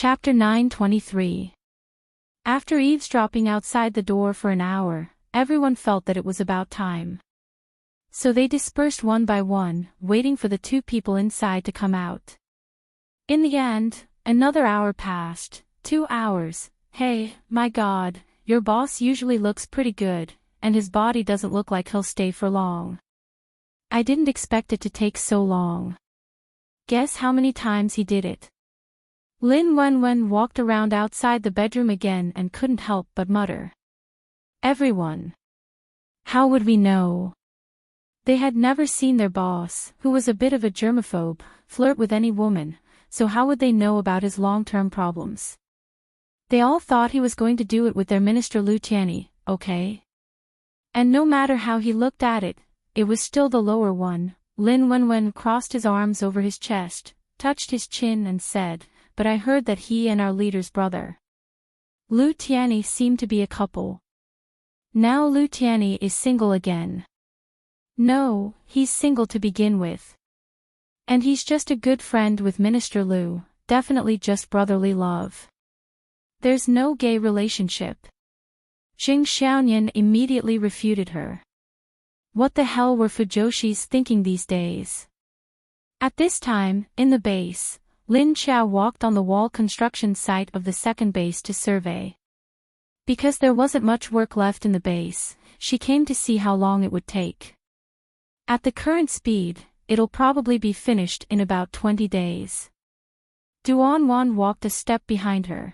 Chapter 923. After eavesdropping outside the door for an hour, everyone felt that it was about time. So they dispersed one by one, waiting for the two people inside to come out. In the end, another hour passed, 2 hours. Hey, my God, your boss usually looks pretty good, and his body doesn't look like he'll stay for long. I didn't expect it to take so long. Guess how many times he did it? Lin Wenwen walked around outside the bedroom again and couldn't help but mutter. Everyone. How would we know? They had never seen their boss, who was a bit of a germaphobe, flirt with any woman, so how would they know about his long-term problems? They all thought he was going to do it with their minister Lu Tianyi, okay? And no matter how he looked at it, it was still the lower one. Lin Wenwen crossed his arms over his chest, touched his chin and said, but I heard that he and our leader's brother Lu Tianyi seem to be a couple. Now Lu Tianyi is single again. No, he's single to begin with. And he's just a good friend with Minister Lu, definitely just brotherly love. There's no gay relationship. Jing Xiaoyan immediately refuted her. What the hell were Fujoshis thinking these days? At this time, in the base, Lin Qiao walked on the wall construction site of the second base to survey. Because there wasn't much work left in the base, she came to see how long it would take. At the current speed, it'll probably be finished in about 20 days. Duanwan walked a step behind her.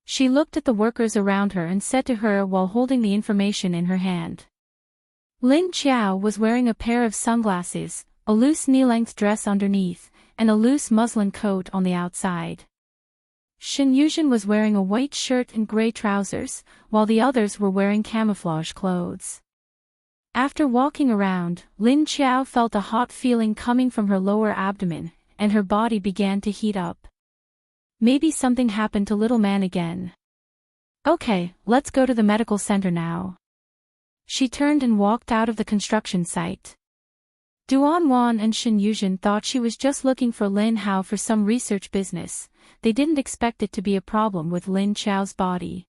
She looked at the workers around her and said to her while holding the information in her hand. Lin Qiao was wearing a pair of sunglasses, a loose knee-length dress underneath, and a loose muslin coat on the outside. Shen Yuzhen was wearing a white shirt and gray trousers, while the others were wearing camouflage clothes. After walking around, Lin Qiao felt a hot feeling coming from her lower abdomen, and her body began to heat up. Maybe something happened to little man again. Okay, let's go to the medical center now. She turned and walked out of the construction site. Duanwan and Shen Yuzhen thought she was just looking for Lin Hao for some research business. They didn't expect it to be a problem with Lin Qiao's body.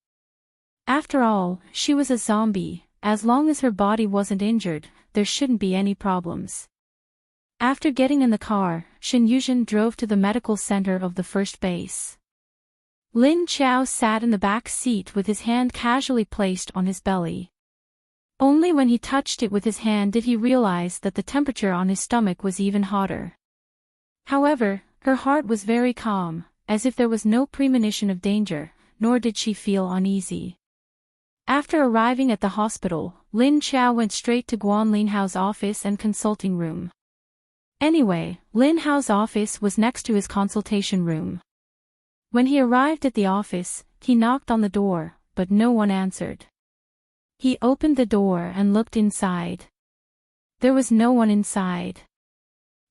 After all, she was a zombie. As long as her body wasn't injured, there shouldn't be any problems. After getting in the car, Shen Yuzhen drove to the medical center of the first base. Lin Qiao sat in the back seat with his hand casually placed on his belly. Only when he touched it with his hand did he realize that the temperature on his stomach was even hotter. However, her heart was very calm, as if there was no premonition of danger, nor did she feel uneasy. After arriving at the hospital, Lin Qiao went straight to Guan Lin Hao's office and consulting room. Anyway, Lin Hao's office was next to his consultation room. When he arrived at the office, he knocked on the door, but no one answered. He opened the door and looked inside. There was no one inside.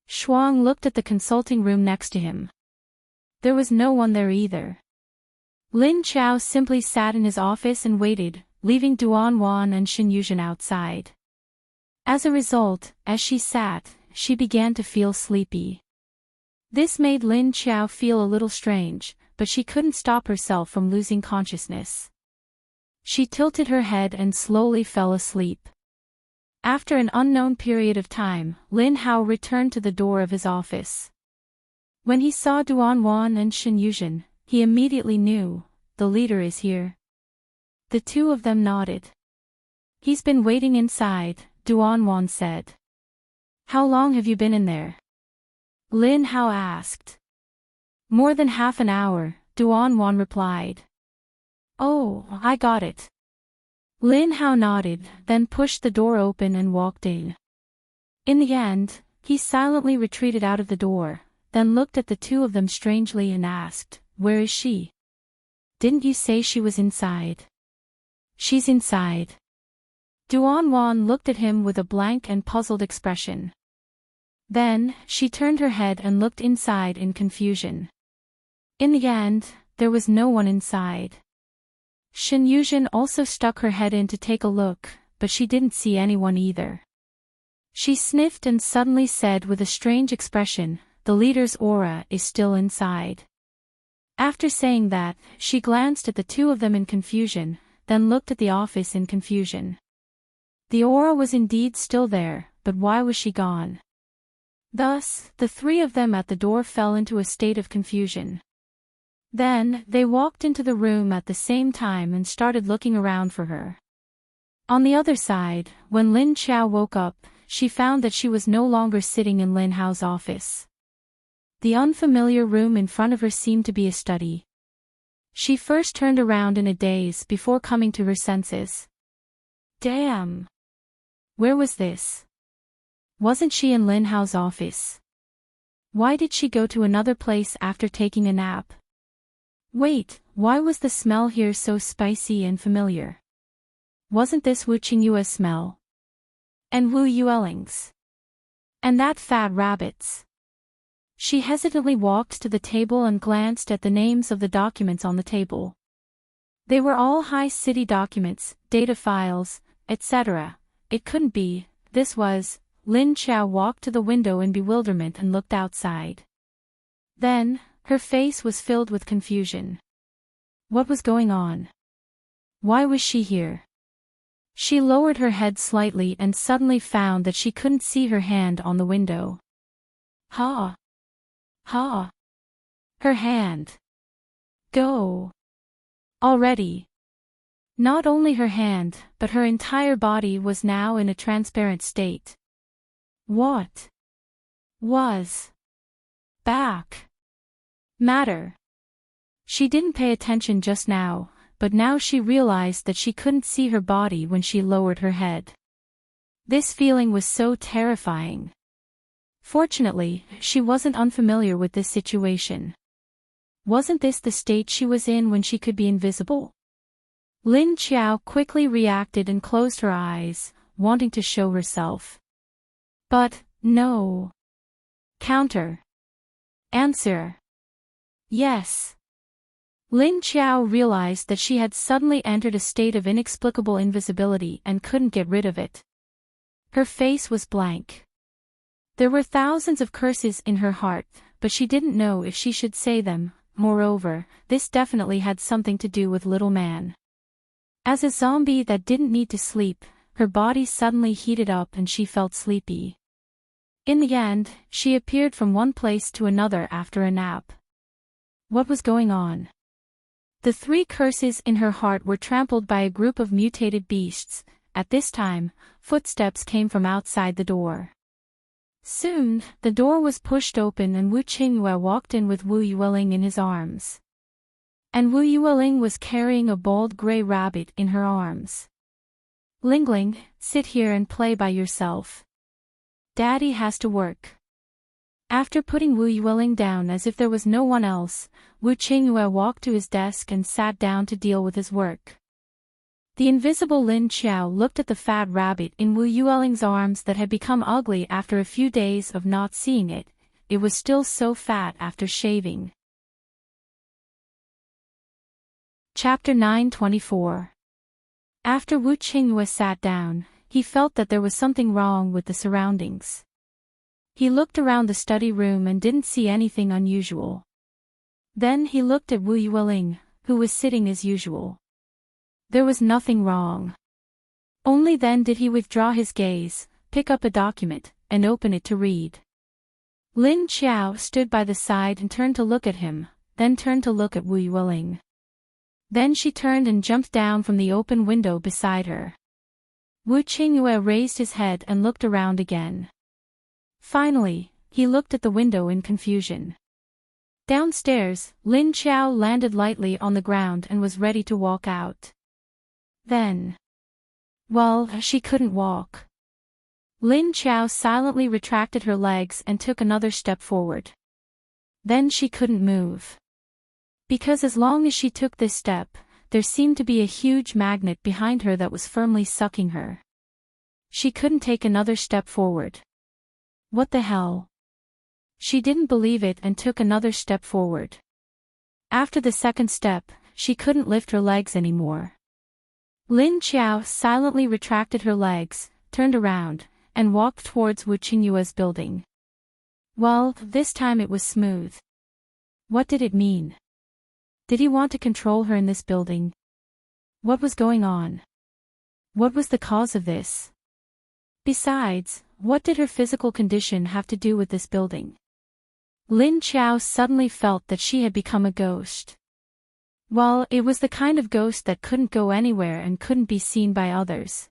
Shuang looked at the consulting room next to him. There was no one there either. Lin Qiao simply sat in his office and waited, leaving Duanwan and Shen Yuzhen outside. As a result, as she sat, she began to feel sleepy. This made Lin Qiao feel a little strange, but she couldn't stop herself from losing consciousness. She tilted her head and slowly fell asleep. After an unknown period of time, Lin Hao returned to the door of his office. When he saw Duanwan and Shen Yuzhen, he immediately knew, the leader is here. The two of them nodded. He's been waiting inside, Duanwan said. How long have you been in there? Lin Hao asked. More than half an hour, Duanwan replied. Oh, I got it. Lin Hao nodded, then pushed the door open and walked in. In the end, he silently retreated out of the door, then looked at the two of them strangely and asked, Where is she? Didn't you say she was inside? She's inside. Duanwan looked at him with a blank and puzzled expression. Then, she turned her head and looked inside in confusion. In the end, there was no one inside. Shen Yuzhen also stuck her head in to take a look, but she didn't see anyone either. She sniffed and suddenly said with a strange expression, the leader's aura is still inside. After saying that, she glanced at the two of them in confusion, then looked at the office in confusion. The aura was indeed still there, but why was she gone? Thus, the three of them at the door fell into a state of confusion. Then, they walked into the room at the same time and started looking around for her. On the other side, when Lin Qiao woke up, she found that she was no longer sitting in Lin Hao's office. The unfamiliar room in front of her seemed to be a study. She first turned around in a daze before coming to her senses. Damn! Where was this? Wasn't she in Lin Hao's office? Why did she go to another place after taking a nap? Wait, why was the smell here so spicy and familiar? Wasn't this Wu Qingyue's smell? And Wu Yueling's? And that fat rabbit's? She hesitantly walked to the table and glanced at the names of the documents on the table. They were all high city documents, data files, etc. It couldn't be. This was. Lin Qiao walked to the window in bewilderment and looked outside. Then, her face was filled with confusion. What was going on? Why was she here? She lowered her head slightly and suddenly found that she couldn't see her hand on the window. Ha! Ha! Her hand. Go! Already. Not only her hand, but her entire body was now in a transparent state. What was back matter? She didn't pay attention just now, but now she realized that she couldn't see her body when she lowered her head. This feeling was so terrifying. Fortunately, she wasn't unfamiliar with this situation. Wasn't this the state she was in when she could be invisible? Lin Qiao quickly reacted and closed her eyes, wanting to show herself. But, no. Counter. Answer. Yes. Lin Qiao realized that she had suddenly entered a state of inexplicable invisibility and couldn't get rid of it. Her face was blank. There were thousands of curses in her heart, but she didn't know if she should say them. Moreover, this definitely had something to do with Little Man. As a zombie that didn't need to sleep, her body suddenly heated up and she felt sleepy. In the end, she appeared from one place to another after a nap. What was going on? The three curses in her heart were trampled by a group of mutated beasts. At this time, footsteps came from outside the door. Soon, the door was pushed open and Wu Qingyue walked in with Wu Yueling in his arms. And Wu Yueling was carrying a bald gray rabbit in her arms. Lingling, sit here and play by yourself. Daddy has to work. After putting Wu Yueling down as if there was no one else, Wu Qingyue walked to his desk and sat down to deal with his work. The invisible Lin Qiao looked at the fat rabbit in Wu Yueling's arms that had become ugly after a few days of not seeing it. It was still so fat after shaving. Chapter 924. After Wu Qingyue sat down, he felt that there was something wrong with the surroundings. He looked around the study room and didn't see anything unusual. Then he looked at Wu Yueling, who was sitting as usual. There was nothing wrong. Only then did he withdraw his gaze, pick up a document, and open it to read. Lin Qiao stood by the side and turned to look at him, then turned to look at Wu Yueling. Then she turned and jumped down from the open window beside her. Wu Qingyue raised his head and looked around again. Finally, he looked at the window in confusion. Downstairs, Lin Qiao landed lightly on the ground and was ready to walk out. Then. Well, she couldn't walk. Lin Qiao silently retracted her legs and took another step forward. Then she couldn't move. Because as long as she took this step, there seemed to be a huge magnet behind her that was firmly sucking her. She couldn't take another step forward. What the hell? She didn't believe it and took another step forward. After the second step, she couldn't lift her legs anymore. Lin Qiao silently retracted her legs, turned around, and walked towards Wu Qingyue's building. Well, this time it was smooth. What did it mean? Did he want to control her in this building? What was going on? What was the cause of this? Besides, what did her physical condition have to do with this building? Lin Qiao suddenly felt that she had become a ghost. Well, it was the kind of ghost that couldn't go anywhere and couldn't be seen by others.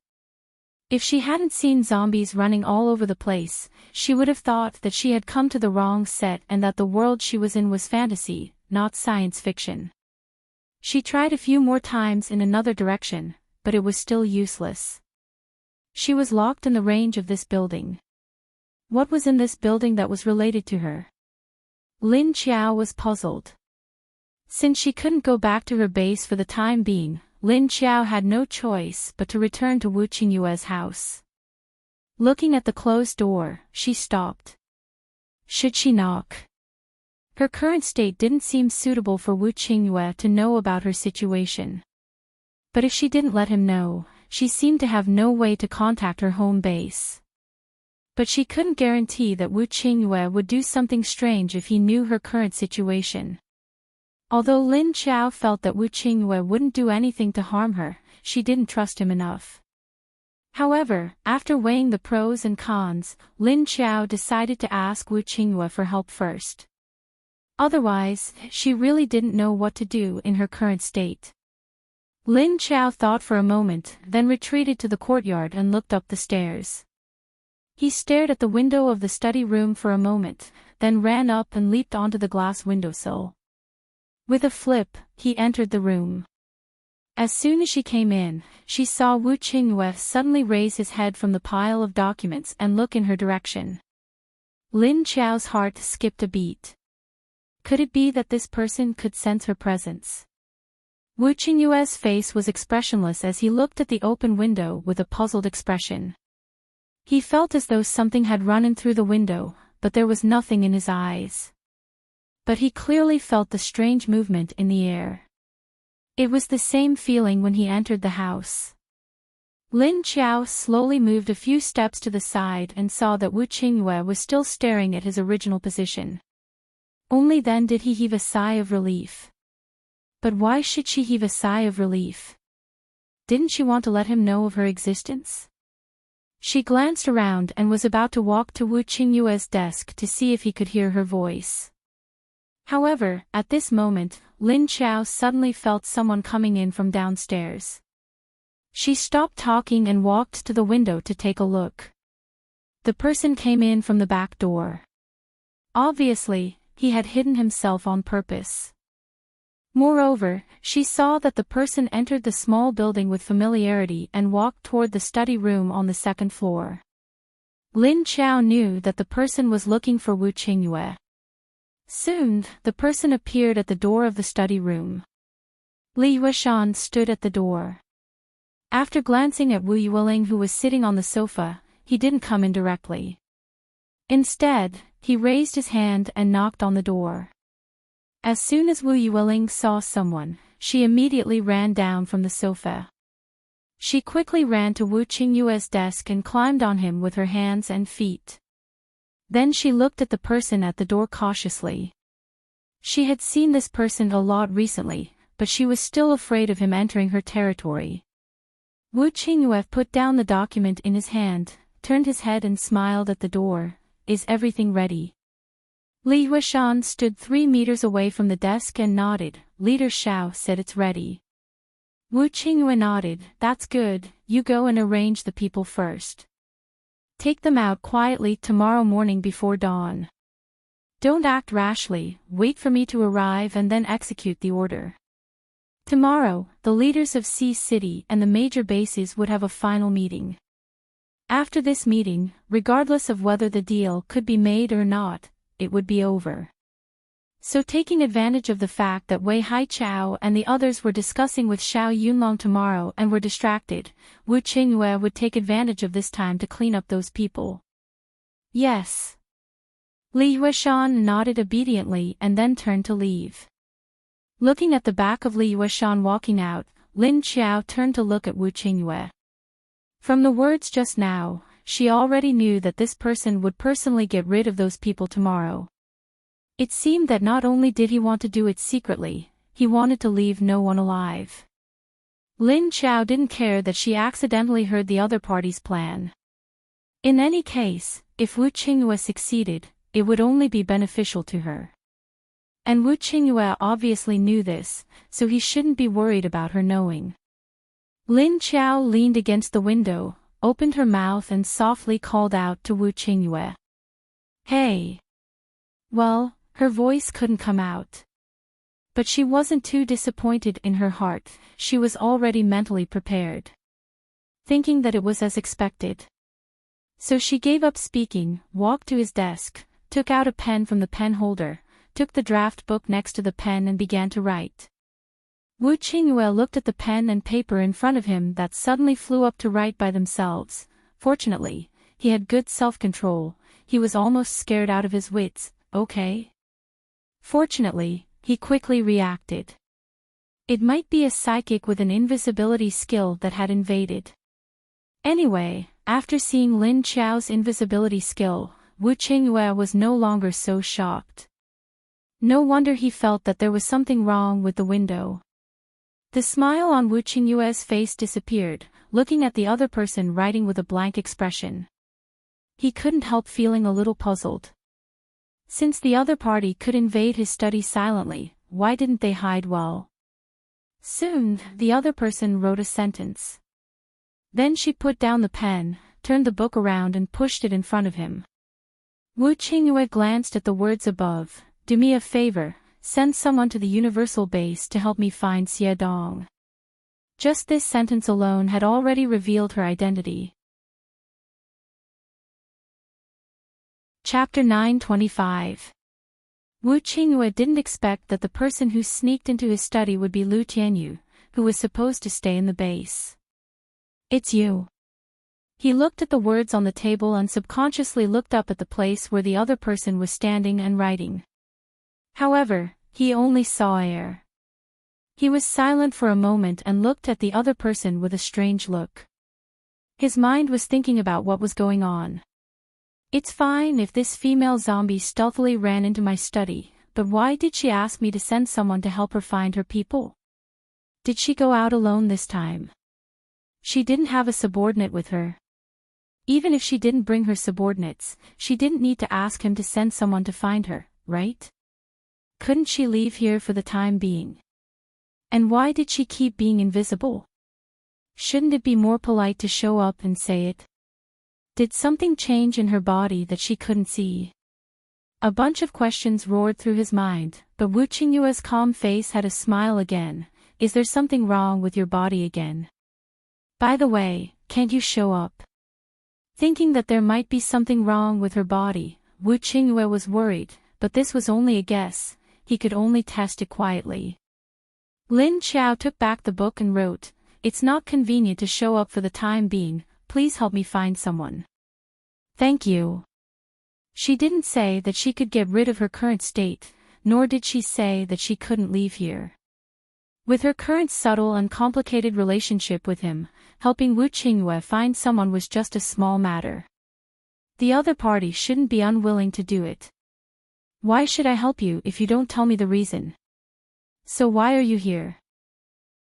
If she hadn't seen zombies running all over the place, she would have thought that she had come to the wrong set and that the world she was in was fantasy, not science fiction. She tried a few more times in another direction, but it was still useless. She was locked in the range of this building. What was in this building that was related to her? Lin Qiao was puzzled. Since she couldn't go back to her base for the time being, Lin Qiao had no choice but to return to Wu Qingyue's house. Looking at the closed door, she stopped. Should she knock? Her current state didn't seem suitable for Wu Qingyue to know about her situation. But if she didn't let him know, she seemed to have no way to contact her home base. But she couldn't guarantee that Wu Qingyue would do something strange if he knew her current situation. Although Lin Qiao felt that Wu Qingyue wouldn't do anything to harm her, she didn't trust him enough. However, after weighing the pros and cons, Lin Qiao decided to ask Wu Qingyue for help first. Otherwise, she really didn't know what to do in her current state. Lin Qiao thought for a moment, then retreated to the courtyard and looked up the stairs. He stared at the window of the study room for a moment, then ran up and leaped onto the glass windowsill. With a flip, he entered the room. As soon as she came in, she saw Wu Qingyue suddenly raise his head from the pile of documents and look in her direction. Lin Qiao's heart skipped a beat. Could it be that this person could sense her presence? Wu Qingyue's face was expressionless as he looked at the open window with a puzzled expression. He felt as though something had run in through the window, but there was nothing in his eyes. But he clearly felt the strange movement in the air. It was the same feeling when he entered the house. Lin Qiao slowly moved a few steps to the side and saw that Wu Qingyue was still staring at his original position. Only then did he heave a sigh of relief. But why should she heave a sigh of relief? Didn't she want to let him know of her existence? She glanced around and was about to walk to Wu Qingyue's desk to see if he could hear her voice. However, at this moment, Lin Qiao suddenly felt someone coming in from downstairs. She stopped talking and walked to the window to take a look. The person came in from the back door. Obviously, he had hidden himself on purpose. Moreover, she saw that the person entered the small building with familiarity and walked toward the study room on the second floor. Lin Qiao knew that the person was looking for Wu Qingyue. Soon, the person appeared at the door of the study room. Li Yueshan stood at the door. After glancing at Wu Yueling, who was sitting on the sofa, he didn't come in directly. Instead, he raised his hand and knocked on the door. As soon as Wu Yueling saw someone, she immediately ran down from the sofa. She quickly ran to Wu Qingyue's desk and climbed on him with her hands and feet. Then she looked at the person at the door cautiously. She had seen this person a lot recently, but she was still afraid of him entering her territory. Wu Qingyue put down the document in his hand, turned his head and smiled at the door. Is everything ready? Li Yueshan stood 3 meters away from the desk and nodded. Leader Xiao said it's ready. Wu Qingyue nodded. That's good, you go and arrange the people first. Take them out quietly tomorrow morning before dawn. Don't act rashly, wait for me to arrive and then execute the order. Tomorrow, the leaders of Sea City and the major bases would have a final meeting. After this meeting, regardless of whether the deal could be made or not, it would be over. So taking advantage of the fact that Wei Haichao and the others were discussing with Xiao Yunlong tomorrow and were distracted, Wu Qingyue would take advantage of this time to clean up those people. Yes. Li Yueshan nodded obediently and then turned to leave. Looking at the back of Li Yueshan walking out, Lin Qiao turned to look at Wu Qingyue. From the words just now, she already knew that this person would personally get rid of those people tomorrow. It seemed that not only did he want to do it secretly, he wanted to leave no one alive. Lin Chao didn't care that she accidentally heard the other party's plan. In any case, if Wu Qingyue succeeded, it would only be beneficial to her. And Wu Qingyue obviously knew this, so he shouldn't be worried about her knowing. Lin Chao leaned against the window, opened her mouth and softly called out to Wu Qingyue. Hey! Well, her voice couldn't come out. But she wasn't too disappointed in her heart, she was already mentally prepared. Thinking that it was as expected. So she gave up speaking, walked to his desk, took out a pen from the pen holder, took the draft book next to the pen and began to write. Wu Qingyue looked at the pen and paper in front of him that suddenly flew up to write by themselves. Fortunately, he had good self-control, he was almost scared out of his wits. Okay? Fortunately, he quickly reacted. It might be a psychic with an invisibility skill that had invaded. Anyway, after seeing Lin Chao's invisibility skill, Wu Qingyue was no longer so shocked. No wonder he felt that there was something wrong with the window. The smile on Wu Qingyue's face disappeared, looking at the other person writing with a blank expression. He couldn't help feeling a little puzzled. Since the other party could invade his study silently, why didn't they hide well? Soon, the other person wrote a sentence. Then she put down the pen, turned the book around and pushed it in front of him. Wu Qingyue glanced at the words above. Do me a favor, send someone to the universal base to help me find Xie Dong. Just this sentence alone had already revealed her identity. Chapter 925. Wu Qingyue didn't expect that the person who sneaked into his study would be Lu Tianyu, who was supposed to stay in the base. It's you. He looked at the words on the table and subconsciously looked up at the place where the other person was standing and writing. However, he only saw air. He was silent for a moment and looked at the other person with a strange look. His mind was thinking about what was going on. It's fine if this female zombie stealthily ran into my study, but why did she ask me to send someone to help her find her people? Did she go out alone this time? She didn't have a subordinate with her. Even if she didn't bring her subordinates, she didn't need to ask him to send someone to find her, right? Couldn't she leave here for the time being? And why did she keep being invisible? Shouldn't it be more polite to show up and say it? Did something change in her body that she couldn't see? A bunch of questions roared through his mind, but Wu Qingyue's calm face had a smile again. Is there something wrong with your body again? By the way, can't you show up? Thinking that there might be something wrong with her body, Wu Qingyue was worried, but this was only a guess. He could only test it quietly. Lin Chao took back the book and wrote, It's not convenient to show up for the time being, please help me find someone. Thank you. She didn't say that she could get rid of her current state, nor did she say that she couldn't leave here. With her current subtle and complicated relationship with him, helping Wu Qingyue find someone was just a small matter. The other party shouldn't be unwilling to do it. Why should I help you if you don't tell me the reason? So why are you here?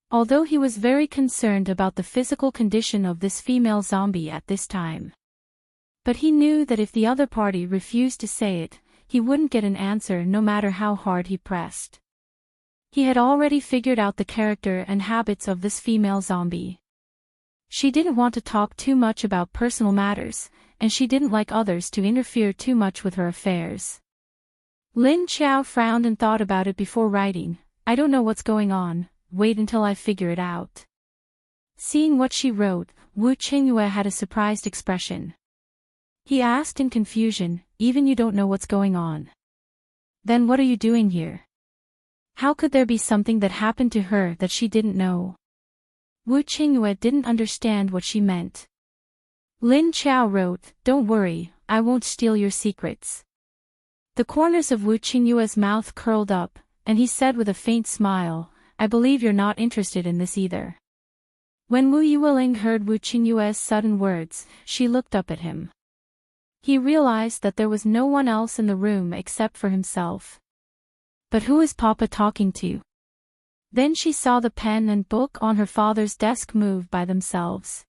Although he was very concerned about the physical condition of this female zombie at this time. But he knew that if the other party refused to say it, he wouldn't get an answer no matter how hard he pressed. He had already figured out the character and habits of this female zombie. She didn't want to talk too much about personal matters, and she didn't like others to interfere too much with her affairs. Lin Chao frowned and thought about it before writing, I don't know what's going on, wait until I figure it out. Seeing what she wrote, Wu Qingyue had a surprised expression. He asked in confusion, even you don't know what's going on? Then what are you doing here? How could there be something that happened to her that she didn't know? Wu Qingyue didn't understand what she meant. Lin Chao wrote, Don't worry, I won't steal your secrets. The corners of Wu Qingyue's mouth curled up, and he said with a faint smile, I believe you're not interested in this either. When Wu Yueling heard Wu Qingyue's sudden words, she looked up at him. He realized that there was no one else in the room except for himself. But who is Papa talking to? Then she saw the pen and book on her father's desk move by themselves.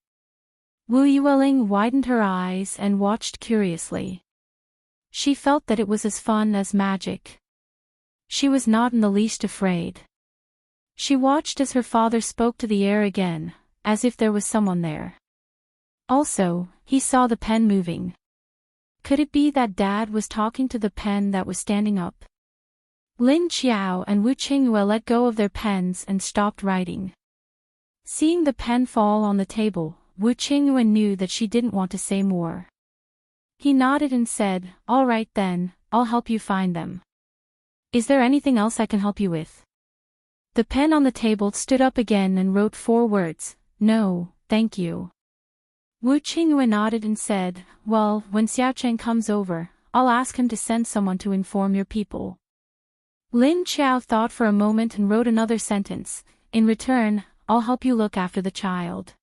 Wu Yueling widened her eyes and watched curiously. She felt that it was as fun as magic. She was not in the least afraid. She watched as her father spoke to the air again, as if there was someone there. Also, he saw the pen moving. Could it be that Dad was talking to the pen that was standing up? Lin Qiao and Wu Qingyue let go of their pens and stopped writing. Seeing the pen fall on the table, Wu Qingyue knew that she didn't want to say more. He nodded and said, "All right then, I'll help you find them. Is there anything else I can help you with?" The pen on the table stood up again and wrote 4 words, "No, thank you." Wu Qingyue nodded and said, "Well, when Xiaocheng comes over, I'll ask him to send someone to inform your people." Lin Qiao thought for a moment and wrote another sentence, "In return, I'll help you look after the child.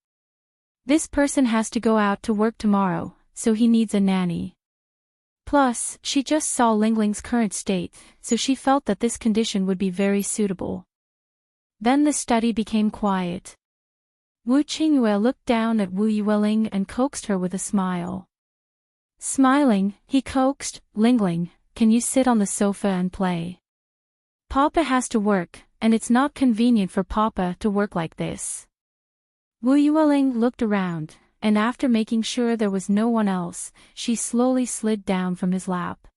This person has to go out to work tomorrow, so he needs a nanny." Plus, she just saw Lingling's current state, so she felt that this condition would be very suitable. Then the study became quiet. Wu Qingyue looked down at Wu Yueling and coaxed her with a smile. Smiling, he coaxed, "Lingling, can you sit on the sofa and play? Papa has to work, and it's not convenient for Papa to work like this." Wu Yueling looked around, and after making sure there was no one else, she slowly slid down from his lap.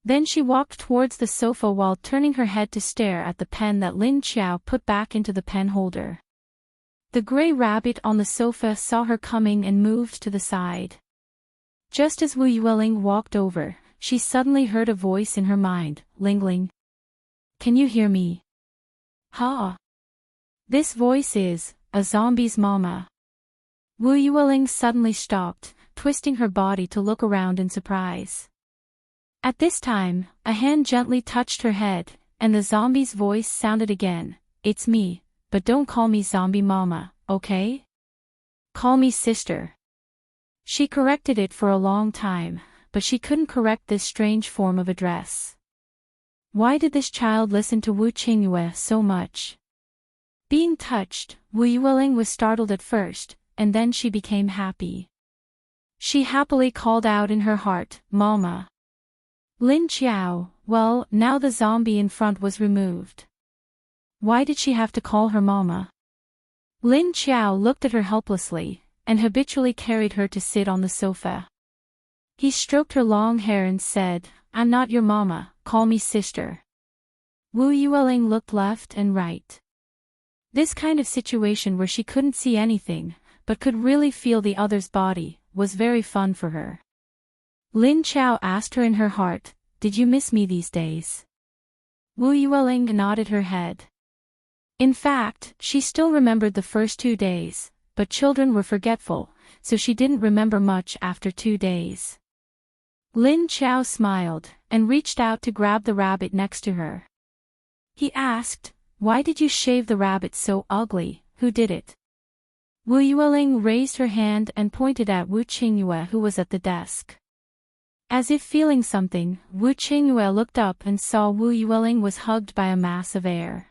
Then she walked towards the sofa while turning her head to stare at the pen that Lin Qiao put back into the pen holder. The gray rabbit on the sofa saw her coming and moved to the side. Just as Wu Yueling walked over, she suddenly heard a voice in her mind, "Lingling, can you hear me?" "Ha! This voice is a zombie's mama." Wu Yueling suddenly stopped, twisting her body to look around in surprise. At this time, a hand gently touched her head, and the zombie's voice sounded again, "It's me, but don't call me zombie mama, okay? Call me sister." She corrected it for a long time, but she couldn't correct this strange form of address. Why did this child listen to Wu Qingyue so much? Being touched, Wu Yueling was startled at first, and then she became happy. She happily called out in her heart, "Mama." Lin Qiao, well, now the zombie in front was removed. Why did she have to call her mama? Lin Qiao looked at her helplessly, and habitually carried her to sit on the sofa. He stroked her long hair and said, "I'm not your mama, call me sister." Wu Yueling looked left and right. This kind of situation where she couldn't see anything, but could really feel the other's body, was very fun for her. Lin Qiao asked her in her heart, "Did you miss me these days?" Wu Yueling nodded her head. In fact, she still remembered the first 2 days, but children were forgetful, so she didn't remember much after 2 days. Lin Qiao smiled, and reached out to grab the rabbit next to her. He asked, "Why did you shave the rabbit so ugly? Who did it?" Wu Yueling raised her hand and pointed at Wu Qingyue, who was at the desk. As if feeling something, Wu Qingyue looked up and saw Wu Yueling was hugged by a mass of air.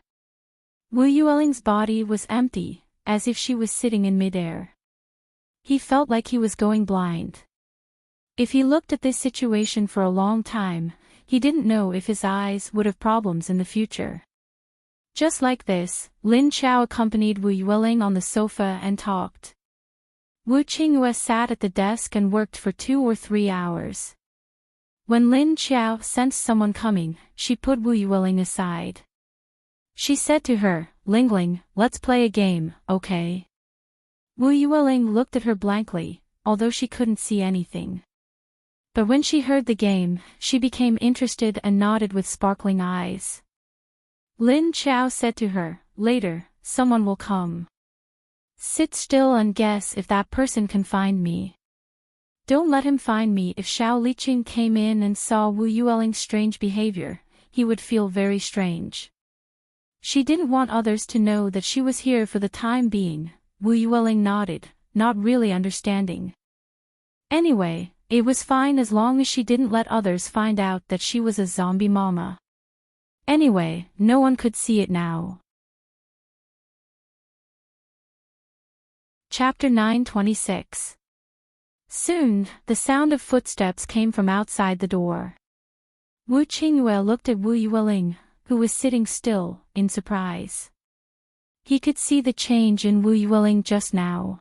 Wu Yueling's body was empty, as if she was sitting in midair. He felt like he was going blind. If he looked at this situation for a long time, he didn't know if his eyes would have problems in the future. Just like this, Lin Qiao accompanied Wu Yueling on the sofa and talked. Wu Qingyue sat at the desk and worked for 2 or 3 hours. When Lin Qiao sensed someone coming, she put Wu Yueling aside. She said to her, "Lingling, let's play a game, okay?" Wu Yueling looked at her blankly, although she couldn't see anything. But when she heard the game, she became interested and nodded with sparkling eyes. Lin Qiao said to her, "Later, someone will come. Sit still and guess if that person can find me. Don't let him find me." If Xiao Liqing came in and saw Wu Yueling's strange behavior, he would feel very strange. She didn't want others to know that she was here for the time being. Wu Yueling nodded, not really understanding. Anyway, it was fine as long as she didn't let others find out that she was a zombie mama. Anyway, no one could see it now. Chapter 926. Soon, the sound of footsteps came from outside the door. Wu Qingyue looked at Wu Yueling, who was sitting still, in surprise. He could see the change in Wu Yueling just now.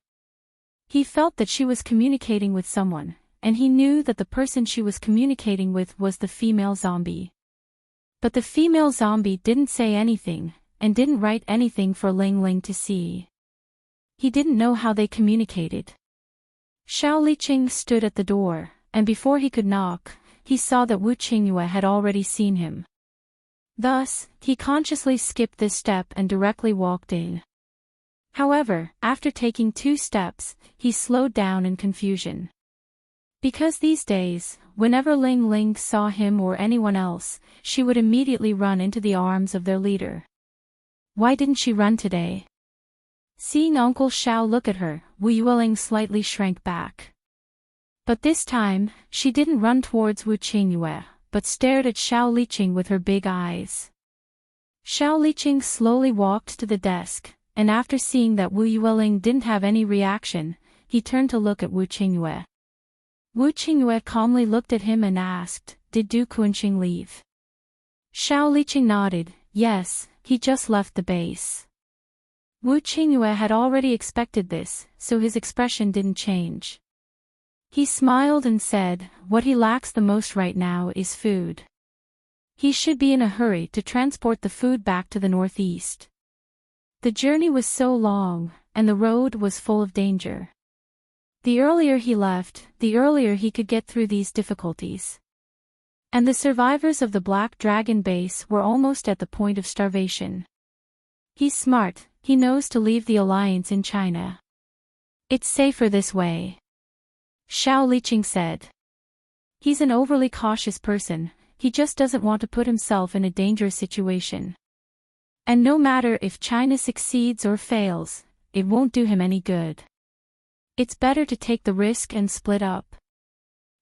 He felt that she was communicating with someone, and he knew that the person she was communicating with was the female zombie. But the female zombie didn't say anything, and didn't write anything for Ling Ling to see. He didn't know how they communicated. Xiao Liqing stood at the door, and before he could knock, he saw that Wu Qingyue had already seen him. Thus, he consciously skipped this step and directly walked in. However, after taking 2 steps, he slowed down in confusion. Because these days, whenever Ling Ling saw him or anyone else, she would immediately run into the arms of their leader. Why didn't she run today? Seeing Uncle Xiao look at her, Wu Yueling slightly shrank back. But this time, she didn't run towards Wu Qingyue, but stared at Xiao Liqing with her big eyes. Xiao Liqing slowly walked to the desk, and after seeing that Wu Yueling didn't have any reaction, he turned to look at Wu Qingyue. Wu Qingyue calmly looked at him and asked, "Did Du Kunqing leave?" Xiao Liqing nodded, "Yes, he just left the base." Wu Qingyue had already expected this, so his expression didn't change. He smiled and said, "What he lacks the most right now is food. He should be in a hurry to transport the food back to the northeast. The journey was so long, and the road was full of danger. The earlier he left, the earlier he could get through these difficulties. And the survivors of the Black Dragon base were almost at the point of starvation. He's smart, he knows to leave the alliance in China. It's safer this way," Xiao Liqing said. "He's an overly cautious person, he just doesn't want to put himself in a dangerous situation. And no matter if China succeeds or fails, it won't do him any good. It's better to take the risk and split up,"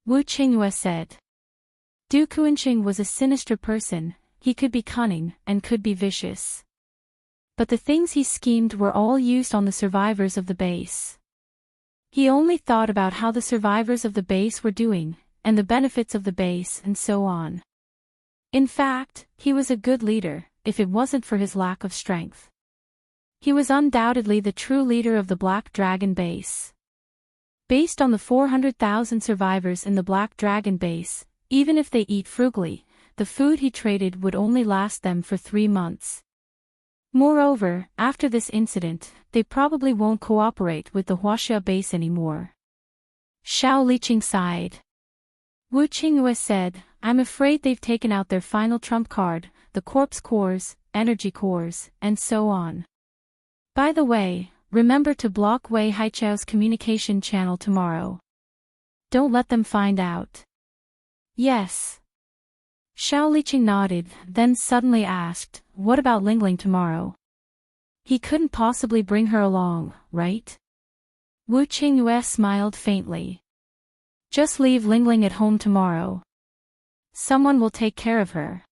Wu Qingyue said. Du Kunqing was a sinister person, he could be cunning and could be vicious. But the things he schemed were all used on the survivors of the base. He only thought about how the survivors of the base were doing, and the benefits of the base and so on. In fact, he was a good leader, if it wasn't for his lack of strength. He was undoubtedly the true leader of the Black Dragon base. Based on the 400,000 survivors in the Black Dragon base, even if they eat frugally, the food he traded would only last them for 3 months. Moreover, after this incident, they probably won't cooperate with the Huaxia base anymore. Xiao Liqing sighed. Wu Qingyue said, "I'm afraid they've taken out their final trump card, the corpse cores, energy cores, and so on. By the way, remember to block Wei Haichao's communication channel tomorrow. Don't let them find out." "Yes." Xiao Liqing nodded, then suddenly asked, "What about Ling Ling tomorrow? He couldn't possibly bring her along, right?" Wu Qingyue smiled faintly. "Just leave Ling Ling at home tomorrow. Someone will take care of her."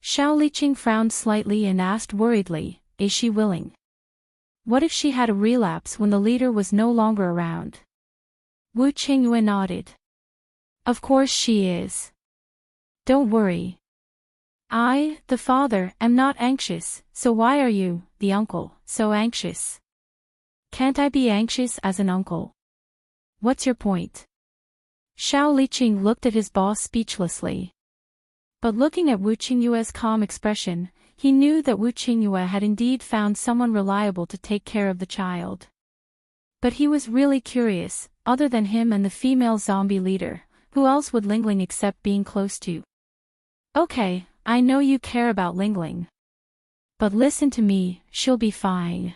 Xiao Liqing frowned slightly and asked worriedly, "Is she willing? What if she had a relapse when the leader was no longer around?" Wu Qingyue nodded. "Of course she is. Don't worry. I, the father, am not anxious, so why are you, the uncle, so anxious? Can't I be anxious as an uncle? What's your point?" Xiao Liqing looked at his boss speechlessly. But looking at Wu Qingyue's calm expression, he knew that Wu Qingyue had indeed found someone reliable to take care of the child. But he was really curious, other than him and the female zombie leader, who else would Ling Ling accept being close to? "Okay, I know you care about Ling Ling. But listen to me, she'll be fine."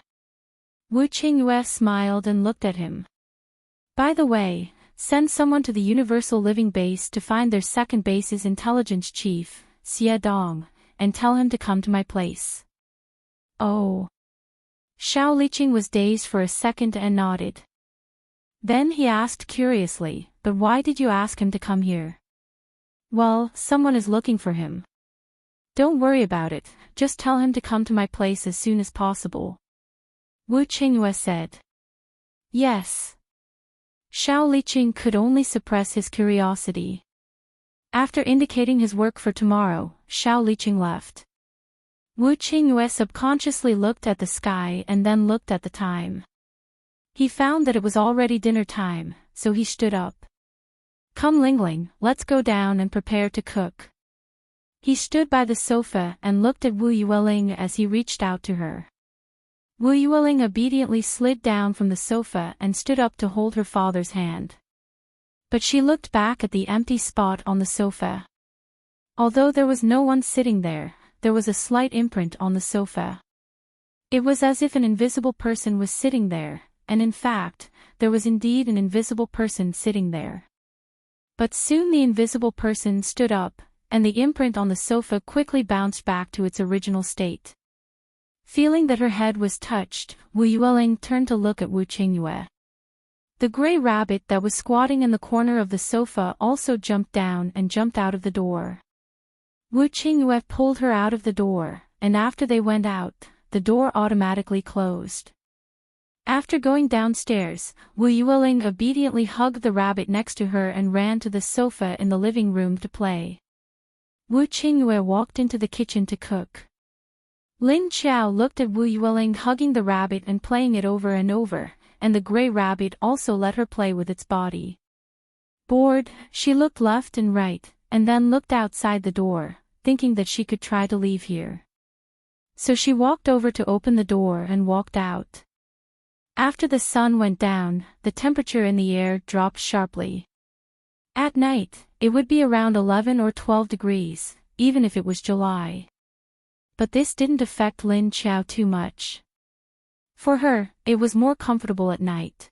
Wu Qingyue smiled and looked at him. "By the way, send someone to the Universal Living Base to find their second base's intelligence chief, Xie Dong, and tell him to come to my place." "Oh." Xiao Liqing was dazed for a second and nodded. Then he asked curiously, "But why did you ask him to come here?" "Well, someone is looking for him. Don't worry about it, just tell him to come to my place as soon as possible," Wu Qingyue said. Yes. Xiao Liqing could only suppress his curiosity. After indicating his work for tomorrow, Xiao Liqing left. Wu Qingyue subconsciously looked at the sky and then looked at the time. He found that it was already dinner time, so he stood up. Come Lingling, let's go down and prepare to cook. He stood by the sofa and looked at Wu Yueling as he reached out to her. Wu Yueling obediently slid down from the sofa and stood up to hold her father's hand. But she looked back at the empty spot on the sofa. Although there was no one sitting there, there was a slight imprint on the sofa. It was as if an invisible person was sitting there, and in fact, there was indeed an invisible person sitting there. But soon the invisible person stood up, and the imprint on the sofa quickly bounced back to its original state. Feeling that her head was touched, Wu Yueling turned to look at Wu Qingyue. The gray rabbit that was squatting in the corner of the sofa also jumped down and jumped out of the door. Wu Qingyue pulled her out of the door, and after they went out, the door automatically closed. After going downstairs, Wu Yueling obediently hugged the rabbit next to her and ran to the sofa in the living room to play. Wu Qingyue walked into the kitchen to cook. Lin Qiao looked at Wu Yueling hugging the rabbit and playing it over and over, and the gray rabbit also let her play with its body. Bored, she looked left and right, and then looked outside the door, thinking that she could try to leave here. So she walked over to open the door and walked out. After the sun went down, the temperature in the air dropped sharply. At night, it would be around 11 or 12 degrees, even if it was July. But this didn't affect Lin Qiao too much. For her, it was more comfortable at night.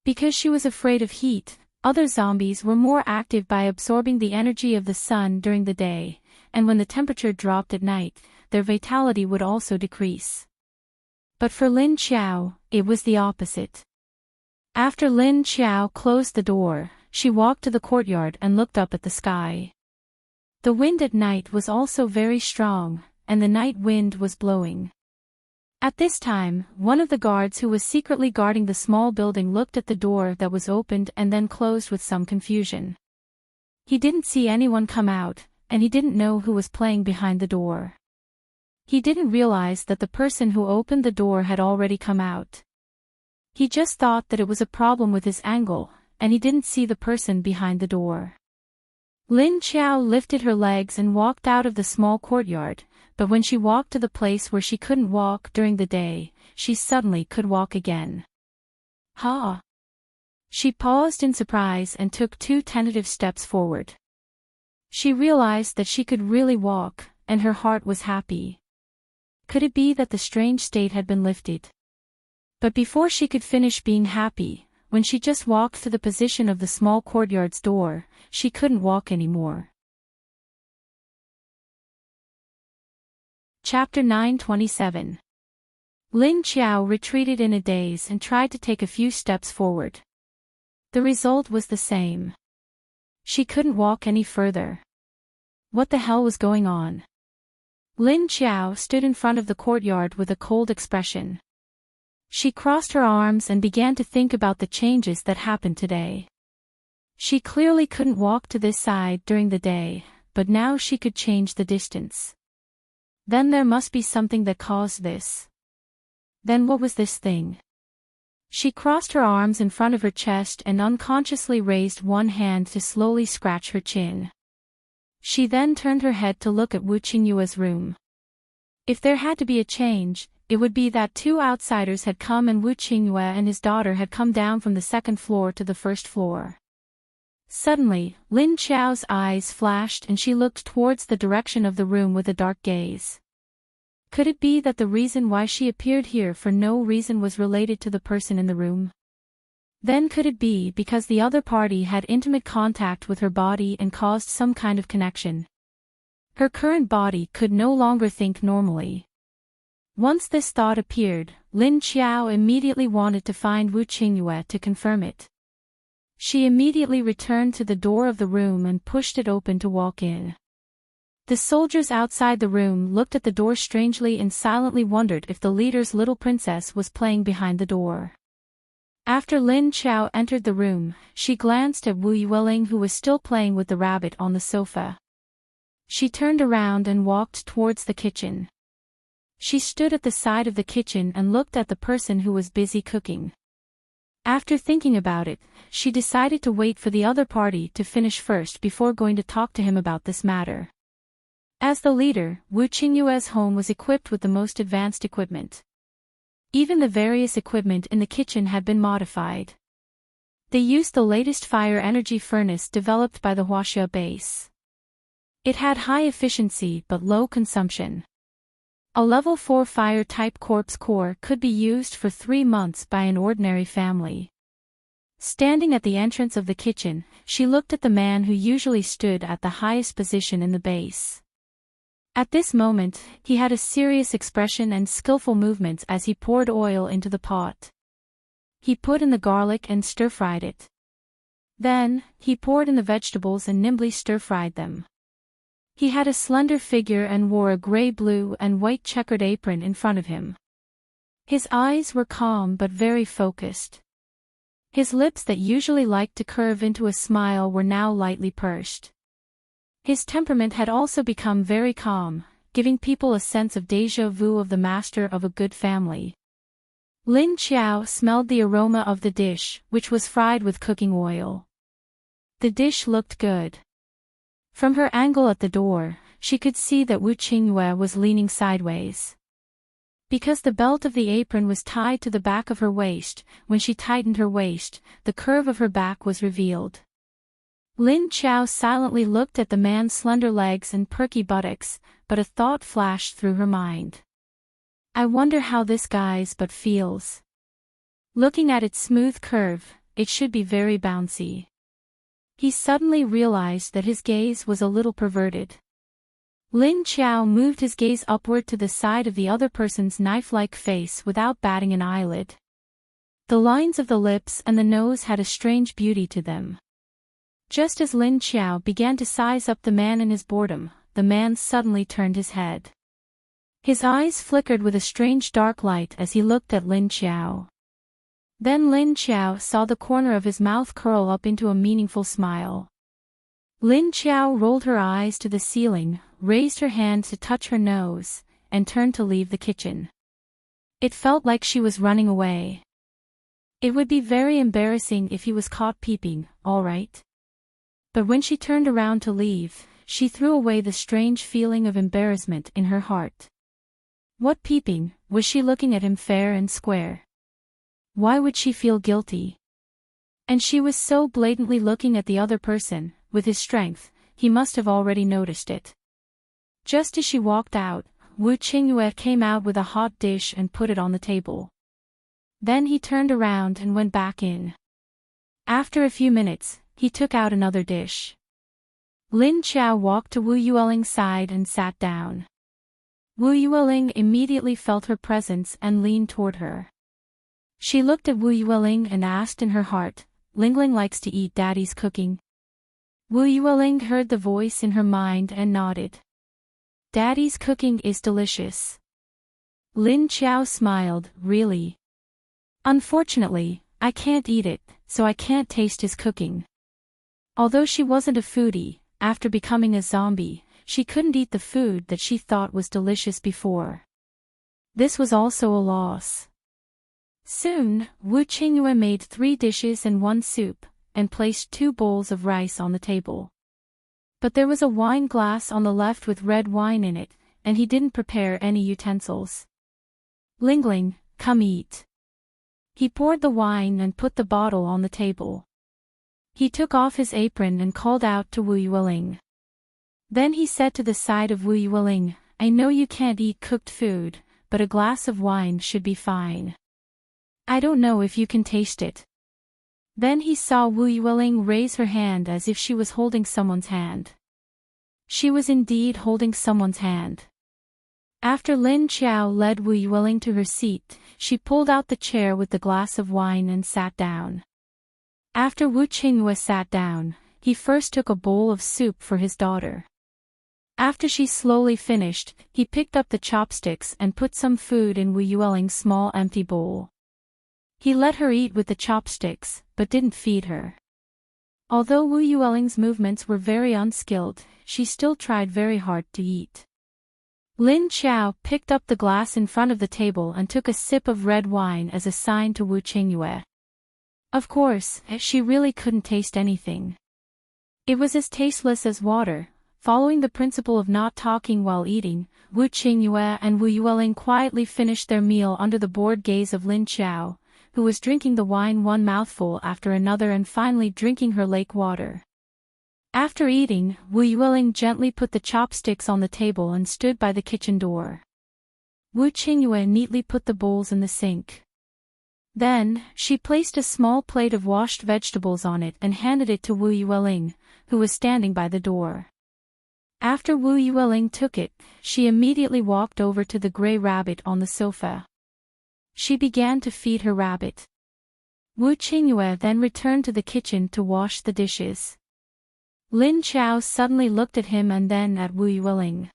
Because she was afraid of heat, other zombies were more active by absorbing the energy of the sun during the day, and when the temperature dropped at night, their vitality would also decrease. But for Lin Qiao, it was the opposite. After Lin Qiao closed the door, she walked to the courtyard and looked up at the sky. The wind at night was also very strong, and the night wind was blowing. At this time, one of the guards who was secretly guarding the small building looked at the door that was opened and then closed with some confusion. He didn't see anyone come out, and he didn't know who was playing behind the door. He didn't realize that the person who opened the door had already come out. He just thought that it was a problem with his angle, and he didn't see the person behind the door. Lin Qiao lifted her legs and walked out of the small courtyard, but when she walked to the place where she couldn't walk during the day, she suddenly could walk again. Ha! She paused in surprise and took 2 tentative steps forward. She realized that she could really walk, and her heart was happy. Could it be that the strange state had been lifted? But before she could finish being happy, when she just walked to the position of the small courtyard's door, she couldn't walk anymore. Chapter 9:27. Lin Qiao retreated in a daze and tried to take a few steps forward. The result was the same. She couldn't walk any further. What the hell was going on? Lin Qiao stood in front of the courtyard with a cold expression. She crossed her arms and began to think about the changes that happened today. She clearly couldn't walk to this side during the day, but now she could change the distance. Then there must be something that caused this. Then what was this thing? She crossed her arms in front of her chest and unconsciously raised one hand to slowly scratch her chin. She then turned her head to look at Wu Qingyue's room. If there had to be a change, it would be that 2 outsiders had come and Wu Qingyue and his daughter had come down from the 2nd floor to the 1st floor. Suddenly, Lin Qiao's eyes flashed and she looked towards the direction of the room with a dark gaze. Could it be that the reason why she appeared here for no reason was related to the person in the room? Then could it be because the other party had intimate contact with her body and caused some kind of connection? Her current body could no longer think normally. Once this thought appeared, Lin Qiao immediately wanted to find Wu Qingyue to confirm it. She immediately returned to the door of the room and pushed it open to walk in. The soldiers outside the room looked at the door strangely and silently wondered if the leader's little princess was playing behind the door. After Lin Qiao entered the room, she glanced at Wu Yueling, who was still playing with the rabbit on the sofa. She turned around and walked towards the kitchen. She stood at the side of the kitchen and looked at the person who was busy cooking. After thinking about it, she decided to wait for the other party to finish first before going to talk to him about this matter. As the leader, Wu Qingyue's home was equipped with the most advanced equipment. Even the various equipment in the kitchen had been modified. They used the latest fire energy furnace developed by the Huaxia base. It had high efficiency but low consumption. A level 4 fire-type corpse core could be used for 3 months by an ordinary family. Standing at the entrance of the kitchen, she looked at the man who usually stood at the highest position in the base. At this moment, he had a serious expression and skillful movements as he poured oil into the pot. He put in the garlic and stir-fried it. Then, he poured in the vegetables and nimbly stir-fried them. He had a slender figure and wore a gray, blue, and white checkered apron in front of him. His eyes were calm but very focused. His lips that usually liked to curve into a smile were now lightly pursed. His temperament had also become very calm, giving people a sense of déjà vu of the master of a good family. Lin Qiao smelled the aroma of the dish, which was fried with cooking oil. The dish looked good. From her angle at the door, she could see that Wu Qingyue was leaning sideways. Because the belt of the apron was tied to the back of her waist, when she tightened her waist, the curve of her back was revealed. Lin Qiao silently looked at the man's slender legs and perky buttocks, but a thought flashed through her mind. I wonder how this guy's butt feels. Looking at its smooth curve, it should be very bouncy. He suddenly realized that his gaze was a little perverted. Lin Qiao moved his gaze upward to the side of the other person's knife-like face without batting an eyelid. The lines of the lips and the nose had a strange beauty to them. Just as Lin Qiao began to size up the man in his boredom, the man suddenly turned his head. His eyes flickered with a strange dark light as he looked at Lin Qiao. Then Lin Qiao saw the corner of his mouth curl up into a meaningful smile. Lin Qiao rolled her eyes to the ceiling, raised her hand to touch her nose, and turned to leave the kitchen. It felt like she was running away. It would be very embarrassing if he was caught peeping, all right? But when she turned around to leave, she threw away the strange feeling of embarrassment in her heart. What peeping? Was she looking at him fair and square? Why would she feel guilty? And she was so blatantly looking at the other person, with his strength, he must have already noticed it. Just as she walked out, Wu Qingyue came out with a hot dish and put it on the table. Then he turned around and went back in. After a few minutes, he took out another dish. Lin Qiao walked to Wu Yueling's side and sat down. Wu Yueling immediately felt her presence and leaned toward her. She looked at Wu Yueling and asked in her heart, Lingling likes to eat daddy's cooking. Wu Yueling heard the voice in her mind and nodded. Daddy's cooking is delicious. Lin Qiao smiled, really? Unfortunately, I can't eat it, so I can't taste his cooking. Although she wasn't a foodie, after becoming a zombie, she couldn't eat the food that she thought was delicious before. This was also a loss. Soon, Wu Qingyue made 3 dishes and 1 soup, and placed 2 bowls of rice on the table. But there was a wine glass on the left with red wine in it, and he didn't prepare any utensils. Lingling, come eat. He poured the wine and put the bottle on the table. He took off his apron and called out to Wu Yueling. Then he said to the side of Wu Yueling, I know you can't eat cooked food, but a glass of wine should be fine. I don't know if you can taste it. Then he saw Wu Yueling raise her hand as if she was holding someone's hand. She was indeed holding someone's hand. After Lin Qiao led Wu Yueling to her seat, she pulled out the chair with the glass of wine and sat down. After Wu Qingyue sat down, he first took a bowl of soup for his daughter. After she slowly finished, he picked up the chopsticks and put some food in Wu Yueling's small empty bowl. He let her eat with the chopsticks, but didn't feed her. Although Wu Yueling's movements were very unskilled, she still tried very hard to eat. Lin Qiao picked up the glass in front of the table and took a sip of red wine as a sign to Wu Qingyue. Of course, she really couldn't taste anything. It was as tasteless as water. Following the principle of not talking while eating, Wu Qingyue and Wu Yueling quietly finished their meal under the bored gaze of Lin Qiao, who was drinking the wine one mouthful after another and finally drinking her lake water. After eating, Wu Yueling gently put the chopsticks on the table and stood by the kitchen door. Wu Qingyue neatly put the bowls in the sink. Then, she placed a small plate of washed vegetables on it and handed it to Wu Yueling, who was standing by the door. After Wu Yueling took it, she immediately walked over to the gray rabbit on the sofa. She began to feed her rabbit. Wu Qingyue then returned to the kitchen to wash the dishes. Lin Qiao suddenly looked at him and then at Wu Yueling.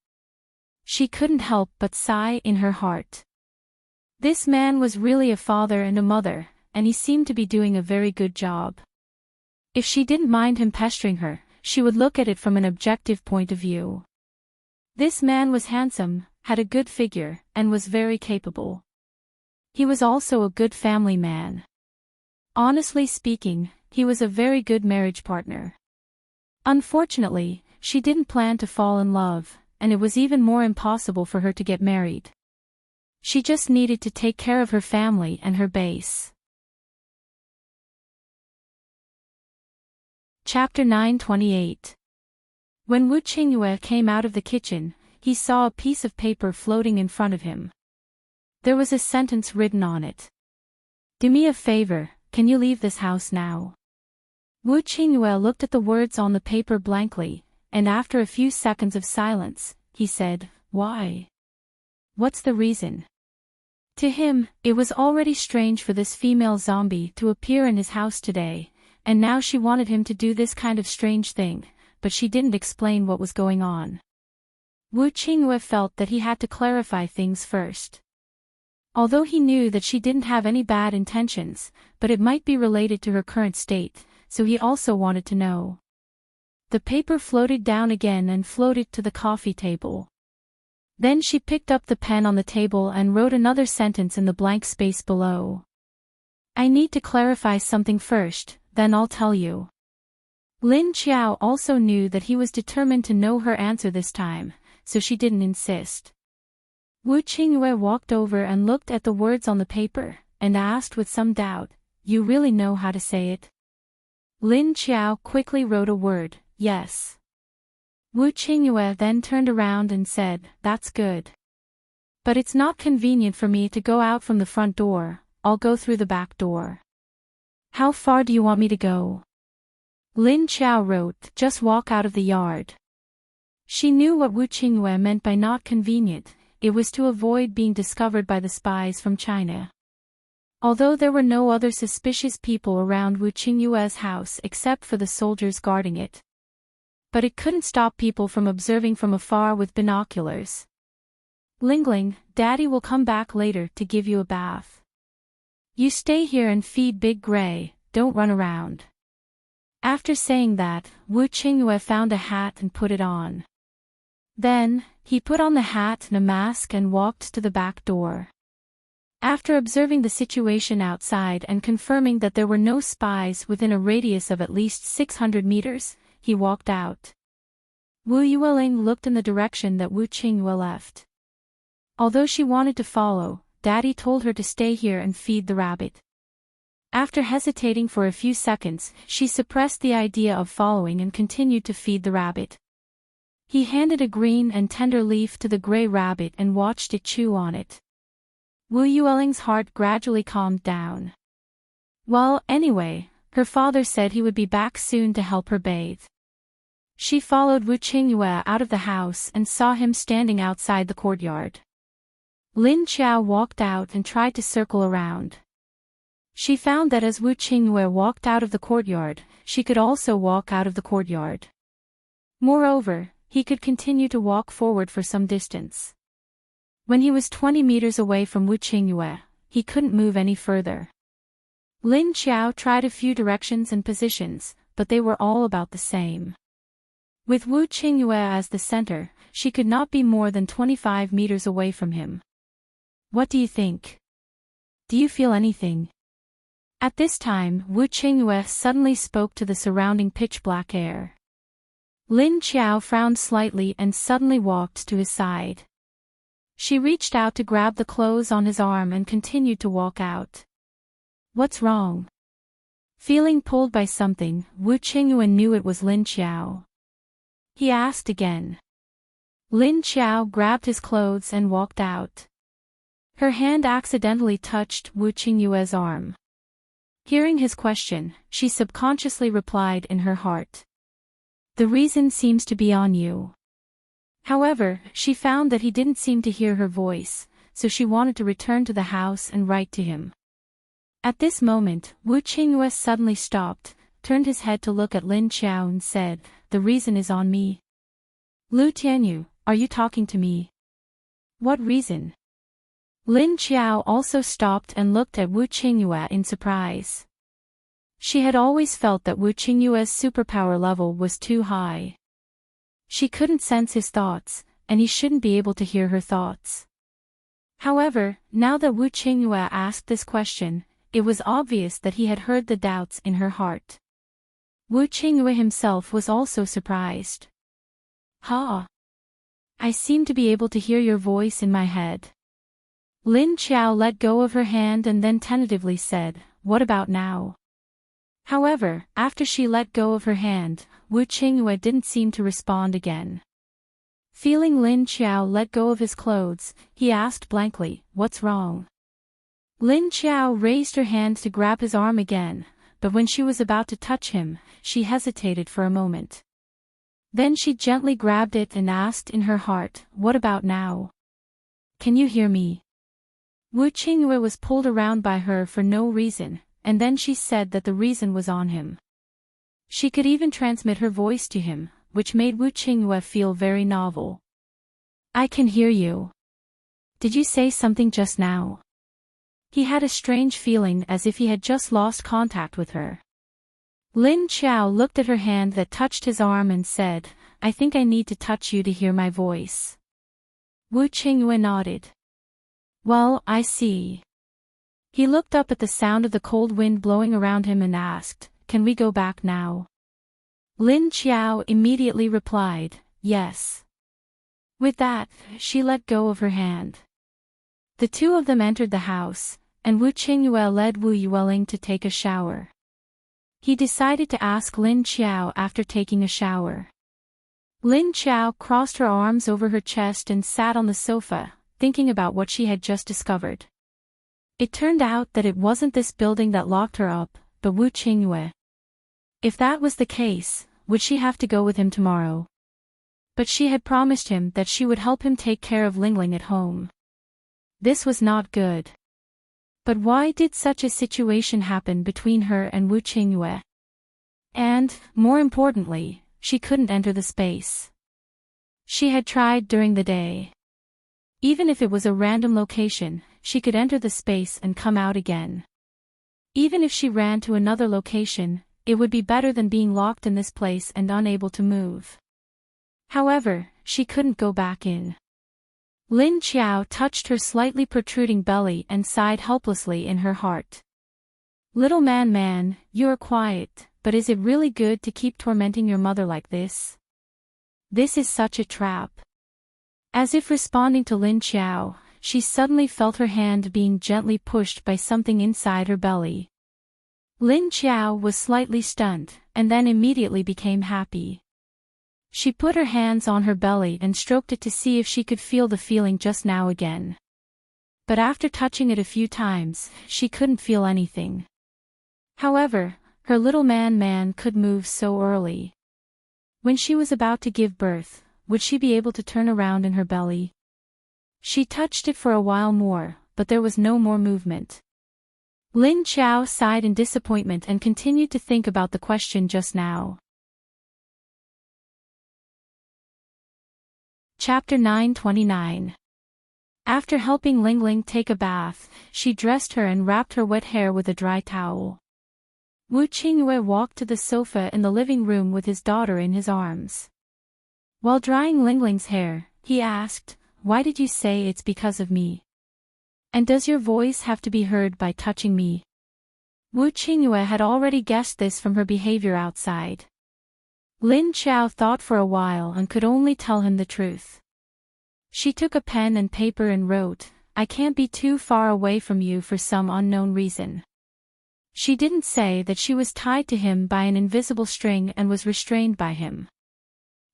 She couldn't help but sigh in her heart. This man was really a father and a mother, and he seemed to be doing a very good job. If she didn't mind him pestering her, she would look at it from an objective point of view. This man was handsome, had a good figure, and was very capable. He was also a good family man. Honestly speaking, he was a very good marriage partner. Unfortunately, she didn't plan to fall in love, and it was even more impossible for her to get married. She just needed to take care of her family and her base. Chapter 928. When Wu Qingyue came out of the kitchen, he saw a piece of paper floating in front of him. There was a sentence written on it. "Do me a favor, can you leave this house now?" Wu Qingyue looked at the words on the paper blankly, and after a few seconds of silence, he said, "Why? What's the reason?" To him, it was already strange for this female zombie to appear in his house today, and now she wanted him to do this kind of strange thing, but she didn't explain what was going on. Wu Qingyue felt that he had to clarify things first. Although he knew that she didn't have any bad intentions, but it might be related to her current state, so he also wanted to know. The paper floated down again and floated to the coffee table. Then she picked up the pen on the table and wrote another sentence in the blank space below. "I need to clarify something first, then I'll tell you." Lin Qiao also knew that he was determined to know her answer this time, so she didn't insist. Wu Qingyue walked over and looked at the words on the paper, and asked with some doubt, "You really know how to say it?" Lin Qiao quickly wrote a word, "Yes." Wu Qingyue then turned around and said, "That's good. But it's not convenient for me to go out from the front door, I'll go through the back door." "How far do you want me to go?" Lin Qiao wrote, "Just walk out of the yard." She knew what Wu Qingyue meant by not convenient, it was to avoid being discovered by the spies from China. Although there were no other suspicious people around Wu Qingyue's house except for the soldiers guarding it. But it couldn't stop people from observing from afar with binoculars. "Lingling, Daddy will come back later to give you a bath. You stay here and feed Big Gray, don't run around." After saying that, Wu Qingyue found a hat and put it on. Then, he put on the hat and a mask and walked to the back door. After observing the situation outside and confirming that there were no spies within a radius of at least 600 meters, he walked out. Wu Yueling looked in the direction that Wu Qingyue left. Although she wanted to follow, Daddy told her to stay here and feed the rabbit. After hesitating for a few seconds, she suppressed the idea of following and continued to feed the rabbit. He handed a green and tender leaf to the gray rabbit and watched it chew on it. Wu Yueling's heart gradually calmed down. Well, anyway, her father said he would be back soon to help her bathe. She followed Wu Qingyue out of the house and saw him standing outside the courtyard. Lin Qiao walked out and tried to circle around. She found that as Wu Qingyue walked out of the courtyard, she could also walk out of the courtyard. Moreover, he could continue to walk forward for some distance. When he was 20 meters away from Wu Qingyue, he couldn't move any further. Lin Qiao tried a few directions and positions, but they were all about the same. With Wu Qingyue as the center, she could not be more than 25 meters away from him. What do you think? Do you feel anything? At this time, Wu Qingyue suddenly spoke to the surrounding pitch-black air. Lin Qiao frowned slightly and suddenly walked to his side. She reached out to grab the clothes on his arm and continued to walk out. What's wrong? Feeling pulled by something, Wu Qingyue knew it was Lin Qiao. He asked again. Lin Qiao grabbed his clothes and walked out. Her hand accidentally touched Wu Qingyue's arm. Hearing his question, she subconsciously replied in her heart. The reason seems to be on you. However, she found that he didn't seem to hear her voice, so she wanted to return to the house and write to him. At this moment, Wu Qingyue suddenly stopped, turned his head to look at Lin Qiao and said, "The reason is on me." "Lu Tianyu, are you talking to me?" "What reason?" Lin Qiao also stopped and looked at Wu Qingyue in surprise. She had always felt that Wu Qingyue's superpower level was too high. She couldn't sense his thoughts, and he shouldn't be able to hear her thoughts. However, now that Wu Qingyue asked this question, it was obvious that he had heard the doubts in her heart. Wu Qingyue himself was also surprised. "Ha! I seem to be able to hear your voice in my head." Lin Qiao let go of her hand and then tentatively said, "What about now?" However, after she let go of her hand, Wu Qingyue didn't seem to respond again. Feeling Lin Qiao let go of his clothes, he asked blankly, "What's wrong?" Lin Qiao raised her hand to grab his arm again, but when she was about to touch him, she hesitated for a moment. Then she gently grabbed it and asked in her heart, "What about now? Can you hear me?" Wu Qingyue was pulled around by her for no reason, and then she said that the reason was on him. She could even transmit her voice to him, which made Wu Qingyue feel very novel. "I can hear you. Did you say something just now?" He had a strange feeling as if he had just lost contact with her. Lin Qiao looked at her hand that touched his arm and said, "I think I need to touch you to hear my voice." Wu Qingyue nodded. "Well, I see." He looked up at the sound of the cold wind blowing around him and asked, "Can we go back now?" Lin Qiao immediately replied, "Yes." With that, she let go of her hand. The two of them entered the house, and Wu Qingyue led Wu Yueling to take a shower. He decided to ask Lin Qiao after taking a shower. Lin Qiao crossed her arms over her chest and sat on the sofa, thinking about what she had just discovered. It turned out that it wasn't this building that locked her up, but Wu Qingyue. If that was the case, would she have to go with him tomorrow? But she had promised him that she would help him take care of Lingling at home. This was not good. But why did such a situation happen between her and Wu Qingyue? And, more importantly, she couldn't enter the space. She had tried during the day. Even if it was a random location, she could enter the space and come out again. Even if she ran to another location, it would be better than being locked in this place and unable to move. However, she couldn't go back in. Lin Qiao touched her slightly protruding belly and sighed helplessly in her heart. "Little man, you're quiet, but is it really good to keep tormenting your mother like this? This is such a trap." As if responding to Lin Qiao, she suddenly felt her hand being gently pushed by something inside her belly. Lin Qiao was slightly stunned, and then immediately became happy. She put her hands on her belly and stroked it to see if she could feel the feeling just now again. But after touching it a few times, she couldn't feel anything. However, her little man could move so early. When she was about to give birth, would she be able to turn around in her belly? She touched it for a while more, but there was no more movement. Lin Qiao sighed in disappointment and continued to think about the question just now. Chapter 929. After helping Ling Ling take a bath, she dressed her and wrapped her wet hair with a dry towel. Wu Qingyue walked to the sofa in the living room with his daughter in his arms. While drying Ling Ling's hair, he asked, "Why did you say it's because of me? And does your voice have to be heard by touching me?" Wu Qingyue had already guessed this from her behavior outside. Lin Chao thought for a while and could only tell him the truth. She took a pen and paper and wrote, "I can't be too far away from you for some unknown reason." She didn't say that she was tied to him by an invisible string and was restrained by him.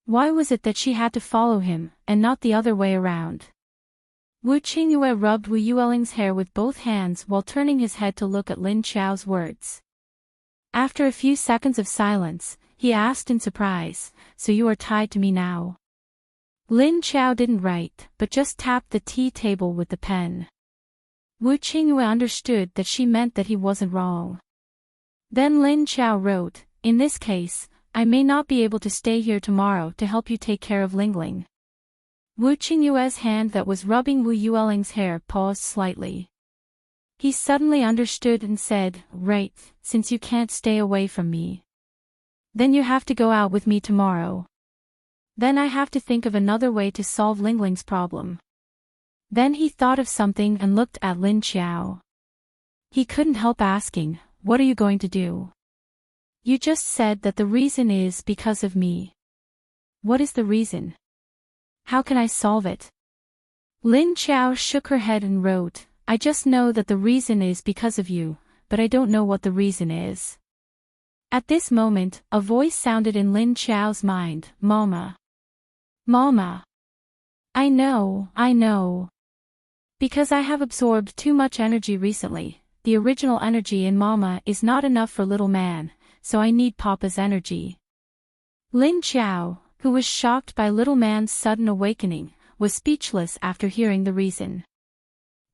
Why was it that she had to follow him, and not the other way around? Wu Qingyue rubbed Wu Yueling's hair with both hands while turning his head to look at Lin Chao's words. After a few seconds of silence, he asked in surprise, "So you are tied to me now?" Lin Chao didn't write, but just tapped the tea table with the pen. Wu Qingyue understood that she meant that he wasn't wrong. Then Lin Chao wrote, "In this case, I may not be able to stay here tomorrow to help you take care of Ling Ling." Wu Qingyue's hand that was rubbing Wu Yueling's hair paused slightly. He suddenly understood and said, "Right, since you can't stay away from me. Then you have to go out with me tomorrow. Then I have to think of another way to solve Ling Ling's problem." Then he thought of something and looked at Lin Chao. He couldn't help asking, "What are you going to do? You just said that the reason is because of me. What is the reason? How can I solve it?" Lin Chao shook her head and wrote, "I just know that the reason is because of you, but I don't know what the reason is." At this moment, a voice sounded in Lin Chao's mind, "Mama. Mama. I know. Because I have absorbed too much energy recently, the original energy in Mama is not enough for little man, so I need Papa's energy." Lin Chao, who was shocked by little man's sudden awakening, was speechless after hearing the reason.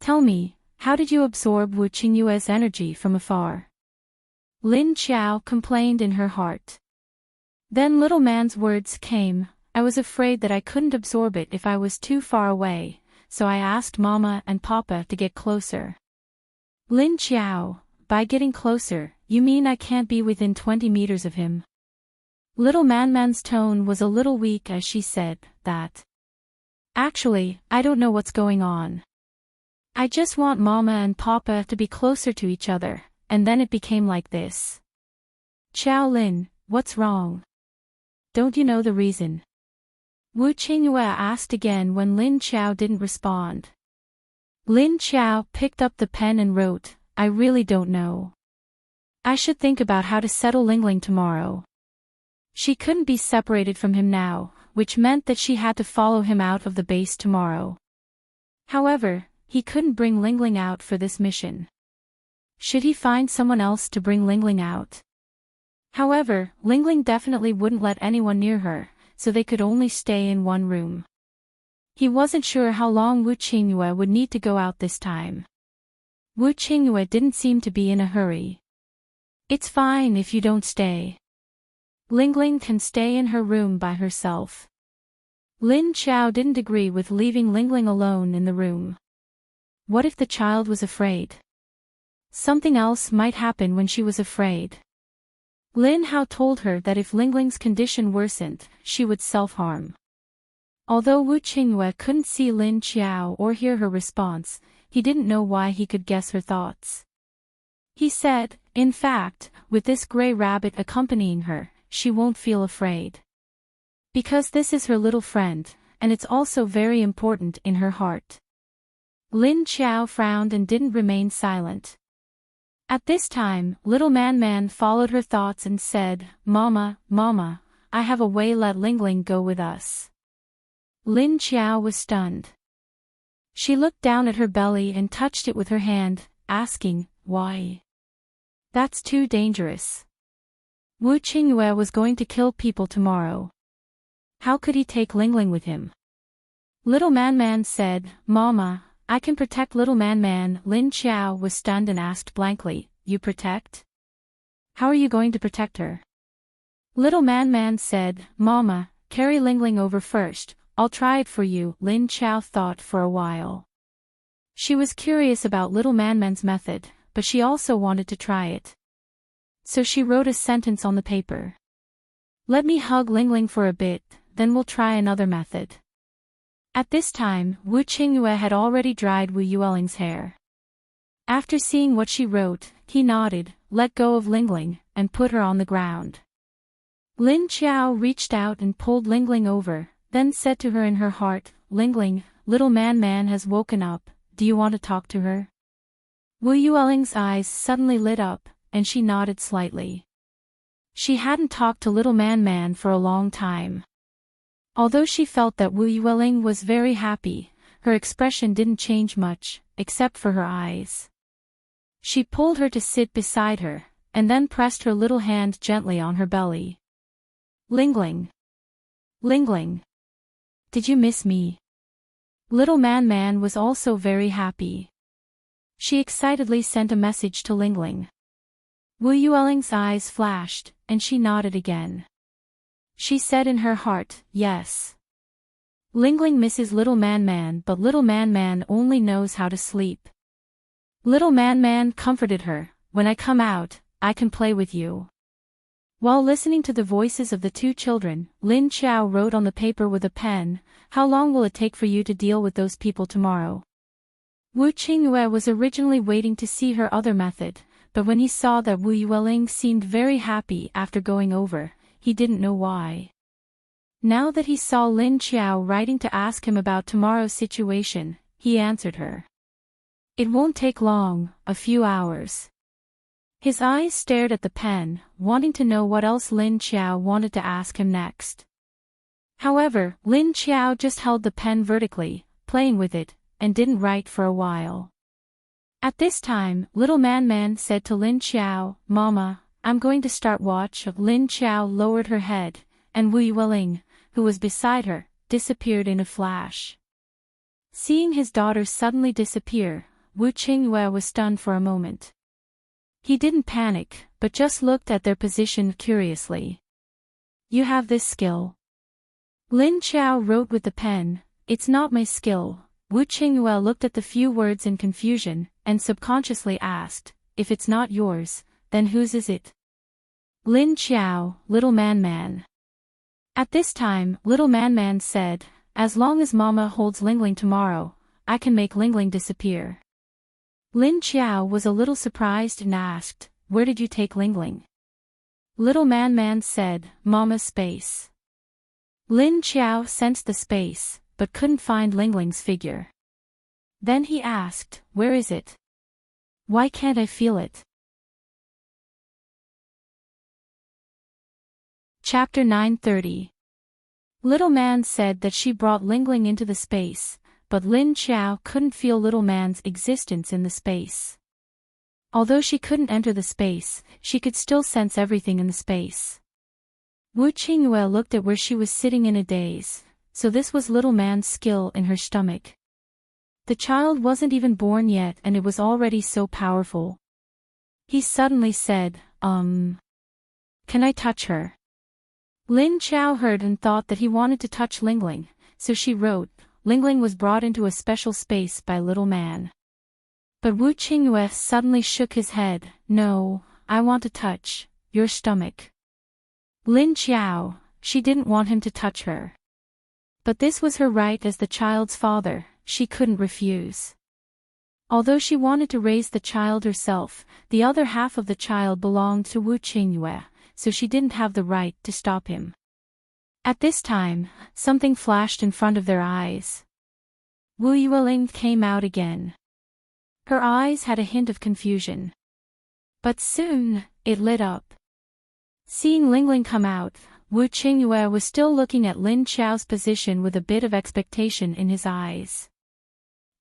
"Tell me, how did you absorb Wu Qingyue's energy from afar?" Lin Chao complained in her heart. Then little man's words came, "I was afraid that I couldn't absorb it if I was too far away, so I asked Mama and Papa to get closer." Lin Chao, by getting closer, you mean I can't be within 20 meters of him? Little man's tone was a little weak as she said that. "Actually, I don't know what's going on. I just want Mama and Papa to be closer to each other, and then it became like this." "Chao Lin, what's wrong? Don't you know the reason?" Wu Qingyue asked again when Lin Chao didn't respond. Lin Chao picked up the pen and wrote, "I really don't know. I should think about how to settle Ling Ling tomorrow." She couldn't be separated from him now, which meant that she had to follow him out of the base tomorrow. However, he couldn't bring Ling Ling out for this mission. Should he find someone else to bring Ling Ling out? However, Ling Ling definitely wouldn't let anyone near her, so they could only stay in one room. He wasn't sure how long Wu Qingyue would need to go out this time. Wu Qingyue didn't seem to be in a hurry. "It's fine if you don't stay. Ling Ling can stay in her room by herself." Lin Chao didn't agree with leaving Ling Ling alone in the room. What if the child was afraid? Something else might happen when she was afraid. Lin Hao told her that if Ling Ling's condition worsened, she would self-harm. Although Wu Qingyue couldn't see Lin Chao or hear her response, he didn't know why he could guess her thoughts. He said, "In fact, with this gray rabbit accompanying her, she won't feel afraid. Because this is her little friend, and it's also very important in her heart." Lin Chao frowned and didn't remain silent. At this time, little man followed her thoughts and said, Mama, I have a way, let Ling Ling go with us." Lin Chao was stunned. She looked down at her belly and touched it with her hand, asking, "Why? That's too dangerous. Wu Qingyue was going to kill people tomorrow. How could he take Ling Ling with him?" Little man said, "Mama, I can protect little man." Lin Chao was stunned and asked blankly, "You protect? How are you going to protect her?" Little man said, "Mama, carry Ling Ling over first, I'll try it for you." Lin Chao thought for a while. She was curious about little Man-Man's method, but she also wanted to try it. So she wrote a sentence on the paper. Let me hug Ling Ling for a bit, then we'll try another method. At this time, Wu Qingyue had already dried Wu Yueling's hair. After seeing what she wrote, he nodded, let go of Ling Ling, and put her on the ground. Lin Qiao reached out and pulled Ling Ling over, then said to her in her heart, Ling Ling, little Man-Man has woken up, do you want to talk to her? Wu Yueling's eyes suddenly lit up, and she nodded slightly. She hadn't talked to little Man-Man for a long time. Although she felt that Wu Yueling was very happy, her expression didn't change much, except for her eyes. She pulled her to sit beside her, and then pressed her little hand gently on her belly. Ling Ling. Ling Ling. Did you miss me? Little Man-Man was also very happy. She excitedly sent a message to Ling Ling. Wu Yueling's eyes flashed, and she nodded again. She said in her heart, yes. Ling Ling misses little Man-Man, but little Man-Man only knows how to sleep. Little Man-Man comforted her, when I come out, I can play with you. While listening to the voices of the two children, Lin Qiao wrote on the paper with a pen, how long will it take for you to deal with those people tomorrow? Wu Qingyue was originally waiting to see her other method, but when he saw that Wu Yueling seemed very happy after going over, he didn't know why. Now that he saw Lin Qiao writing to ask him about tomorrow's situation, he answered her. It won't take long, a few hours. His eyes stared at the pen, wanting to know what else Lin Qiao wanted to ask him next. However, Lin Qiao just held the pen vertically, playing with it, and didn't write for a while. At this time, little Man-Man said to Lin Qiao, Mama, I'm going to start watch. Lin Qiao lowered her head, and Wu Yueling, who was beside her, disappeared in a flash. Seeing his daughter suddenly disappear, Wu Qingyue was stunned for a moment. He didn't panic, but just looked at their position curiously. You have this skill. Lin Qiao wrote with the pen, it's not my skill. Wu Qingyue looked at the few words in confusion, and subconsciously asked, if it's not yours, then whose is it? Lin Qiao, little Man-Man. At this time, little Man-Man said, as long as Mama holds Ling Ling tomorrow, I can make Ling Ling disappear. Lin Qiao was a little surprised and asked, where did you take Ling Ling? Little Man-Man said, Mama's space. Lin Qiao sensed the space, but couldn't find Ling Ling's figure. Then he asked, where is it? Why can't I feel it? Chapter 930. Little Man said that she brought Ling Ling into the space, but Lin Qiao couldn't feel little man's existence in the space. Although she couldn't enter the space, she could still sense everything in the space. Wu Qingyue looked at where she was sitting in a daze, so this was little man's skill in her stomach. The child wasn't even born yet and it was already so powerful. He suddenly said, can I touch her? Lin Qiao heard and thought that he wanted to touch Ling Ling, so she wrote, Ling Ling was brought into a special space by little man. But Wu Qingyue suddenly shook his head, no, I want to touch your stomach. Lin Qiao, she didn't want him to touch her. But this was her right as the child's father, she couldn't refuse. Although she wanted to raise the child herself, the other half of the child belonged to Wu Qingyue, so she didn't have the right to stop him. At this time, something flashed in front of their eyes. Wu Yueling came out again. Her eyes had a hint of confusion. But soon, it lit up. Seeing Ling Ling come out, Wu Qingyue was still looking at Lin Qiao's position with a bit of expectation in his eyes.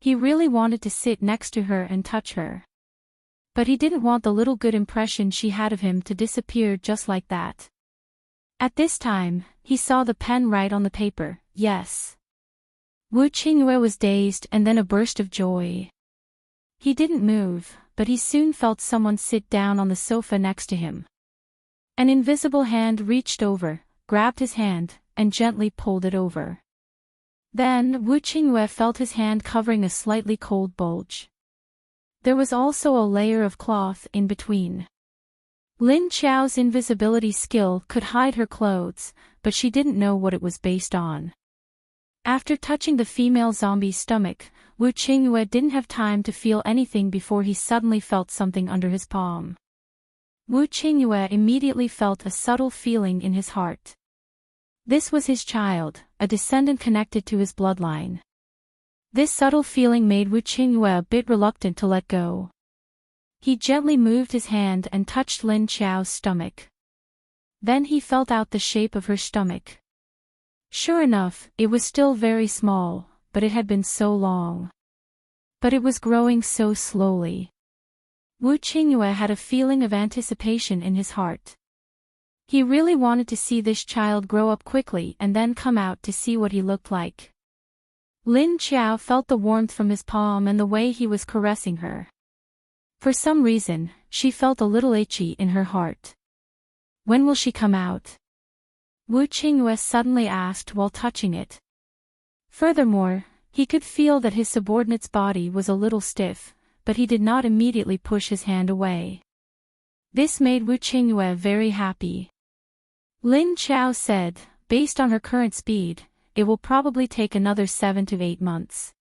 He really wanted to sit next to her and touch her. But he didn't want the little good impression she had of him to disappear just like that. At this time, he saw the pen write on the paper, yes. Wu Qingyue was dazed and then a burst of joy. He didn't move, but he soon felt someone sit down on the sofa next to him. An invisible hand reached over, grabbed his hand, and gently pulled it over. Then Wu Qingyue felt his hand covering a slightly cold bulge. There was also a layer of cloth in between. Lin Qiao's invisibility skill could hide her clothes, but she didn't know what it was based on. After touching the female zombie's stomach, Wu Qingyue didn't have time to feel anything before he suddenly felt something under his palm. Wu Qingyue immediately felt a subtle feeling in his heart. This was his child, a descendant connected to his bloodline. This subtle feeling made Wu Qingyue a bit reluctant to let go. He gently moved his hand and touched Lin Qiao's stomach. Then he felt out the shape of her stomach. Sure enough, it was still very small, but it had been so long. But it was growing so slowly. Wu Qingyue had a feeling of anticipation in his heart. He really wanted to see this child grow up quickly and then come out to see what he looked like. Lin Qiao felt the warmth from his palm and the way he was caressing her. For some reason, she felt a little itchy in her heart. When will she come out? Wu Qingyue suddenly asked while touching it. Furthermore, he could feel that his subordinate's body was a little stiff, but he did not immediately push his hand away. This made Wu Qingyue very happy. Lin Qiao said, based on her current speed, it will probably take another 7 to 8 months.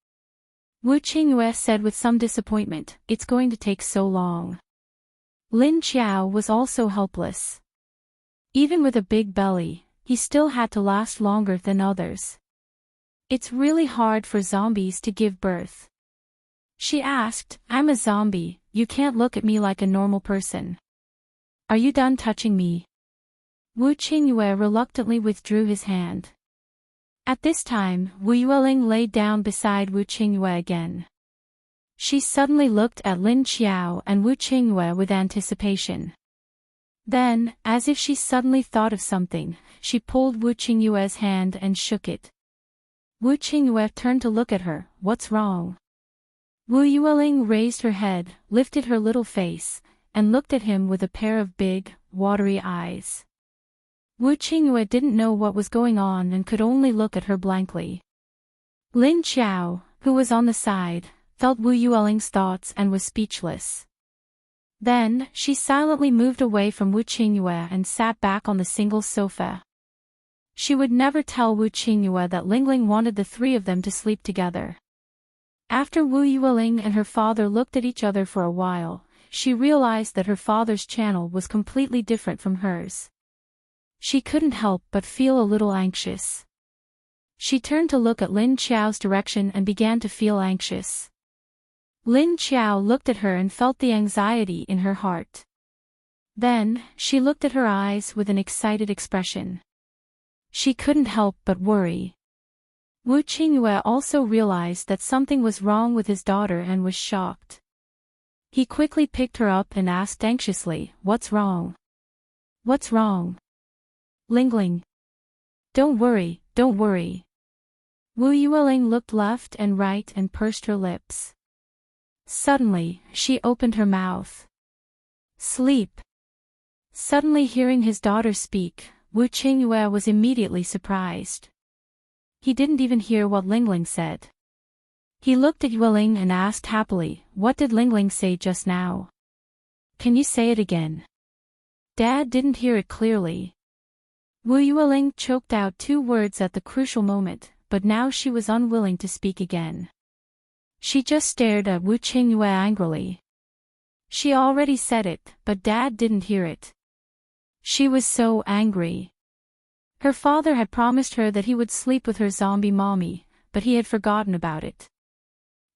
Wu Qingyue said with some disappointment, it's going to take so long. Lin Qiao was also helpless. Even with a big belly, he still had to last longer than others. It's really hard for zombies to give birth. She asked, I'm a zombie, you can't look at me like a normal person. Are you done touching me? Wu Qingyue reluctantly withdrew his hand. At this time, Wu Yueling lay down beside Wu Qingyue again. She suddenly looked at Lin Qiao and Wu Qingyue with anticipation. Then, as if she suddenly thought of something, she pulled Wu Qingyue's hand and shook it. Wu Qingyue turned to look at her, what's wrong? Wu Yueling raised her head, lifted her little face, and looked at him with a pair of big, watery eyes. Wu Qingyue didn't know what was going on and could only look at her blankly. Lin Qiao, who was on the side, felt Wu Yueling's thoughts and was speechless. Then, she silently moved away from Wu Qingyue and sat back on the single sofa. She would never tell Wu Qingyue that Lingling wanted the three of them to sleep together. After Wu Yueling and her father looked at each other for a while, she realized that her father's channel was completely different from hers. She couldn't help but feel a little anxious. She turned to look at Lin Qiao's direction and began to feel anxious. Lin Qiao looked at her and felt the anxiety in her heart. Then, she looked at her eyes with an excited expression. She couldn't help but worry. Wu Qingyue also realized that something was wrong with his daughter and was shocked. He quickly picked her up and asked anxiously, what's wrong? What's wrong? Lingling. Don't worry, don't worry. Wu Yueling looked left and right and pursed her lips. Suddenly, she opened her mouth. Sleep. Suddenly hearing his daughter speak, Wu Qingyue was immediately surprised. He didn't even hear what Lingling said. He looked at Yueling and asked happily, what did Lingling say just now? Can you say it again? Dad didn't hear it clearly. Wu Yueling choked out 2 words at the crucial moment, but now she was unwilling to speak again. She just stared at Wu Qingyue angrily. She already said it, but Dad didn't hear it. She was so angry. Her father had promised her that he would sleep with her zombie mommy, but he had forgotten about it.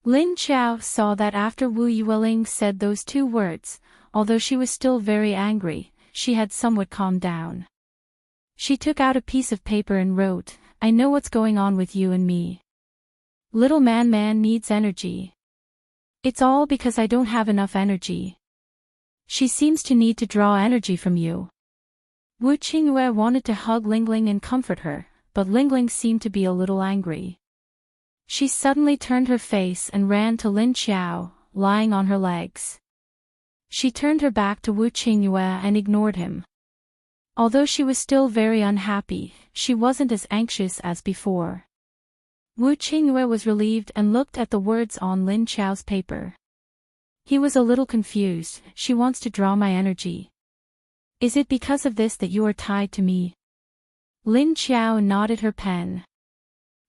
Lin Qiao saw that after Wu Yueling said those 2 words, although she was still very angry, she had somewhat calmed down. She took out a piece of paper and wrote, I know what's going on with you and me. Little man needs energy. It's all because I don't have enough energy. She seems to need to draw energy from you. Wu Qingyue wanted to hug Lingling and comfort her, but Lingling seemed to be a little angry. She suddenly turned her face and ran to Lin Qiao, lying on her legs. She turned her back to Wu Qingyue and ignored him. Although she was still very unhappy, she wasn't as anxious as before. Wu Qingyue was relieved and looked at the words on Lin Qiao's paper. He was a little confused. She wants to draw my energy. Is it because of this that you are tied to me? Lin Qiao nodded her pen.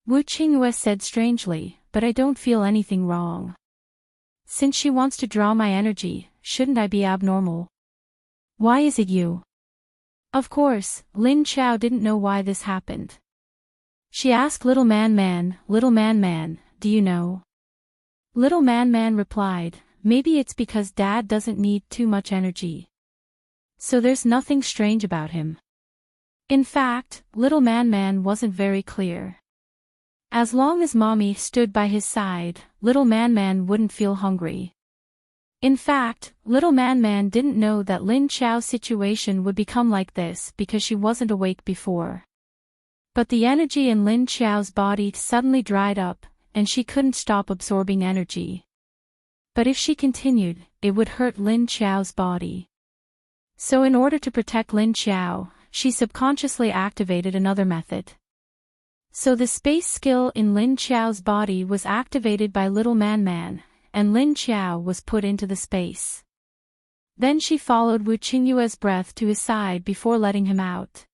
Wu Qingyue said strangely, but I don't feel anything wrong. Since she wants to draw my energy, shouldn't I be abnormal? Why is it you? Of course, Lin Qiao didn't know why this happened. She asked Little Man, do you know? Little Man replied, maybe it's because Dad doesn't need too much energy. So there's nothing strange about him. In fact, Little Man wasn't very clear. As long as Mommy stood by his side, Little Man wouldn't feel hungry. In fact, Little Man didn't know that Lin Qiao's situation would become like this because she wasn't awake before. But the energy in Lin Qiao's body suddenly dried up, and she couldn't stop absorbing energy. But if she continued, it would hurt Lin Qiao's body. So in order to protect Lin Qiao, she subconsciously activated another method. So the space skill in Lin Qiao's body was activated by Little Man, and Lin Qiao was put into the space. Then she followed Wu Qingyue's breath to his side before letting him out.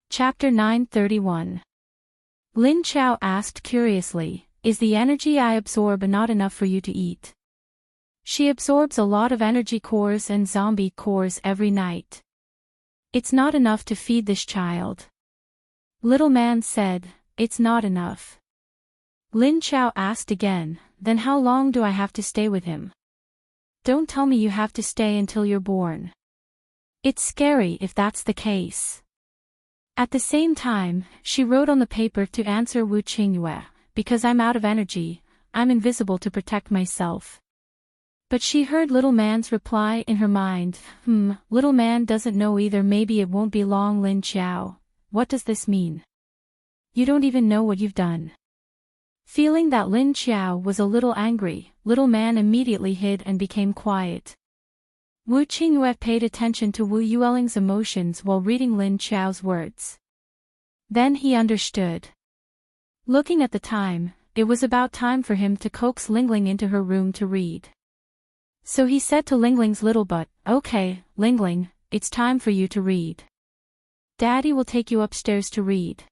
Chapter 931. Lin Qiao asked curiously, is the energy I absorb not enough for you to eat? She absorbs a lot of energy cores and zombie cores every night. It's not enough to feed this child. Little Man said, it's not enough. Lin Qiao asked again, then how long do I have to stay with him? Don't tell me you have to stay until you're born. It's scary if that's the case. At the same time, she wrote on the paper to answer Wu Qingyue, because I'm out of energy, I'm invisible to protect myself. But she heard Little Man's reply in her mind, Little Man doesn't know either, maybe it won't be long. Lin Qiao, what does this mean? You don't even know what you've done. Feeling that Lin Qiao was a little angry, Little Man immediately hid and became quiet. Wu Qingyue paid attention to Wu Yueling's emotions while reading Lin Qiao's words. Then he understood. Looking at the time, it was about time for him to coax Lingling into her room to read. So he said to Lingling's little butt, okay, Lingling, it's time for you to read. Daddy will take you upstairs to read.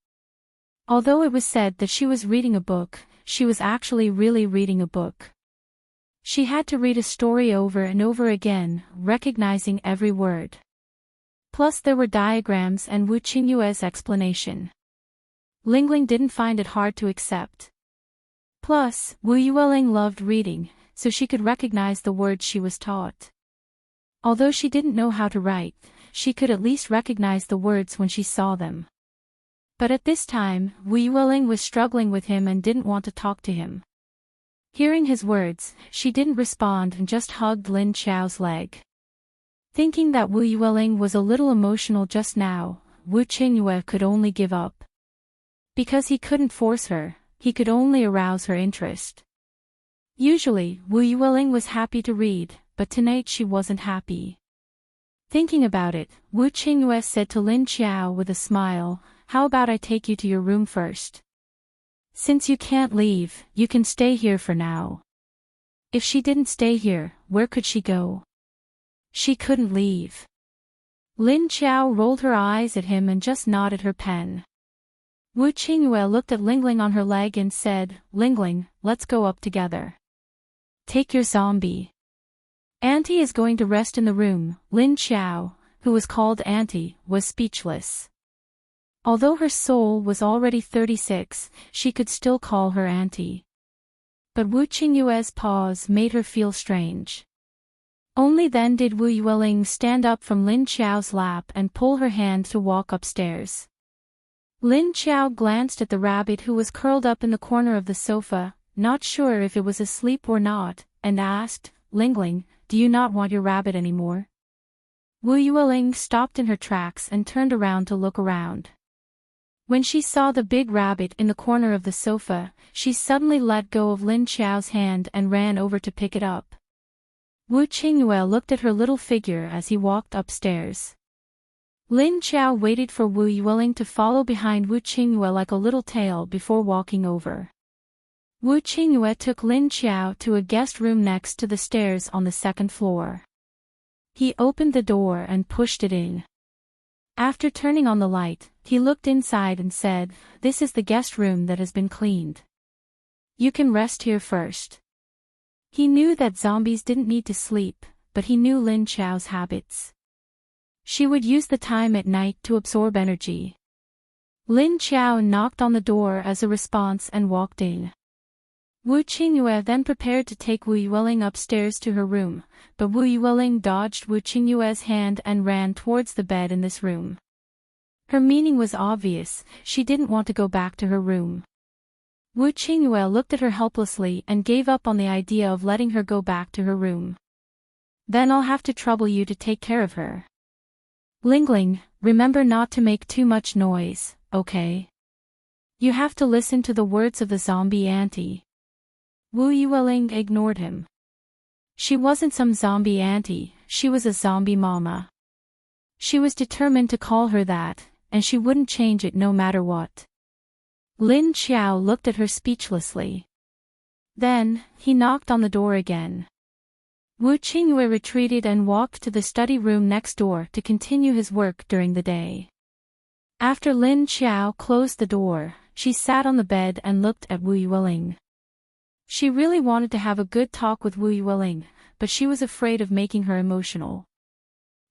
Although it was said that she was reading a book, she was actually really reading a book. She had to read a story over and over again, recognizing every word. Plus there were diagrams and Wu Qingyue's explanation. Lingling didn't find it hard to accept. Plus, Wu Yueling loved reading, so she could recognize the words she was taught. Although she didn't know how to write, she could at least recognize the words when she saw them. But at this time, Wu Yueling was struggling with him and didn't want to talk to him. Hearing his words, she didn't respond and just hugged Lin Qiao's leg. Thinking that Wu Yueling was a little emotional just now, Wu Qingyue could only give up. Because he couldn't force her, he could only arouse her interest. Usually, Wu Yueling was happy to read, but tonight she wasn't happy. Thinking about it, Wu Qingyue said to Lin Qiao with a smile, how about I take you to your room first? Since you can't leave, you can stay here for now. If she didn't stay here, where could she go? She couldn't leave. Lin Qiao rolled her eyes at him and just nodded her pen. Wu Qingyue looked at Lingling on her leg and said, Lingling, let's go up together. Take your zombie. Auntie is going to rest in the room. Lin Qiao, who was called Auntie, was speechless. Although her soul was already 36, she could still call her Auntie. But Wu Qingyue's pause made her feel strange. Only then did Wu Yueling stand up from Lin Qiao's lap and pull her hand to walk upstairs. Lin Qiao glanced at the rabbit who was curled up in the corner of the sofa, not sure if it was asleep or not, and asked, Lingling, do you not want your rabbit anymore? Wu Yueling stopped in her tracks and turned around to look around. When she saw the big rabbit in the corner of the sofa, she suddenly let go of Lin Qiao's hand and ran over to pick it up. Wu Qingyue looked at her little figure as he walked upstairs. Lin Qiao waited for Wu Yueling to follow behind Wu Qingyue like a little tail before walking over. Wu Qingyue took Lin Qiao to a guest room next to the stairs on the second floor. He opened the door and pushed it in. After turning on the light, he looked inside and said, "This is the guest room that has been cleaned. You can rest here first." He knew that zombies didn't need to sleep, but he knew Lin Qiao's habits. She would use the time at night to absorb energy. Lin Qiao knocked on the door as a response and walked in. Wu Qingyue then prepared to take Wu Yueling upstairs to her room, but Wu Yueling dodged Wu Qingyue's hand and ran towards the bed in this room. Her meaning was obvious, she didn't want to go back to her room. Wu Qingyue looked at her helplessly and gave up on the idea of letting her go back to her room. "Then I'll have to trouble you to take care of her. Lingling, remember not to make too much noise, okay? You have to listen to the words of the zombie auntie." Wu Yueling ignored him. She wasn't some zombie auntie, she was a zombie mama. She was determined to call her that, and she wouldn't change it no matter what. Lin Qiao looked at her speechlessly. Then, he knocked on the door again. Wu Qingyue retreated and walked to the study room next door to continue his work during the day. After Lin Qiao closed the door, she sat on the bed and looked at Wu Yueling. She really wanted to have a good talk with Wu Yueling, but she was afraid of making her emotional.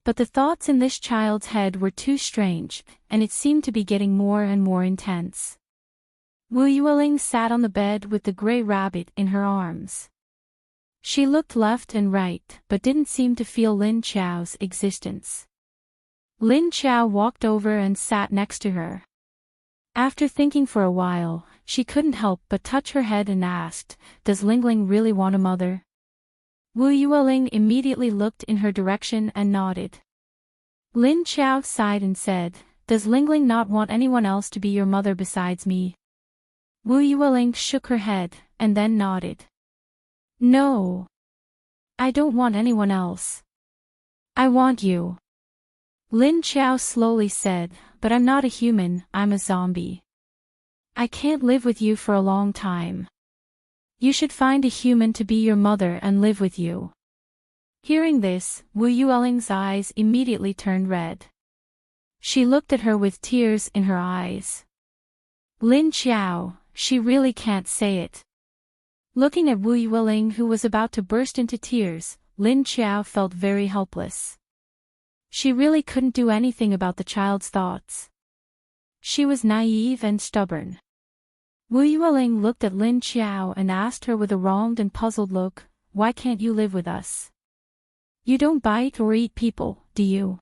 But the thoughts in this child's head were too strange, and it seemed to be getting more and more intense. Wu Yueling sat on the bed with the gray rabbit in her arms. She looked left and right, but didn't seem to feel Lin Qiao's existence. Lin Qiao walked over and sat next to her. After thinking for a while, she couldn't help but touch her head and asked, "Does Lingling really want a mother?" Wu Yueling immediately looked in her direction and nodded. Lin Qiao sighed and said, "Does Lingling not want anyone else to be your mother besides me?" Wu Yueling shook her head, and then nodded. "No. I don't want anyone else. I want you." Lin Qiao slowly said, "But I'm not a human, I'm a zombie. I can't live with you for a long time. You should find a human to be your mother and live with you." Hearing this, Wu Yueling's eyes immediately turned red. She looked at her with tears in her eyes. Lin Qiao, she really can't say it. Looking at Wu Yueling who was about to burst into tears, Lin Qiao felt very helpless. She really couldn't do anything about the child's thoughts. She was naive and stubborn. Wu Yueling looked at Lin Qiao and asked her with a wronged and puzzled look, "Why can't you live with us? You don't bite or eat people, do you?"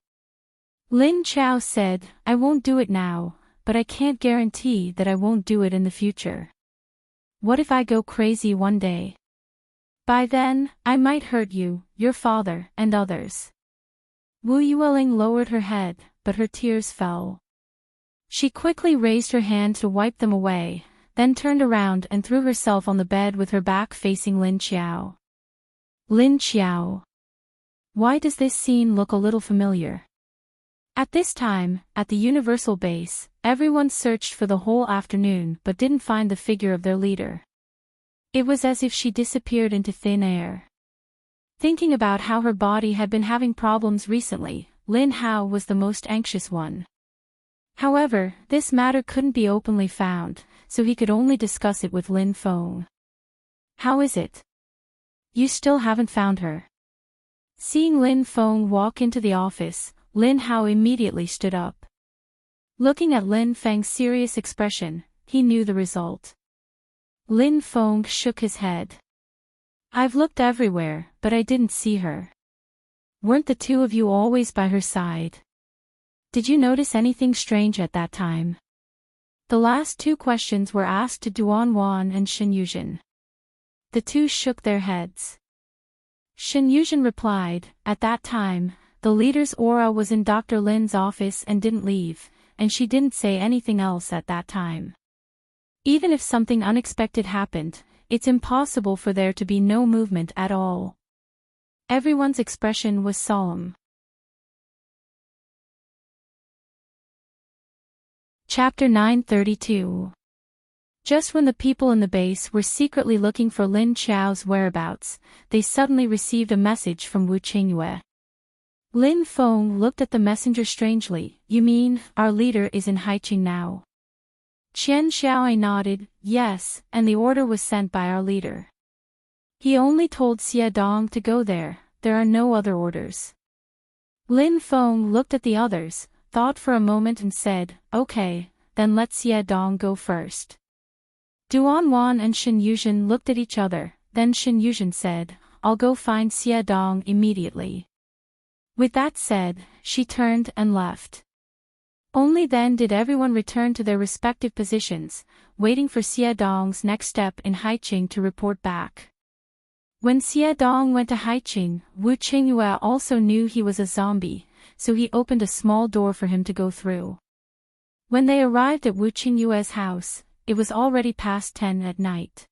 Lin Qiao said, "I won't do it now, but I can't guarantee that I won't do it in the future. What if I go crazy one day? By then, I might hurt you, your father, and others." Wu Yueling lowered her head, but her tears fell. She quickly raised her hand to wipe them away, then turned around and threw herself on the bed with her back facing Lin Qiao. "Lin Qiao. Why does this scene look a little familiar?" At this time, at the Universal Base, everyone searched for the whole afternoon but didn't find the figure of their leader. It was as if she disappeared into thin air. Thinking about how her body had been having problems recently, Lin Hao was the most anxious one. However, this matter couldn't be openly found, so he could only discuss it with Lin Feng. "How is it? You still haven't found her?" Seeing Lin Feng walk into the office, Lin Hao immediately stood up. Looking at Lin Feng's serious expression, he knew the result. Lin Feng shook his head. "I've looked everywhere, but I didn't see her. Weren't the two of you always by her side? Did you notice anything strange at that time?" The last two questions were asked to Duan Wan and Shen Yuzhen. The two shook their heads. Shen Yuzhen replied, "At that time, the leader's aura was in Dr. Lin's office and didn't leave, and she didn't say anything else at that time. Even if something unexpected happened, it's impossible for there to be no movement at all." Everyone's expression was solemn. Chapter 932. Just when the people in the base were secretly looking for Lin Qiao's whereabouts, they suddenly received a message from Wu Qingyue. Lin Feng looked at the messenger strangely. You mean, our leader is in Haiqing now? Qian Xiaoai nodded, yes, and the order was sent by our leader. He only told Xie Dong to go there are no other orders. Lin Feng looked at the others, thought for a moment and said, okay, then let Xie Dong go first. Duan Wan and Shen Yuzhen looked at each other, then Shen Yuzhen said, I'll go find Xie Dong immediately. With that said, she turned and left. Only then did everyone return to their respective positions, waiting for Xie Dong's next step in Haiqing to report back. When Xie Dong went to Haiqing, Wu Qingyue also knew he was a zombie, so he opened a small door for him to go through. When they arrived at Wu Qingyue's house, it was already past 10 at night.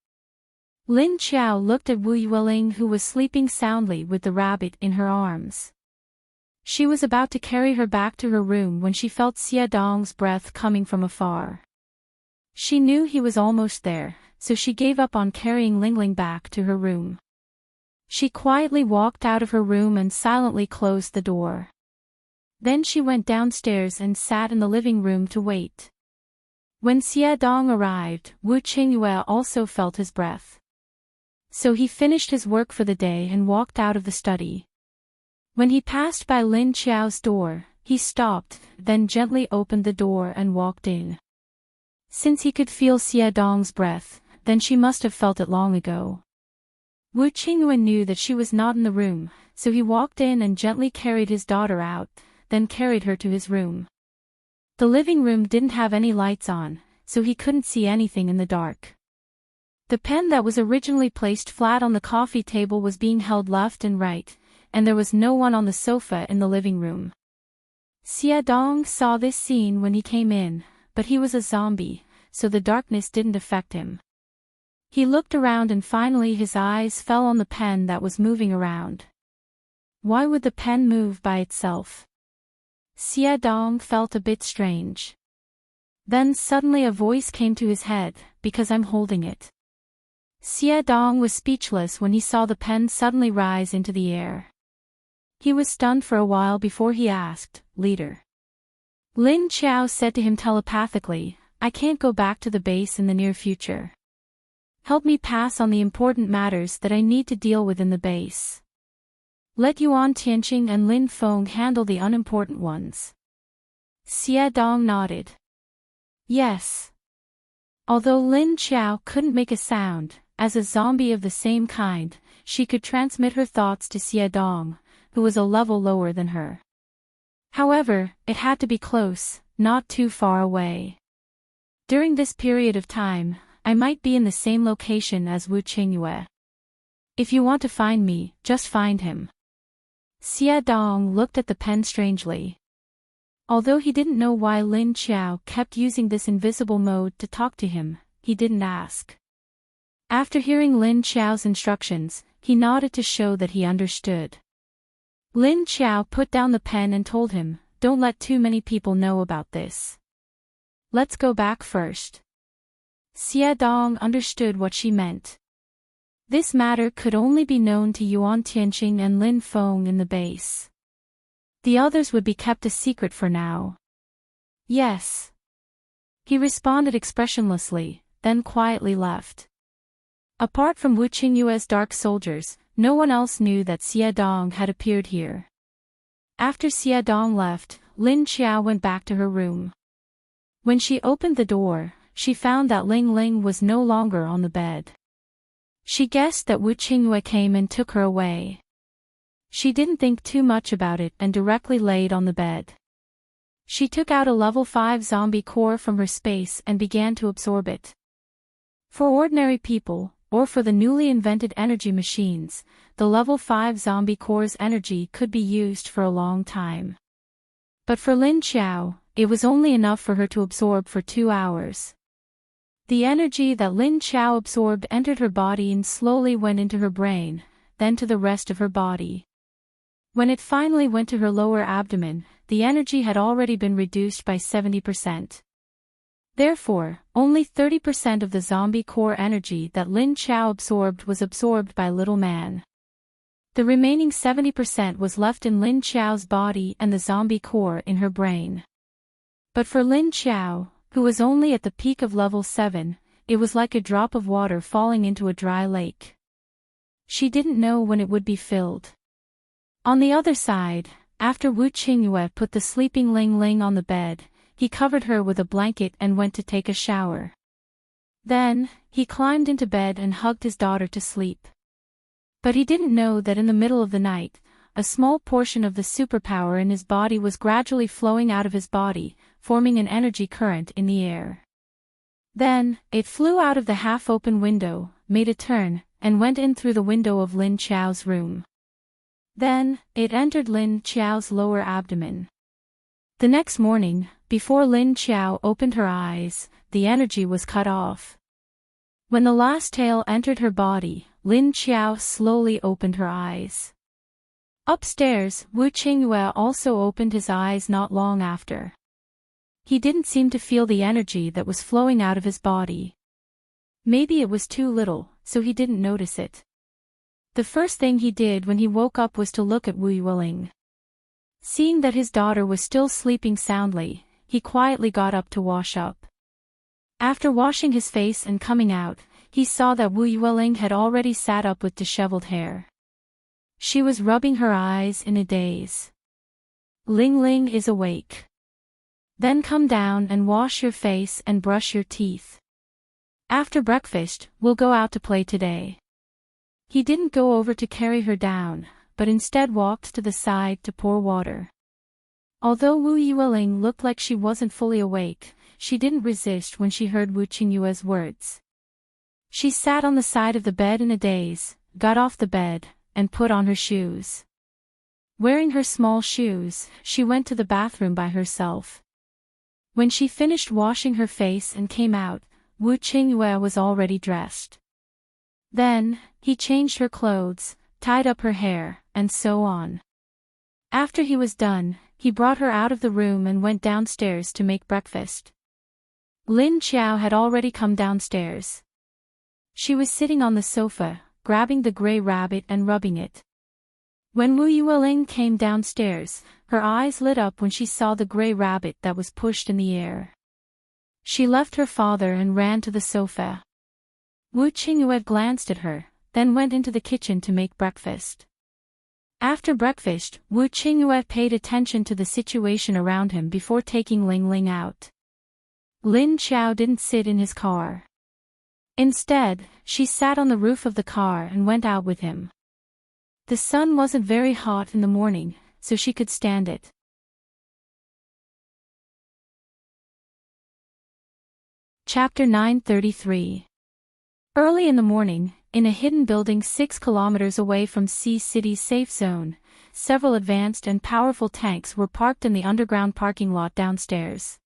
Lin Qiao looked at Wu Yueling, who was sleeping soundly with the rabbit in her arms. She was about to carry her back to her room when she felt Xie Dong's breath coming from afar. She knew he was almost there, so she gave up on carrying Lingling back to her room. She quietly walked out of her room and silently closed the door. Then she went downstairs and sat in the living room to wait. When Xie Dong arrived, Wu Qingyue also felt his breath. So he finished his work for the day and walked out of the study. When he passed by Lin Qiao's door, he stopped, then gently opened the door and walked in. Since he could feel Xie Dong's breath, then she must have felt it long ago. Wu Qingyue knew that she was not in the room, so he walked in and gently carried his daughter out, then carried her to his room. The living room didn't have any lights on, so he couldn't see anything in the dark. The pen that was originally placed flat on the coffee table was being held left and right, and there was no one on the sofa in the living room. Xie Dong saw this scene when he came in, but he was a zombie, so the darkness didn't affect him. He looked around and finally his eyes fell on the pen that was moving around. Why would the pen move by itself? Xie Dong felt a bit strange. Then suddenly a voice came to his head, because I'm holding it. Xie Dong was speechless when he saw the pen suddenly rise into the air. He was stunned for a while before he asked, Leader. Lin Qiao said to him telepathically, I can't go back to the base in the near future. Help me pass on the important matters that I need to deal with in the base. Let Yuan Tianqing and Lin Feng handle the unimportant ones. Xie Dong nodded. Yes. Although Lin Qiao couldn't make a sound, as a zombie of the same kind, she could transmit her thoughts to Xie Dong, who was a level lower than her. However, it had to be close, not too far away. During this period of time, I might be in the same location as Wu Qingyue. If you want to find me, just find him. Xie Dong looked at the pen strangely. Although he didn't know why Lin Qiao kept using this invisible mode to talk to him, he didn't ask. After hearing Lin Qiao's instructions, he nodded to show that he understood. Lin Qiao put down the pen and told him, Don't let too many people know about this. Let's go back first. Xie Dong understood what she meant. This matter could only be known to Yuan Tianqing and Lin Feng in the base. The others would be kept a secret for now. Yes. He responded expressionlessly, then quietly left. Apart from Wu Qingyue's dark soldiers, no one else knew that Xie Dong had appeared here. After Xie Dong left, Lin Qiao went back to her room. When she opened the door, she found that Ling Ling was no longer on the bed. She guessed that Wu Qingyue came and took her away. She didn't think too much about it and directly laid on the bed. She took out a level 5 zombie core from her space and began to absorb it. For ordinary people, or for the newly invented energy machines, the level 5 zombie core's energy could be used for a long time. But for Lin Qiao, it was only enough for her to absorb for 2 hours. The energy that Lin Qiao absorbed entered her body and slowly went into her brain, then to the rest of her body. When it finally went to her lower abdomen, the energy had already been reduced by 70%. Therefore, only 30% of the zombie core energy that Lin Qiao absorbed was absorbed by Little Man. The remaining 70% was left in Lin Qiao's body and the zombie core in her brain. But for Lin Qiao, who was only at the peak of level 7, it was like a drop of water falling into a dry lake. She didn't know when it would be filled. On the other side, after Wu Qingyue put the sleeping Ling Ling on the bed, he covered her with a blanket and went to take a shower. Then, he climbed into bed and hugged his daughter to sleep. But he didn't know that in the middle of the night, a small portion of the superpower in his body was gradually flowing out of his body, forming an energy current in the air. Then, it flew out of the half-open window, made a turn, and went in through the window of Lin Qiao's room. Then, it entered Lin Qiao's lower abdomen. The next morning, before Lin Qiao opened her eyes, the energy was cut off. When the last tail entered her body, Lin Qiao slowly opened her eyes. Upstairs, Wu Qingyue also opened his eyes not long after. He didn't seem to feel the energy that was flowing out of his body. Maybe it was too little, so he didn't notice it. The first thing he did when he woke up was to look at Wu Yueling. Seeing that his daughter was still sleeping soundly, he quietly got up to wash up. After washing his face and coming out, he saw that Wu Yueling had already sat up with disheveled hair. She was rubbing her eyes in a daze. Ling Ling is awake. Then come down and wash your face and brush your teeth. After breakfast, we'll go out to play today. He didn't go over to carry her down, but instead walked to the side to pour water. Although Wu Yueling looked like she wasn't fully awake, she didn't resist when she heard Wu Qingyue's words. She sat on the side of the bed in a daze, got off the bed, and put on her shoes. Wearing her small shoes, she went to the bathroom by herself. When she finished washing her face and came out, Wu Qingyue was already dressed. Then, he changed her clothes, tied up her hair, and so on. After he was done, he brought her out of the room and went downstairs to make breakfast. Lin Qiao had already come downstairs. She was sitting on the sofa, grabbing the gray rabbit and rubbing it. When Wu Yueling came downstairs, her eyes lit up when she saw the gray rabbit that was pushed in the air. She left her father and ran to the sofa. Wu Qingyue glanced at her, then went into the kitchen to make breakfast. After breakfast, Wu Qingyue paid attention to the situation around him before taking Ling Ling out. Lin Qiao didn't sit in his car. Instead, she sat on the roof of the car and went out with him. The sun wasn't very hot in the morning, so she could stand it. Chapter 933. Early in the morning, in a hidden building 6 kilometers away from Sea City's safe zone, several advanced and powerful tanks were parked in the underground parking lot downstairs.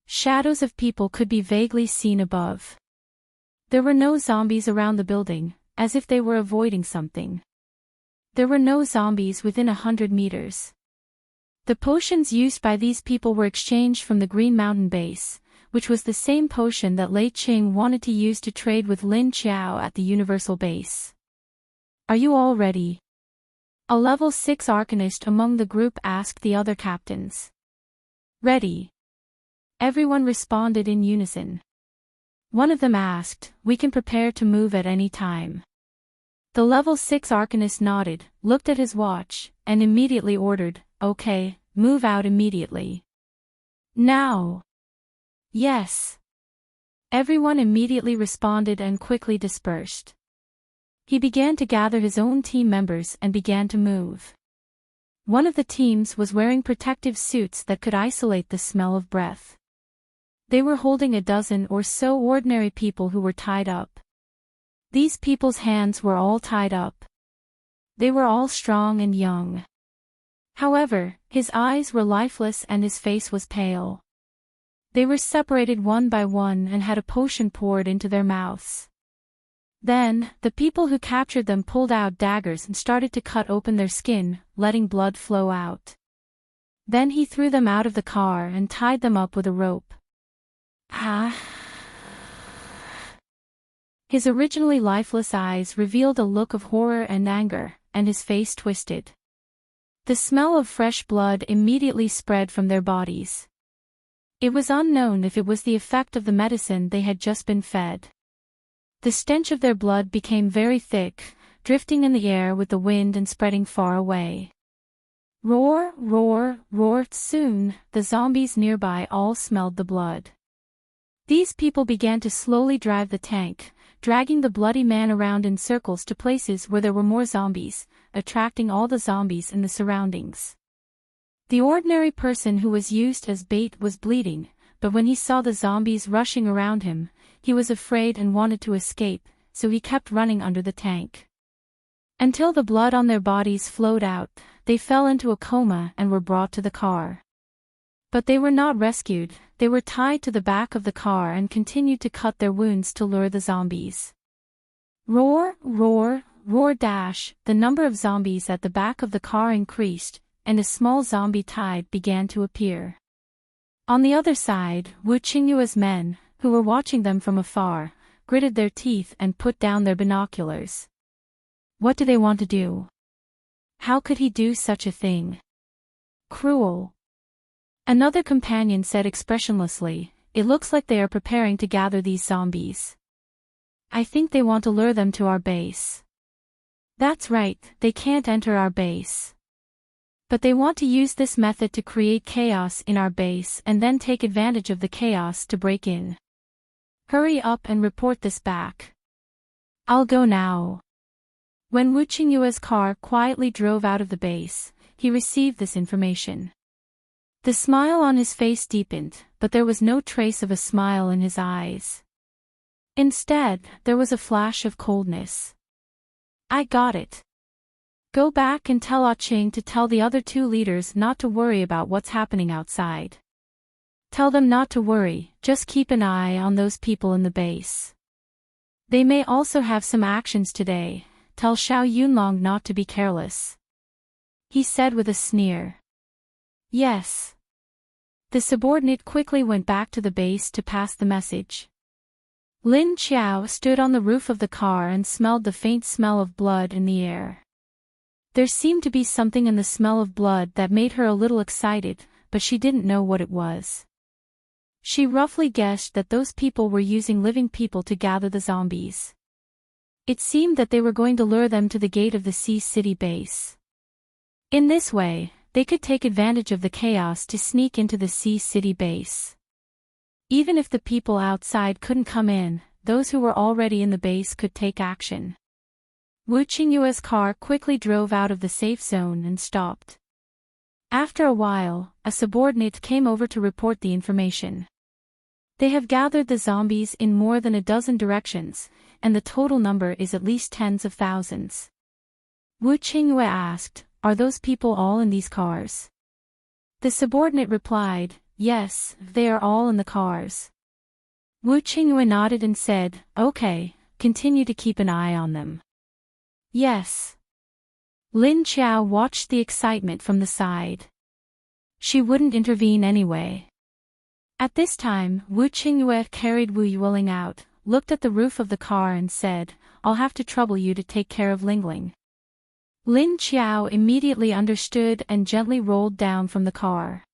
Shadows of people could be vaguely seen above. There were no zombies around the building, as if they were avoiding something. There were no zombies within 100 meters. The potions used by these people were exchanged from the Green Mountain base, which was the same potion that Lei Qing wanted to use to trade with Lin Qiao at the Universal Base. Are you all ready? A level 6 arcanist among the group asked the other captains. Ready. Everyone responded in unison. One of them asked, we can prepare to move at any time. The level 6 arcanist nodded, looked at his watch, and immediately ordered, okay, move out immediately. Now. Yes. Everyone immediately responded and quickly dispersed. He began to gather his own team members and began to move. One of the teams was wearing protective suits that could isolate the smell of breath. They were holding a dozen or so ordinary people who were tied up. These people's hands were all tied up. They were all strong and young. However, his eyes were lifeless and his face was pale. They were separated one by one and had a potion poured into their mouths. Then, the people who captured them pulled out daggers and started to cut open their skin, letting blood flow out. Then he threw them out of the car and tied them up with a rope. Ah. His originally lifeless eyes revealed a look of horror and anger, and his face twisted. The smell of fresh blood immediately spread from their bodies. It was unknown if it was the effect of the medicine they had just been fed. The stench of their blood became very thick, drifting in the air with the wind and spreading far away. Roar, roar, roar. Soon, the zombies nearby all smelled the blood. These people began to slowly drive the tank, dragging the bloody man around in circles to places where there were more zombies, attracting all the zombies in the surroundings. The ordinary person who was used as bait was bleeding, but when he saw the zombies rushing around him, he was afraid and wanted to escape, so he kept running under the tank. Until the blood on their bodies flowed out, they fell into a coma and were brought to the car. But they were not rescued, they were tied to the back of the car and continued to cut their wounds to lure the zombies. Roar, roar, roar. The number of zombies at the back of the car increased, and a small zombie tide began to appear. On the other side, Wu Qingyue's men, who were watching them from afar, gritted their teeth and put down their binoculars. What do they want to do? How could he do such a thing? Cruel. Another companion said expressionlessly, "It looks like they are preparing to gather these zombies. I think they want to lure them to our base." That's right, they can't enter our base. But they want to use this method to create chaos in our base and then take advantage of the chaos to break in. Hurry up and report this back. I'll go now. When Wu Qingyue's car quietly drove out of the base, he received this information. The smile on his face deepened, but there was no trace of a smile in his eyes. Instead, there was a flash of coldness. I got it. Go back and tell Qing to tell the other two leaders not to worry about what's happening outside. Tell them not to worry, just keep an eye on those people in the base. They may also have some actions today. Tell Xiao Yunlong not to be careless. He said with a sneer. Yes. The subordinate quickly went back to the base to pass the message. Lin Qiao stood on the roof of the car and smelled the faint smell of blood in the air. There seemed to be something in the smell of blood that made her a little excited, but she didn't know what it was. She roughly guessed that those people were using living people to gather the zombies. It seemed that they were going to lure them to the gate of the Sea City base. In this way, they could take advantage of the chaos to sneak into the Sea City base. Even if the people outside couldn't come in, those who were already in the base could take action. Wu Qingyue's car quickly drove out of the safe zone and stopped. After a while, a subordinate came over to report the information. They have gathered the zombies in more than a dozen directions, and the total number is at least tens of thousands. Wu Qingyue asked, "Are those people all in these cars?" The subordinate replied, "Yes, they are all in the cars." Wu Qingyue nodded and said, "Okay, continue to keep an eye on them." Yes. Lin Qiao watched the excitement from the side. She wouldn't intervene anyway. At this time, Wu Qingyue carried Wu Yueling out, looked at the roof of the car and said, "I'll have to trouble you to take care of Lingling." Lin Qiao immediately understood and gently rolled down from the car.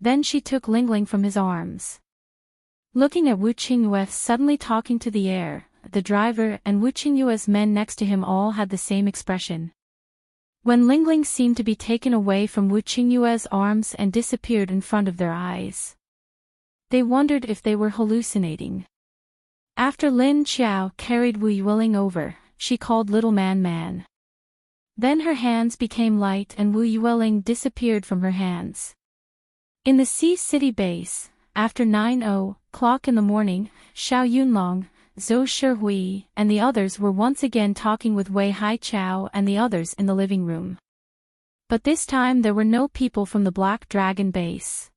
Then she took Lingling from his arms. Looking at Wu Qingyue suddenly talking to the air, the driver and Wu Qingyue's men next to him all had the same expression. When Lingling seemed to be taken away from Wu Qingyue's arms and disappeared in front of their eyes, they wondered if they were hallucinating. After Lin Qiao carried Wu Yueling over, she called Little Man Man. Then her hands became light and Wu Yueling disappeared from her hands. In the Sea City base, after 9:00 in the morning, Xiao Yunlong, Zhou Shihui, and the others were once again talking with Wei Haichao and the others in the living room. But this time there were no people from the Black Dragon base.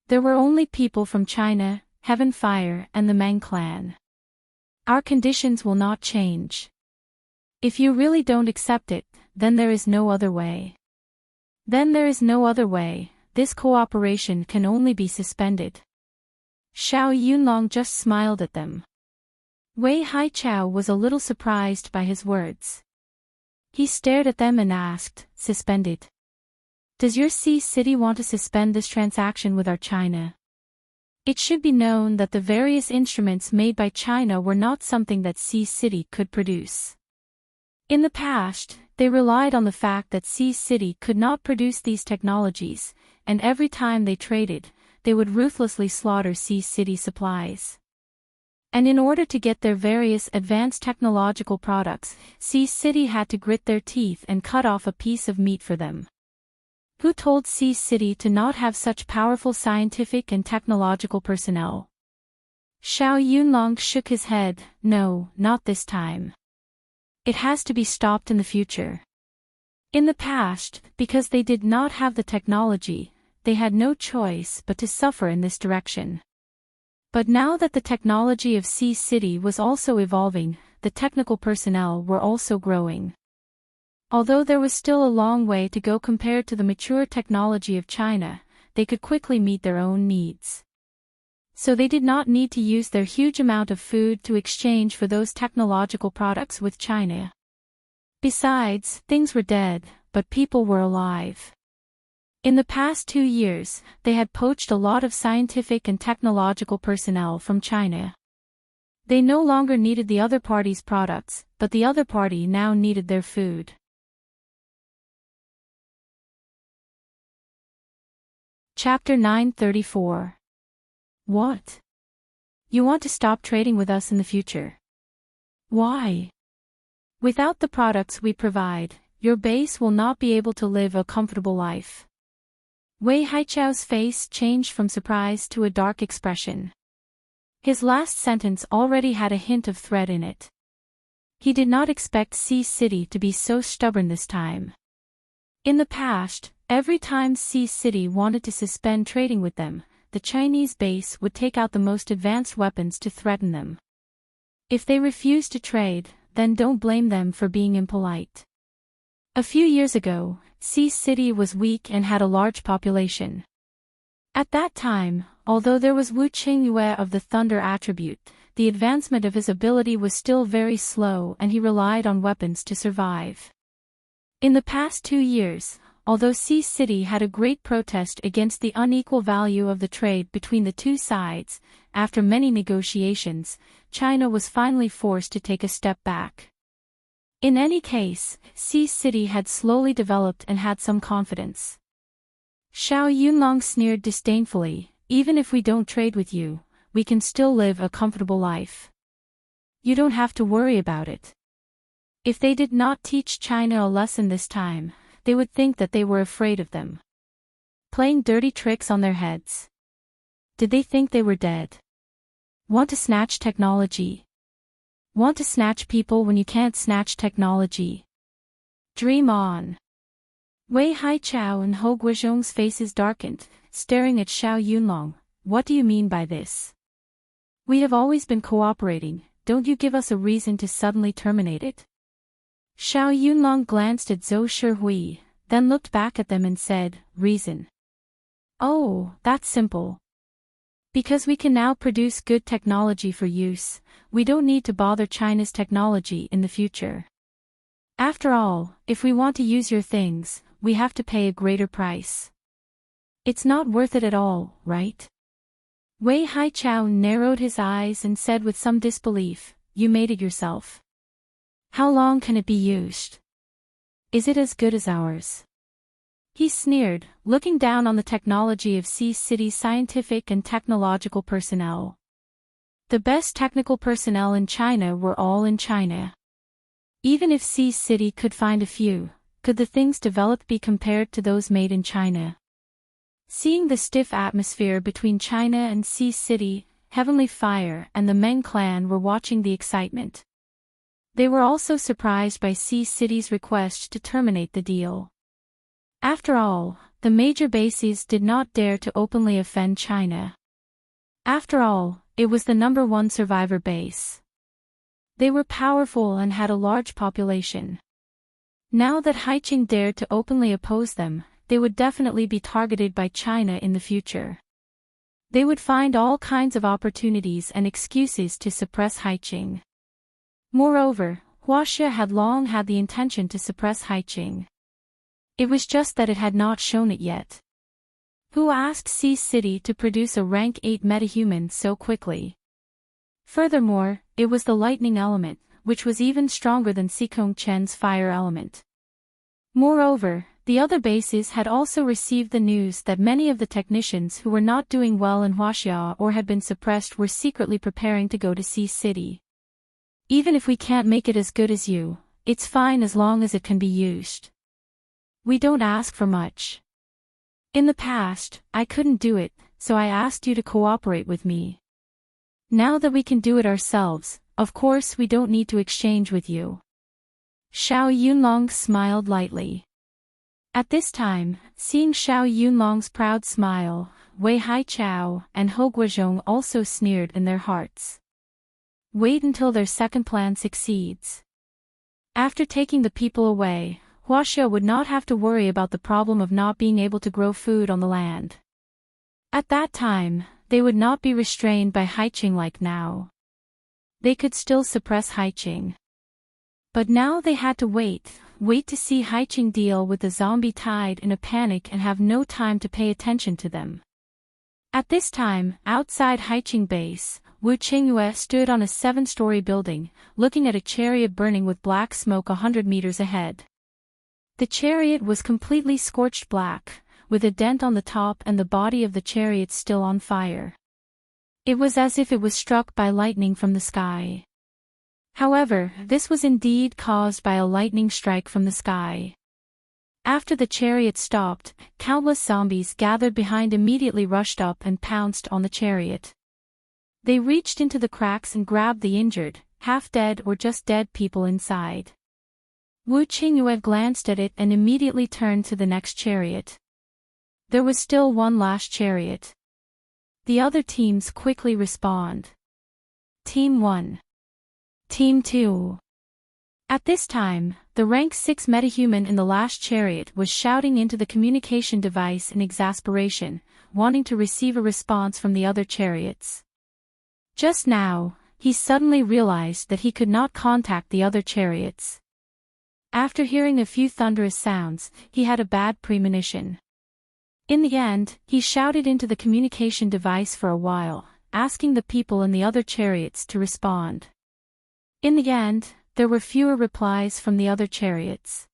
There were only people from China, Heaven Fire, and the Meng clan. Our conditions will not change. If you really don't accept it, then there is no other way. Then there is no other way, this cooperation can only be suspended. Xiao Yunlong just smiled at them. Wei Haichao was a little surprised by his words. He stared at them and asked, "Suspended? Does your Sea City want to suspend this transaction with our China?" It should be known that the various instruments made by China were not something that Sea City could produce. In the past, they relied on the fact that Sea City could not produce these technologies, and every time they traded, they would ruthlessly slaughter Sea City supplies. And in order to get their various advanced technological products, Sea City had to grit their teeth and cut off a piece of meat for them. Who told Sea City to not have such powerful scientific and technological personnel? Xiao Yunlong shook his head. No, not this time. It has to be stopped in the future. In the past, because they did not have the technology, they had no choice but to suffer in this direction. But now that the technology of Sea City was also evolving, the technical personnel were also growing. Although there was still a long way to go compared to the mature technology of China, they could quickly meet their own needs. So they did not need to use their huge amount of food to exchange for those technological products with China. Besides, things were dead, but people were alive. In the past 2 years, they had poached a lot of scientific and technological personnel from China. They no longer needed the other party's products, but the other party now needed their food. Chapter 934. What? You want to stop trading with us in the future? Why? Without the products we provide, your base will not be able to live a comfortable life. Wei Haichao's face changed from surprise to a dark expression. His last sentence already had a hint of threat in it. He did not expect Sea City to be so stubborn this time. In the past, every time Sea City wanted to suspend trading with them, the Chinese base would take out the most advanced weapons to threaten them. If they refused to trade, then don't blame them for being impolite. A few years ago, Sea City was weak and had a large population. At that time, although there was Wu Qingyue of the Thunder attribute, the advancement of his ability was still very slow and he relied on weapons to survive. In the past 2 years, although Sea City had a great protest against the unequal value of the trade between the two sides, after many negotiations, China was finally forced to take a step back. In any case, Sea City had slowly developed and had some confidence. Xiao Yunlong sneered disdainfully, "Even if we don't trade with you, we can still live a comfortable life. You don't have to worry about it." If they did not teach China a lesson this time, they would think that they were afraid of them. Playing dirty tricks on their heads. Did they think they were dead? Want to snatch technology? Want to snatch people when you can't snatch technology? Dream on. Wei Haichao and Ho Guizhong's faces darkened, staring at Xiao Yunlong. What do you mean by this? We have always been cooperating, don't you give us a reason to suddenly terminate it? Xiao Yunlong glanced at Zhou Shihui, then looked back at them and said, "Reason? Oh, that's simple. Because we can now produce good technology for use, we don't need to bother China's technology in the future. After all, if we want to use your things, we have to pay a greater price. It's not worth it at all, right?" Wei Haichao narrowed his eyes and said with some disbelief, "You made it yourself. How long can it be used? Is it as good as ours?" He sneered, looking down on the technology of Sea City's scientific and technological personnel. The best technical personnel in China were all in China. Even if Sea City could find a few, could the things developed be compared to those made in China? Seeing the stiff atmosphere between China and Sea City, Heavenly Fire and the Meng clan were watching the excitement. They were also surprised by Sea City's request to terminate the deal. After all, the major bases did not dare to openly offend China. After all, it was the #1 survivor base. They were powerful and had a large population. Now that Haiqing dared to openly oppose them, they would definitely be targeted by China in the future. They would find all kinds of opportunities and excuses to suppress Haiqing. Moreover, Huaxia had long had the intention to suppress Haiqing. It was just that it had not shown it yet. Who asked Sea City to produce a rank 8 metahuman so quickly? Furthermore, it was the lightning element, which was even stronger than Xikong Chen's fire element. Moreover, the other bases had also received the news that many of the technicians who were not doing well in Huaxia or had been suppressed were secretly preparing to go to Sea City. Even if we can't make it as good as you, it's fine as long as it can be used. We don't ask for much. In the past, I couldn't do it, so I asked you to cooperate with me. Now that we can do it ourselves, of course we don't need to exchange with you. Xiao Yunlong smiled lightly. At this time, seeing Xiao Yunlong's proud smile, Wei Haichao and Hou Guozhong also sneered in their hearts. Wait until their second plan succeeds. After taking the people away, Huaxia would not have to worry about the problem of not being able to grow food on the land. At that time, they would not be restrained by Haiqing like now. They could still suppress Haiqing. But now they had to wait to see Haiqing deal with the zombie tide in a panic and have no time to pay attention to them. At this time, outside Haiqing base, Wu Qingyue stood on a 7-story building, looking at a chariot burning with black smoke 100 meters ahead. The chariot was completely scorched black, with a dent on the top and the body of the chariot still on fire. It was as if it was struck by lightning from the sky. However, this was indeed caused by a lightning strike from the sky. After the chariot stopped, countless zombies gathered behind immediately rushed up and pounced on the chariot. They reached into the cracks and grabbed the injured, half-dead or just dead people inside. Wu Qingyue glanced at it and immediately turned to the next chariot. There was still one last chariot. The other teams quickly respond. Team 1. Team 2. At this time, the rank 6 metahuman in the last chariot was shouting into the communication device in exasperation, wanting to receive a response from the other chariots. Just now, he suddenly realized that he could not contact the other chariots. After hearing a few thunderous sounds, he had a bad premonition. In the end, he shouted into the communication device for a while, asking the people in the other chariots to respond. In the end, there were fewer replies from the other chariots.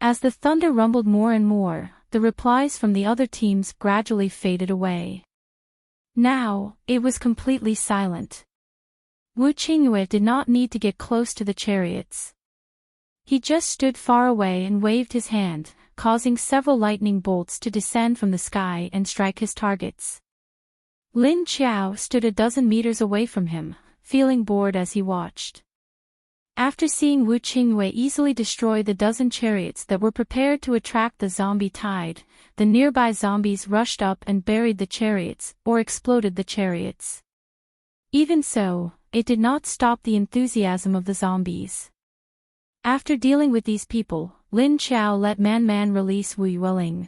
As the thunder rumbled more and more, the replies from the other teams gradually faded away. Now, it was completely silent. Wu Qingyue did not need to get close to the chariots. He just stood far away and waved his hand, causing several lightning bolts to descend from the sky and strike his targets. Lin Qiao stood a dozen meters away from him, feeling bored as he watched. After seeing Wu Qingyue easily destroy the dozen chariots that were prepared to attract the zombie tide, the nearby zombies rushed up and buried the chariots or exploded the chariots. Even so, it did not stop the enthusiasm of the zombies. After dealing with these people, Lin Qiao let Man release Wu Yueling.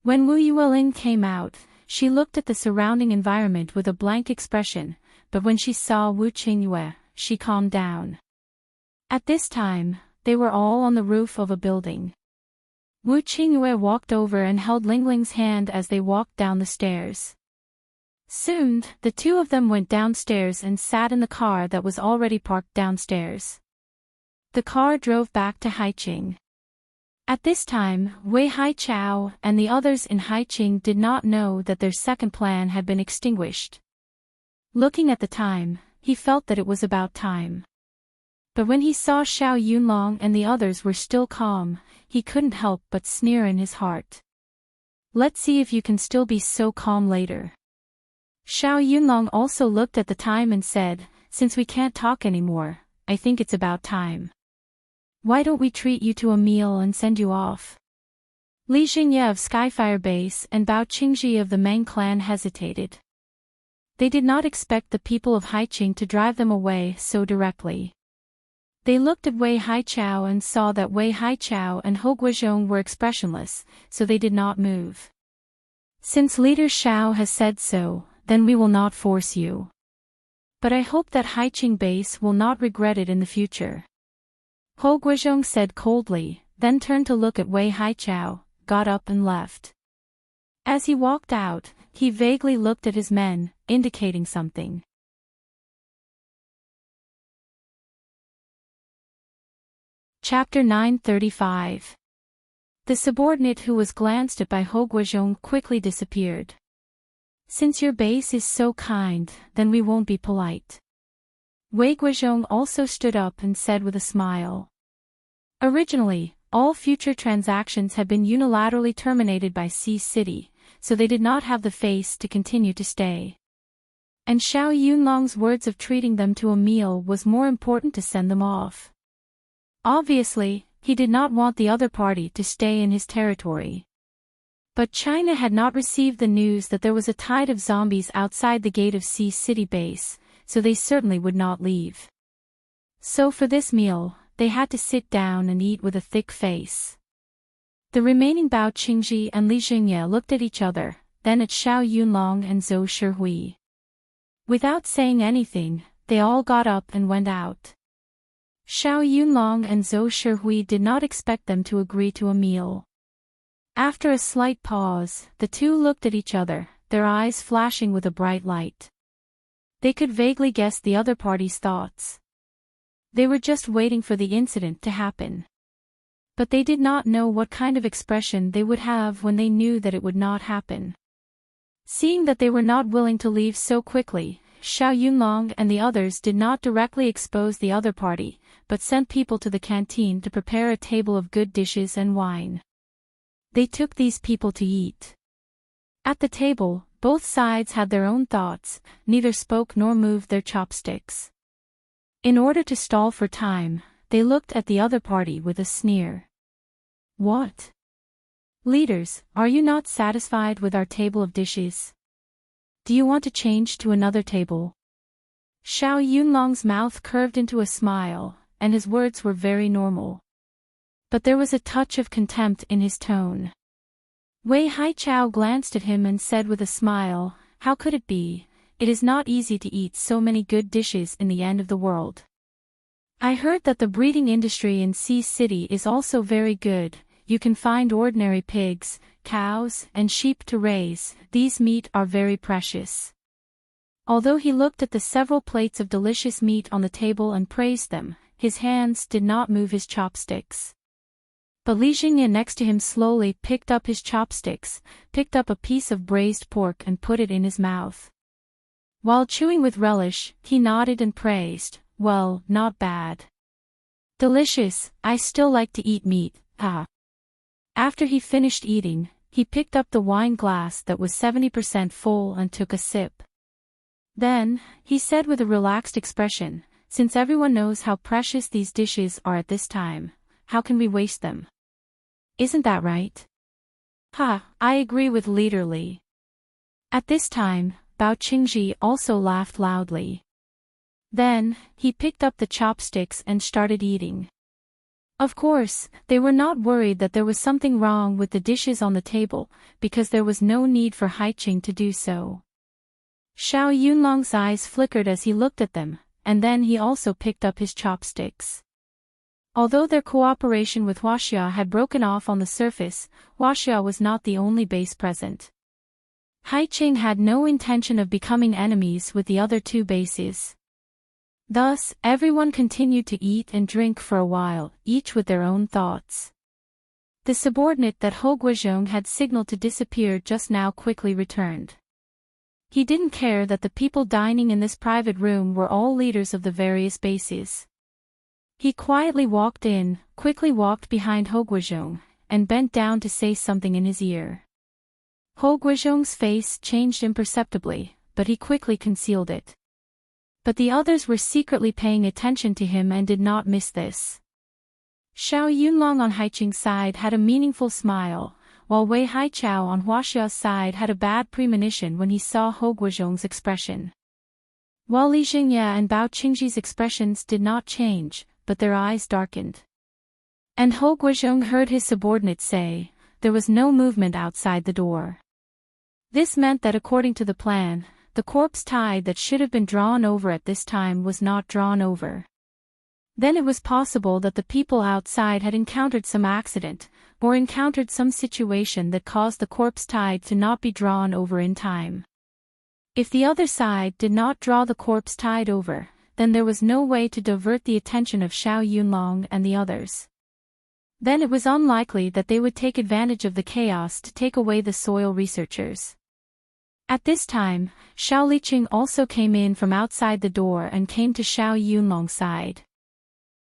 When Wu Yueling came out, she looked at the surrounding environment with a blank expression, but when she saw Wu Qingyue, she calmed down. At this time, they were all on the roof of a building. Wu Qingyue walked over and held Lingling's hand as they walked down the stairs. Soon, the two of them went downstairs and sat in the car that was already parked downstairs. The car drove back to Haiqing. At this time, Wei Haichao and the others in Haiqing did not know that their second plan had been extinguished. Looking at the time, he felt that it was about time. But when he saw Xiao Yunlong and the others were still calm, he couldn't help but sneer in his heart. Let's see if you can still be so calm later. Xiao Yunlong also looked at the time and said, since we can't talk anymore, I think it's about time. Why don't we treat you to a meal and send you off? Li Xingye of Skyfire Base and Bao Qingji of the Meng clan hesitated. They did not expect the people of Haiqing to drive them away so directly. They looked at Wei Haichao and saw that Wei Haichao and Hou Guozhong were expressionless, so they did not move. Since Leader Xiao has said so, then we will not force you. But I hope that Haiqing base will not regret it in the future. Ho Guizhong said coldly, then turned to look at Wei Haichao, got up and left. As he walked out, he vaguely looked at his men, indicating something. Chapter 935. The subordinate who was glanced at by Ho Guizhong quickly disappeared. Since your base is so kind, then we won't be polite. Wei Guizhong also stood up and said with a smile. Originally, all future transactions had been unilaterally terminated by Sea City, so they did not have the face to continue to stay. And Xiao Yunlong's words of treating them to a meal was more important to send them off. Obviously, he did not want the other party to stay in his territory. But China had not received the news that there was a tide of zombies outside the gate of Sea City base, so they certainly would not leave. So for this meal, they had to sit down and eat with a thick face. The remaining Bao Qingji and Li Jingye looked at each other, then at Xiao Yunlong and Zhou Shihui. Without saying anything, they all got up and went out. Xiao Yunlong and Zhou Shihui did not expect them to agree to a meal. After a slight pause, the two looked at each other, their eyes flashing with a bright light. They could vaguely guess the other party's thoughts. They were just waiting for the incident to happen. But they did not know what kind of expression they would have when they knew that it would not happen. Seeing that they were not willing to leave so quickly, Xiao Yunlong and the others did not directly expose the other party, but sent people to the canteen to prepare a table of good dishes and wine. They took these people to eat. At the table, both sides had their own thoughts, neither spoke nor moved their chopsticks. In order to stall for time, they looked at the other party with a sneer. What? Leaders, are you not satisfied with our table of dishes? Do you want to change to another table? Xiao Yunlong's mouth curved into a smile, and his words were very normal. But there was a touch of contempt in his tone. Wei Haichao glanced at him and said with a smile, how could it be? It is not easy to eat so many good dishes in the end of the world. I heard that the breeding industry in Sea City is also very good. You can find ordinary pigs, cows, and sheep to raise. These meat are very precious. Although he looked at the several plates of delicious meat on the table and praised them, his hands did not move his chopsticks. But Li Jingye next to him slowly picked up his chopsticks, picked up a piece of braised pork and put it in his mouth. While chewing with relish, he nodded and praised, well, not bad. Delicious, I still like to eat meat, ah. After he finished eating, he picked up the wine glass that was 70% full and took a sip. Then, he said with a relaxed expression, since everyone knows how precious these dishes are at this time, how can we waste them? Isn't that right? Ha, I agree with Leader Li. At this time, Bao Qingji also laughed loudly. Then, he picked up the chopsticks and started eating. Of course, they were not worried that there was something wrong with the dishes on the table, because there was no need for Haiqing to do so. Xiao Yunlong's eyes flickered as he looked at them, and then he also picked up his chopsticks. Although their cooperation with Huaxia had broken off on the surface, Huaxia was not the only base present. Haiqing had no intention of becoming enemies with the other two bases. Thus, everyone continued to eat and drink for a while, each with their own thoughts. The subordinate that Ho Guizhong had signaled to disappear just now quickly returned. He didn't care that the people dining in this private room were all leaders of the various bases. He quietly walked in, quickly walked behind Ho Guizhong, and bent down to say something in his ear. Ho Guizhong's face changed imperceptibly, but he quickly concealed it. But the others were secretly paying attention to him and did not miss this. Xiao Yunlong on Haiqing's side had a meaningful smile, while Wei Haichao on Huaxia's side had a bad premonition when he saw Ho Guizhong's expression. While Li Jingye and Bao Qingji's expressions did not change, but their eyes darkened. And Ho Guizhong heard his subordinate say, there was no movement outside the door. This meant that according to the plan, the corpse tide that should have been drawn over at this time was not drawn over. Then it was possible that the people outside had encountered some accident, or encountered some situation that caused the corpse tide to not be drawn over in time. If the other side did not draw the corpse tide over, then there was no way to divert the attention of Xiao Yunlong and the others. Then it was unlikely that they would take advantage of the chaos to take away the soil researchers. At this time, Xiao Liqing also came in from outside the door and came to Xiao Yunlong's side.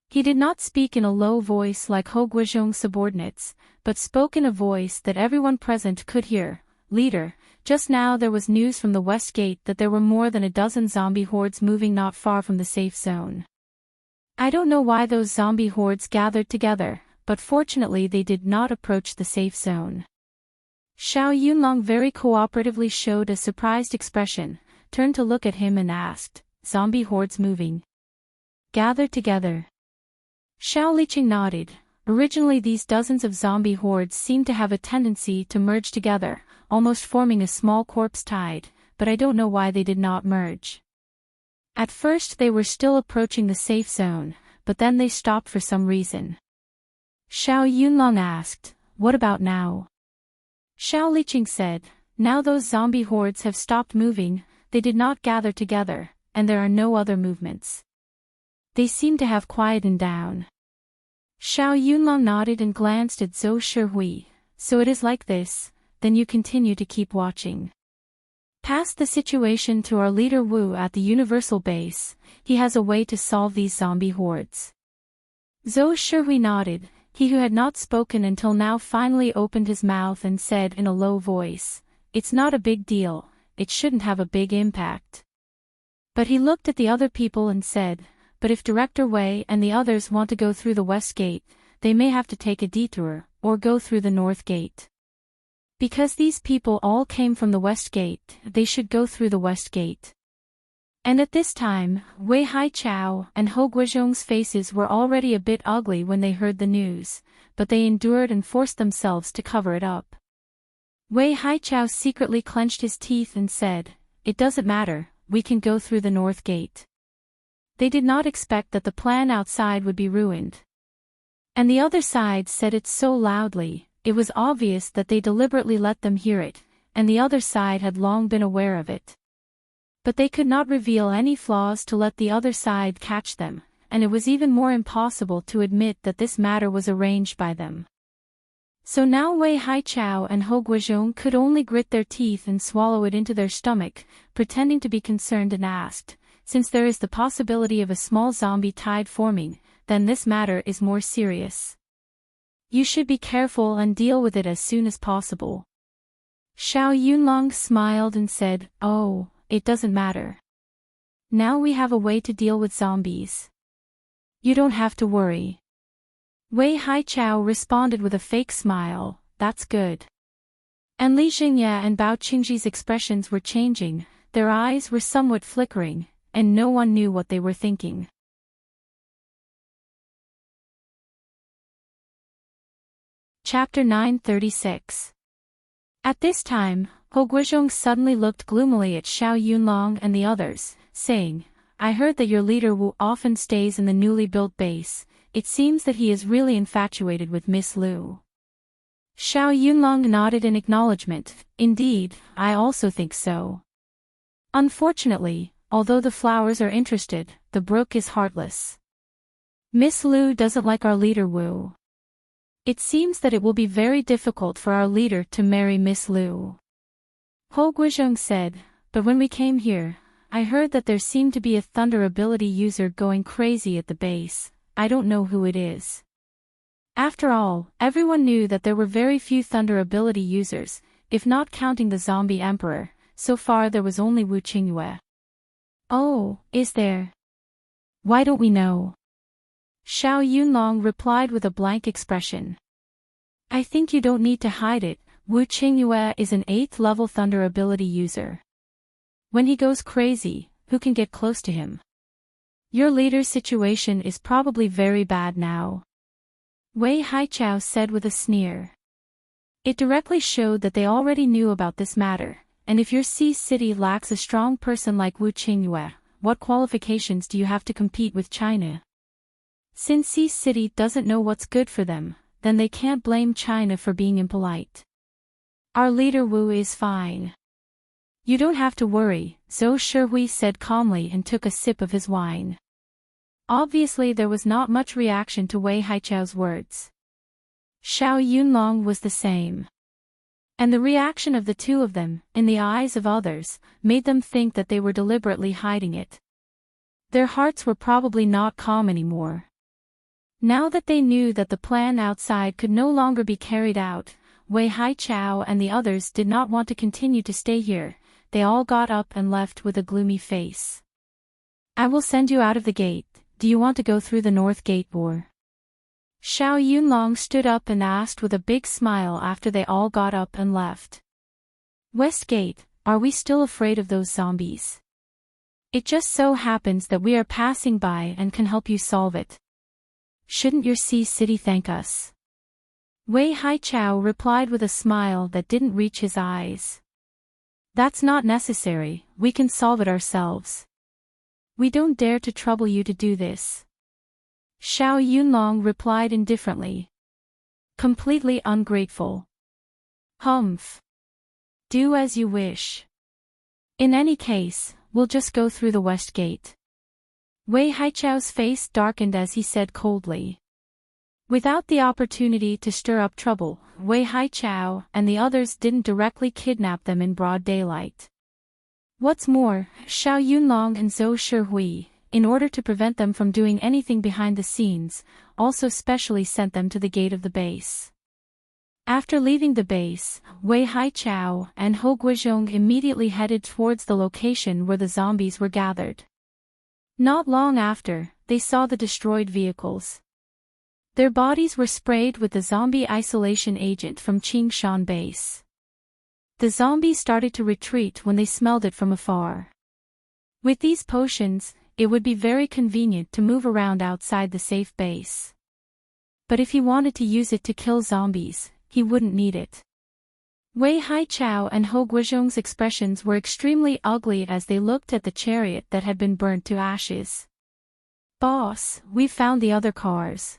He did not speak in a low voice like Ho Guizhong's subordinates, but spoke in a voice that everyone present could hear. "Leader, just now there was news from the west gate that there were more than a dozen zombie hordes moving not far from the safe zone. I don't know why those zombie hordes gathered together, but fortunately they did not approach the safe zone." Xiao Yunlong very cooperatively showed a surprised expression, turned to look at him and asked, "Zombie hordes moving? Gathered together?" Xiao Liqing nodded. Originally these dozens of zombie hordes seemed to have a tendency to merge together, almost forming a small corpse tide, but I don't know why they did not merge. At first they were still approaching the safe zone, but then they stopped for some reason. Xiao Yunlong asked, "What about now?" Xiao Liqing said, "Now those zombie hordes have stopped moving, they did not gather together, and there are no other movements. They seem to have quietened down." Xiao Yunlong nodded and glanced at Zhou Shihui. "So it is like this, then you continue to keep watching. Pass the situation to our leader Wu at the Universal Base, he has a way to solve these zombie hordes." Zhou Shihui nodded. He who had not spoken until now finally opened his mouth and said in a low voice, "It's not a big deal, it shouldn't have a big impact." But he looked at the other people and said, "But if Director Wei and the others want to go through the west gate, they may have to take a detour, or go through the north gate. Because these people all came from the west gate, they should go through the west gate." And at this time, Wei Haichao and Ho Guizhong's faces were already a bit ugly when they heard the news, but they endured and forced themselves to cover it up. Wei Haichao secretly clenched his teeth and said, "It doesn't matter, we can go through the north gate." They did not expect that the plan outside would be ruined. And the other side said it so loudly, it was obvious that they deliberately let them hear it, and the other side had long been aware of it. But they could not reveal any flaws to let the other side catch them, and it was even more impossible to admit that this matter was arranged by them. So now Wei Haichao and Ho Guizhong could only grit their teeth and swallow it into their stomach, pretending to be concerned and asked, "Since there is the possibility of a small zombie tide forming, then this matter is more serious. You should be careful and deal with it as soon as possible." Xiao Yunlong smiled and said, "Oh, it doesn't matter. Now we have a way to deal with zombies. You don't have to worry." Wei Haichao responded with a fake smile, "That's good." And Li Xingye and Bao Qingji's expressions were changing, their eyes were somewhat flickering, and no one knew what they were thinking. Chapter 936. At this time, Ho Guizhong suddenly looked gloomily at Xiao Yunlong and the others, saying, "I heard that your leader Wu often stays in the newly built base. It seems that he is really infatuated with Miss Lu." Xiao Yunlong nodded in acknowledgement. "Indeed, I also think so. Unfortunately, although the flowers are interested, the brook is heartless. Miss Lu doesn't like our leader Wu. It seems that it will be very difficult for our leader to marry Miss Lu." Ho Guizhong said, "But when we came here, I heard that there seemed to be a thunder ability user going crazy at the base. I don't know who it is." After all, everyone knew that there were very few thunder ability users, if not counting the zombie emperor. So far there was only Wu Qingyue. "Oh, is there? Why don't we know?" Xiao Yunlong replied with a blank expression. "I think you don't need to hide it. Wu Qingyue is an 8th level thunder ability user. When he goes crazy, who can get close to him? Your leader's situation is probably very bad now." Wei Haichao said with a sneer. It directly showed that they already knew about this matter, and if your sea city lacks a strong person like Wu Qingyue, what qualifications do you have to compete with China? Since Sea City doesn't know what's good for them, then they can't blame China for being impolite. Our leader Wu is fine. You don't have to worry, Zhou Shihui said calmly and took a sip of his wine. Obviously there was not much reaction to Wei Haichao's words. Xiao Yunlong was the same. And the reaction of the two of them, in the eyes of others, made them think that they were deliberately hiding it. Their hearts were probably not calm anymore. Now that they knew that the plan outside could no longer be carried out, Wei Haichao and the others did not want to continue to stay here. They all got up and left with a gloomy face. I will send you out of the gate. Do you want to go through the north gate or? Xiao Yunlong stood up and asked with a big smile after they all got up and left. West gate, are we still afraid of those zombies? It just so happens that we are passing by and can help you solve it. Shouldn't your sea city thank us? Wei Haichao replied with a smile that didn't reach his eyes. That's not necessary, we can solve it ourselves. We don't dare to trouble you to do this. Xiao Yunlong replied indifferently. Completely ungrateful. Humph. Do as you wish. In any case, we'll just go through the west gate. Wei Haichao's face darkened as he said coldly. Without the opportunity to stir up trouble, Wei Haichao and the others didn't directly kidnap them in broad daylight. What's more, Xiao Yunlong and Zhou Shihui, in order to prevent them from doing anything behind the scenes, also specially sent them to the gate of the base. After leaving the base, Wei Haichao and Hou Guizhong immediately headed towards the location where the zombies were gathered. Not long after, they saw the destroyed vehicles. Their bodies were sprayed with the zombie isolation agent from Qingshan base. The zombies started to retreat when they smelled it from afar. With these potions, it would be very convenient to move around outside the safe base. But if he wanted to use it to kill zombies, he wouldn't need it. Wei Haichao and Hou Guizhong's expressions were extremely ugly as they looked at the chariot that had been burnt to ashes. Boss, we've found the other cars.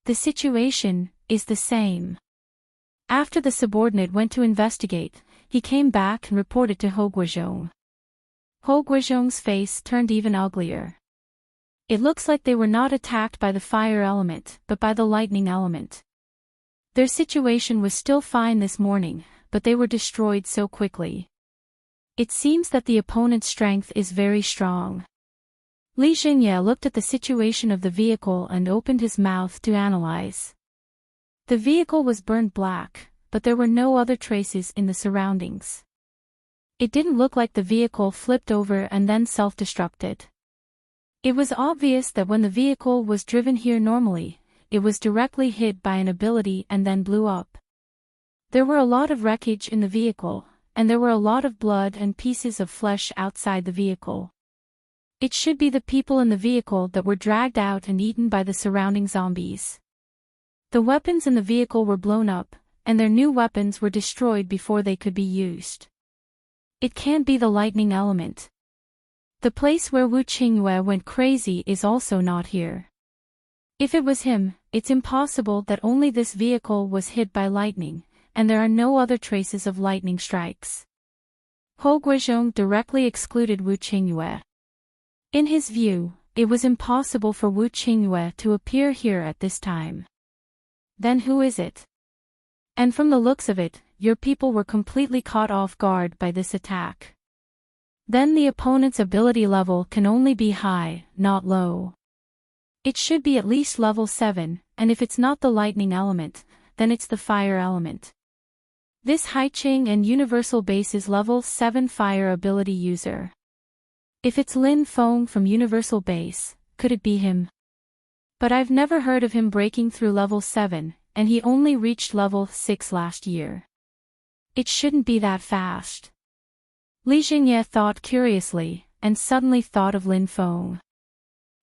The situation is the same. After the subordinate went to investigate, he came back and reported to Hou Guizhong. Hou Guizhong's face turned even uglier. It looks like they were not attacked by the fire element, but by the lightning element. Their situation was still fine this morning, but they were destroyed so quickly. It seems that the opponent's strength is very strong. Li Xingye looked at the situation of the vehicle and opened his mouth to analyze. The vehicle was burned black, but there were no other traces in the surroundings. It didn't look like the vehicle flipped over and then self-destructed. It was obvious that when the vehicle was driven here normally, it was directly hit by an ability and then blew up. There were a lot of wreckage in the vehicle, and there were a lot of blood and pieces of flesh outside the vehicle. It should be the people in the vehicle that were dragged out and eaten by the surrounding zombies. The weapons in the vehicle were blown up, and their new weapons were destroyed before they could be used. It can't be the lightning element. The place where Wu Qingyue went crazy is also not here. If it was him, it's impossible that only this vehicle was hit by lightning, and there are no other traces of lightning strikes. Hou Guizhong directly excluded Wu Qingyue. In his view, it was impossible for Wu Qingyue to appear here at this time. Then who is it? And from the looks of it, your people were completely caught off guard by this attack. Then the opponent's ability level can only be high, not low. It should be at least level 7, and if it's not the lightning element, then it's the fire element. This Haiqing and Universal Base is level 7 fire ability user. If it's Lin Feng from Universal Base, could it be him? But I've never heard of him breaking through level 7, and he only reached level 6 last year. It shouldn't be that fast. Li Xingye thought curiously, and suddenly thought of Lin Feng.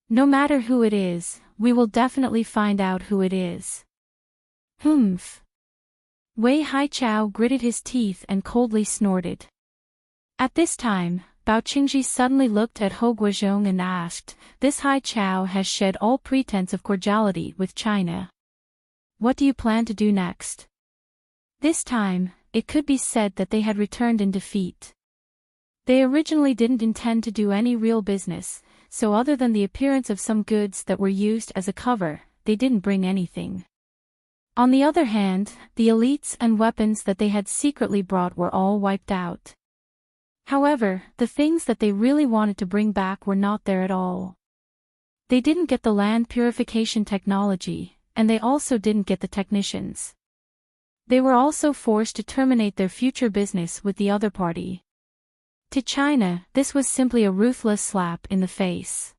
No matter who it is, we will definitely find out who it is. Humph. Wei Haichao gritted his teeth and coldly snorted. At this time, Bao Qingji suddenly looked at Hou Guozhong and asked, "This Hai Chao has shed all pretense of cordiality with China. What do you plan to do next?" This time, it could be said that they had returned in defeat. They originally didn't intend to do any real business, so other than the appearance of some goods that were used as a cover, they didn't bring anything. On the other hand, the elites and weapons that they had secretly brought were all wiped out. However, the things that they really wanted to bring back were not there at all. They didn't get the land purification technology, and they also didn't get the technicians. They were also forced to terminate their future business with the other party. To China, this was simply a ruthless slap in the face.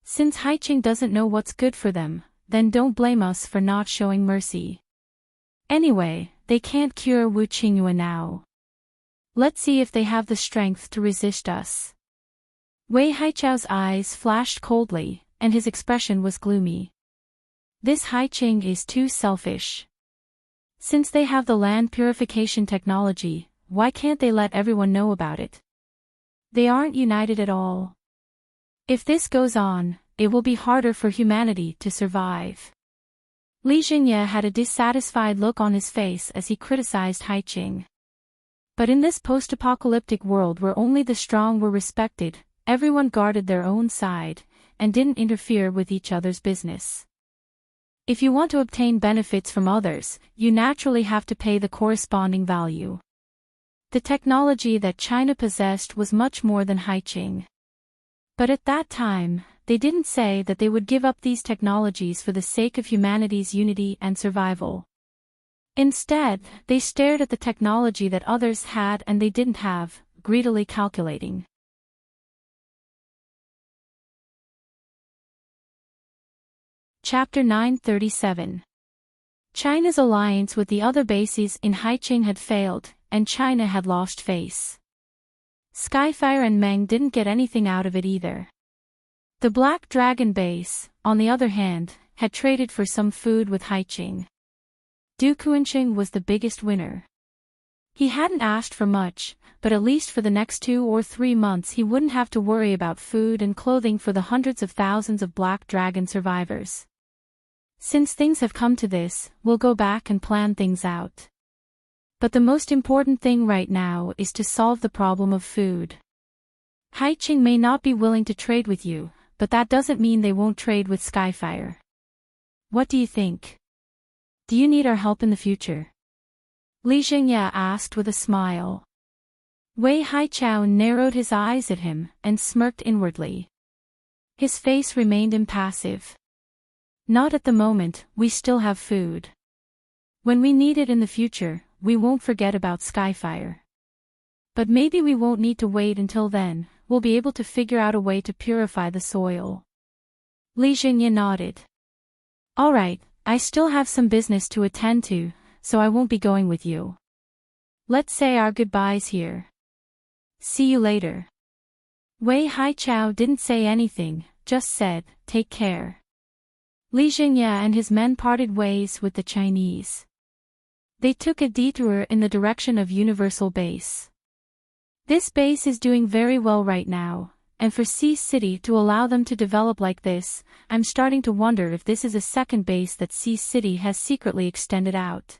Since Haiqing doesn't know what's good for them, then don't blame us for not showing mercy. Anyway, they can't cure Wu Qingyue now. Let's see if they have the strength to resist us. Wei Haichao's eyes flashed coldly, and his expression was gloomy. This Haiqing is too selfish. Since they have the land purification technology, why can't they let everyone know about it? They aren't united at all. If this goes on, it will be harder for humanity to survive. Li Jingye had a dissatisfied look on his face as he criticized Haiqing. But in this post-apocalyptic world where only the strong were respected, everyone guarded their own side, and didn't interfere with each other's business. If you want to obtain benefits from others, you naturally have to pay the corresponding value. The technology that China possessed was much more than Haiqing. But at that time, they didn't say that they would give up these technologies for the sake of humanity's unity and survival. Instead, they stared at the technology that others had and they didn't have, greedily calculating. Chapter 937. China's alliance with the other bases in Haiqing had failed, and China had lost face. Skyfire and Meng didn't get anything out of it either. The Black Dragon base, on the other hand, had traded for some food with Haiqing. Du Kuanqing was the biggest winner. He hadn't asked for much, but at least for the next 2 or 3 months he wouldn't have to worry about food and clothing for the hundreds of thousands of Black Dragon survivors. Since things have come to this, we'll go back and plan things out. But the most important thing right now is to solve the problem of food. Haiqing may not be willing to trade with you, but that doesn't mean they won't trade with Skyfire. What do you think? Do you need our help in the future? Li Jingye asked with a smile. Wei Haichao narrowed his eyes at him and smirked inwardly. His face remained impassive. Not at the moment, we still have food. When we need it in the future, we won't forget about Skyfire. But maybe we won't need to wait until then, we'll be able to figure out a way to purify the soil. Li Jingye nodded. Alright, I still have some business to attend to, so I won't be going with you. Let's say our goodbyes here. See you later. Wei Haichao didn't say anything, just said, take care. Li Jingye and his men parted ways with the Chinese. They took a detour in the direction of Universal Base. This base is doing very well right now, and for Sea City to allow them to develop like this, I'm starting to wonder if this is a second base that Sea City has secretly extended out.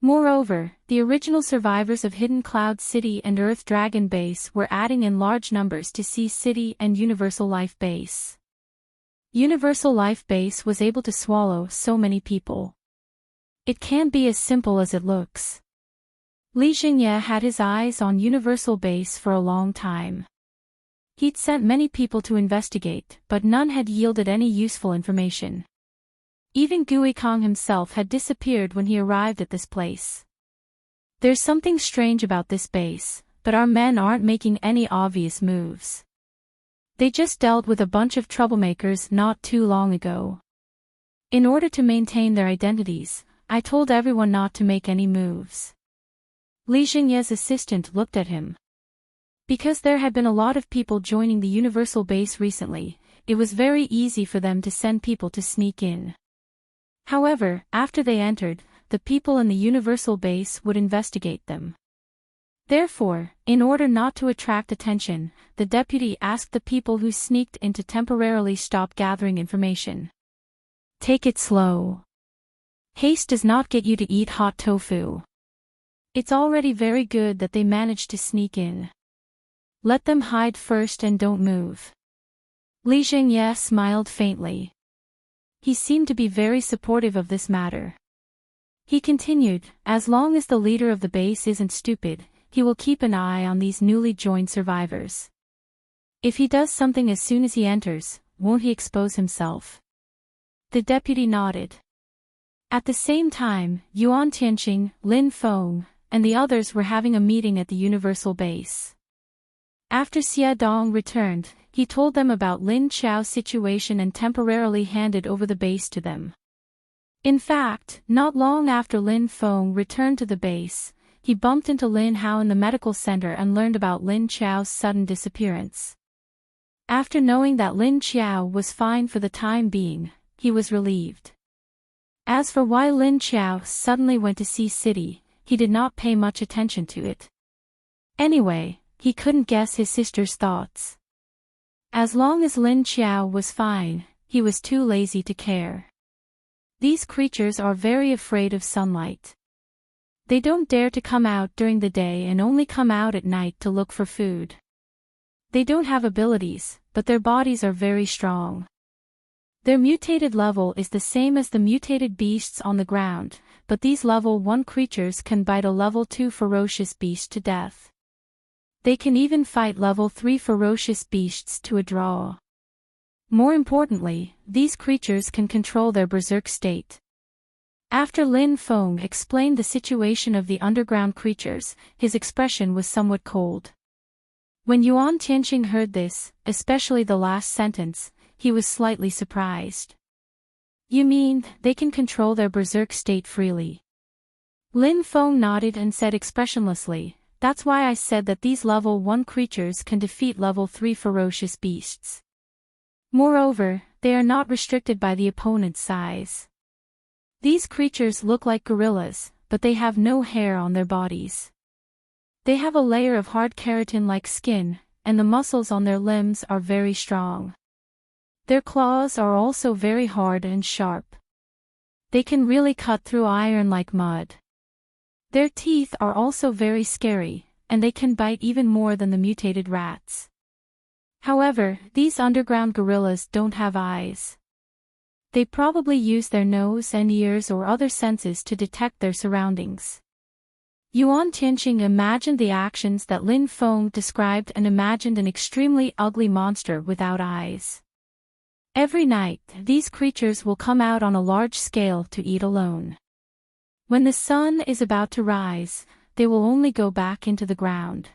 Moreover, the original survivors of Hidden Cloud City and Earth Dragon Base were adding in large numbers to Sea City and Universal Life Base. Universal Life Base was able to swallow so many people. It can't be as simple as it looks. Li Jingye had his eyes on Universal Base for a long time. He'd sent many people to investigate, but none had yielded any useful information. Even Gui Kong himself had disappeared when he arrived at this place. There's something strange about this base, but our men aren't making any obvious moves. They just dealt with a bunch of troublemakers not too long ago. In order to maintain their identities, I told everyone not to make any moves. Li Jingye's assistant looked at him. Because there had been a lot of people joining the Universal Base recently, it was very easy for them to send people to sneak in. However, after they entered, the people in the Universal Base would investigate them. Therefore, in order not to attract attention, the deputy asked the people who sneaked in to temporarily stop gathering information. Take it slow. Haste does not get you to eat hot tofu. It's already very good that they managed to sneak in. Let them hide first and don't move. Li Zhengye smiled faintly. He seemed to be very supportive of this matter. He continued, as long as the leader of the base isn't stupid, he will keep an eye on these newly joined survivors. If he does something as soon as he enters, won't he expose himself? The deputy nodded. At the same time, Yuan Tianqing, Lin Feng, and the others were having a meeting at the Universal Base. After Xie Dong returned, he told them about Lin Qiao's situation and temporarily handed over the base to them. In fact, not long after Lin Feng returned to the base, he bumped into Lin Hao in the medical center and learned about Lin Qiao's sudden disappearance. After knowing that Lin Qiao was fine for the time being, he was relieved. As for why Lin Qiao suddenly went to Sea City, he did not pay much attention to it. Anyway, he couldn't guess his sister's thoughts. As long as Lin Qiao was fine, he was too lazy to care. These creatures are very afraid of sunlight. They don't dare to come out during the day and only come out at night to look for food. They don't have abilities, but their bodies are very strong. Their mutated level is the same as the mutated beasts on the ground, but these level 1 creatures can bite a level 2 ferocious beast to death. They can even fight level 3 ferocious beasts to a draw. More importantly, these creatures can control their berserk state. After Lin Feng explained the situation of the underground creatures, his expression was somewhat cold. When Yuan Tianqing heard this, especially the last sentence, he was slightly surprised. You mean, they can control their berserk state freely? Lin Feng nodded and said expressionlessly, that's why I said that these level 1 creatures can defeat level 3 ferocious beasts. Moreover, they are not restricted by the opponent's size. These creatures look like gorillas, but they have no hair on their bodies. They have a layer of hard keratin-like skin, and the muscles on their limbs are very strong. Their claws are also very hard and sharp. They can really cut through iron like mud. Their teeth are also very scary, and they can bite even more than the mutated rats. However, these underground gorillas don't have eyes. They probably use their nose and ears or other senses to detect their surroundings. Yuan Tianqing imagined the actions that Lin Feng described and imagined an extremely ugly monster without eyes. Every night, these creatures will come out on a large scale to eat alone. When the sun is about to rise, they will only go back into the ground.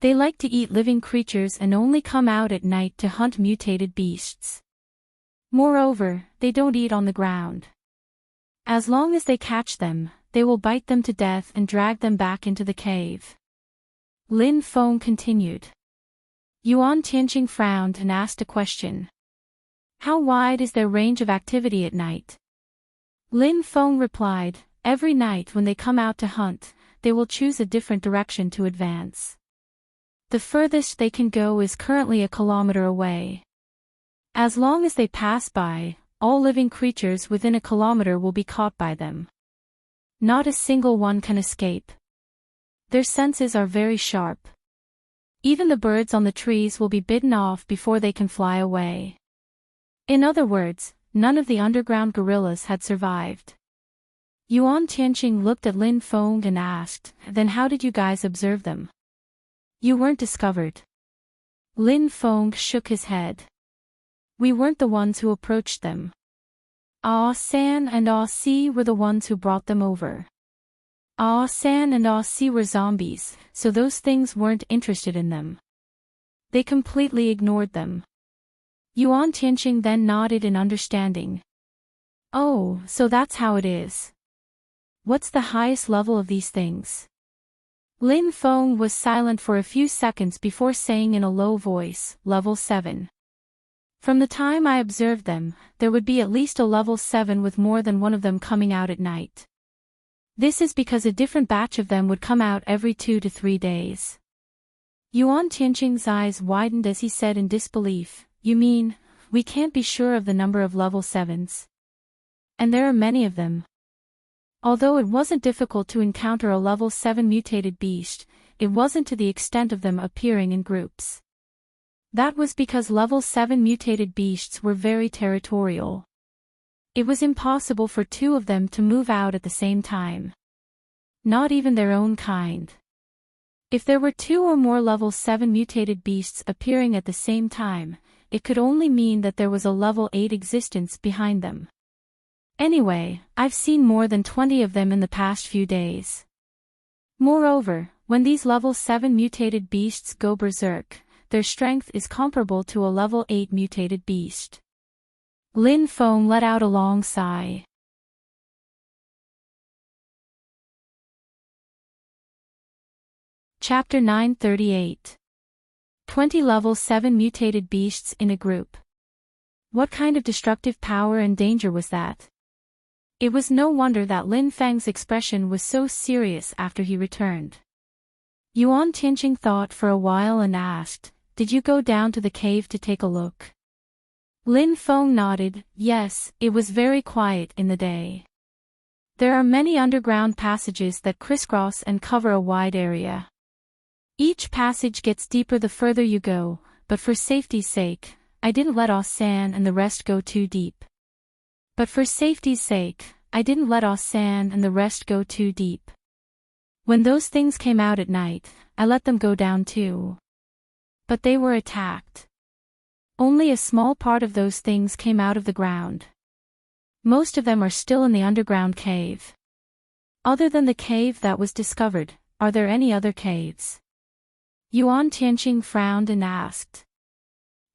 They like to eat living creatures and only come out at night to hunt mutated beasts. Moreover, they don't eat on the ground. As long as they catch them, they will bite them to death and drag them back into the cave. Lin Feng continued. Yuan Tianqing frowned and asked a question. How wide is their range of activity at night? Lin Feng replied, every night when they come out to hunt, they will choose a different direction to advance. The furthest they can go is currently 1 kilometer away. As long as they pass by, all living creatures within 1 kilometer will be caught by them. Not a single one can escape. Their senses are very sharp. Even the birds on the trees will be bitten off before they can fly away. In other words, none of the underground gorillas had survived. Yuan Tianqing looked at Lin Feng and asked, then how did you guys observe them? You weren't discovered. Lin Feng shook his head. We weren't the ones who approached them. Ah San and Ah Si were the ones who brought them over. Ah San and Ah Si were zombies, so those things weren't interested in them. They completely ignored them. Yuan Tianqing then nodded in understanding. Oh, so that's how it is. What's the highest level of these things? Lin Feng was silent for a few seconds before saying in a low voice, level 7. From the time I observed them, there would be at least a level 7 with more than one of them coming out at night. This is because a different batch of them would come out every 2 to 3 days. Yuan Tianqing's eyes widened as he said in disbelief, "You mean, we can't be sure of the number of level 7s? And there are many of them." Although it wasn't difficult to encounter a level 7 mutated beast, it wasn't to the extent of them appearing in groups. That was because level 7 mutated beasts were very territorial. It was impossible for 2 of them to move out at the same time. Not even their own kind. If there were 2 or more level 7 mutated beasts appearing at the same time, it could only mean that there was a level 8 existence behind them. Anyway, I've seen more than 20 of them in the past few days. Moreover, when these level 7 mutated beasts go berserk, their strength is comparable to a level 8 mutated beast. Lin Feng let out a long sigh. Chapter 938. 20 level 7 mutated beasts in a group. What kind of destructive power and danger was that? It was no wonder that Lin Feng's expression was so serious after he returned. Yuan Tianqing thought for a while and asked, "Did you go down to the cave to take a look?" Lin Feng nodded, "Yes, it was very quiet in the day. There are many underground passages that crisscross and cover a wide area. Each passage gets deeper the further you go, but for safety's sake, I didn't let San and the rest go too deep. When those things came out at night, I let them go down too. But they were attacked. Only a small part of those things came out of the ground. Most of them are still in the underground cave. Other than the cave that was discovered, are there any other caves?" Yuan Tianqing frowned and asked.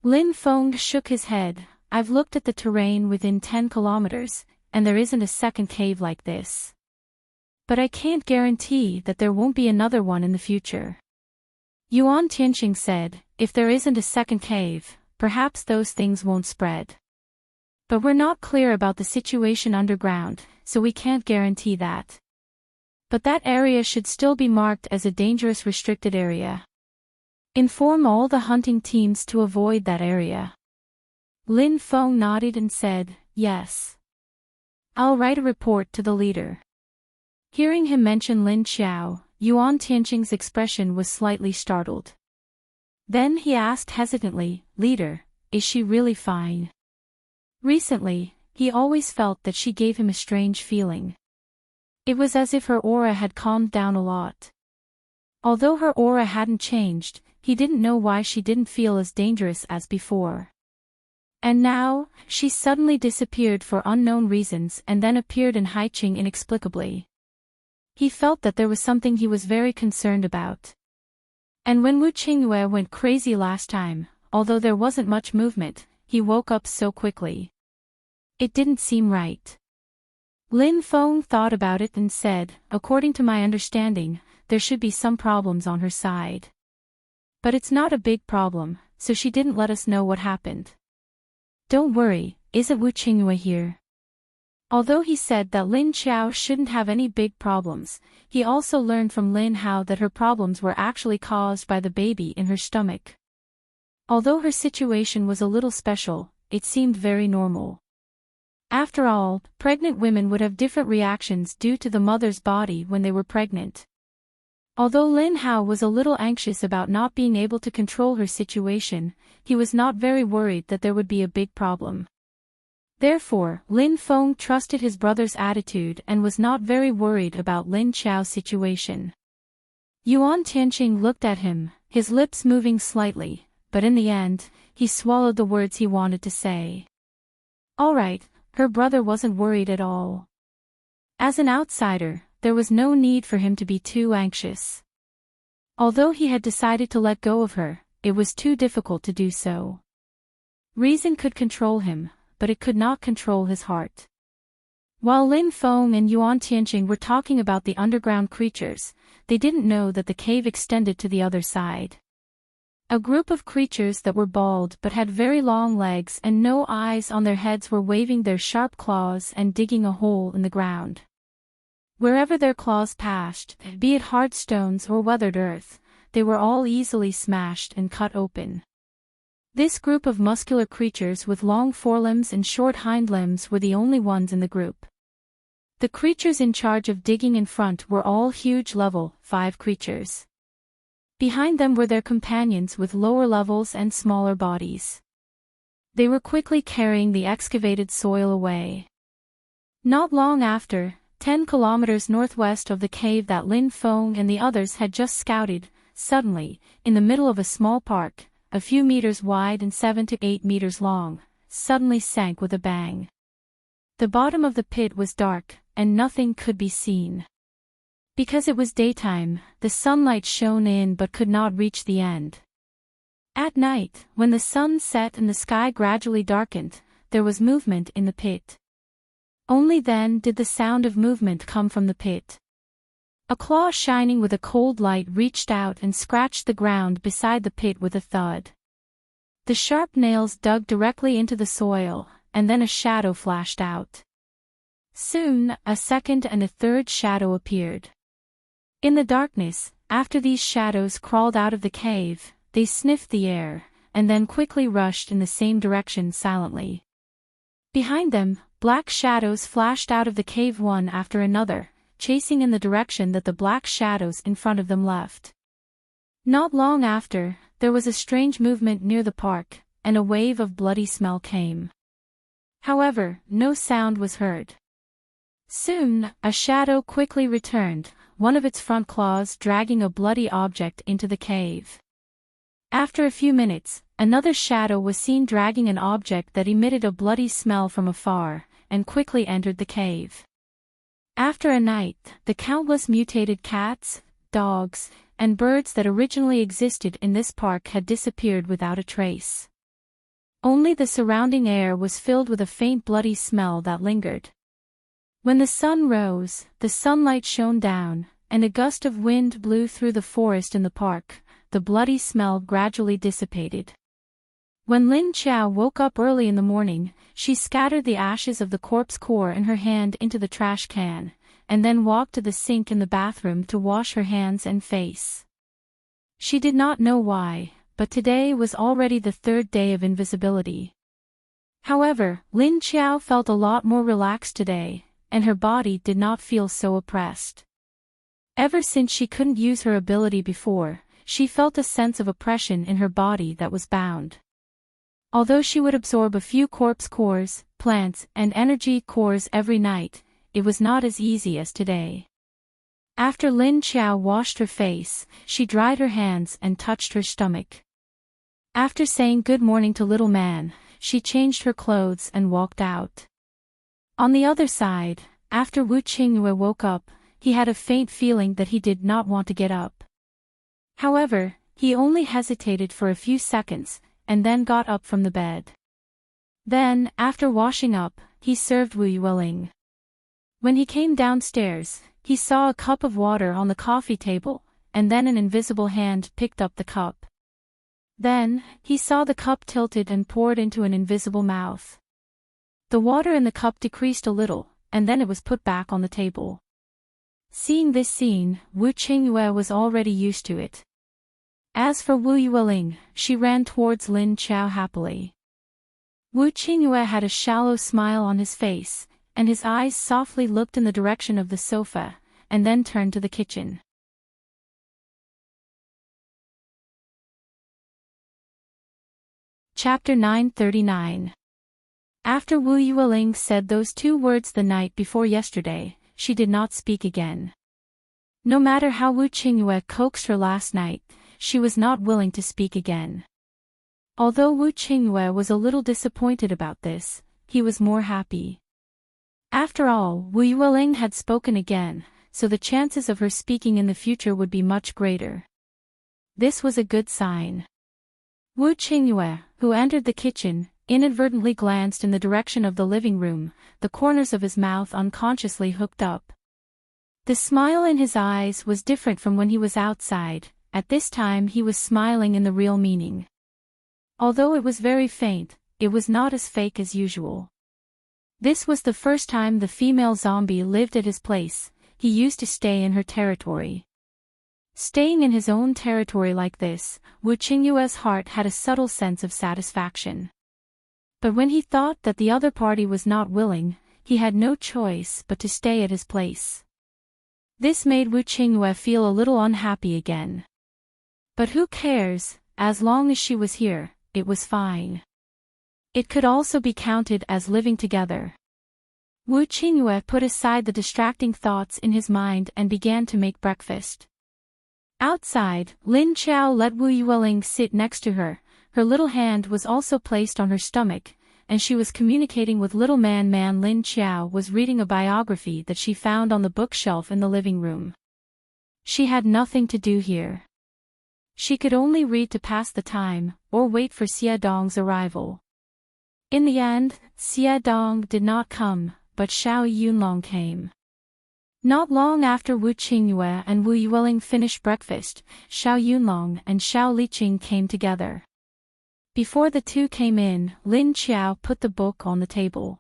Lin Feng shook his head, "I've looked at the terrain within 10 kilometers, and there isn't a second cave like this. But I can't guarantee that there won't be another one in the future." Yuan Tianqing said, "If there isn't a second cave, perhaps those things won't spread. But we're not clear about the situation underground, so we can't guarantee that. But that area should still be marked as a dangerous restricted area. Inform all the hunting teams to avoid that area." Lin Feng nodded and said, "Yes. I'll write a report to the leader." Hearing him mention Lin Xiao, Yuan Tianqing's expression was slightly startled. Then he asked hesitantly, "Leader, is she really fine?" Recently, he always felt that she gave him a strange feeling. It was as if her aura had calmed down a lot. Although her aura hadn't changed, he didn't know why she didn't feel as dangerous as before. And now, she suddenly disappeared for unknown reasons and then appeared in Haiqing inexplicably. He felt that there was something he was very concerned about. And when Wu Qingyue went crazy last time, although there wasn't much movement, he woke up so quickly. It didn't seem right. Lin Feng thought about it and said, "According to my understanding, there should be some problems on her side. But it's not a big problem, so she didn't let us know what happened." "Don't worry, isn't Wu Qingyue here?" Although he said that Lin Xiao shouldn't have any big problems, he also learned from Lin Hao that her problems were actually caused by the baby in her stomach. Although her situation was a little special, it seemed very normal. After all, pregnant women would have different reactions due to the mother's body when they were pregnant. Although Lin Hao was a little anxious about not being able to control her situation, he was not very worried that there would be a big problem. Therefore, Lin Feng trusted his brother's attitude and was not very worried about Lin Xiao's situation. Yuan Tianqing looked at him, his lips moving slightly, but in the end, he swallowed the words he wanted to say. All right, her brother wasn't worried at all. As an outsider, there was no need for him to be too anxious. Although he had decided to let go of her, it was too difficult to do so. Reason could control him, but it could not control his heart. While Lin Feng and Yuan Tianqing were talking about the underground creatures, they didn't know that the cave extended to the other side. A group of creatures that were bald but had very long legs and no eyes on their heads were waving their sharp claws and digging a hole in the ground. Wherever their claws passed, be it hard stones or weathered earth, they were all easily smashed and cut open. This group of muscular creatures with long forelimbs and short hind limbs were the only ones in the group. The creatures in charge of digging in front were all huge level 5 creatures. Behind them were their companions with lower levels and smaller bodies. They were quickly carrying the excavated soil away. Not long after, 10 kilometers northwest of the cave that Lin Feng and the others had just scouted, suddenly, in the middle of a small park, a few meters wide and 7 to 8 meters long, suddenly sank with a bang. The bottom of the pit was dark, and nothing could be seen. Because it was daytime, the sunlight shone in but could not reach the end. At night, when the sun set and the sky gradually darkened, there was movement in the pit. Only then did the sound of movement come from the pit. A claw shining with a cold light reached out and scratched the ground beside the pit with a thud. The sharp nails dug directly into the soil, and then a shadow flashed out. Soon, a second and a third shadow appeared. In the darkness, after these shadows crawled out of the cave, they sniffed the air, and then quickly rushed in the same direction silently. Behind them, black shadows flashed out of the cave one after another, chasing in the direction that the black shadows in front of them left. Not long after, there was a strange movement near the park, and a wave of bloody smell came. However, no sound was heard. Soon, a shadow quickly returned, one of its front claws dragging a bloody object into the cave. After a few minutes, another shadow was seen dragging an object that emitted a bloody smell from afar, and quickly entered the cave. After a night, the countless mutated cats, dogs, and birds that originally existed in this park had disappeared without a trace. Only the surrounding air was filled with a faint bloody smell that lingered. When the sun rose, the sunlight shone down, and a gust of wind blew through the forest in the park. The bloody smell gradually dissipated. When Lin Qiao woke up early in the morning, she scattered the ashes of the corpse core in her hand into the trash can, and then walked to the sink in the bathroom to wash her hands and face. She did not know why, but today was already the 3rd day of invisibility. However, Lin Qiao felt a lot more relaxed today, and her body did not feel so oppressed. Ever since she couldn't use her ability before, she felt a sense of oppression in her body that was bound. Although she would absorb a few corpse cores, plants, and energy cores every night, it was not as easy as today. After Lin Qiao washed her face, she dried her hands and touched her stomach. After saying good morning to little man, she changed her clothes and walked out. On the other side, after Wu Qingyue woke up, he had a faint feeling that he did not want to get up. However, he only hesitated for a few seconds, and then got up from the bed. Then, after washing up, he served Wu Yueling. When he came downstairs, he saw a cup of water on the coffee table, and then an invisible hand picked up the cup. Then, he saw the cup tilted and poured into an invisible mouth. The water in the cup decreased a little, and then it was put back on the table. Seeing this scene, Wu Qingyue was already used to it. As for Wu Yueling, she ran towards Lin Qiao happily. Wu Qingyue had a shallow smile on his face, and his eyes softly looked in the direction of the sofa, and then turned to the kitchen. Chapter 939. After Wu Yueling said those 2 words the night before yesterday, she did not speak again. No matter how Wu Qingyue coaxed her last night, she was not willing to speak again. Although Wu Qingyue was a little disappointed about this, he was more happy. After all, Wu Yueling had spoken again, so the chances of her speaking in the future would be much greater. This was a good sign. Wu Qingyue, who entered the kitchen, inadvertently glanced in the direction of the living room, the corners of his mouth unconsciously hooked up. The smile in his eyes was different from when he was outside. At this time he was smiling in the real meaning. Although it was very faint, it was not as fake as usual. This was the first time the female zombie lived at his place. he used to stay in her territory. Staying in his own territory like this, Wu Qingyue's heart had a subtle sense of satisfaction. But when he thought that the other party was not willing, he had no choice but to stay at his place. This made Wu Qingyue feel a little unhappy again. But who cares, as long as she was here, it was fine. It could also be counted as living together. Wu Qingyue put aside the distracting thoughts in his mind and began to make breakfast. Outside, Lin Qiao let Wu Yueling sit next to her. Her little hand was also placed on her stomach, and she was communicating with little man. Lin Qiao was reading a biography that she found on the bookshelf in the living room. She had nothing to do here. She could only read to pass the time, or wait for Xie Dong's arrival. In the end, Xie Dong did not come, but Xiao Yunlong came. Not long after Wu Qingyue and Wu Yueling finished breakfast, Xiao Yunlong and Xiao Liqing came together. Before the two came in, Lin Qiao put the book on the table.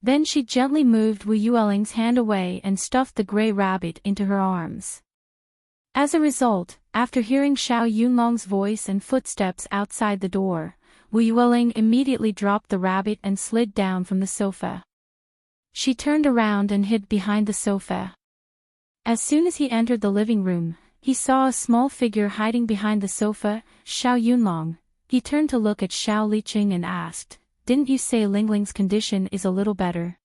Then she gently moved Wu Yueling's hand away and stuffed the gray rabbit into her arms. As a result, after hearing Xiao Yunlong's voice and footsteps outside the door, Wu Yueling immediately dropped the rabbit and slid down from the sofa. She turned around and hid behind the sofa. As soon as he entered the living room, he saw a small figure hiding behind the sofa, Xiao Yunlong. He turned to look at Xiao Liqing and asked, "Didn't you say Lingling's condition is a little better?"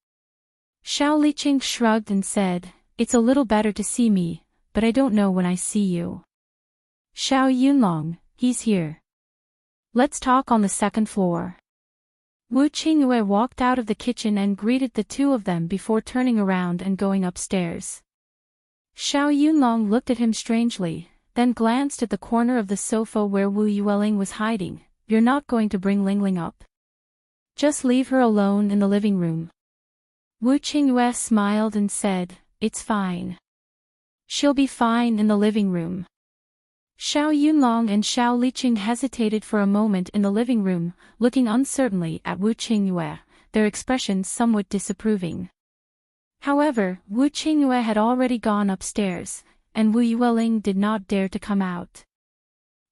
Xiao Liqing shrugged and said, "It's a little better to see me, but I don't know when I see you." "Xiao Yunlong, he's here. Let's talk on the second floor." Wu Qingyue walked out of the kitchen and greeted the two of them before turning around and going upstairs. Xiao Yunlong looked at him strangely, then glanced at the corner of the sofa where Wu Yueling was hiding. "You're not going to bring Lingling up? Just leave her alone in the living room." Wu Qingyue smiled and said, "It's fine. She'll be fine in the living room." Xiao Yunlong and Xiao Liqing hesitated for a moment in the living room, looking uncertainly at Wu Qingyue, their expressions somewhat disapproving. However, Wu Qingyue had already gone upstairs, and Wu Yueling did not dare to come out.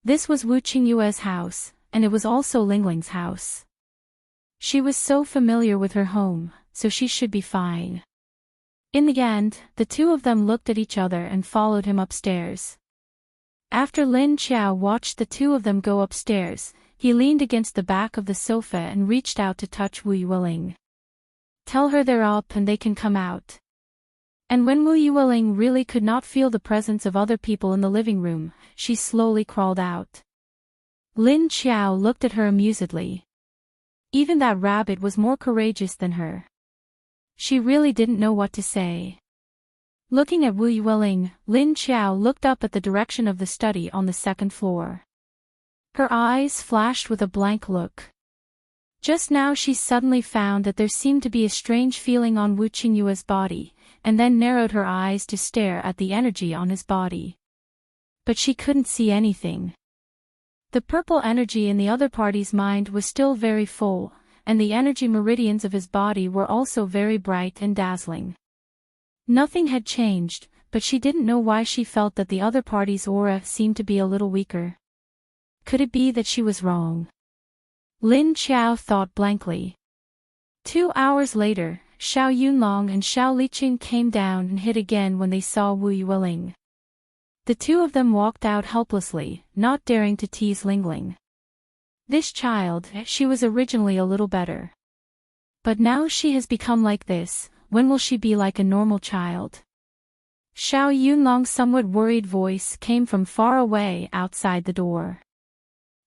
This was Wu Qingyue's house, and it was also Lingling's house. She was so familiar with her home, so she should be fine. In the end, the two of them looked at each other and followed him upstairs. After Lin Qiao watched the two of them go upstairs, he leaned against the back of the sofa and reached out to touch Wu Yueling. "Tell her they're up and they can come out." And when Wu Yueling really could not feel the presence of other people in the living room, she slowly crawled out. Lin Qiao looked at her amusedly. Even that rabbit was more courageous than her. She really didn't know what to say. Looking at Wu Yueling, Lin Qiao looked up at the direction of the study on the second floor. Her eyes flashed with a blank look. Just now she suddenly found that there seemed to be a strange feeling on Wu Qingyue's body, and then narrowed her eyes to stare at the energy on his body. But she couldn't see anything. The purple energy in the other party's mind was still very full, and the energy meridians of his body were also very bright and dazzling. Nothing had changed, but she didn't know why she felt that the other party's aura seemed to be a little weaker. Could it be that she was wrong? Lin Qiao thought blankly. 2 hours later, Xiao Yunlong and Xiao Liqing came down and hid again when they saw Wu Yueling. The two of them walked out helplessly, not daring to tease Lingling. This child, she was originally a little better. But now she has become like this. When will she be like a normal child? Xiao Yunlong's somewhat worried voice came from far away outside the door.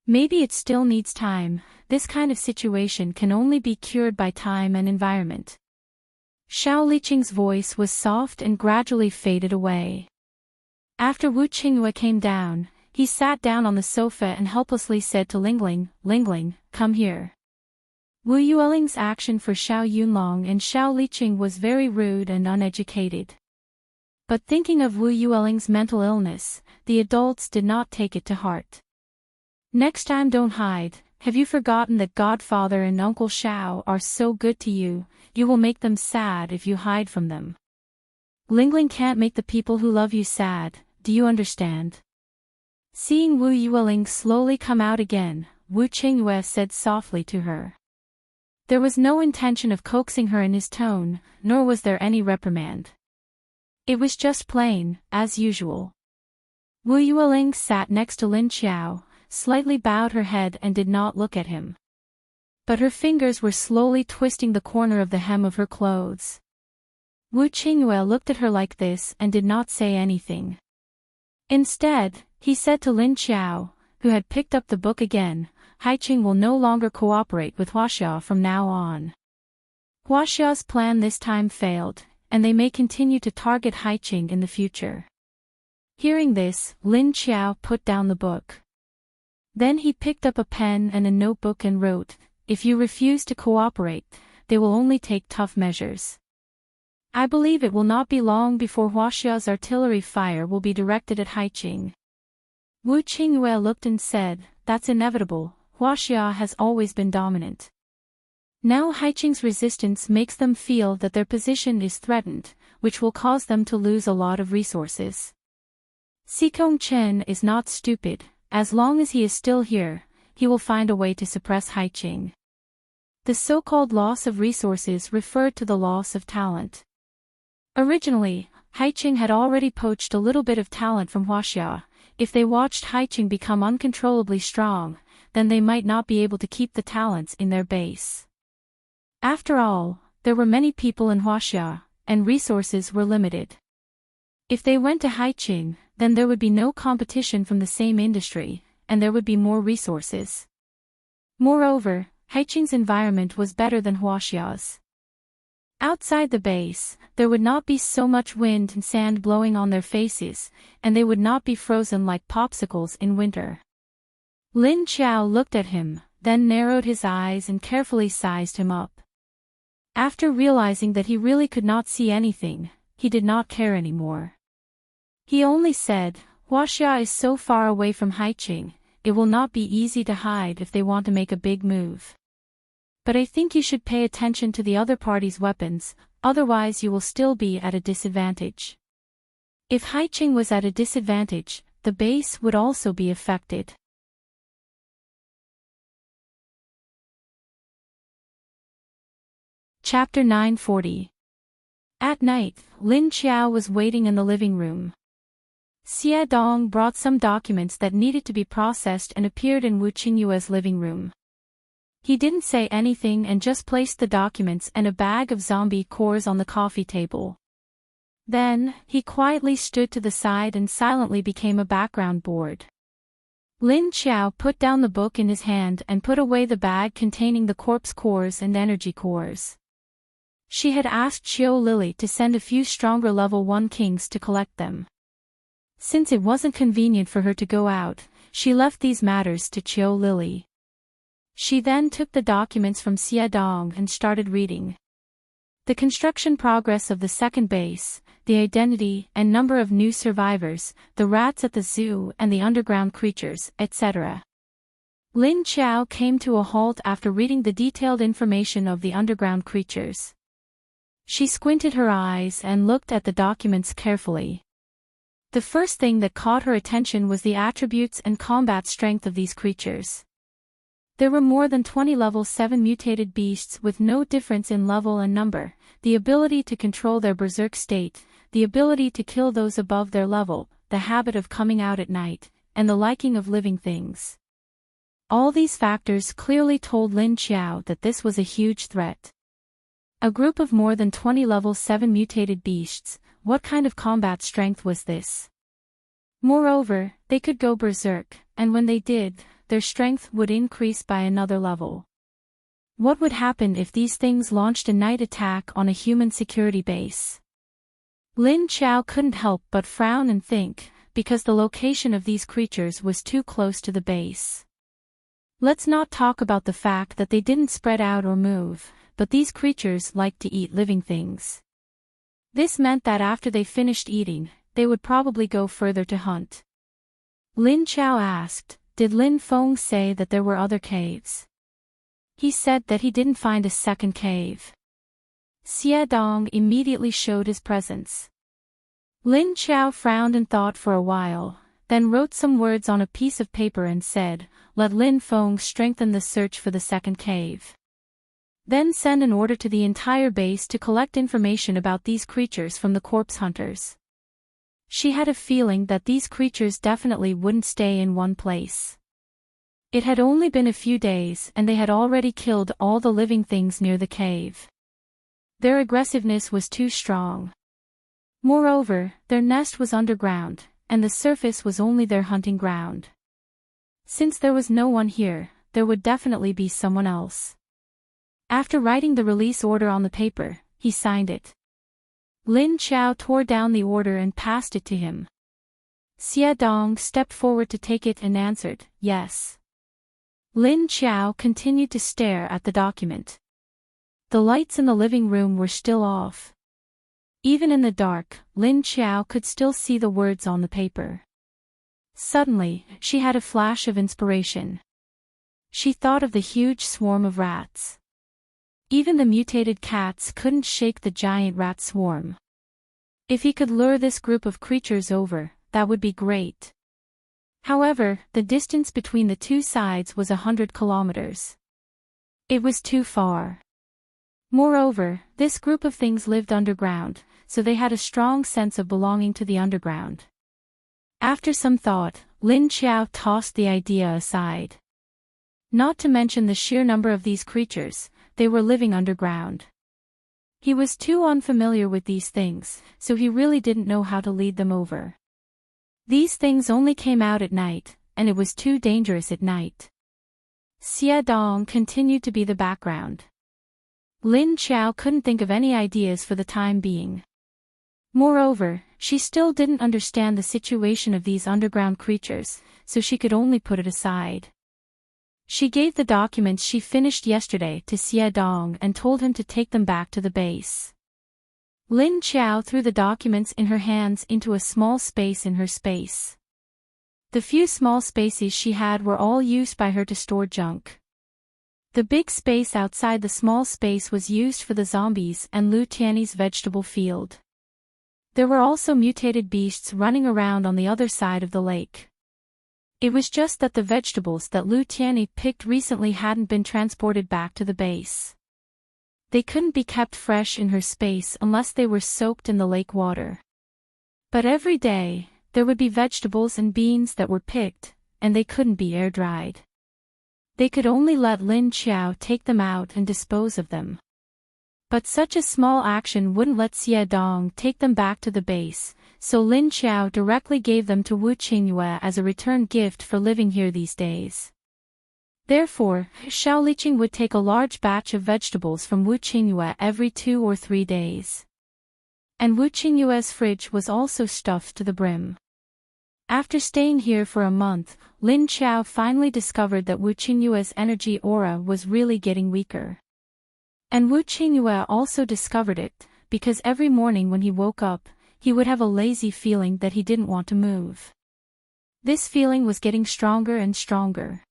Maybe it still needs time. This kind of situation can only be cured by time and environment. Xiao Liqing's voice was soft and gradually faded away. After Wu Qingyue came down, he sat down on the sofa and helplessly said to Lingling, "Lingling, come here." Wu Yueling's action for Xiao Yunlong and Xiao Liqing was very rude and uneducated. But thinking of Wu Yueling's mental illness, the adults did not take it to heart. "Next time don't hide. Have you forgotten that Godfather and Uncle Xiao are so good to you? You will make them sad if you hide from them." Lingling can't make the people who love you sad, do you understand? Seeing Wu Yueling slowly come out again, Wu Qingyue said softly to her. There was no intention of coaxing her in his tone, nor was there any reprimand. It was just plain, as usual. Wu Yueling sat next to Lin Qiao, slightly bowed her head and did not look at him. But her fingers were slowly twisting the corner of the hem of her clothes. Wu Qingyue looked at her like this and did not say anything. Instead, he said to Lin Qiao, who had picked up the book again, Haiqing will no longer cooperate with Huaxia from now on. Huaxia's plan this time failed, and they may continue to target Haiqing in the future. Hearing this, Lin Qiao put down the book. Then he picked up a pen and a notebook and wrote, "If you refuse to cooperate, they will only take tough measures. I believe it will not be long before Huaxia's artillery fire will be directed at Haiqing." Wu Qingyue looked and said, "That's inevitable, Huaxia has always been dominant. Now Haiqing's resistance makes them feel that their position is threatened, which will cause them to lose a lot of resources. Xikong Chen is not stupid, as long as he is still here, he will find a way to suppress Haiqing." The so-called loss of resources referred to the loss of talent. Originally, Haiqing had already poached a little bit of talent from Huaxia. If they watched Haiqing become uncontrollably strong, then they might not be able to keep the talents in their base. After all, there were many people in Huaxia, and resources were limited. If they went to Haiqing, then there would be no competition from the same industry, and there would be more resources. Moreover, Haiqing's environment was better than Huaxia's. Outside the base, there would not be so much wind and sand blowing on their faces, and they would not be frozen like popsicles in winter. Lin Qiao looked at him, then narrowed his eyes and carefully sized him up. After realizing that he really could not see anything, he did not care anymore. He only said, "Huaxia is so far away from Haiqing, it will not be easy to hide if they want to make a big move. But I think you should pay attention to the other party's weapons, otherwise you will still be at a disadvantage. If Haiqing was at a disadvantage, the base would also be affected." Chapter 940. At night, Lin Qiao was waiting in the living room. Xie Dong brought some documents that needed to be processed and appeared in Wu Qingyue's living room. He didn't say anything and just placed the documents and a bag of zombie cores on the coffee table. Then, he quietly stood to the side and silently became a background board. Lin Qiao put down the book in his hand and put away the bag containing the corpse cores and energy cores. She had asked Qiu Lily to send a few stronger level 1 kings to collect them. Since it wasn't convenient for her to go out, she left these matters to Qiu Lily. She then took the documents from Xie Dong and started reading. The construction progress of the second base, the identity and number of new survivors, the rats at the zoo and the underground creatures, etc. Lin Qiao came to a halt after reading the detailed information of the underground creatures. She squinted her eyes and looked at the documents carefully. The first thing that caught her attention was the attributes and combat strength of these creatures. There were more than 20 level 7 mutated beasts with no difference in level and number, the ability to control their berserk state, the ability to kill those above their level, the habit of coming out at night, and the liking of living things. All these factors clearly told Lin Qiao that this was a huge threat. A group of more than 20 level 7 mutated beasts, what kind of combat strength was this? Moreover, they could go berserk, and when they did, their strength would increase by another level. What would happen if these things launched a night attack on a human security base? Lin Qiao couldn't help but frown and think, because the location of these creatures was too close to the base. Let's not talk about the fact that they didn't spread out or move, but these creatures liked to eat living things. This meant that after they finished eating, they would probably go further to hunt. Lin Qiao asked, "Did Lin Feng say that there were other caves?" He said that he didn't find a second cave. Xie Dong immediately showed his presence. Lin Qiao frowned and thought for a while, then wrote some words on a piece of paper and said, "Let Lin Feng strengthen the search for the second cave. Then send an order to the entire base to collect information about these creatures from the corpse hunters." She had a feeling that these creatures definitely wouldn't stay in one place. It had only been a few days and they had already killed all the living things near the cave. Their aggressiveness was too strong. Moreover, their nest was underground, and the surface was only their hunting ground. Since there was no one here, there would definitely be someone else. After writing the release order on the paper, he signed it. Lin Qiao tore down the order and passed it to him. Xie Dong stepped forward to take it and answered, "Yes." Lin Qiao continued to stare at the document. The lights in the living room were still off. Even in the dark, Lin Qiao could still see the words on the paper. Suddenly, she had a flash of inspiration. She thought of the huge swarm of rats. Even the mutated cats couldn't shake the giant rat swarm. If he could lure this group of creatures over, that would be great. However, the distance between the two sides was 100 kilometers. It was too far. Moreover, this group of things lived underground, so they had a strong sense of belonging to the underground. After some thought, Lin Qiao tossed the idea aside. Not to mention the sheer number of these creatures, they were living underground. He was too unfamiliar with these things, so he really didn't know how to lead them over. These things only came out at night, and it was too dangerous at night. Xie Dong continued to be the background. Lin Qiao couldn't think of any ideas for the time being. Moreover, she still didn't understand the situation of these underground creatures, so she could only put it aside. She gave the documents she finished yesterday to Xie Dong and told him to take them back to the base. Lin Qiao threw the documents in her hands into a small space in her space. The few small spaces she had were all used by her to store junk. The big space outside the small space was used for the zombies and Lu Tiany's vegetable field. There were also mutated beasts running around on the other side of the lake. It was just that the vegetables that Lu Tiany picked recently hadn't been transported back to the base. They couldn't be kept fresh in her space unless they were soaked in the lake water. But every day, there would be vegetables and beans that were picked, and they couldn't be air-dried. They could only let Lin Qiao take them out and dispose of them. But such a small action wouldn't let Xie Dong take them back to the base, so Lin Qiao directly gave them to Wu Qingyue as a return gift for living here these days. Therefore, Xiao Liqing would take a large batch of vegetables from Wu Qingyue every 2 or 3 days. And Wu Qingyue's fridge was also stuffed to the brim. After staying here for a month, Lin Qiao finally discovered that Wu Qingyue's energy aura was really getting weaker. And Wu Qingyue also discovered it, because every morning when he woke up, he would have a lazy feeling that he didn't want to move. This feeling was getting stronger and stronger.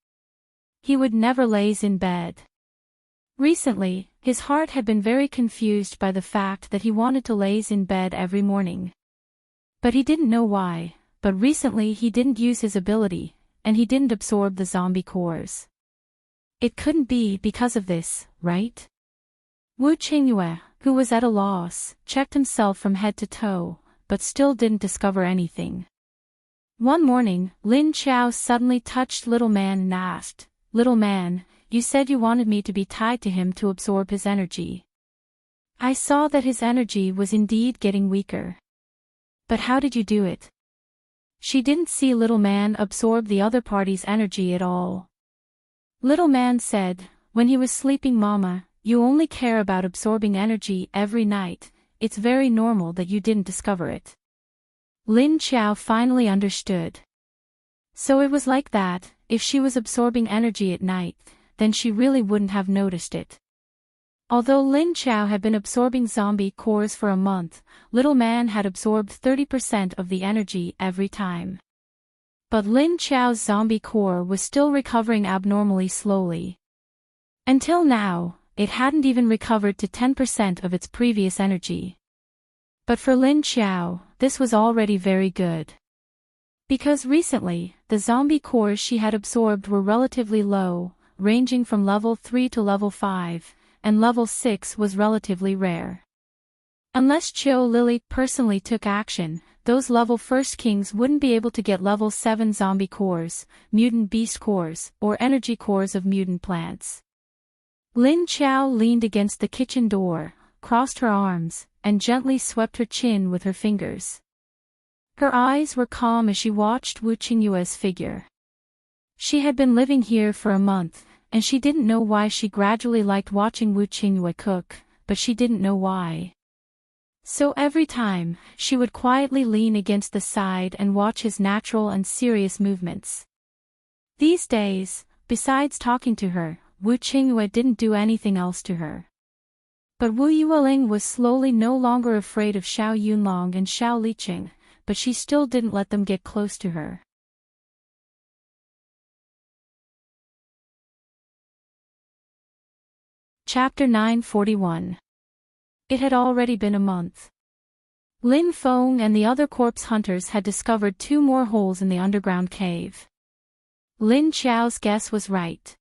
He would never laze in bed. Recently, his heart had been very confused by the fact that he wanted to laze in bed every morning. But he didn't know why. But recently he didn't use his ability, and he didn't absorb the zombie cores. It couldn't be because of this, right? Wu Qingyue, who was at a loss, checked himself from head to toe, but still didn't discover anything. One morning, Lin Qiao suddenly touched Little Man and asked, "Little Man, you said you wanted me to be tied to him to absorb his energy. I saw that his energy was indeed getting weaker. But how did you do it?" She didn't see Little Man absorb the other party's energy at all. Little Man said, "When he was sleeping, Mama, you only care about absorbing energy every night. It's very normal that you didn't discover it." Lin Qiao finally understood. So it was like that. If she was absorbing energy at night, then she really wouldn't have noticed it. Although Lin Qiao had been absorbing zombie cores for a month, Little Man had absorbed 30% of the energy every time. But Lin Qiao's zombie core was still recovering abnormally slowly. Until now, it hadn't even recovered to 10% of its previous energy. But for Lin Qiao, this was already very good. Because recently, the zombie cores she had absorbed were relatively low, ranging from level 3 to level 5, and level 6 was relatively rare. Unless Cho Lily personally took action, those level 1st kings wouldn't be able to get level 7 zombie cores, mutant beast cores, or energy cores of mutant plants. Lin Qiao leaned against the kitchen door, crossed her arms, and gently swept her chin with her fingers. Her eyes were calm as she watched Wu Qingyue's figure. She had been living here for a month, and she didn't know why she gradually liked watching Wu Qingyue cook, but she didn't know why. So every time, she would quietly lean against the side and watch his natural and serious movements. These days, besides talking to her, Wu Qingyue didn't do anything else to her. But Wu Yueling was slowly no longer afraid of Xiao Yunlong and Xiao Liqing, but she still didn't let them get close to her. Chapter 941. It had already been a month. Lin Feng and the other corpse hunters had discovered 2 more holes in the underground cave. Lin Qiao's guess was right.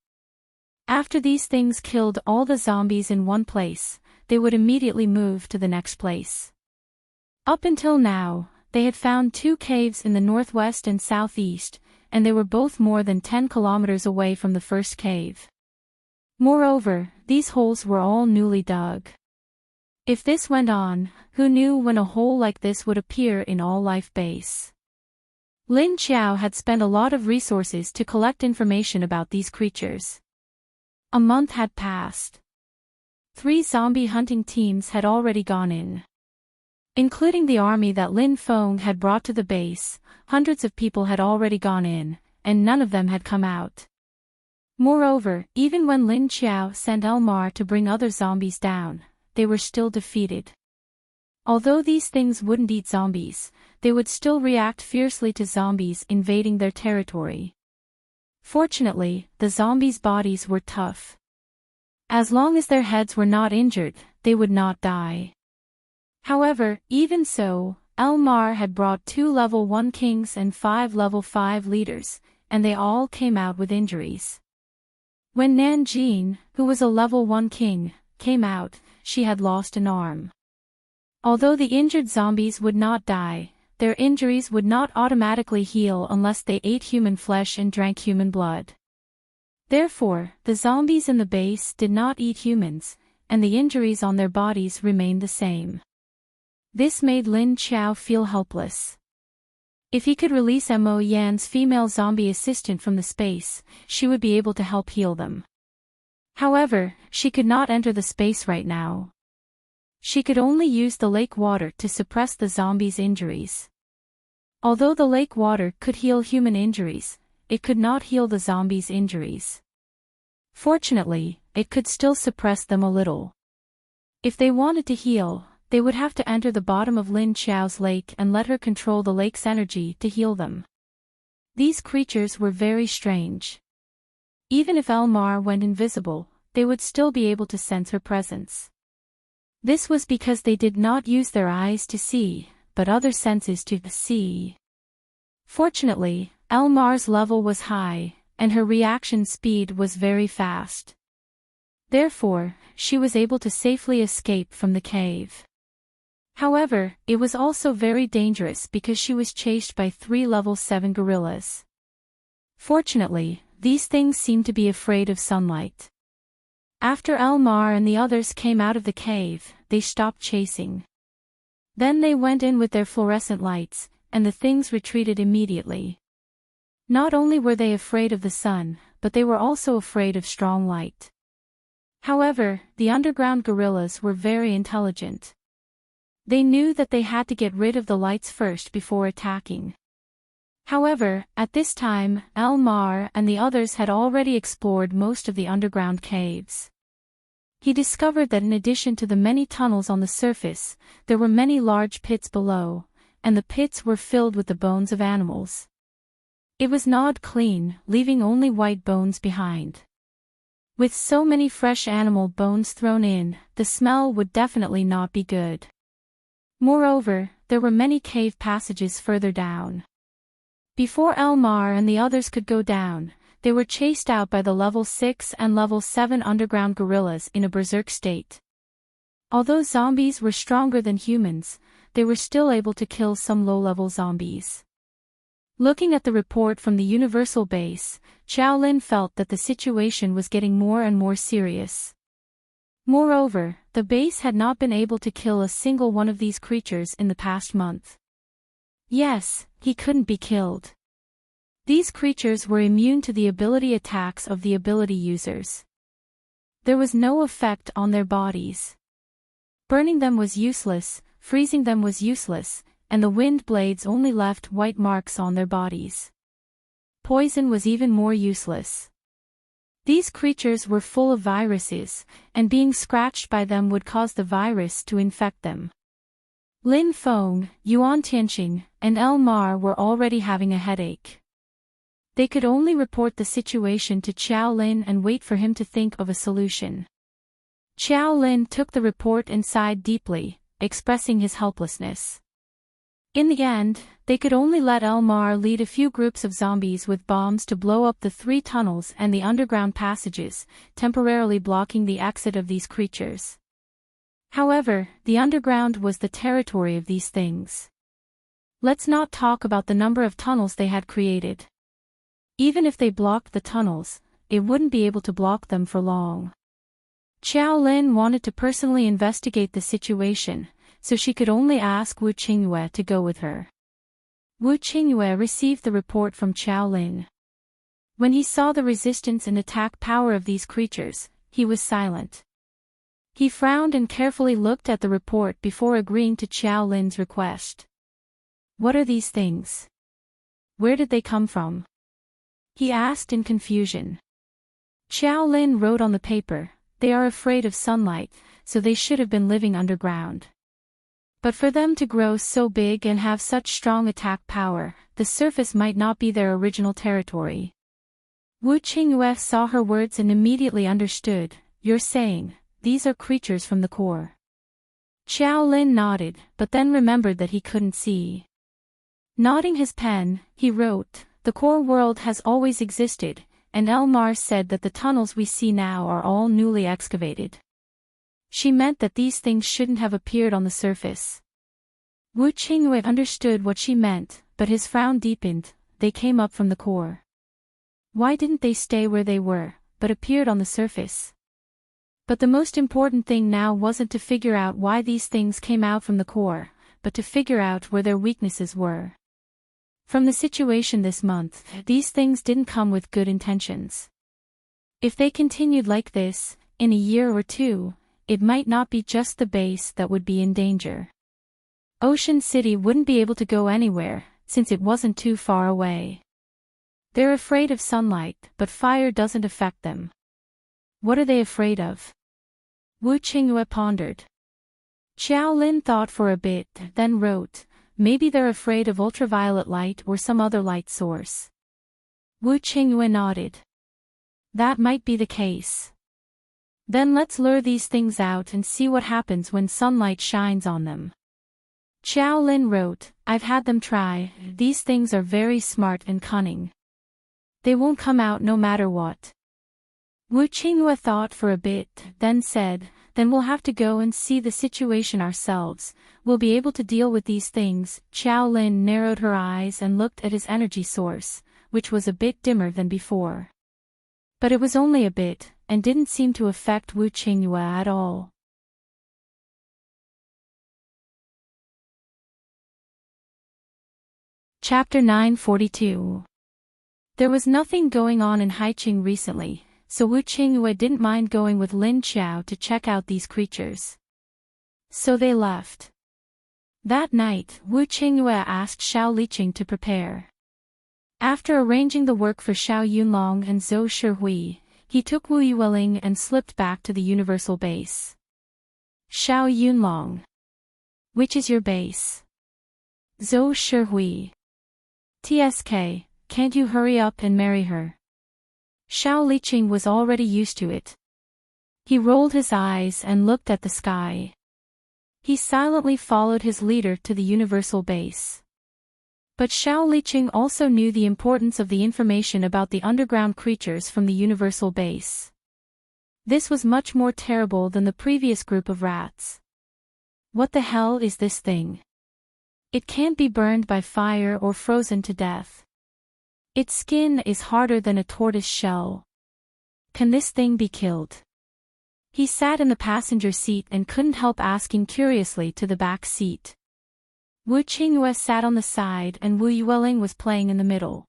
After these things killed all the zombies in one place, they would immediately move to the next place. Up until now, they had found 2 caves in the northwest and southeast, and they were both more than 10 kilometers away from the first cave. Moreover, these holes were all newly dug. If this went on, who knew when a hole like this would appear in all life base? Lin Qiao had spent a lot of resources to collect information about these creatures. A month had passed. 3 zombie hunting teams had already gone in. Including the army that Lin Feng had brought to the base, hundreds of people had already gone in, and none of them had come out. Moreover, even when Lin Qiao sent Elmar to bring other zombies down, they were still defeated. Although these things wouldn't eat zombies, they would still react fiercely to zombies invading their territory. Fortunately, the zombies' bodies were tough. As long as their heads were not injured, they would not die. However, even so, Elmar had brought 2 level 1 kings and 5 level 5 leaders, and they all came out with injuries. When Nanjing, who was a level 1 king, came out, she had lost an arm. Although the injured zombies would not die, their injuries would not automatically heal unless they ate human flesh and drank human blood. Therefore, the zombies in the base did not eat humans, and the injuries on their bodies remained the same. This made Lin Qiao feel helpless. If he could release Mo Yan's female zombie assistant from the space, she would be able to help heal them. However, she could not enter the space right now. She could only use the lake water to suppress the zombies' injuries. Although the lake water could heal human injuries, it could not heal the zombies' injuries. Fortunately, it could still suppress them a little. If they wanted to heal, they would have to enter the bottom of Lin Qiao's lake and let her control the lake's energy to heal them. These creatures were very strange. Even if Elmar went invisible, they would still be able to sense her presence. This was because they did not use their eyes to see, but other senses to see. Fortunately, Elmar's level was high, and her reaction speed was very fast. Therefore, she was able to safely escape from the cave. However, it was also very dangerous because she was chased by 3 level 7 gorillas. Fortunately, these things seemed to be afraid of sunlight. After Elmar and the others came out of the cave, they stopped chasing. Then they went in with their fluorescent lights, and the things retreated immediately. Not only were they afraid of the sun, but they were also afraid of strong light. However, the underground gorillas were very intelligent. They knew that they had to get rid of the lights first before attacking. However, at this time, Elmar and the others had already explored most of the underground caves. He discovered that in addition to the many tunnels on the surface, there were many large pits below, and the pits were filled with the bones of animals. It was gnawed clean, leaving only white bones behind. With so many fresh animal bones thrown in, the smell would definitely not be good. Moreover, there were many cave passages further down. Before Elmar and the others could go down, they were chased out by the level 6 and level 7 underground gorillas in a berserk state. Although zombies were stronger than humans, they were still able to kill some low-level zombies. Looking at the report from the Universal Base, Xiaolin felt that the situation was getting more and more serious. Moreover, the base had not been able to kill a single one of these creatures in the past month. Yes, he couldn't be killed. These creatures were immune to the ability attacks of the ability users. There was no effect on their bodies. Burning them was useless, freezing them was useless, and the wind blades only left white marks on their bodies. Poison was even more useless. These creatures were full of viruses, and being scratched by them would cause the virus to infect them. Lin Feng, Yuan Tianqing, and Elmar were already having a headache. They could only report the situation to Xiaolin and wait for him to think of a solution. Xiaolin took the report inside deeply, expressing his helplessness. In the end, they could only let Elmar lead a few groups of zombies with bombs to blow up the 3 tunnels and the underground passages, temporarily blocking the exit of these creatures. However, the underground was the territory of these things. Let's not talk about the number of tunnels they had created. Even if they blocked the tunnels, it wouldn't be able to block them for long. Xiaolin wanted to personally investigate the situation, so she could only ask Wu Qingyue to go with her. Wu Qingyue received the report from Xiaolin. When he saw the resistance and attack power of these creatures, he was silent. He frowned and carefully looked at the report before agreeing to Xiaolin's request. What are these things? Where did they come from? He asked in confusion. Xiaolin wrote on the paper, they are afraid of sunlight, so they should have been living underground. But for them to grow so big and have such strong attack power, the surface might not be their original territory. Wu Qingyue saw her words and immediately understood, you're saying, these are creatures from the core. Xiaolin nodded, but then remembered that he couldn't see. Nodding his pen, he wrote, the core world has always existed, and Elmar said that the tunnels we see now are all newly excavated. She meant that these things shouldn't have appeared on the surface. Wu Qingyue understood what she meant, but his frown deepened, they came up from the core. Why didn't they stay where they were, but appeared on the surface? But the most important thing now wasn't to figure out why these things came out from the core, but to figure out where their weaknesses were. From the situation this month, these things didn't come with good intentions. If they continued like this, in a year or 2, it might not be just the base that would be in danger. Ocean City wouldn't be able to go anywhere, since it wasn't too far away. They're afraid of sunlight, but fire doesn't affect them. What are they afraid of? Wu Qingyue pondered. Xiaolin thought for a bit, then wrote, maybe they're afraid of ultraviolet light or some other light source. Wu Qingyue nodded. That might be the case. Then let's lure these things out and see what happens when sunlight shines on them. Xiaolin wrote, I've had them try, these things are very smart and cunning. They won't come out no matter what. Wu Qingyue thought for a bit, then said, then we'll have to go and see the situation ourselves, we'll be able to deal with these things. Xiaolin narrowed her eyes and looked at his energy source, which was a bit dimmer than before. But it was only a bit, and didn't seem to affect Wu Qingyue at all. Chapter 942. There was nothing going on in Haiqing recently, so Wu Qingyue didn't mind going with Lin Qiao to check out these creatures. So they left. That night, Wu Qingyue asked Xiao Liqing to prepare. After arranging the work for Xiao Yunlong and Zhou Shihui, he took Wu Yueling and slipped back to the Universal Base. Xiao Yunlong. Which is your base? Zhou Shihui. TSK, can't you hurry up and marry her? Xiao Liqing was already used to it. He rolled his eyes and looked at the sky. He silently followed his leader to the universal base. But Xiao Liqing also knew the importance of the information about the underground creatures from the universal base. This was much more terrible than the previous group of rats. What the hell is this thing? It can't be burned by fire or frozen to death. Its skin is harder than a tortoise shell. Can this thing be killed? He sat in the passenger seat and couldn't help asking curiously to the back seat. Wu Qingyue sat on the side and Wu Yueling was playing in the middle.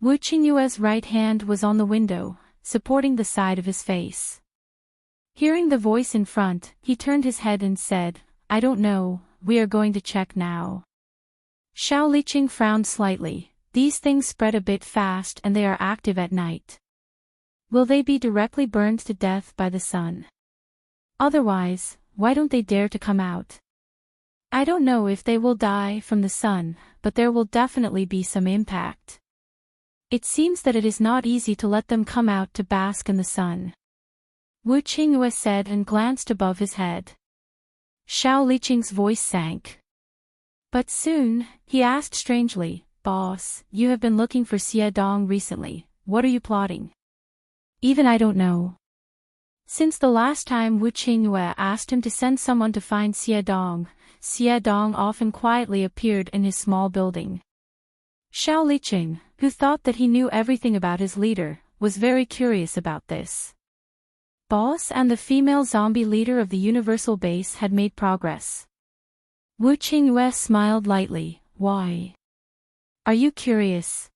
Wu Qingyue's right hand was on the window, supporting the side of his face. Hearing the voice in front, he turned his head and said, "I don't know, we are going to check now." Xiao Liqing frowned slightly. These things spread a bit fast and they are active at night. Will they be directly burned to death by the sun? Otherwise, why don't they dare to come out? I don't know if they will die from the sun, but there will definitely be some impact. It seems that it is not easy to let them come out to bask in the sun. Wu Qingyue said and glanced above his head. Xiao Liqing's voice sank. But soon, he asked strangely, "Boss, you have been looking for Xie Dong recently, what are you plotting?" "Even I don't know." Since the last time Wu Qingyue asked him to send someone to find Xie Dong often quietly appeared in his small building. Xiao Liqing, who thought that he knew everything about his leader, was very curious about this. Boss and the female zombie leader of the universal base had made progress. Wu Qingyue smiled lightly. "Why? Are you curious?"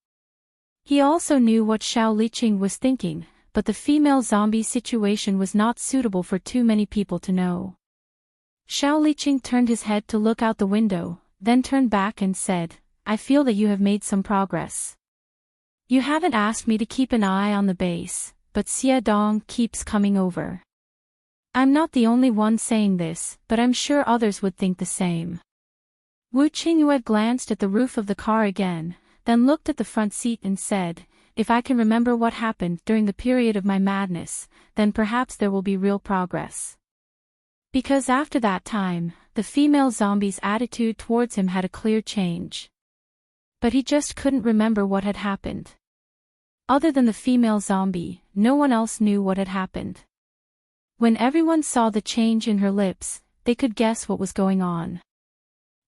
He also knew what Xiao Liqing was thinking, but the female zombie situation was not suitable for too many people to know. Xiao Liqing turned his head to look out the window, then turned back and said, "I feel that you have made some progress. You haven't asked me to keep an eye on the base, but Xie Dong keeps coming over. I'm not the only one saying this, but I'm sure others would think the same." Wu Qingyue glanced at the roof of the car again, then looked at the front seat and said, "If I can remember what happened during the period of my madness, then perhaps there will be real progress." Because after that time, the female zombie's attitude towards him had a clear change. But he just couldn't remember what had happened. Other than the female zombie, no one else knew what had happened. When everyone saw the change in her lips, they could guess what was going on.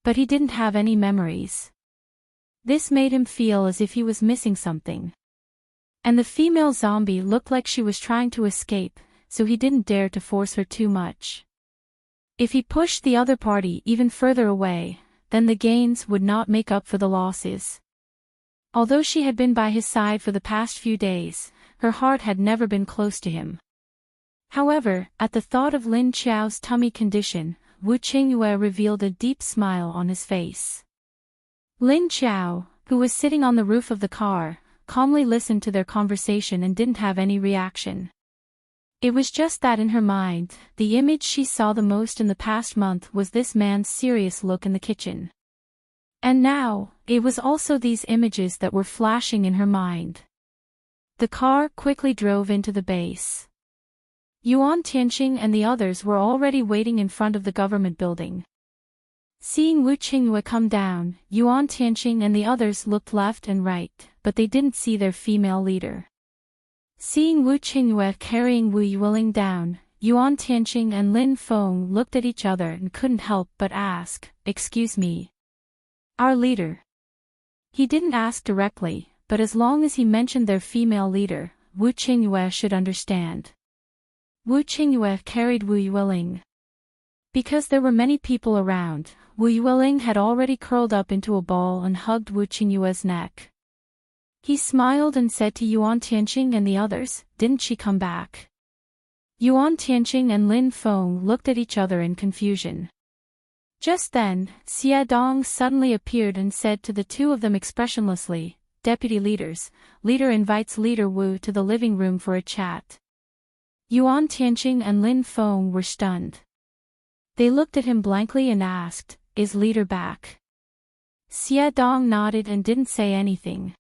But he didn't have any memories. This made him feel as if he was missing something. And the female zombie looked like she was trying to escape, so he didn't dare to force her too much. If he pushed the other party even further away, then the gains would not make up for the losses. Although she had been by his side for the past few days, her heart had never been close to him. However, at the thought of Lin Qiao's tummy condition, Wu Qingyue revealed a deep smile on his face. Lin Qiao, who was sitting on the roof of the car, calmly listened to their conversation and didn't have any reaction. It was just that in her mind, the image she saw the most in the past month was this man's serious look in the kitchen. And now, it was also these images that were flashing in her mind. The car quickly drove into the base. Yuan Tianqing and the others were already waiting in front of the government building. Seeing Wu Qingyue come down, Yuan Tianqing and the others looked left and right, but they didn't see their female leader. Seeing Wu Qingyue carrying Wu Yueling down, Yuan Tianqing and Lin Feng looked at each other and couldn't help but ask, "Excuse me. Our leader?" He didn't ask directly, but as long as he mentioned their female leader, Wu Qingyue should understand. Wu Qingyue carried Wu Yueling. Because there were many people around, Wu Yueling had already curled up into a ball and hugged Wu Qingyue's neck. He smiled and said to Yuan Tianqing and the others, "Didn't she come back?" Yuan Tianqing and Lin Feng looked at each other in confusion. Just then, Xie Dong suddenly appeared and said to the two of them expressionlessly, "Deputy leaders, leader invites leader Wu to the living room for a chat." Yuan Tianqing and Lin Feng were stunned. They looked at him blankly and asked, "Is leader back?" Xie Dong nodded and didn't say anything.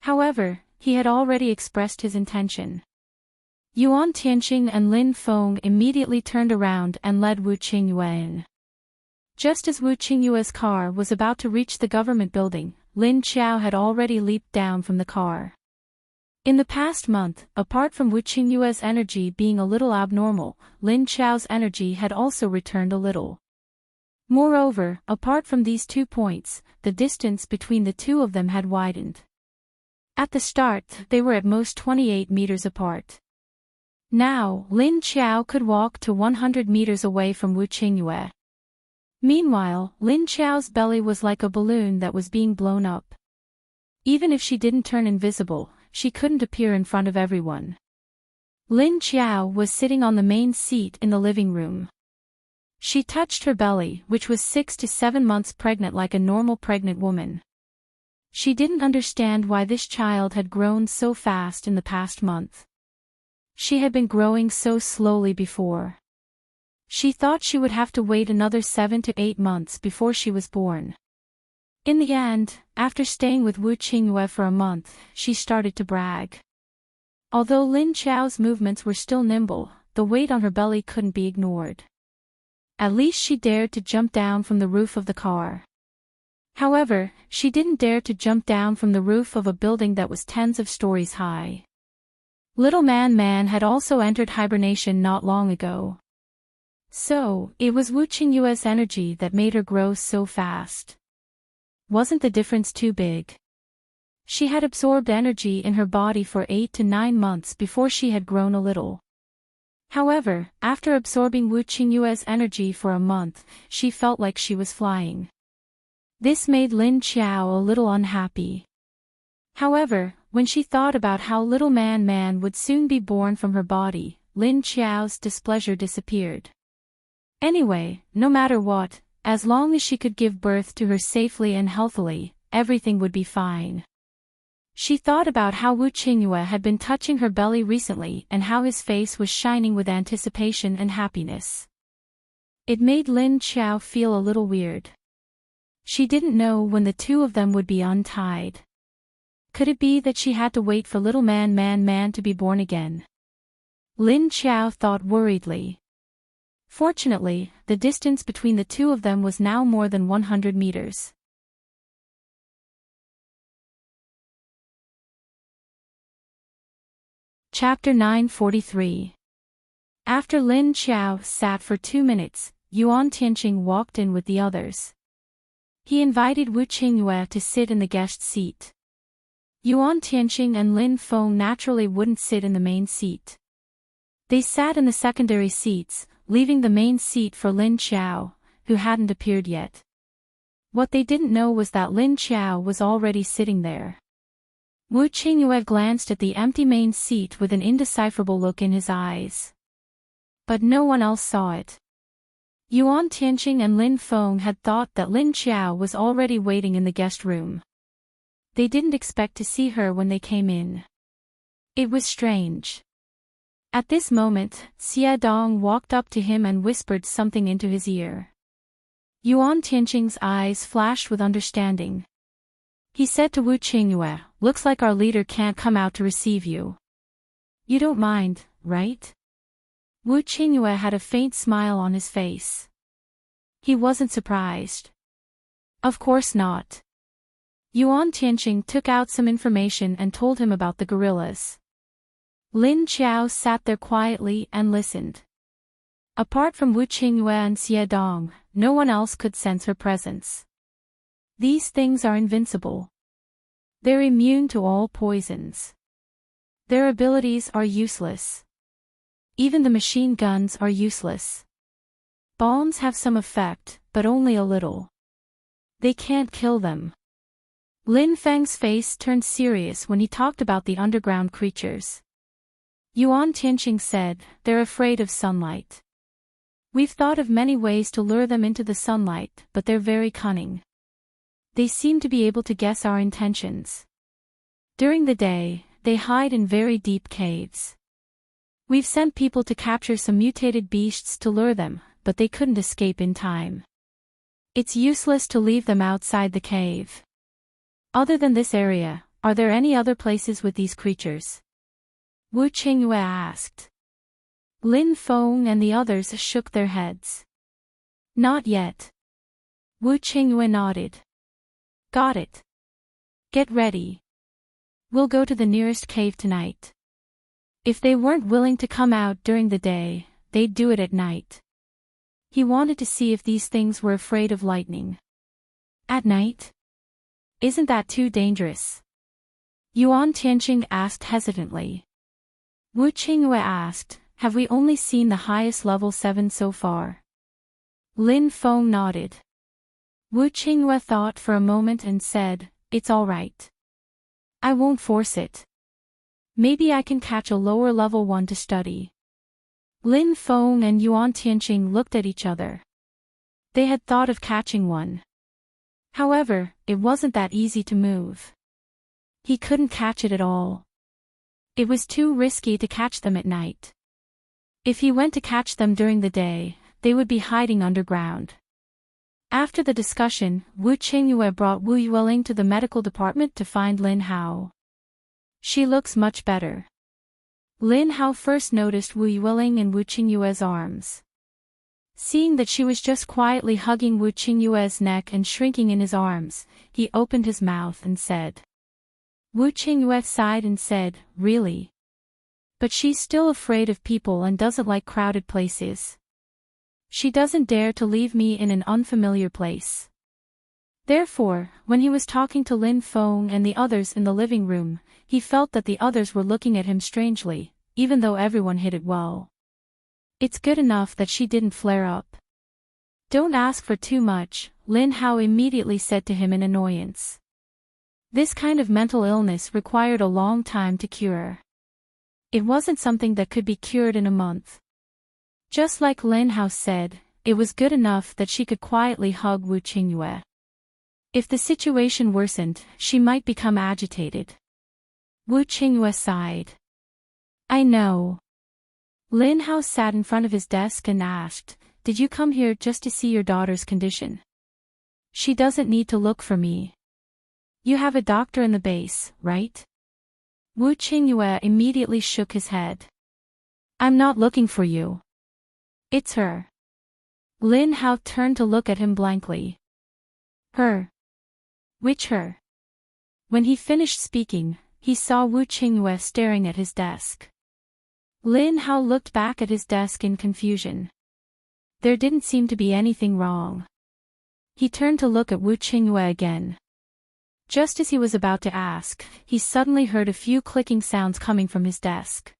However, he had already expressed his intention. Yuan Tianqing and Lin Feng immediately turned around and led Wu Qingyue in. Just as Wu Qingyue's car was about to reach the government building, Lin Qiao had already leaped down from the car. In the past month, apart from Wu Qingyue's energy being a little abnormal, Lin Qiao's energy had also returned a little. Moreover, apart from these 2 points, the distance between the two of them had widened. At the start, they were at most 28 meters apart. Now, Lin Qiao could walk to 100 meters away from Wu Qingyue. Meanwhile, Lin Qiao's belly was like a balloon that was being blown up. Even if she didn't turn invisible, she couldn't appear in front of everyone. Lin Qiao was sitting on the main seat in the living room. She touched her belly, which was 6 to 7 months pregnant like a normal pregnant woman. She didn't understand why this child had grown so fast in the past month. She had been growing so slowly before. She thought she would have to wait another 7 to 8 months before she was born. In the end, after staying with Wu Qingyue for a month, she started to brag. Although Lin Qiao's movements were still nimble, the weight on her belly couldn't be ignored. At least she dared to jump down from the roof of the car. However, she didn't dare to jump down from the roof of a building that was tens of stories high. Little Man had also entered hibernation not long ago. So, it was Wu Qingyue's energy that made her grow so fast. Wasn't the difference too big? She had absorbed energy in her body for 8 to 9 months before she had grown a little. However, after absorbing Wu Qingyue's energy for a month, she felt like she was flying. This made Lin Qiao a little unhappy. However, when she thought about how Little Man would soon be born from her body, Lin Qiao's displeasure disappeared. Anyway, no matter what, as long as she could give birth to her safely and healthily, everything would be fine. She thought about how Wu Qingyue had been touching her belly recently and how his face was shining with anticipation and happiness. It made Lin Qiao feel a little weird. She didn't know when the two of them would be untied. Could it be that she had to wait for Little Man to be born again? Lin Qiao thought worriedly. Fortunately, the distance between the two of them was now more than 100 meters. Chapter 943. After Lin Qiao sat for 2 minutes, Yuan Tianqing walked in with the others. He invited Wu Qingyue to sit in the guest seat. Yuan Tianqing and Lin Feng naturally wouldn't sit in the main seat. They sat in the secondary seats, leaving the main seat for Lin Qiao, who hadn't appeared yet. What they didn't know was that Lin Qiao was already sitting there. Wu Qingyue glanced at the empty main seat with an indecipherable look in his eyes. But no one else saw it. Yuan Tianqing and Lin Feng had thought that Lin Qiao was already waiting in the guest room. They didn't expect to see her when they came in. It was strange. At this moment, Xie Dong walked up to him and whispered something into his ear. Yuan Tianqing's eyes flashed with understanding. He said to Wu Qingyue, "Looks like our leader can't come out to receive you. You don't mind, right?" Wu Qingyue had a faint smile on his face. He wasn't surprised. Of course not. Yuan Tianqing took out some information and told him about the gorillas. Lin Qiao sat there quietly and listened. Apart from Wu Qingyue and Xie Dong, no one else could sense her presence. These things are invincible. They're immune to all poisons. Their abilities are useless. Even the machine guns are useless. Bombs have some effect, but only a little. They can't kill them. Lin Feng's face turned serious when he talked about the underground creatures. Yuan Tianqing said, "They're afraid of sunlight. We've thought of many ways to lure them into the sunlight, but they're very cunning. They seem to be able to guess our intentions. During the day, they hide in very deep caves. We've sent people to capture some mutated beasts to lure them, but they couldn't escape in time. It's useless to leave them outside the cave. Other than this area, are there any other places with these creatures?" Wu Qingyue asked. Lin Feng and the others shook their heads. Not yet. Wu Qingyue nodded. Got it. Get ready. We'll go to the nearest cave tonight. If they weren't willing to come out during the day, they'd do it at night. He wanted to see if these things were afraid of lightning. At night? Isn't that too dangerous? Yuan Tianqing asked hesitantly. Wu Qingyue asked, have we only seen the highest level 7 so far? Lin Feng nodded. Wu Qingyue thought for a moment and said, it's all right. I won't force it. Maybe I can catch a lower level 1 to study. Lin Feng and Yuan Tianqing looked at each other. They had thought of catching one. However, it wasn't that easy to move. He couldn't catch it at all. It was too risky to catch them at night. If he went to catch them during the day, they would be hiding underground. After the discussion, Wu Qingyue brought Wu Yueling to the medical department to find Lin Hao. She looks much better. Lin Hao first noticed Wu Yueling in Wu Qingyue's arms. Seeing that she was just quietly hugging Wu Qingyue's neck and shrinking in his arms, he opened his mouth and said. Wu Qingyue sighed and said, really? But she's still afraid of people and doesn't like crowded places. She doesn't dare to leave me in an unfamiliar place. Therefore, when he was talking to Lin Feng and the others in the living room, he felt that the others were looking at him strangely, even though everyone hid it well. It's good enough that she didn't flare up. Don't ask for too much, Lin Hao immediately said to him in annoyance. This kind of mental illness required a long time to cure. It wasn't something that could be cured in a month. Just like Lin Hao said, it was good enough that she could quietly hug Wu Qingyue. If the situation worsened, she might become agitated. Wu Qingyue sighed. I know. Lin Hao sat in front of his desk and asked, did you come here just to see your daughter's condition? She doesn't need to look for me. You have a doctor in the base, right? Wu Qingyue immediately shook his head. I'm not looking for you. It's her. Lin Hao turned to look at him blankly. Her? Which her? When he finished speaking, he saw Wu Qingyue staring at his desk. Lin Hao looked back at his desk in confusion. There didn't seem to be anything wrong. He turned to look at Wu Qingyue again. Just as he was about to ask, he suddenly heard a few clicking sounds coming from his desk.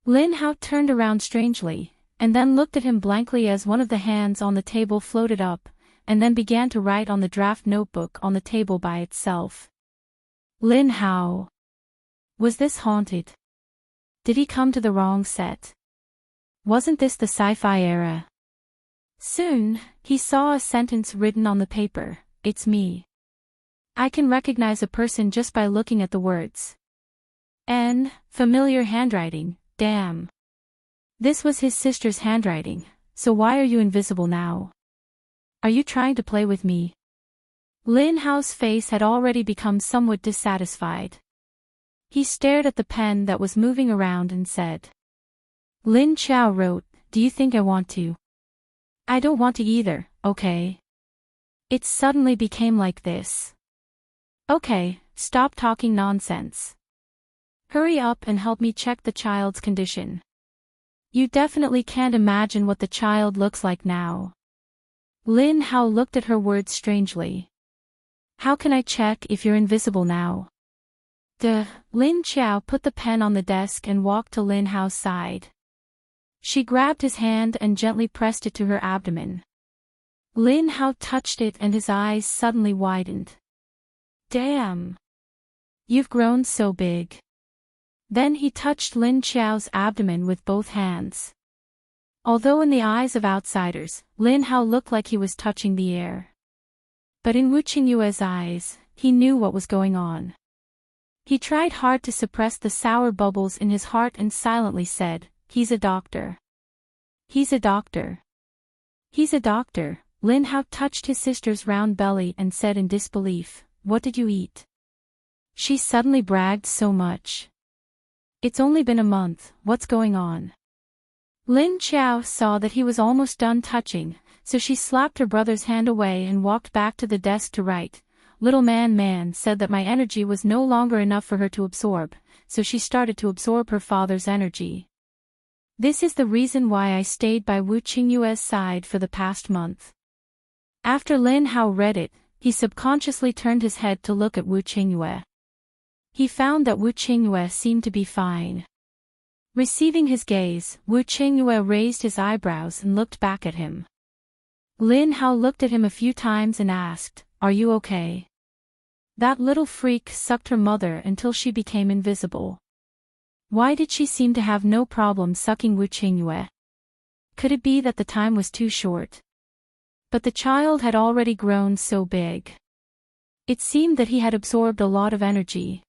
Lin Hao turned around strangely, and then looked at him blankly as one of the hands on the table floated up, and then began to write on the draft notebook on the table by itself. Lin Hao. Was this haunted? Did he come to the wrong set? Wasn't this the sci-fi era? Soon, he saw a sentence written on the paper, it's me. I can recognize a person just by looking at the words. Familiar handwriting, damn. This was his sister's handwriting, so why are you invisible now? Are you trying to play with me? Lin Hao's face had already become somewhat dissatisfied. He stared at the pen that was moving around and said. Lin Qiao wrote, do you think I want to? I don't want to either, okay? It suddenly became like this. Okay, stop talking nonsense. Hurry up and help me check the child's condition. You definitely can't imagine what the child looks like now. Lin Hao looked at her words strangely. How can I check if you're invisible now? Lin Qiao put the pen on the desk and walked to Lin Hao's side. She grabbed his hand and gently pressed it to her abdomen. Lin Hao touched it and his eyes suddenly widened. Damn! You've grown so big. Then he touched Lin Qiao's abdomen with both hands. Although in the eyes of outsiders, Lin Hao looked like he was touching the air. But in Wu Qingyue's eyes, he knew what was going on. He tried hard to suppress the sour bubbles in his heart and silently said, he's a doctor. He's a doctor. He's a doctor. Lin Hao touched his sister's round belly and said in disbelief, what did you eat? She suddenly bragged so much. It's only been a month, what's going on? Lin Qiao saw that he was almost done touching, so she slapped her brother's hand away and walked back to the desk to write. Little man said that my energy was no longer enough for her to absorb, so she started to absorb her father's energy. This is the reason why I stayed by Wu Qingyue's side for the past month. After Lin Hao read it, he subconsciously turned his head to look at Wu Qingyue. He found that Wu Qingyue seemed to be fine. Receiving his gaze, Wu Qingyue raised his eyebrows and looked back at him. Lin Hao looked at him a few times and asked, "Are you okay?" That little freak sucked her mother until she became invisible. Why did she seem to have no problem sucking Wu Qingyue? Could it be that the time was too short? But the child had already grown so big. It seemed that he had absorbed a lot of energy.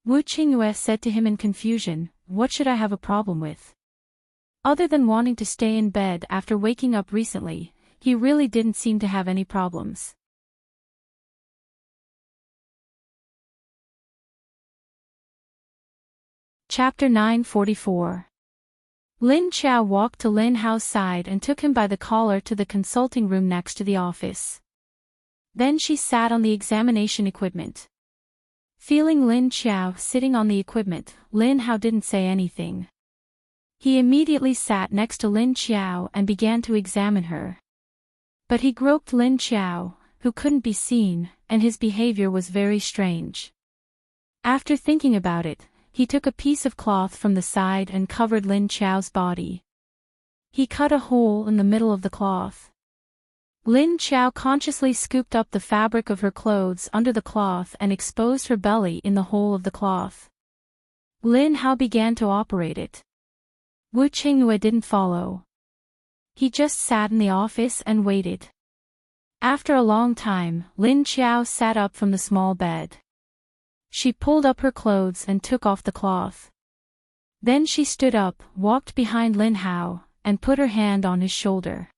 Wu Qingyue said to him in confusion, "What should I have a problem with?" Other than wanting to stay in bed after waking up recently, he really didn't seem to have any problems. Chapter 944. Lin Qiao walked to Lin Hao's side and took him by the collar to the consulting room next to the office. Then she sat on the examination equipment. Feeling Lin Qiao sitting on the equipment, Lin Hao didn't say anything. He immediately sat next to Lin Qiao and began to examine her. But he groped Lin Qiao, who couldn't be seen, and his behavior was very strange. After thinking about it, he took a piece of cloth from the side and covered Lin Qiao's body. He cut a hole in the middle of the cloth. Lin Qiao consciously scooped up the fabric of her clothes under the cloth and exposed her belly in the hole of the cloth. Lin Hao began to operate it. Wu Qingyue didn't follow. He just sat in the office and waited. After a long time, Lin Qiao sat up from the small bed. She pulled up her clothes and took off the cloth. Then she stood up, walked behind Lin Hao, and put her hand on his shoulder.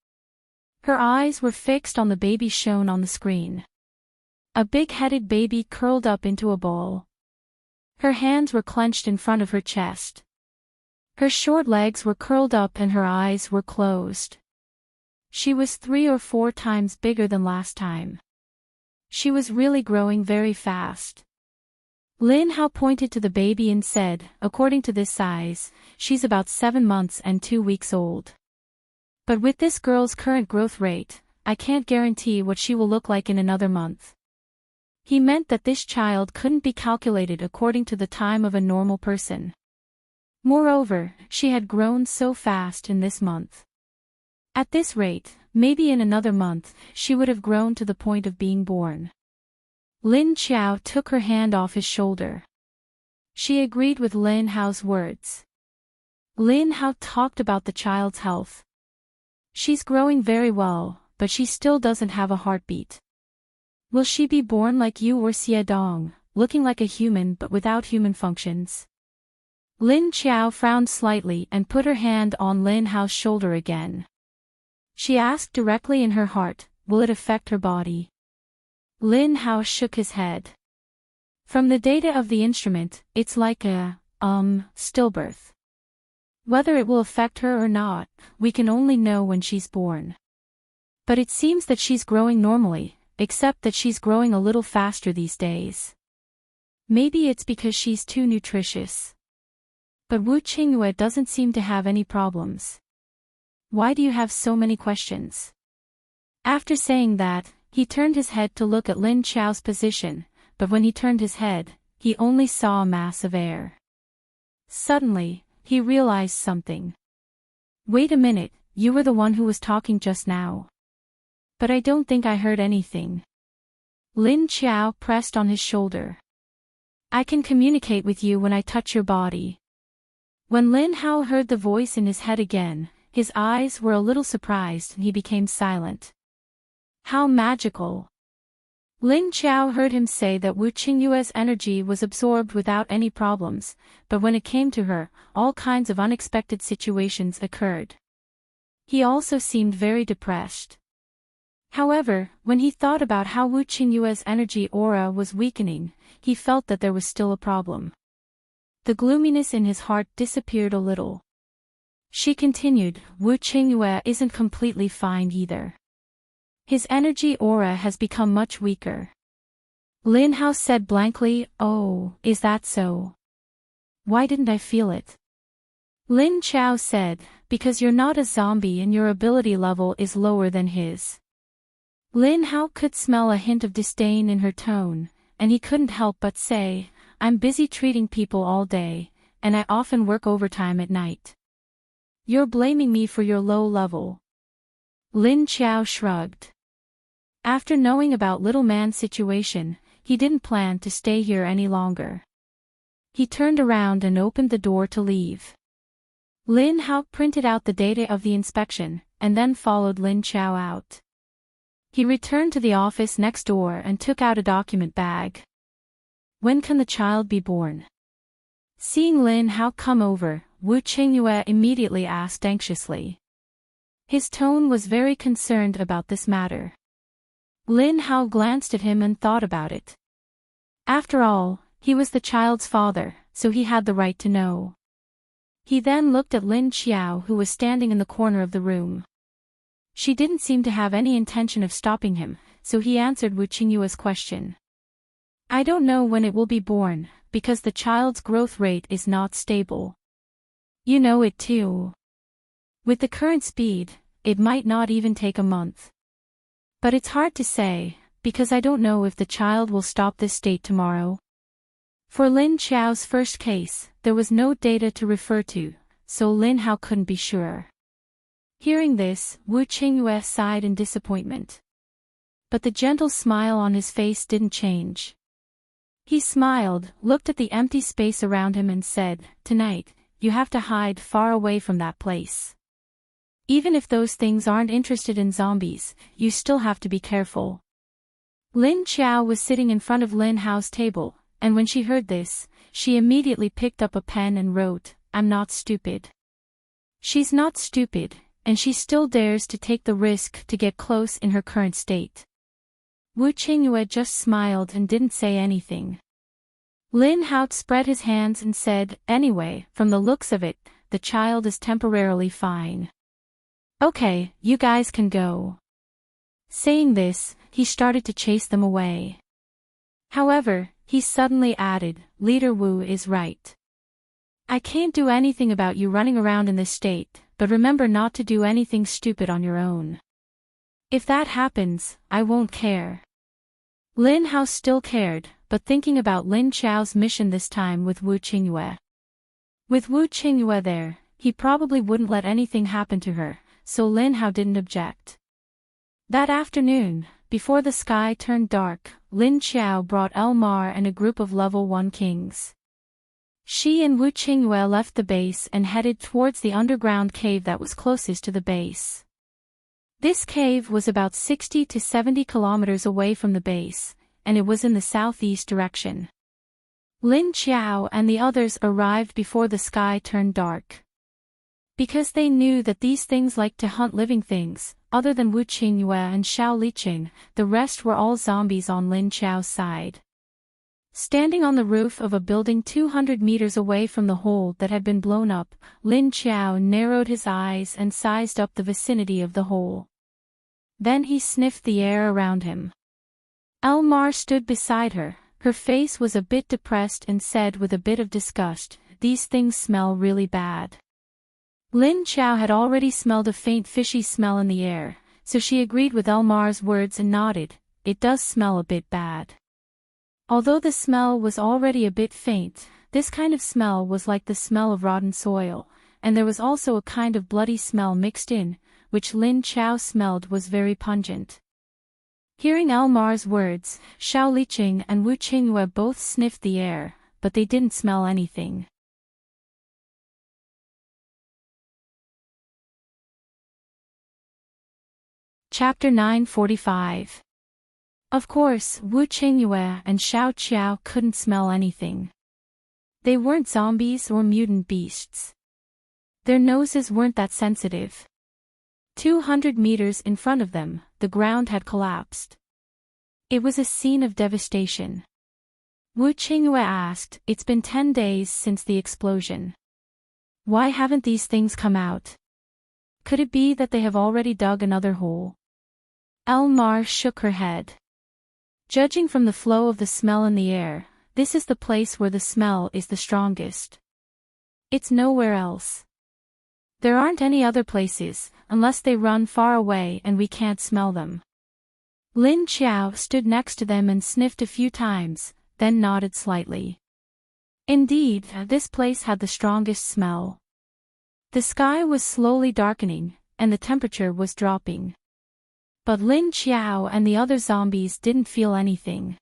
Her eyes were fixed on the baby shown on the screen. A big-headed baby curled up into a ball. Her hands were clenched in front of her chest. Her short legs were curled up and her eyes were closed. She was 3 or 4 times bigger than last time. She was really growing very fast. Lin Hao pointed to the baby and said, "According to this size, she's about 7 months and 2 weeks old. But with this girl's current growth rate, I can't guarantee what she will look like in another month." He meant that this child couldn't be calculated according to the time of a normal person. Moreover, she had grown so fast in this month. At this rate, maybe in another month, she would have grown to the point of being born. Lin Qiao took her hand off his shoulder. She agreed with Lin Hao's words. Lin Hao talked about the child's health. "She's growing very well, but she still doesn't have a heartbeat. Will she be born like you or Xie Dong, looking like a human but without human functions?" Lin Qiao frowned slightly and put her hand on Lin Hao's shoulder again. She asked directly in her heart, "Will it affect her body?" Lin Hao shook his head. "From the data of the instrument, it's like a, stillbirth. Whether it will affect her or not, we can only know when she's born. But it seems that she's growing normally, except that she's growing a little faster these days. Maybe it's because she's too nutritious. But Wu Qingyue doesn't seem to have any problems. Why do you have so many questions?" After saying that, he turned his head to look at Lin Qiao's position, but when he turned his head, he only saw a mass of air. Suddenly, he realized something. "Wait a minute, you were the one who was talking just now." "But I don't think I heard anything." Lin Qiao pressed on his shoulder. "I can communicate with you when I touch your body." When Lin Hao heard the voice in his head again, his eyes were a little surprised and he became silent. How magical! Lin Qiao heard him say that Wu Qingyue's energy was absorbed without any problems, but when it came to her, all kinds of unexpected situations occurred. He also seemed very depressed. However, when he thought about how Wu Qingyue's energy aura was weakening, he felt that there was still a problem. The gloominess in his heart disappeared a little. She continued, Wu Qingyue isn't completely fine either. His energy aura has become much weaker. Lin Hao said blankly, Oh, is that so? Why didn't I feel it? Lin Chao said, Because you're not a zombie and your ability level is lower than his. Lin Hao could smell a hint of disdain in her tone, and he couldn't help but say, I'm busy treating people all day, and I often work overtime at night. You're blaming me for your low level. Lin Chao shrugged. After knowing about little man's situation, he didn't plan to stay here any longer. He turned around and opened the door to leave. Lin Hao printed out the data of the inspection, and then followed Lin Chao out. He returned to the office next door and took out a document bag. When can the child be born? Seeing Lin Hao come over, Wu Qingyue immediately asked anxiously. His tone was very concerned about this matter. Lin Hao glanced at him and thought about it. After all, he was the child's father, so he had the right to know. He then looked at Lin Xiao, who was standing in the corner of the room. She didn't seem to have any intention of stopping him, so he answered Wu Qingyue's question. I don't know when it will be born, because the child's growth rate is not stable. You know it too. With the current speed, it might not even take a month. But it's hard to say, because I don't know if the child will stop this state tomorrow. For Lin Xiao's first case, there was no data to refer to, so Lin Hao couldn't be sure. Hearing this, Wu Qingyue sighed in disappointment. But the gentle smile on his face didn't change. He smiled, looked at the empty space around him and said, Tonight, you have to hide far away from that place. Even if those things aren't interested in zombies, you still have to be careful. Lin Xiao was sitting in front of Lin Hao's table, and when she heard this, she immediately picked up a pen and wrote, I'm not stupid. She's not stupid, and she still dares to take the risk to get close in her current state. Wu Qingyue just smiled and didn't say anything. Lin Hao spread his hands and said, Anyway, from the looks of it, the child is temporarily fine. Okay, you guys can go. Saying this, he started to chase them away. However, he suddenly added, Leader Wu is right. I can't do anything about you running around in this state, but remember not to do anything stupid on your own. If that happens, I won't care. Lin Hao still cared, but thinking about Lin Xiao's mission this time with Wu Qingyue. With Wu Qingyue there, he probably wouldn't let anything happen to her, so Lin Hao didn't object. That afternoon, before the sky turned dark, Lin Xiao brought Elmar and a group of level 1 kings. She and Wu Qingyue left the base and headed towards the underground cave that was closest to the base. This cave was about 60 to 70 kilometers away from the base, and it was in the southeast direction. Lin Xiao and the others arrived before the sky turned dark. Because they knew that these things liked to hunt living things, other than Wu Qingyue and Xiao Liqing, the rest were all zombies on Lin Xiao's side. Standing on the roof of a building 200 meters away from the hole that had been blown up, Lin Xiao narrowed his eyes and sized up the vicinity of the hole. Then he sniffed the air around him. Elmar stood beside her. Her face was a bit depressed and said with a bit of disgust, These things smell really bad. Lin Xiao had already smelled a faint fishy smell in the air, so she agreed with Elmar's words and nodded, It does smell a bit bad. Although the smell was already a bit faint, this kind of smell was like the smell of rotten soil, and there was also a kind of bloody smell mixed in, which Lin Xiao smelled was very pungent. Hearing Elmar's words, Xiao Liqing and Wu Qingyue both sniffed the air, but they didn't smell anything. Chapter 945. Of course, Wu Qingyue and Xiao Qiao couldn't smell anything. They weren't zombies or mutant beasts. Their noses weren't that sensitive. 200 meters in front of them, the ground had collapsed. It was a scene of devastation. Wu Qingyue asked. It's been 10 days since the explosion. Why haven't these things come out? Could it be that they have already dug another hole? Elmar shook her head. Judging from the flow of the smell in the air, this is the place where the smell is the strongest. It's nowhere else. There aren't any other places, unless they run far away and we can't smell them. Lin Qiao stood next to them and sniffed a few times, then nodded slightly. Indeed, this place had the strongest smell. The sky was slowly darkening, and the temperature was dropping. But Lin Qiao and the other zombies didn't feel anything.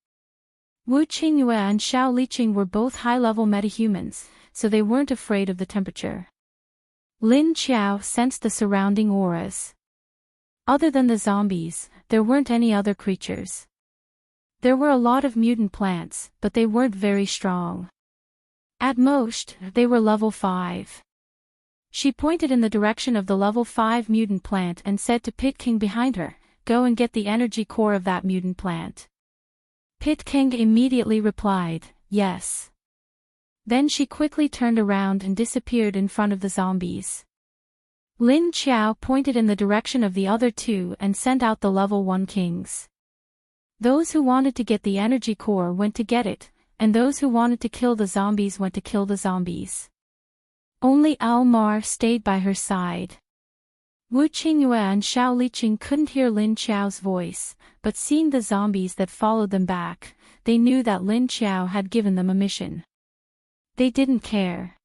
Wu Qingyue and Xiao Liqing were both high-level metahumans, so they weren't afraid of the temperature. Lin Qiao sensed the surrounding auras. Other than the zombies, there weren't any other creatures. There were a lot of mutant plants, but they weren't very strong. At most, they were level 5. She pointed in the direction of the level 5 mutant plant and said to Pit King behind her, "Go and get the energy core of that mutant plant." Pit King immediately replied, "Yes." Then she quickly turned around and disappeared in front of the zombies. Lin Qiao pointed in the direction of the other two and sent out the level 1 kings. Those who wanted to get the energy core went to get it, and those who wanted to kill the zombies went to kill the zombies. Only Elmar stayed by her side. Wu Qingyue and Xiao Liqing couldn't hear Lin Qiao's voice, but seeing the zombies that followed them back, they knew that Lin Qiao had given them a mission. They didn't care.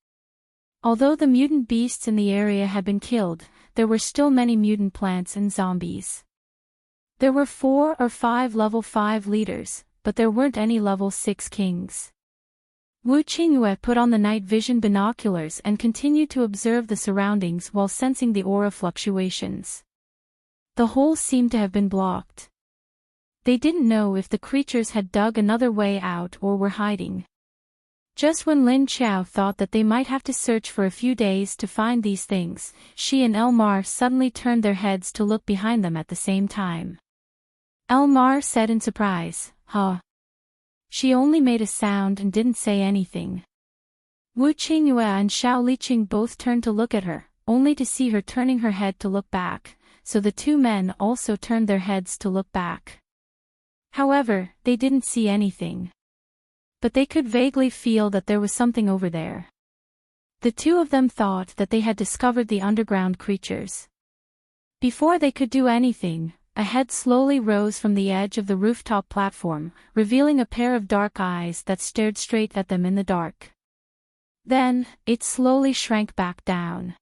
Although the mutant beasts in the area had been killed, there were still many mutant plants and zombies. There were 4 or 5 level 5 leaders, but there weren't any level 6 kings. Wu Qingyue put on the night vision binoculars and continued to observe the surroundings while sensing the aura fluctuations. The hole seemed to have been blocked. They didn't know if the creatures had dug another way out or were hiding. Just when Lin Qiao thought that they might have to search for a few days to find these things, she and Elmar suddenly turned their heads to look behind them at the same time. Elmar said in surprise, "Huh?" She only made a sound and didn't say anything. Wu Qingyue and Xiao Liqing both turned to look at her, only to see her turning her head to look back, so the two men also turned their heads to look back. However, they didn't see anything. But they could vaguely feel that there was something over there. The two of them thought that they had discovered the underground creatures. Before they could do anything, a head slowly rose from the edge of the rooftop platform, revealing a pair of dark eyes that stared straight at them in the dark. Then, it slowly shrank back down.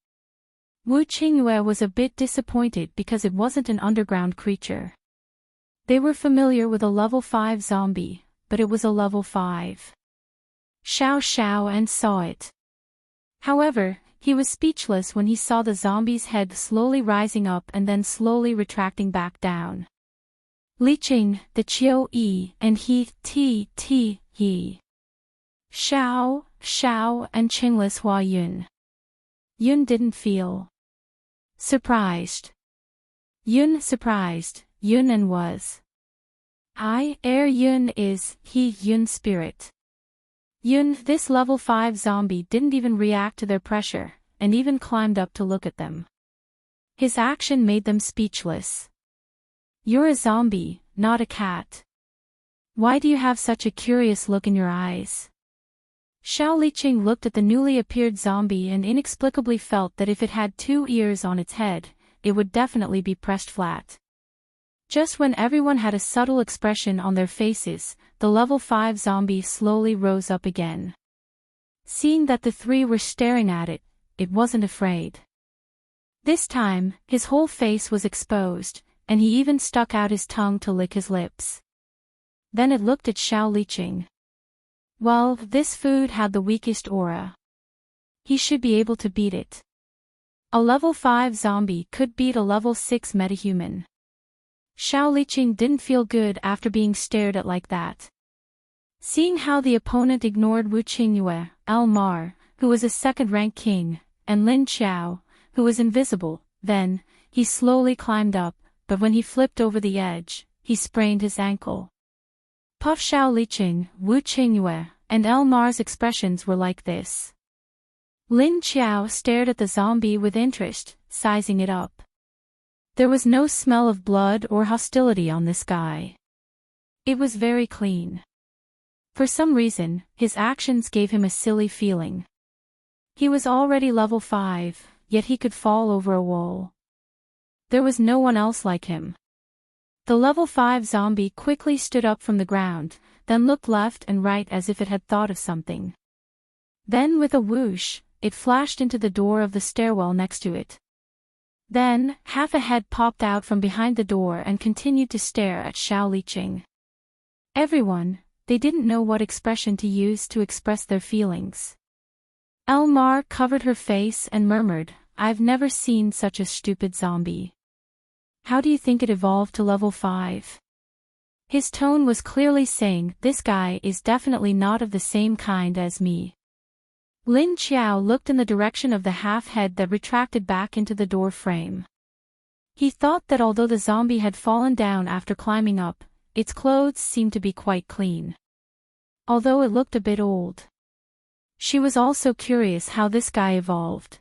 Wu Qingyue was a bit disappointed because it wasn't an underground creature. They were familiar with a level 5 zombie, but it was a level 5. Xiao and saw it. However, he was speechless when he saw the zombie's head slowly rising up and then slowly retracting back down. Liqing, the Qiu Yi, and he, Yi. Xiao, and Qingless Hua Yun. Yun didn't feel surprised. Yun surprised, Yun and was. Yun is, he Yun spirit. Yun, this level 5 zombie didn't even react to their pressure, and even climbed up to look at them. His action made them speechless. "You're a zombie, not a cat. Why do you have such a curious look in your eyes?" Xiao Liqing looked at the newly appeared zombie and inexplicably felt that if it had 2 ears on its head, it would definitely be pressed flat. Just when everyone had a subtle expression on their faces, the level 5 zombie slowly rose up again. Seeing that the three were staring at it, it wasn't afraid. This time, his whole face was exposed, and he even stuck out his tongue to lick his lips. Then it looked at Xiao Liqing. Well, this food had the weakest aura. He should be able to beat it. A level 5 zombie could beat a level 6 metahuman. Xiao Liqing didn't feel good after being stared at like that. Seeing how the opponent ignored Wu Qingyue, Elmar, who was a second-rank king, and Lin Qiao, who was invisible, then, he slowly climbed up, but when he flipped over the edge, he sprained his ankle. Puff Xiao Liqing, Wu Qingyue, and Elmar's expressions were like this. Lin Qiao stared at the zombie with interest, sizing it up. There was no smell of blood or hostility on this guy. It was very clean. For some reason, his actions gave him a silly feeling. He was already level 5, yet he could fall over a wall. There was no one else like him. The level 5 zombie quickly stood up from the ground, then looked left and right as if it had thought of something. Then with a whoosh, it flashed into the door of the stairwell next to it. Then, half a head popped out from behind the door and continued to stare at Xiao Liqing. Everyone, they didn't know what expression to use to express their feelings. Elmar covered her face and murmured, "I've never seen such a stupid zombie. How do you think it evolved to level 5? His tone was clearly saying, this guy is definitely not of the same kind as me. Lin Qiao looked in the direction of the half-head that retracted back into the door frame. He thought that although the zombie had fallen down after climbing up, its clothes seemed to be quite clean. Although it looked a bit old. She was also curious how this guy evolved.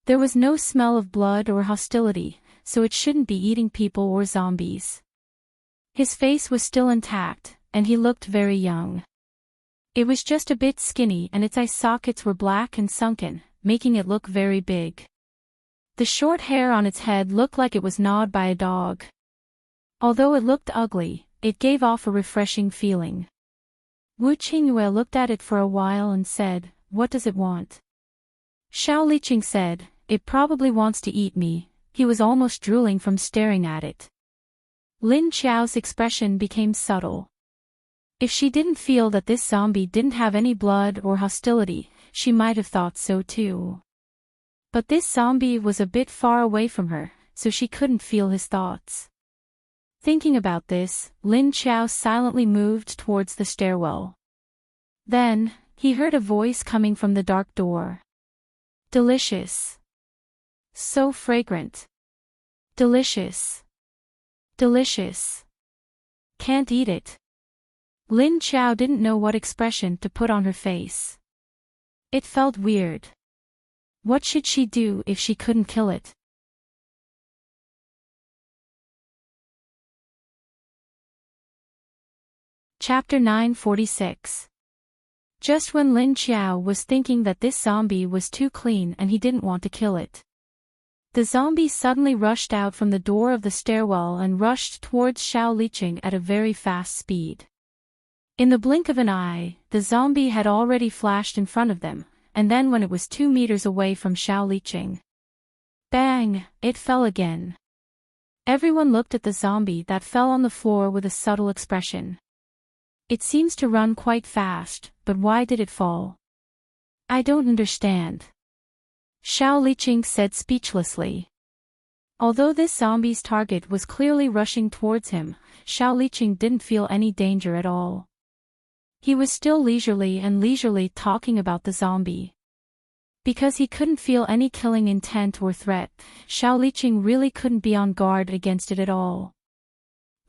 There was no smell of blood or hostility, so it shouldn't be eating people or zombies. His face was still intact, and he looked very young. It was just a bit skinny and its eye sockets were black and sunken, making it look very big. The short hair on its head looked like it was gnawed by a dog. Although it looked ugly, it gave off a refreshing feeling. Wu Qingyue looked at it for a while and said, "What does it want?" Xiao Liqing said, "It probably wants to eat me." He was almost drooling from staring at it. Lin Qiao's expression became subtle. If she didn't feel that this zombie didn't have any blood or hostility, she might have thought so too. But this zombie was a bit far away from her, so she couldn't feel his thoughts. Thinking about this, Lin Qiao silently moved towards the stairwell. Then, he heard a voice coming from the dark door. Delicious. So fragrant. Delicious. Delicious. Can't eat it. Lin Qiao didn't know what expression to put on her face. It felt weird. What should she do if she couldn't kill it? Chapter 946. Just when Lin Qiao was thinking that this zombie was too clean and he didn't want to kill it, the zombie suddenly rushed out from the door of the stairwell and rushed towards Xiao Liqing at a very fast speed. In the blink of an eye, the zombie had already flashed in front of them, and then when it was 2 meters away from Xiao Liqing, bang, it fell again. Everyone looked at the zombie that fell on the floor with a subtle expression. It seems to run quite fast, but why did it fall? I don't understand. Xiao Liqing said speechlessly. Although this zombie's target was clearly rushing towards him, Xiao Liqing didn't feel any danger at all. He was still leisurely talking about the zombie. Because he couldn't feel any killing intent or threat, Xiao Liqing really couldn't be on guard against it at all.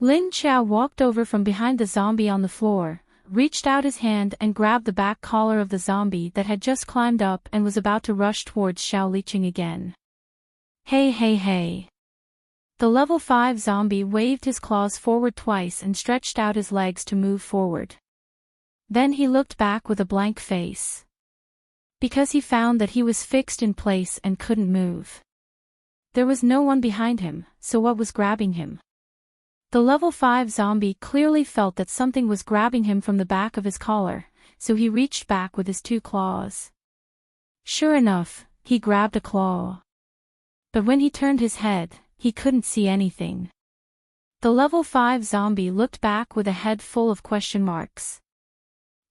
Lin Qiao walked over from behind the zombie on the floor, reached out his hand and grabbed the back collar of the zombie that had just climbed up and was about to rush towards Xiao Liqing again. Hey hey hey. The level 5 zombie waved his claws forward twice and stretched out his legs to move forward. Then he looked back with a blank face. Because he found that he was fixed in place and couldn't move. There was no one behind him, so what was grabbing him? The level 5 zombie clearly felt that something was grabbing him from the back of his collar, so he reached back with his 2 claws. Sure enough, he grabbed a claw. But when he turned his head, he couldn't see anything. The level 5 zombie looked back with a head full of question marks.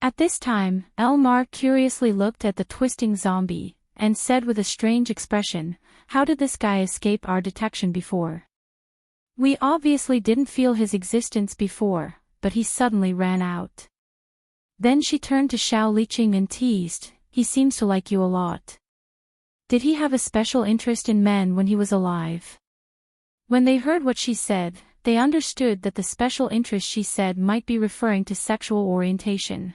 At this time, Elmar curiously looked at the twisting zombie, and said with a strange expression, "How did this guy escape our detection before? We obviously didn't feel his existence before, but he suddenly ran out." Then she turned to Xiao Liqing and teased, "He seems to like you a lot. Did he have a special interest in men when he was alive?" When they heard what she said, they understood that the special interest she said might be referring to sexual orientation.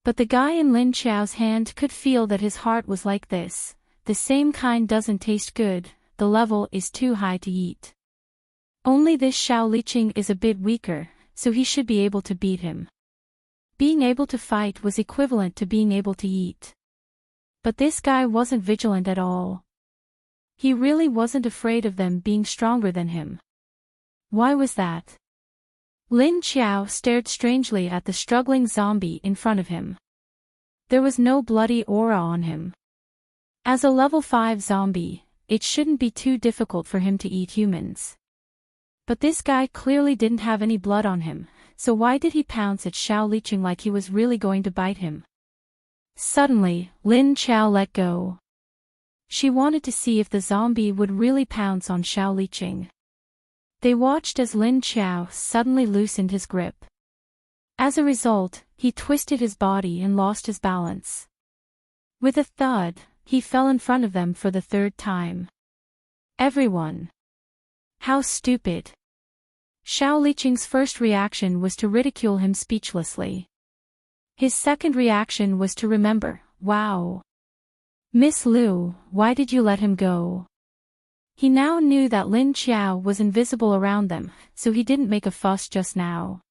But the guy in Lin Qiao's hand could feel that his heart was like this. The same kind doesn't taste good, the level is too high to eat. Only this Xiao Liqing is a bit weaker, so he should be able to beat him. Being able to fight was equivalent to being able to eat. But this guy wasn't vigilant at all. He really wasn't afraid of them being stronger than him. Why was that? Lin Qiao stared strangely at the struggling zombie in front of him. There was no bloody aura on him. As a level 5 zombie, it shouldn't be too difficult for him to eat humans. But this guy clearly didn't have any blood on him, so why did he pounce at Xiao Liqing like he was really going to bite him? Suddenly, Lin Qiao let go. She wanted to see if the zombie would really pounce on Xiao Liqing. They watched as Lin Qiao suddenly loosened his grip. As a result, he twisted his body and lost his balance. With a thud, he fell in front of them for the third time. Everyone. How stupid. Xiao Liqing's first reaction was to ridicule him speechlessly. His second reaction was to remember, wow. Miss Liu, why did you let him go? He now knew that Lin Qiao was invisible around them, so he didn't make a fuss just now.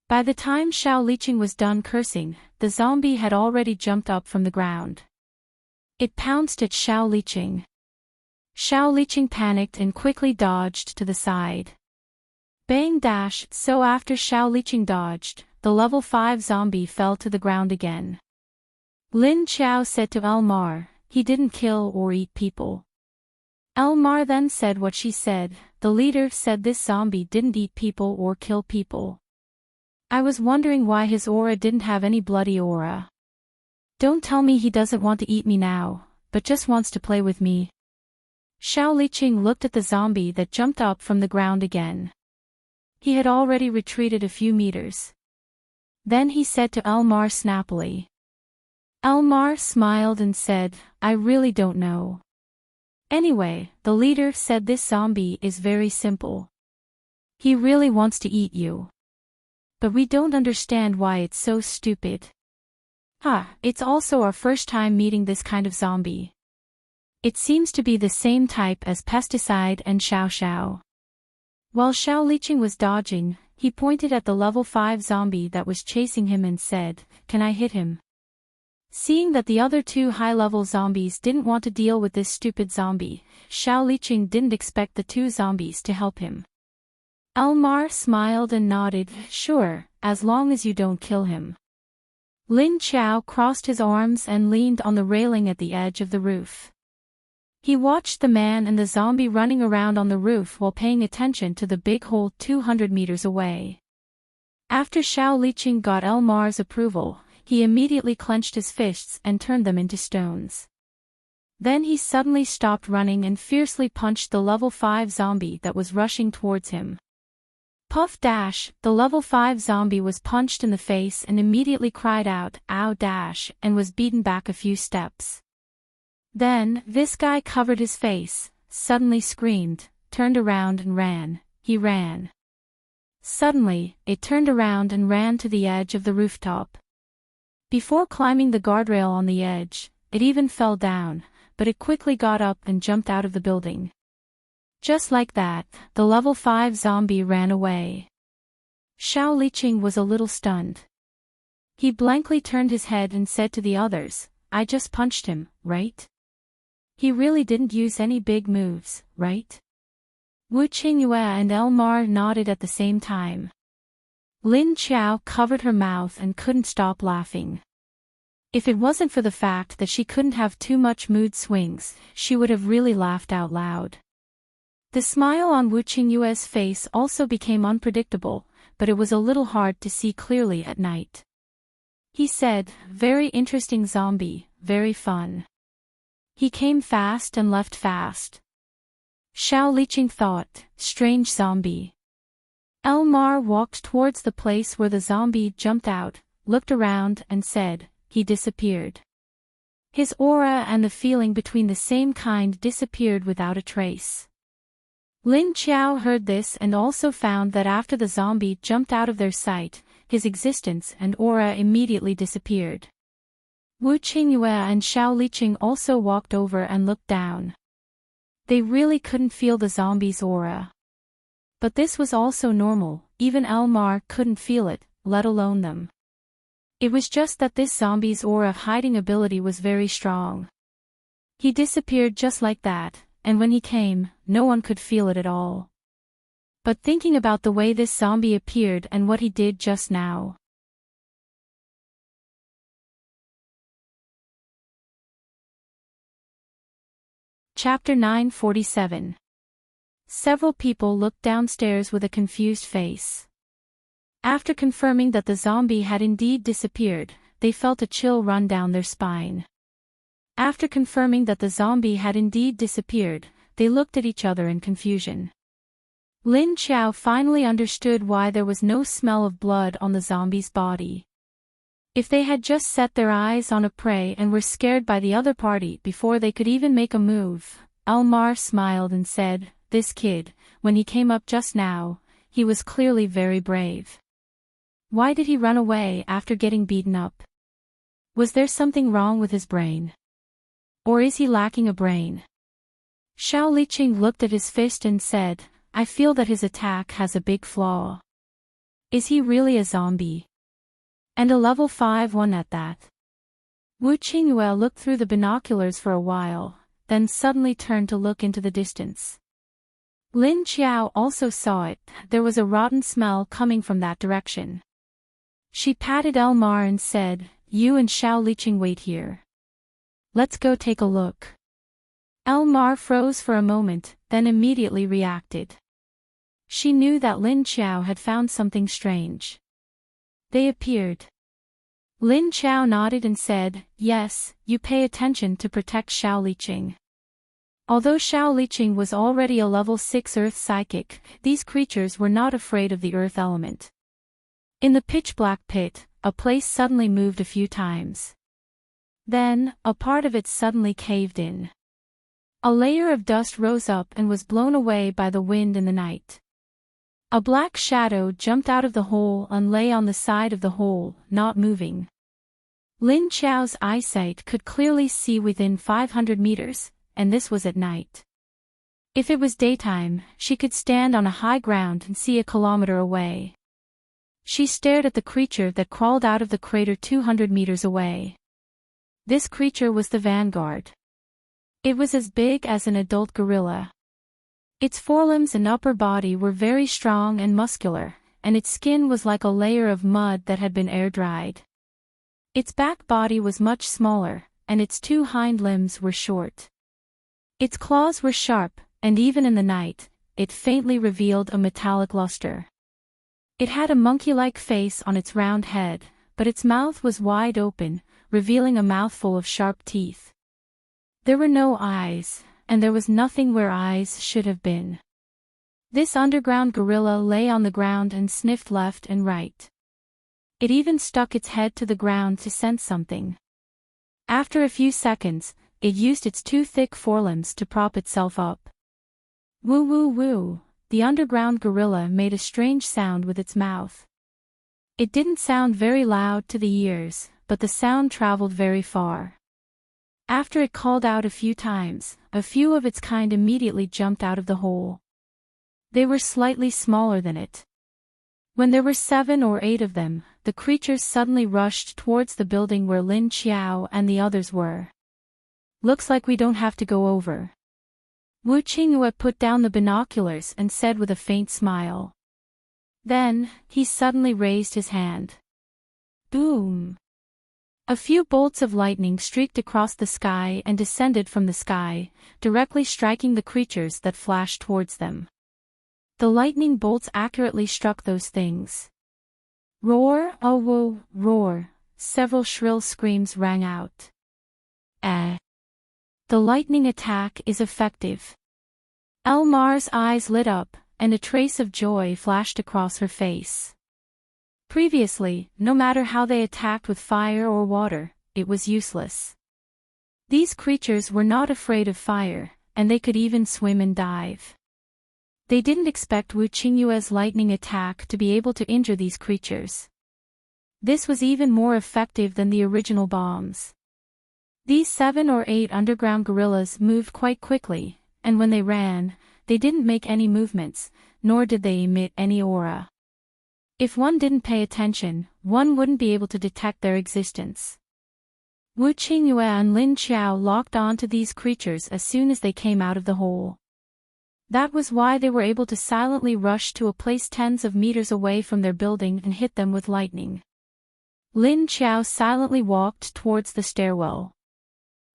By the time Xiao Liqing was done cursing, the zombie had already jumped up from the ground. It pounced at Xiao Liqing. Xiao Liqing panicked and quickly dodged to the side. Bang dash, so after Xiao Liqing dodged, the level 5 zombie fell to the ground again. Lin Qiao said to Elmar, he didn't kill or eat people. Elmar then said what she said, the leader said this zombie didn't eat people or kill people. I was wondering why his aura didn't have any bloody aura. Don't tell me he doesn't want to eat me now, but just wants to play with me. Xiao Liqing looked at the zombie that jumped up from the ground again. He had already retreated a few meters. Then he said to Elmar snappily. Elmar smiled and said, I really don't know. Anyway, the leader said this zombie is very simple. He really wants to eat you. But we don't understand why it's so stupid. It's also our first time meeting this kind of zombie. It seems to be the same type as Pesticide and Xiao Xiao. While Xiao Liqing was dodging, he pointed at the level 5 zombie that was chasing him and said, can I hit him? Seeing that the other two high-level zombies didn't want to deal with this stupid zombie, Xiao Liqing didn't expect the two zombies to help him. Elmar smiled and nodded, sure, as long as you don't kill him. Lin Qiao crossed his arms and leaned on the railing at the edge of the roof. He watched the man and the zombie running around on the roof while paying attention to the big hole 200 meters away. After Xiao Liqing got Elmar's approval, he immediately clenched his fists and turned them into stones. Then he suddenly stopped running and fiercely punched the level 5 zombie that was rushing towards him. Puff dash, the level 5 zombie was punched in the face and immediately cried out, ow dash, and was beaten back a few steps. Then, this guy covered his face, suddenly screamed, turned around and ran. He ran. Suddenly, it turned around and ran to the edge of the rooftop. Before climbing the guardrail on the edge, it even fell down, but it quickly got up and jumped out of the building. Just like that, the level 5 zombie ran away. Xiao Liqing was a little stunned. He blankly turned his head and said to the others, I just punched him, right? He really didn't use any big moves, right? Wu Qingyue and Elmar nodded at the same time. Lin Qiao covered her mouth and couldn't stop laughing. If it wasn't for the fact that she couldn't have too much mood swings, she would have really laughed out loud. The smile on Wu Qingyue's face also became unpredictable, but it was a little hard to see clearly at night. He said, very interesting zombie, very fun. He came fast and left fast. Xiao Liqing thought, strange zombie. Elmar walked towards the place where the zombie jumped out, looked around and said, he disappeared. His aura and the feeling between the same kind disappeared without a trace. Lin Qiao heard this and also found that after the zombie jumped out of their sight, his existence and aura immediately disappeared. Wu Qingyue and Xiao Liqing also walked over and looked down. They really couldn't feel the zombie's aura. But this was also normal, even Elmar couldn't feel it, let alone them. It was just that this zombie's aura hiding ability was very strong. He disappeared just like that, and when he came, no one could feel it at all. But thinking about the way this zombie appeared and what he did just now. Chapter 947. Several people looked downstairs with a confused face. After confirming that the zombie had indeed disappeared, they felt a chill run down their spine. After confirming that the zombie had indeed disappeared, they looked at each other in confusion. Lin Qiao finally understood why there was no smell of blood on the zombie's body. If they had just set their eyes on a prey and were scared by the other party before they could even make a move, Elmar smiled and said, "This kid, when he came up just now, he was clearly very brave. Why did he run away after getting beaten up? Was there something wrong with his brain? Or is he lacking a brain?" Xiao Liqing looked at his fist and said, "I feel that his attack has a big flaw. Is he really a zombie? And a level 5 one at that?" Wu Qingyue looked through the binoculars for a while, then suddenly turned to look into the distance. Lin Qiao also saw it, there was a rotten smell coming from that direction. She patted Elmar and said, "You and Xiao Liqing wait here. Let's go take a look." Elmar froze for a moment, then immediately reacted. She knew that Lin Qiao had found something strange. They appeared. Lin Qiao nodded and said, "Yes, you pay attention to protect Xiao Liqing." Although Xiao Liqing was already a level 6 earth psychic, these creatures were not afraid of the earth element. In the pitch-black pit, a place suddenly moved a few times. Then, a part of it suddenly caved in. A layer of dust rose up and was blown away by the wind in the night. A black shadow jumped out of the hole and lay on the side of the hole, not moving. Lin Qiao's eyesight could clearly see within 500 meters, and this was at night. If it was daytime, she could stand on a high ground and see a kilometer away. She stared at the creature that crawled out of the crater 200 meters away. This creature was the vanguard. It was as big as an adult gorilla. Its forelimbs and upper body were very strong and muscular, and its skin was like a layer of mud that had been air-dried. Its back body was much smaller, and its two hind limbs were short. Its claws were sharp, and even in the night, it faintly revealed a metallic luster. It had a monkey-like face on its round head, but its mouth was wide open, revealing a mouthful of sharp teeth. There were no eyes, and there was nothing where eyes should have been. This underground gorilla lay on the ground and sniffed left and right. It even stuck its head to the ground to sense something. After a few seconds, it used its two thick forelimbs to prop itself up. Woo woo woo, the underground gorilla made a strange sound with its mouth. It didn't sound very loud to the ears, but the sound traveled very far. After it called out a few times, a few of its kind immediately jumped out of the hole. They were slightly smaller than it. When there were 7 or 8 of them, the creatures suddenly rushed towards the building where Lin Qiao and the others were. "Looks like we don't have to go over." Wu Qingyue put down the binoculars and said with a faint smile. Then, he suddenly raised his hand. Boom! A few bolts of lightning streaked across the sky and descended from the sky, directly striking the creatures that flashed towards them. The lightning bolts accurately struck those things. Roar, oh whoa, roar, several shrill screams rang out. The lightning attack is effective. Elmar's eyes lit up, and a trace of joy flashed across her face. Previously, no matter how they attacked with fire or water, it was useless. These creatures were not afraid of fire, and they could even swim and dive. They didn't expect Wu Qingyue's lightning attack to be able to injure these creatures. This was even more effective than the original bombs. These 7 or 8 underground gorillas moved quite quickly, and when they ran, they didn't make any movements, nor did they emit any aura. If one didn't pay attention, one wouldn't be able to detect their existence. Wu Qingyue and Lin Qiao locked on to these creatures as soon as they came out of the hole. That was why they were able to silently rush to a place tens of meters away from their building and hit them with lightning. Lin Qiao silently walked towards the stairwell.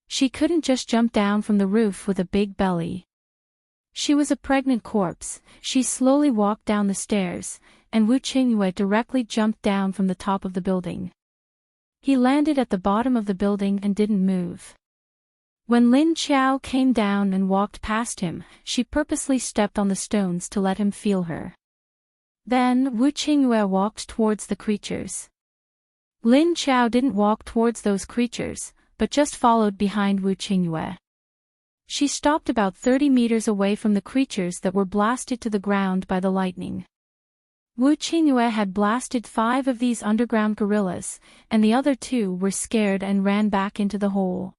She couldn't just jump down from the roof with a big belly. She was a pregnant corpse. She slowly walked down the stairs, and Wu Qingyue directly jumped down from the top of the building. He landed at the bottom of the building and didn't move. When Lin Qiao came down and walked past him, she purposely stepped on the stones to let him feel her. Then Wu Qingyue walked towards the creatures. Lin Qiao didn't walk towards those creatures, but just followed behind Wu Qingyue. She stopped about 30 meters away from the creatures that were blasted to the ground by the lightning. Wu Qingyue had blasted 5 of these underground gorillas, and the other 2 were scared and ran back into the hole.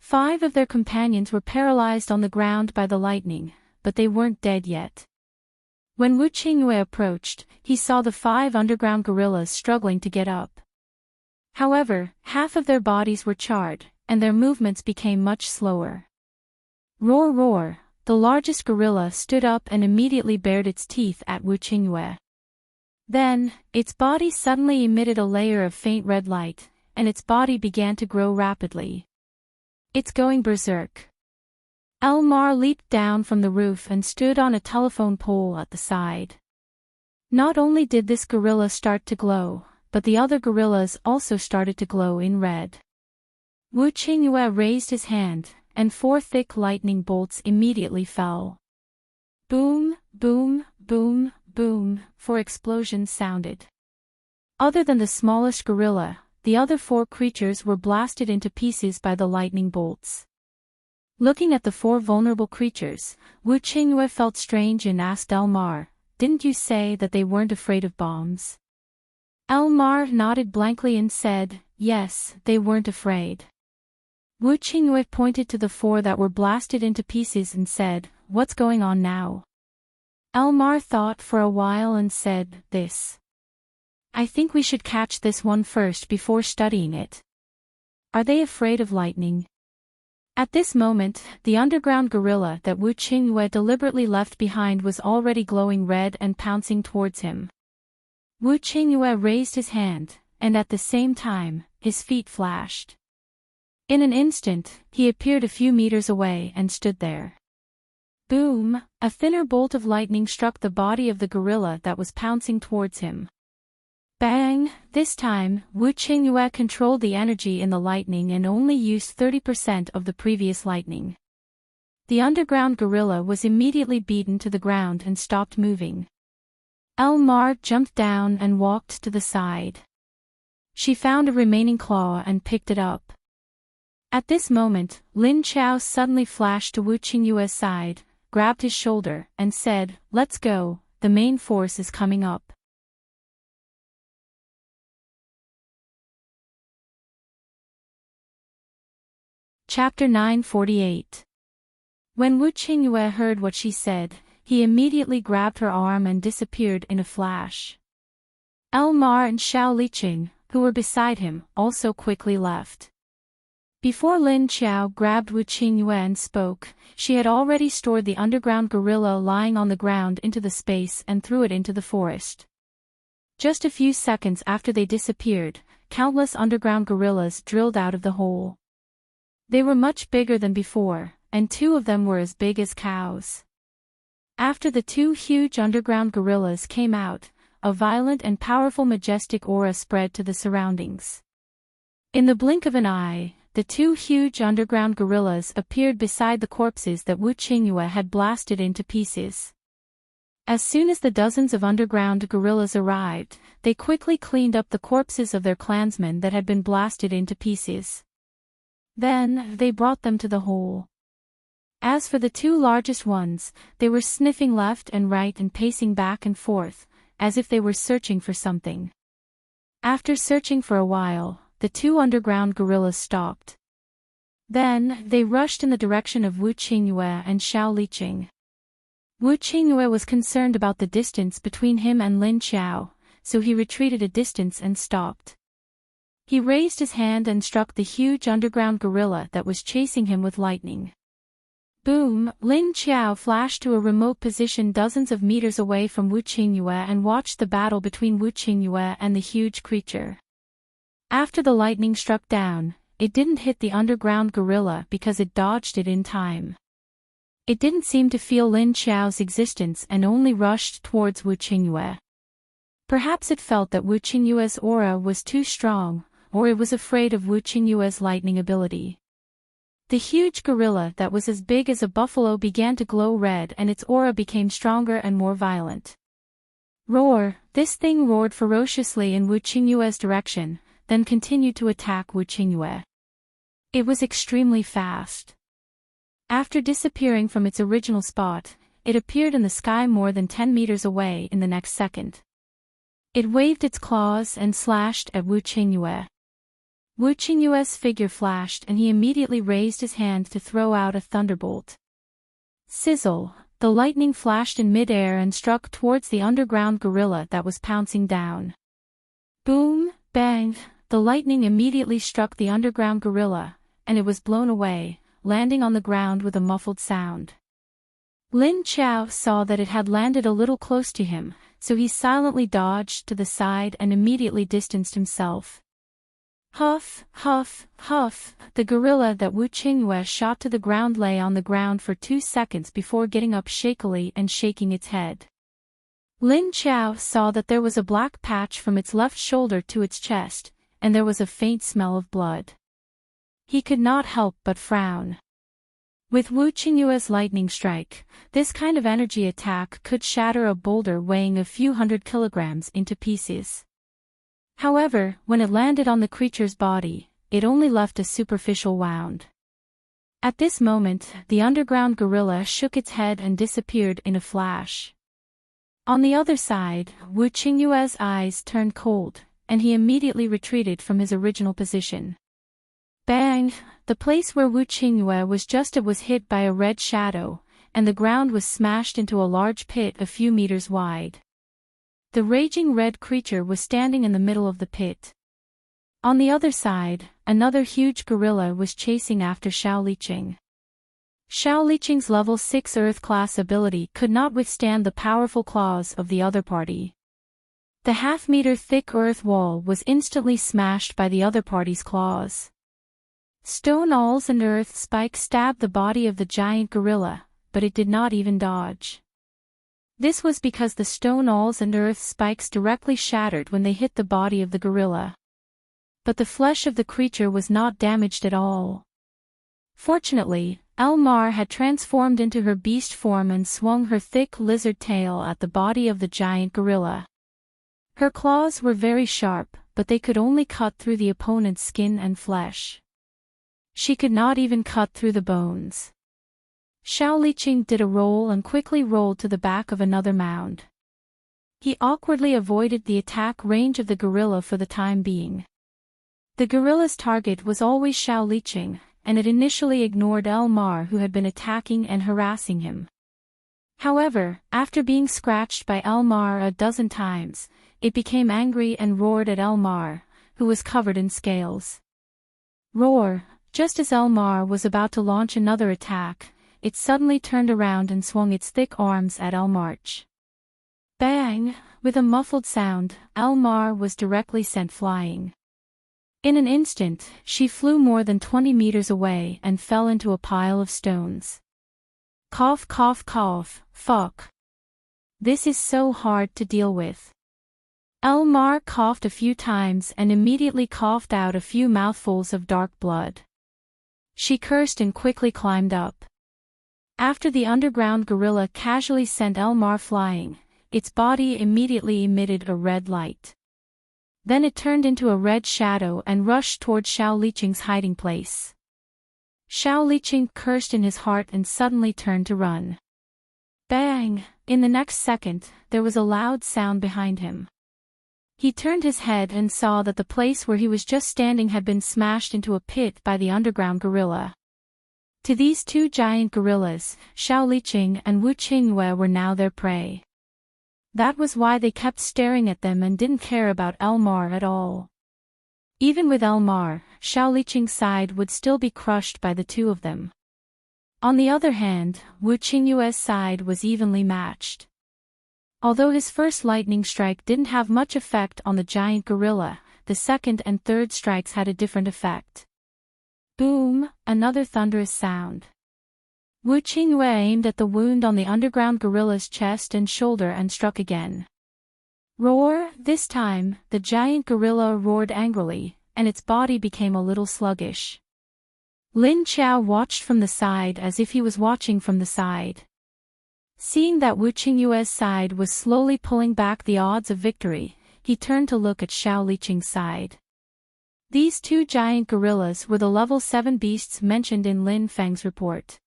5 of their companions were paralyzed on the ground by the lightning, but they weren't dead yet. When Wu Qingyue approached, he saw the 5 underground gorillas struggling to get up. However, half of their bodies were charred, and their movements became much slower. Roar roar, the largest gorilla stood up and immediately bared its teeth at Wu Qingyue. Then, its body suddenly emitted a layer of faint red light, and its body began to grow rapidly. It's going berserk. Elmar leaped down from the roof and stood on a telephone pole at the side. Not only did this gorilla start to glow, but the other gorillas also started to glow in red. Wu Qingyue raised his hand, and 4 thick lightning bolts immediately fell. Boom, boom, boom, boom, 4 explosions sounded. Other than the smallest gorilla, the other 4 creatures were blasted into pieces by the lightning bolts. Looking at the 4 vulnerable creatures, Wu Qingyue felt strange and asked Elmar, "Didn't you say that they weren't afraid of bombs?" Elmar nodded blankly and said, "Yes, they weren't afraid." Wu Qingyue pointed to the 4 that were blasted into pieces and said, "What's going on now?" Elmar thought for a while and said, "This. I think we should catch this one first before studying it. Are they afraid of lightning?" At this moment, the underground gorilla that Wu Qingyue deliberately left behind was already glowing red and pouncing towards him. Wu Qingyue raised his hand, and at the same time, his feet flashed. In an instant, he appeared a few meters away and stood there. Boom! A thinner bolt of lightning struck the body of the gorilla that was pouncing towards him. Bang! This time, Wu Qingyue controlled the energy in the lightning and only used 30% of the previous lightning. The underground gorilla was immediately beaten to the ground and stopped moving. Elmar jumped down and walked to the side. She found a remaining claw and picked it up. At this moment, Lin Qiao suddenly flashed to Wu Qingyue's side, grabbed his shoulder, and said, "Let's go, the main force is coming up." Chapter 948. When Wu Qingyue heard what she said, he immediately grabbed her arm and disappeared in a flash. Elmar and Xiao Liqing, who were beside him, also quickly left. Before Lin Qiao grabbed Wu Qingyue and spoke, she had already stored the underground gorilla lying on the ground into the space and threw it into the forest. Just a few seconds after they disappeared, countless underground gorillas drilled out of the hole. They were much bigger than before, and 2 of them were as big as cows. After the 2 huge underground gorillas came out, a violent and powerful majestic aura spread to the surroundings. In the blink of an eye, the 2 huge underground gorillas appeared beside the corpses that Wu Qingyue had blasted into pieces. As soon as the dozens of underground gorillas arrived, they quickly cleaned up the corpses of their clansmen that had been blasted into pieces. Then, they brought them to the hole. As for the two largest ones, they were sniffing left and right and pacing back and forth, as if they were searching for something. After searching for a while, the two underground gorillas stopped. Then, they rushed in the direction of Wu Qingyue and Xiao Liqing. Wu Qingyue was concerned about the distance between him and Lin Qiao, so he retreated a distance and stopped. He raised his hand and struck the huge underground gorilla that was chasing him with lightning. Boom! Lin Qiao flashed to a remote position dozens of meters away from Wu Qingyue and watched the battle between Wu Qingyue and the huge creature. After the lightning struck down, it didn't hit the underground gorilla because it dodged it in time. It didn't seem to feel Lin Qiao's existence and only rushed towards Wu Qingyue. Perhaps it felt that Wu Qingyue's aura was too strong, or it was afraid of Wu Qingyue's lightning ability. The huge gorilla that was as big as a buffalo began to glow red and its aura became stronger and more violent. Roar! This thing roared ferociously in Wu Qingyue's direction, then continued to attack Wu Qingyue. It was extremely fast. After disappearing from its original spot, it appeared in the sky more than 10 meters away in the next second. It waved its claws and slashed at Wu Qingyue. Wu Qingyue's figure flashed and he immediately raised his hand to throw out a thunderbolt. Sizzle! The lightning flashed in mid-air and struck towards the underground gorilla that was pouncing down. Boom! Bang! The lightning immediately struck the underground gorilla, and it was blown away, landing on the ground with a muffled sound. Lin Qiao saw that it had landed a little close to him, so he silently dodged to the side and immediately distanced himself. Huff, huff, huff, the gorilla that Wu Qingyue shot to the ground lay on the ground for 2 seconds before getting up shakily and shaking its head. Lin Qiao saw that there was a black patch from its left shoulder to its chest, and there was a faint smell of blood. He could not help but frown. With Wu Qingyue's lightning strike, this kind of energy attack could shatter a boulder weighing a few hundred kilograms into pieces. However, when it landed on the creature's body, it only left a superficial wound. At this moment, the underground gorilla shook its head and disappeared in a flash. On the other side, Wu Qingyue's eyes turned cold, and he immediately retreated from his original position. Bang! The place where Wu Qingyue was hit by a red shadow, and the ground was smashed into a large pit a few meters wide. The raging red creature was standing in the middle of the pit. On the other side, another huge gorilla was chasing after Xiao Liqing. Xiao Liqing's level 6 Earth class ability could not withstand the powerful claws of the other party. The half-meter thick earth wall was instantly smashed by the other party's claws. Stone awls and earth spikes stabbed the body of the giant gorilla, but it did not even dodge. This was because the stone awls and earth spikes directly shattered when they hit the body of the gorilla. But the flesh of the creature was not damaged at all. Fortunately, Elmar had transformed into her beast form and swung her thick lizard tail at the body of the giant gorilla. Her claws were very sharp, but they could only cut through the opponent's skin and flesh. She could not even cut through the bones. Xiao Liqing did a roll and quickly rolled to the back of another mound. He awkwardly avoided the attack range of the gorilla for the time being. The gorilla's target was always Xiao Liqing, and it initially ignored Elmar who had been attacking and harassing him. However, after being scratched by Elmar a dozen times, it became angry and roared at Elmar, who was covered in scales. Roar! Just as Elmar was about to launch another attack, it suddenly turned around and swung its thick arms at Elmarch. Bang! With a muffled sound, Elmar was directly sent flying. In an instant, she flew more than 20 meters away and fell into a pile of stones. Cough cough cough, fuck. This is so hard to deal with. Elmar coughed a few times and immediately coughed out a few mouthfuls of dark blood. She cursed and quickly climbed up. After the underground gorilla casually sent Elmar flying, its body immediately emitted a red light. Then it turned into a red shadow and rushed toward Xiao Liqing's hiding place. Xiao Liqing cursed in his heart and suddenly turned to run. Bang! In the next second, there was a loud sound behind him. He turned his head and saw that the place where he was just standing had been smashed into a pit by the underground gorilla. To these two giant gorillas, Xiao Liqing and Wu Qingyue were now their prey. That was why they kept staring at them and didn't care about Elmar at all. Even with Elmar, Xiao Liqing's side would still be crushed by the two of them. On the other hand, Wu Qingyue's side was evenly matched. Although his first lightning strike didn't have much effect on the giant gorilla, the second and third strikes had a different effect. Boom! Another thunderous sound. Wu Qingyue aimed at the wound on the underground gorilla's chest and shoulder and struck again. Roar! This time, the giant gorilla roared angrily, and its body became a little sluggish. Lin Qiao watched from the side as if he was watching from the side. Seeing that Wu Qingyue's side was slowly pulling back the odds of victory, he turned to look at Xiao Liqing's side. These two giant gorillas were the level 7 beasts mentioned in Lin Feng's report.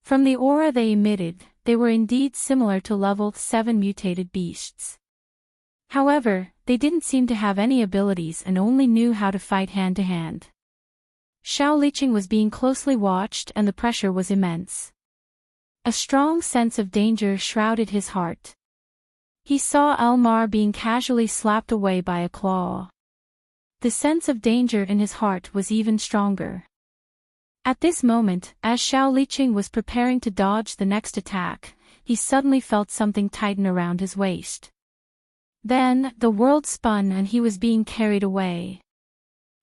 From the aura they emitted, they were indeed similar to level 7 mutated beasts. However, they didn't seem to have any abilities and only knew how to fight hand to hand. Xiao Liqing was being closely watched and the pressure was immense. A strong sense of danger shrouded his heart. He saw Elmar being casually slapped away by a claw. The sense of danger in his heart was even stronger. At this moment, as Xiao Liqing was preparing to dodge the next attack, he suddenly felt something tighten around his waist. Then, the world spun and he was being carried away.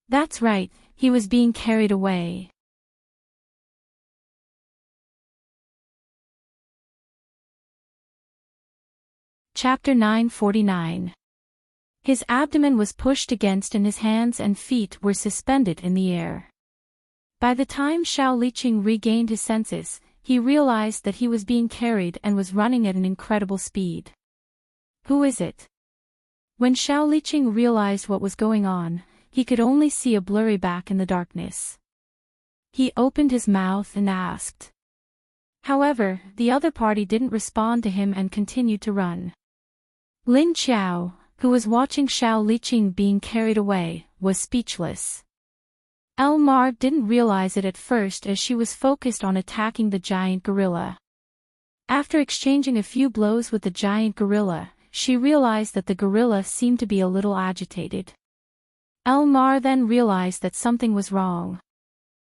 That's right, he was being carried away. Chapter 949. His abdomen was pushed against and his hands and feet were suspended in the air. By the time Xiao Liqing regained his senses, he realized that he was being carried and was running at an incredible speed. Who is it? When Xiao Liqing realized what was going on, he could only see a blurry back in the darkness. He opened his mouth and asked. However, the other party didn't respond to him and continued to run. Lin Qiao, who was watching Xiao Liqing being carried away, was speechless. Elmar didn't realize it at first as she was focused on attacking the giant gorilla. After exchanging a few blows with the giant gorilla, she realized that the gorilla seemed to be a little agitated. Elmar then realized that something was wrong.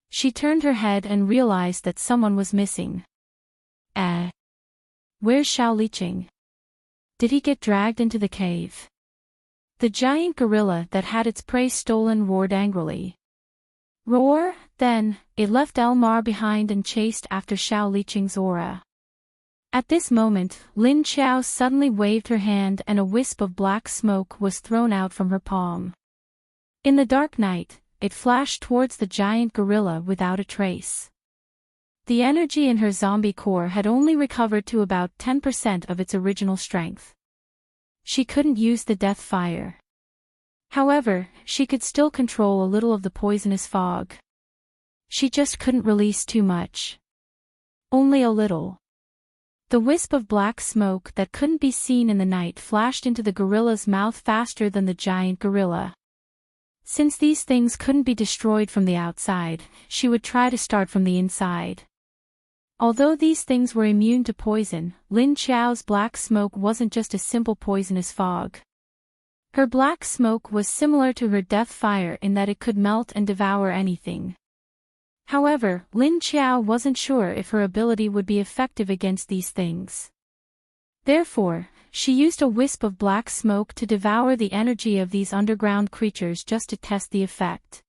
She turned her head and realized that someone was missing. Where's Xiao Liqing? Did he get dragged into the cave? The giant gorilla that had its prey stolen roared angrily. Roar! Then, it left Elmar behind and chased after Xiao Liqing's aura. At this moment, Lin Qiao suddenly waved her hand and a wisp of black smoke was thrown out from her palm. In the dark night, it flashed towards the giant gorilla without a trace. The energy in her zombie core had only recovered to about 10% of its original strength. She couldn't use the death fire. However, she could still control a little of the poisonous fog. She just couldn't release too much. Only a little. The wisp of black smoke that couldn't be seen in the night flashed into the gorilla's mouth faster than the giant gorilla. Since these things couldn't be destroyed from the outside, she would try to start from the inside. Although these things were immune to poison, Lin Qiao's black smoke wasn't just a simple poisonous fog. Her black smoke was similar to her death fire in that it could melt and devour anything. However, Lin Qiao wasn't sure if her ability would be effective against these things. Therefore, she used a wisp of black smoke to devour the energy of these underground creatures just to test the effect.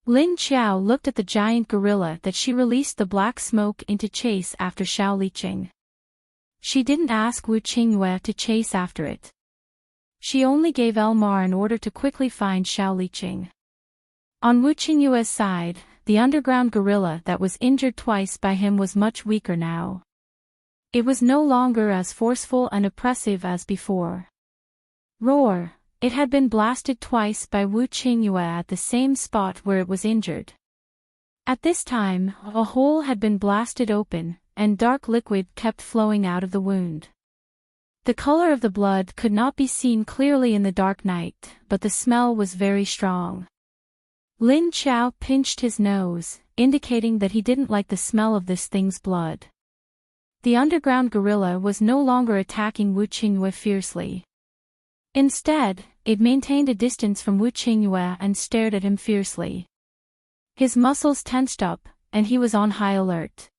Lin Qiao looked at the giant gorilla that she released the black smoke into chase after Xiao Liqing. She didn't ask Wu Qingyue to chase after it. She only gave Elmar an order to quickly find Xiao Liqing. On Wu Qingyue's side, the underground gorilla that was injured twice by him was much weaker now. It was no longer as forceful and oppressive as before. Roar! It had been blasted twice by Wu Qingyue at the same spot where it was injured. At this time, a hole had been blasted open, and dark liquid kept flowing out of the wound. The color of the blood could not be seen clearly in the dark night, but the smell was very strong. Lin Qiao pinched his nose, indicating that he didn't like the smell of this thing's blood. The underground gorilla was no longer attacking Wu Qingyue fiercely. Instead, it maintained a distance from Wu Qingyue and stared at him fiercely. His muscles tensed up, and he was on high alert.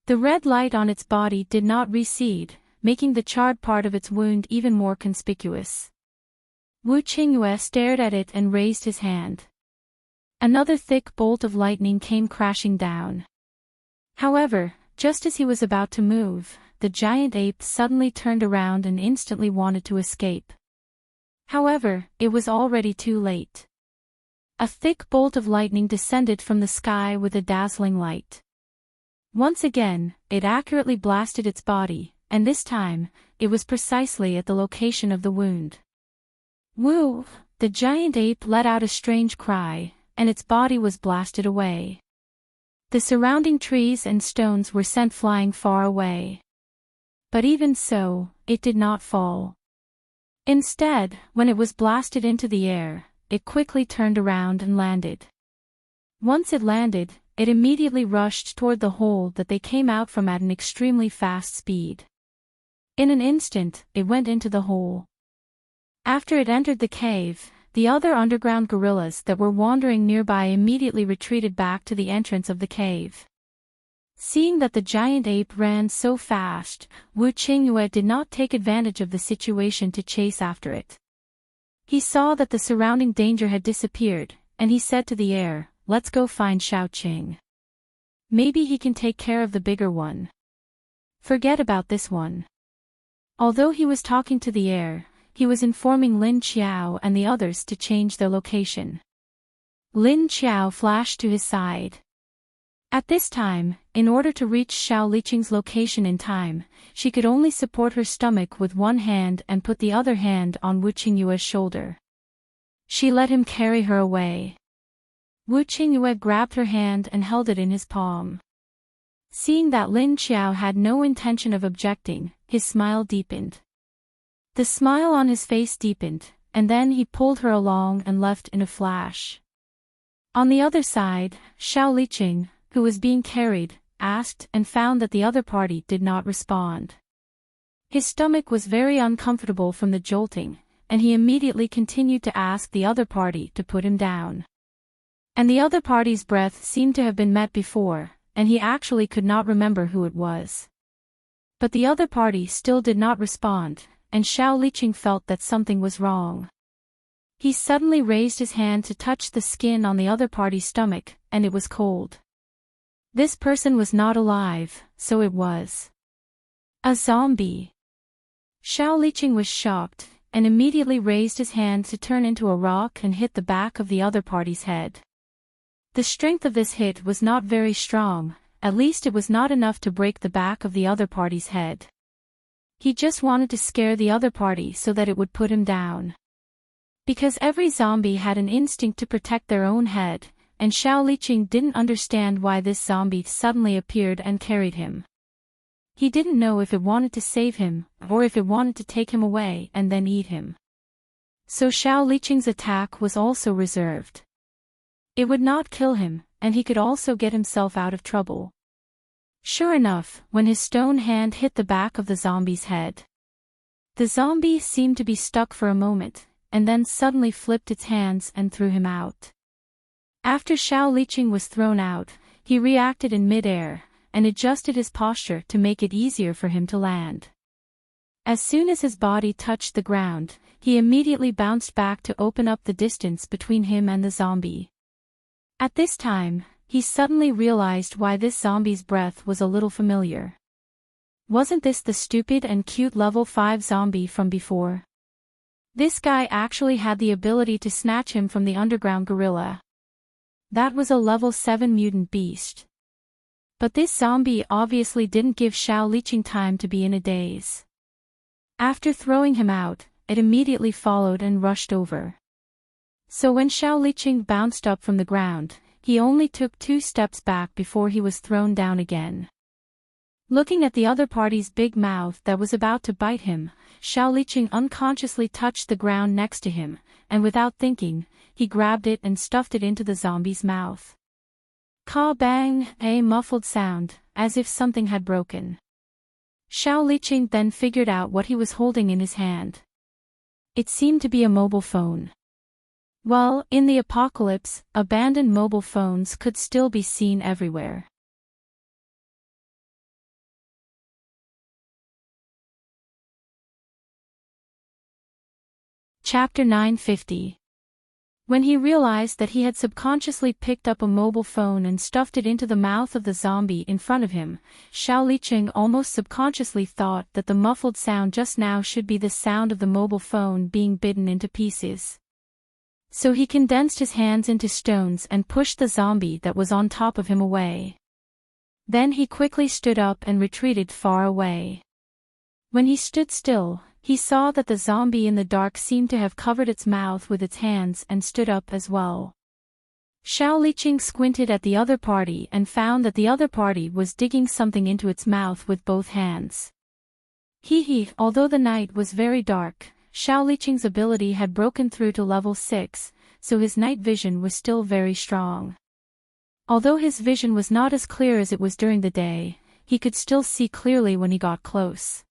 The red light on its body did not recede, making the charred part of its wound even more conspicuous. Wu Qingyue stared at it and raised his hand. Another thick bolt of lightning came crashing down. However, just as he was about to move, the giant ape suddenly turned around and instantly wanted to escape. However, it was already too late. A thick bolt of lightning descended from the sky with a dazzling light. Once again, it accurately blasted its body, and this time, it was precisely at the location of the wound. Woo! The giant ape let out a strange cry, and its body was blasted away. The surrounding trees and stones were sent flying far away. But even so, it did not fall. Instead, when it was blasted into the air, it quickly turned around and landed. Once it landed, it immediately rushed toward the hole that they came out from at an extremely fast speed. In an instant, it went into the hole. After it entered the cave, the other underground gorillas that were wandering nearby immediately retreated back to the entrance of the cave. Seeing that the giant ape ran so fast, Wu Qingyue did not take advantage of the situation to chase after it. He saw that the surrounding danger had disappeared, and he said to the air, "Let's go find Xiaoqing. Maybe he can take care of the bigger one. Forget about this one." Although he was talking to the air, he was informing Lin Qiao and the others to change their location. Lin Qiao flashed to his side. At this time, in order to reach Xiao Liqing's location in time, she could only support her stomach with one hand and put the other hand on Wu Qingyue's shoulder. She let him carry her away. Wu Qingyue grabbed her hand and held it in his palm. Seeing that Lin Qiao had no intention of objecting, his smile deepened. The smile on his face deepened, and then he pulled her along and left in a flash. On the other side, Xiao Liqing, who was being carried, asked and found that the other party did not respond. His stomach was very uncomfortable from the jolting, and he immediately continued to ask the other party to put him down. And the other party's breath seemed to have been met before, and he actually could not remember who it was. But the other party still did not respond, and Xiao Liqing felt that something was wrong. He suddenly raised his hand to touch the skin on the other party's stomach, and it was cold. This person was not alive, so it was a zombie. Xiao Liqing was shocked, and immediately raised his hand to turn into a rock and hit the back of the other party's head. The strength of this hit was not very strong, at least it was not enough to break the back of the other party's head. He just wanted to scare the other party so that it would put him down. Because every zombie had an instinct to protect their own head, and Xiao Liqing didn't understand why this zombie suddenly appeared and carried him. He didn't know if it wanted to save him, or if it wanted to take him away and then eat him. So Xiao Liqing's attack was also reserved. It would not kill him, and he could also get himself out of trouble. Sure enough, when his stone hand hit the back of the zombie's head, the zombie seemed to be stuck for a moment, and then suddenly flipped its hands and threw him out. After Xiao Liqing was thrown out, he reacted in mid-air, and adjusted his posture to make it easier for him to land. As soon as his body touched the ground, he immediately bounced back to open up the distance between him and the zombie. At this time, he suddenly realized why this zombie's breath was a little familiar. Wasn't this the stupid and cute level 5 zombie from before? This guy actually had the ability to snatch him from the underground gorilla. That was a level 7 mutant beast. But this zombie obviously didn't give Xiao Liqing time to be in a daze. After throwing him out, it immediately followed and rushed over. So when Xiao Liqing bounced up from the ground, he only took 2 steps back before he was thrown down again. Looking at the other party's big mouth that was about to bite him, Xiao Liqing unconsciously touched the ground next to him, and without thinking, he grabbed it and stuffed it into the zombie's mouth. Ka-bang, a muffled sound, as if something had broken. Xiao Liqing then figured out what he was holding in his hand. It seemed to be a mobile phone. Well, in the apocalypse, abandoned mobile phones could still be seen everywhere. Chapter 950. When he realized that he had subconsciously picked up a mobile phone and stuffed it into the mouth of the zombie in front of him, Xiao Liqing almost subconsciously thought that the muffled sound just now should be the sound of the mobile phone being bitten into pieces. So he condensed his hands into stones and pushed the zombie that was on top of him away. Then he quickly stood up and retreated far away. When he stood still, he saw that the zombie in the dark seemed to have covered its mouth with its hands and stood up as well. Xiao Liqing squinted at the other party and found that the other party was digging something into its mouth with both hands. Although the night was very dark, Xiao Liqing's ability had broken through to level 6, so his night vision was still very strong. Although his vision was not as clear as it was during the day, he could still see clearly when he got close.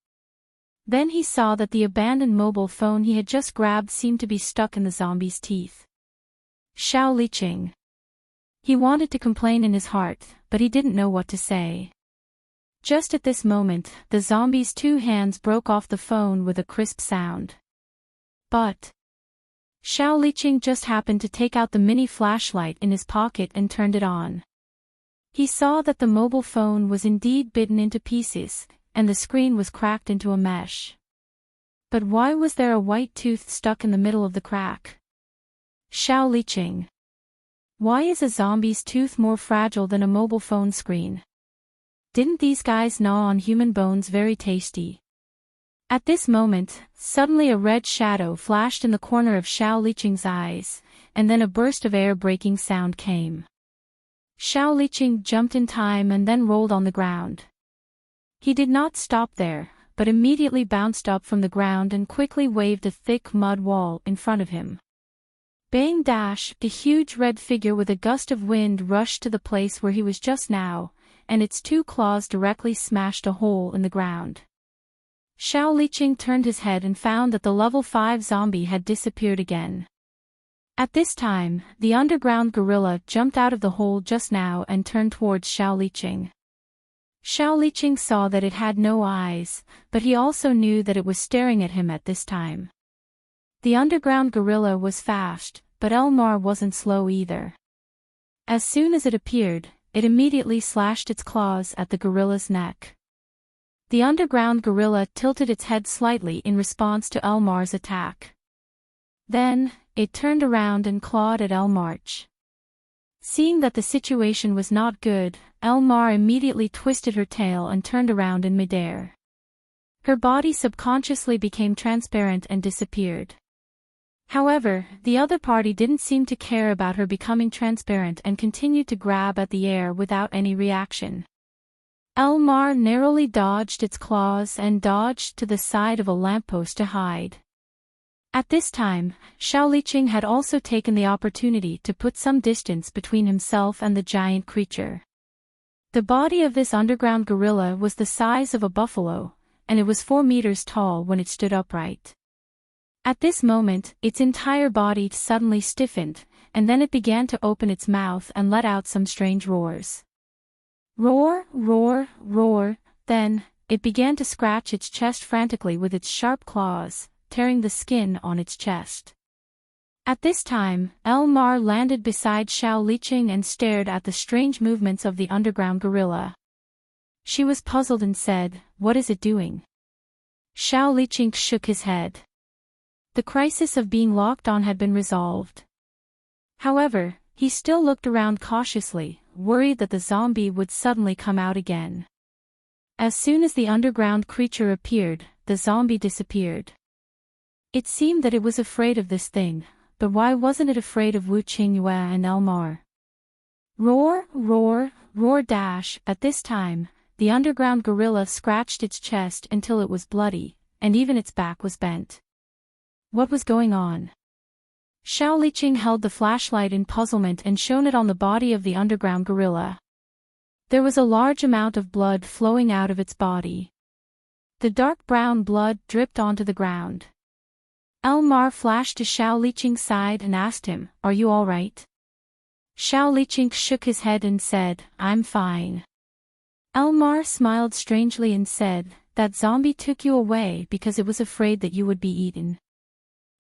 Then he saw that the abandoned mobile phone he had just grabbed seemed to be stuck in the zombie's teeth. Xiao Liqing. He wanted to complain in his heart, but he didn't know what to say. Just at this moment, the zombie's 2 hands broke off the phone with a crisp sound. But Xiao Liqing just happened to take out the mini flashlight in his pocket and turned it on. He saw that the mobile phone was indeed bitten into pieces, and the screen was cracked into a mesh. But why was there a white tooth stuck in the middle of the crack? Xiao Liqing. Why is a zombie's tooth more fragile than a mobile phone screen? Didn't these guys gnaw on human bones very tasty? At this moment, suddenly a red shadow flashed in the corner of Xiao Liqing's eyes, and then a burst of air-breaking sound came. Xiao Liqing jumped in time and then rolled on the ground. He did not stop there, but immediately bounced up from the ground and quickly waved a thick mud wall in front of him. Bang dash, a huge red figure with a gust of wind rushed to the place where he was just now, and its 2 claws directly smashed a hole in the ground. Xiao Liqing turned his head and found that the level 5 zombie had disappeared again. At this time, the underground gorilla jumped out of the hole just now and turned towards Xiao Liqing. Xiao Liqing saw that it had no eyes, but he also knew that it was staring at him at this time. The underground gorilla was fast, but Elmar wasn't slow either. As soon as it appeared, it immediately slashed its claws at the gorilla's neck. The underground gorilla tilted its head slightly in response to Elmar's attack. Then, it turned around and clawed at Elmarch. Seeing that the situation was not good, Elmar immediately twisted her tail and turned around in midair. Her body subconsciously became transparent and disappeared. However, the other party didn't seem to care about her becoming transparent and continued to grab at the air without any reaction. Elmar narrowly dodged its claws and dodged to the side of a lamppost to hide. At this time, Xiao Liqing had also taken the opportunity to put some distance between himself and the giant creature. The body of this underground gorilla was the size of a buffalo, and it was 4 meters tall when it stood upright. At this moment, its entire body suddenly stiffened, and then it began to open its mouth and let out some strange roars. Roar, roar, roar, then, it began to scratch its chest frantically with its sharp claws, tearing the skin on its chest. At this time, Elmar landed beside Xiao Liqing and stared at the strange movements of the underground gorilla. She was puzzled and said, "What is it doing?" Xiao Liqing shook his head. The crisis of being locked on had been resolved. However, he still looked around cautiously, worried that the zombie would suddenly come out again. As soon as the underground creature appeared, the zombie disappeared. It seemed that it was afraid of this thing, but why wasn't it afraid of Wu Qingyue and Elmar? Roar, roar, roar dash. At this time, the underground gorilla scratched its chest until it was bloody, and even its back was bent. What was going on? Xiao Liqing held the flashlight in puzzlement and shone it on the body of the underground gorilla. There was a large amount of blood flowing out of its body. The dark brown blood dripped onto the ground. Elmar flashed to Xiao Liqing's side and asked him, "Are you all right?" Xiao Liqing shook his head and said, "I'm fine." Elmar smiled strangely and said, "That zombie took you away because it was afraid that you would be eaten.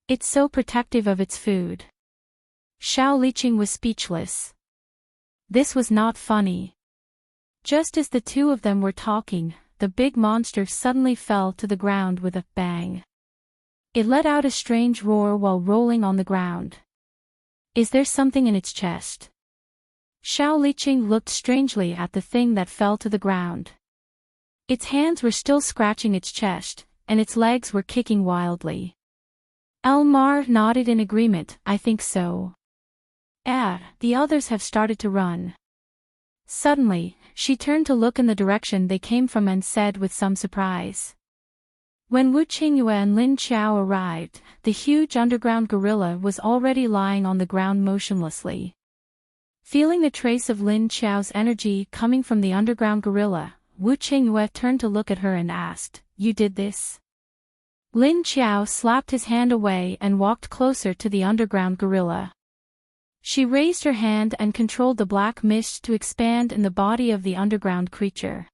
It's so protective of its food." Xiao Liqing was speechless. This was not funny. Just as the two of them were talking, the big monster suddenly fell to the ground with a bang. It let out a strange roar while rolling on the ground. "Is there something in its chest?" Xiao Liqing looked strangely at the thing that fell to the ground. Its hands were still scratching its chest, and its legs were kicking wildly. Elmar nodded in agreement. "I think so." The others have started to run." Suddenly, she turned to look in the direction they came from and said with some surprise. When Wu Qingyue and Lin Qiao arrived, the huge underground gorilla was already lying on the ground motionlessly. Feeling the trace of Lin Qiao's energy coming from the underground gorilla, Wu Qingyue turned to look at her and asked, "You did this?" Lin Qiao slapped his hand away and walked closer to the underground gorilla. She raised her hand and controlled the black mist to expand in the body of the underground creature.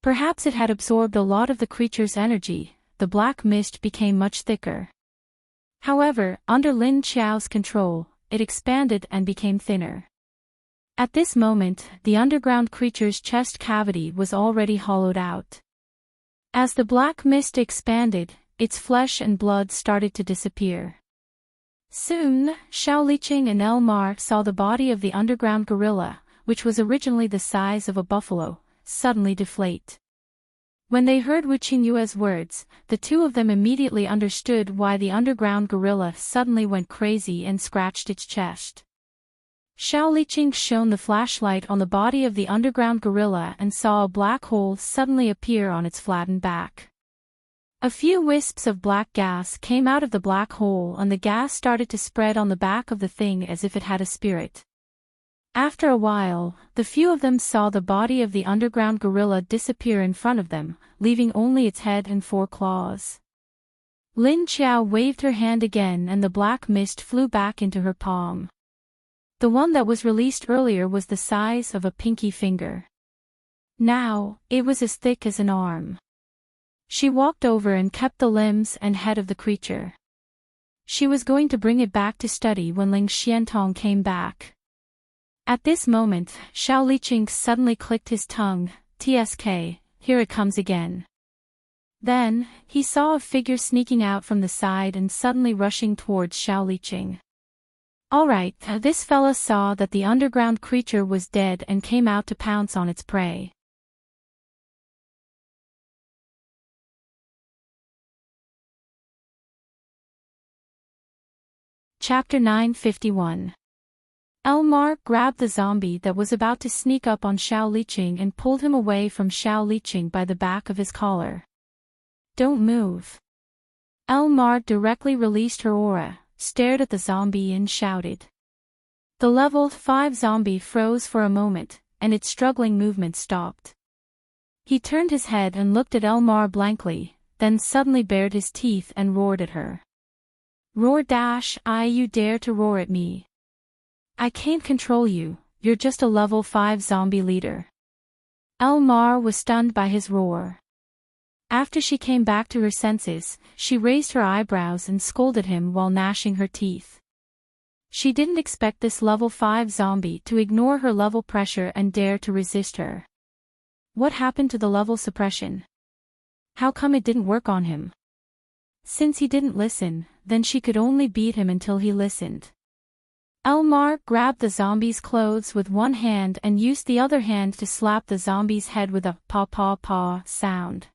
Perhaps it had absorbed a lot of the creature's energy. The black mist became much thicker. However, under Lin Qiao's control, it expanded and became thinner. At this moment, the underground creature's chest cavity was already hollowed out. As the black mist expanded, its flesh and blood started to disappear. Soon, Xiao Liqing and Elmar saw the body of the underground gorilla, which was originally the size of a buffalo, suddenly deflate. When they heard Wu Qingyue's words, the two of them immediately understood why the underground gorilla suddenly went crazy and scratched its chest. Xiao Liqing shone the flashlight on the body of the underground gorilla and saw a black hole suddenly appear on its flattened back. A few wisps of black gas came out of the black hole and the gas started to spread on the back of the thing as if it had a spirit. After a while, the few of them saw the body of the underground gorilla disappear in front of them, leaving only its head and 4 claws. Lin Qiao waved her hand again and the black mist flew back into her palm. The one that was released earlier was the size of a pinky finger. Now, it was as thick as an arm. She walked over and kept the limbs and head of the creature. She was going to bring it back to study when Ling Xiantong came back. At this moment, Xiao Liqing suddenly clicked his tongue. "TSK, here it comes again." Then, he saw a figure sneaking out from the side and suddenly rushing towards Xiao Liqing. Alright, this fella saw that the underground creature was dead and came out to pounce on its prey. Chapter 951. Elmar grabbed the zombie that was about to sneak up on Xiao Liqing and pulled him away from Xiao Liqing by the back of his collar. "Don't move." Elmar directly released her aura, stared at the zombie and shouted. The level 5 zombie froze for a moment, and its struggling movement stopped. He turned his head and looked at Elmar blankly, then suddenly bared his teeth and roared at her. "Roar dash, you dare to roar at me. I can't control you, you're just a level 5 zombie leader." Elmar was stunned by his roar. After she came back to her senses, she raised her eyebrows and scolded him while gnashing her teeth. She didn't expect this level 5 zombie to ignore her level pressure and dare to resist her. What happened to the level suppression? How come it didn't work on him? Since he didn't listen, then she could only beat him until he listened. Elmar grabbed the zombie's clothes with one hand and used the other hand to slap the zombie's head with a paw sound.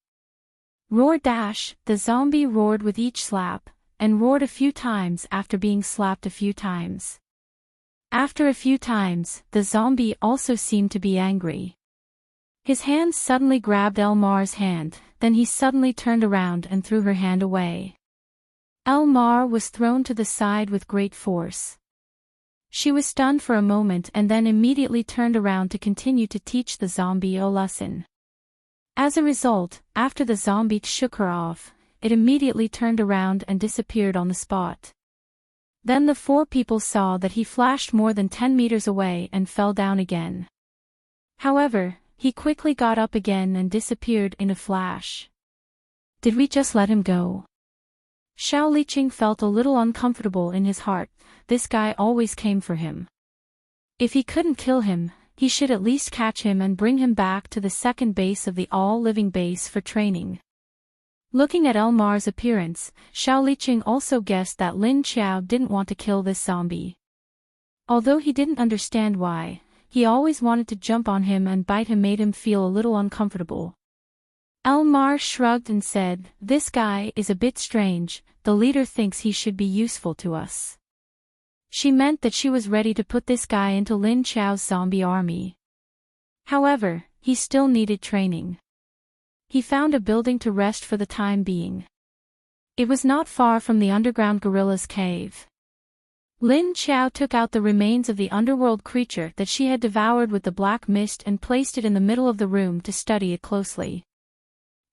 Roar dash, the zombie roared with each slap, and roared a few times after being slapped a few times. After a few times, the zombie also seemed to be angry. His hand suddenly grabbed Elmar's hand, then he suddenly turned around and threw her hand away. Elmar was thrown to the side with great force. She was stunned for a moment and then immediately turned around to continue to teach the zombie a lesson. As a result, after the zombie shook her off, it immediately turned around and disappeared on the spot. Then the four people saw that he flashed more than 10 meters away and fell down again. However, he quickly got up again and disappeared in a flash. Did we just let him go? Xiao Liqing felt a little uncomfortable in his heart. This guy always came for him. If he couldn't kill him, he should at least catch him and bring him back to the second base of the all-living base for training. Looking at Elmar's appearance, Xiao Liqing also guessed that Lin Qiao didn't want to kill this zombie. Although he didn't understand why, he always wanted to jump on him and bite him made him feel a little uncomfortable. Elmar shrugged and said, "This guy is a bit strange, the leader thinks he should be useful to us." She meant that she was ready to put this guy into Lin Qiao's zombie army. However, he still needed training. He found a building to rest for the time being. It was not far from the underground gorilla's cave. Lin Qiao took out the remains of the underworld creature that she had devoured with the black mist and placed it in the middle of the room to study it closely.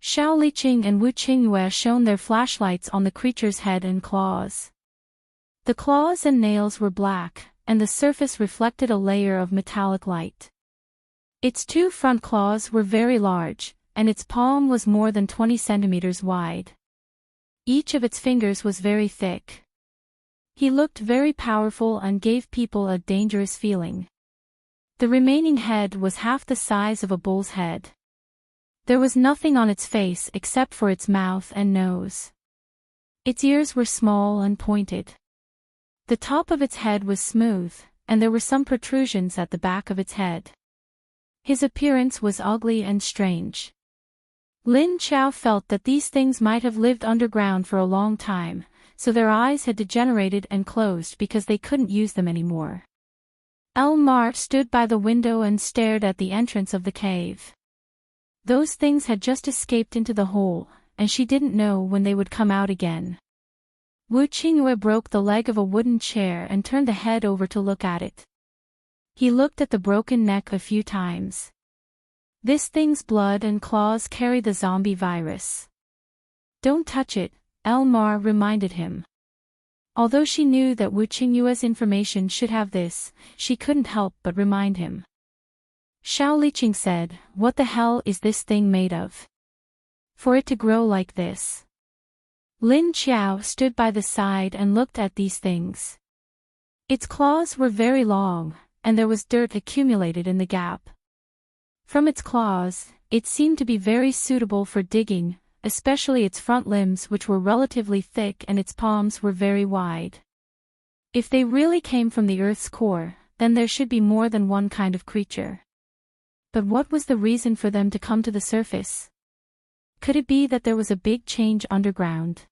Xiao Liqing and Wu Qingyue shone their flashlights on the creature's head and claws. The claws and nails were black, and the surface reflected a layer of metallic light. Its two front claws were very large, and its palm was more than 20 centimeters wide. Each of its fingers was very thick. He looked very powerful and gave people a dangerous feeling. The remaining head was half the size of a bull's head. There was nothing on its face except for its mouth and nose. Its ears were small and pointed. The top of its head was smooth, and there were some protrusions at the back of its head. His appearance was ugly and strange. Lin Qiao felt that these things might have lived underground for a long time, so their eyes had degenerated and closed because they couldn't use them anymore. Elmar stood by the window and stared at the entrance of the cave. Those things had just escaped into the hole, and she didn't know when they would come out again. Wu Qingyue broke the leg of a wooden chair and turned the head over to look at it. He looked at the broken neck a few times. This thing's blood and claws carry the zombie virus. Don't touch it, Elmar reminded him. Although she knew that Wu Qingyue's information should have this, she couldn't help but remind him. Xiao Liqing said, "What the hell is this thing made of? For it to grow like this?" Lin Qiao stood by the side and looked at these things. Its claws were very long, and there was dirt accumulated in the gap. From its claws, it seemed to be very suitable for digging, especially its front limbs which were relatively thick and its palms were very wide. If they really came from the Earth's core, then there should be more than one kind of creature. But what was the reason for them to come to the surface? Could it be that there was a big change underground?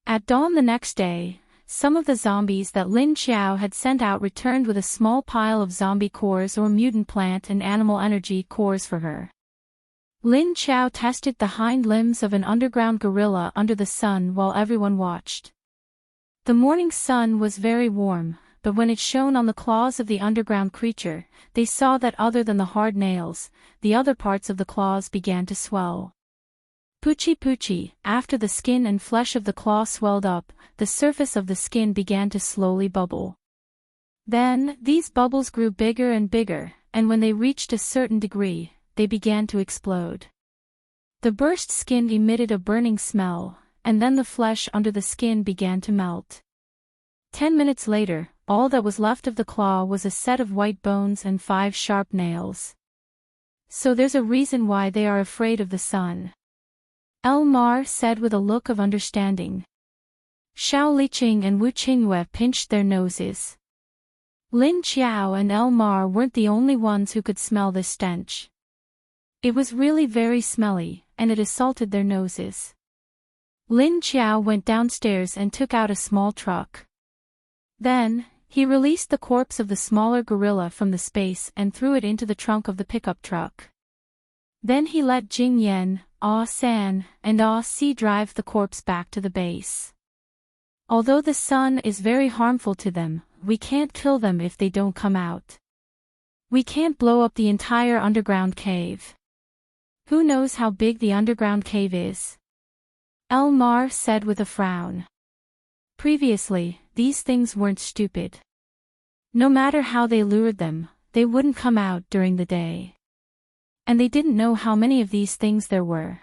At dawn the next day, some of the zombies that Lin Qiao had sent out returned with a small pile of zombie cores or mutant plant and animal energy cores for her. Lin Qiao tested the hind limbs of an underground gorilla under the sun while everyone watched. The morning sun was very warm, but when it shone on the claws of the underground creature, they saw that other than the hard nails, the other parts of the claws began to swell. Puchi, after the skin and flesh of the claw swelled up, the surface of the skin began to slowly bubble. Then, these bubbles grew bigger and bigger, and when they reached a certain degree, they began to explode. The burst skin emitted a burning smell, and then the flesh under the skin began to melt. 10 minutes later, all that was left of the claw was a set of white bones and 5 sharp nails. So there's a reason why they are afraid of the sun. Elmar said with a look of understanding. Xiao Liqing and Wu Qingyue pinched their noses. Lin Qiao and Elmar weren't the only ones who could smell this stench. It was really very smelly, and it assaulted their noses. Lin Qiao went downstairs and took out a small truck. Then, He released the corpse of the smaller gorilla from the space and threw it into the trunk of the pickup truck. Then he let Jing Yan, Ah San, and Ah Si drive the corpse back to the base. Although the sun is very harmful to them, we can't kill them if they don't come out. We can't blow up the entire underground cave. Who knows how big the underground cave is? Elmar said with a frown. Previously, these things weren't stupid. No matter how they lured them, they wouldn't come out during the day. And they didn't know how many of these things there were.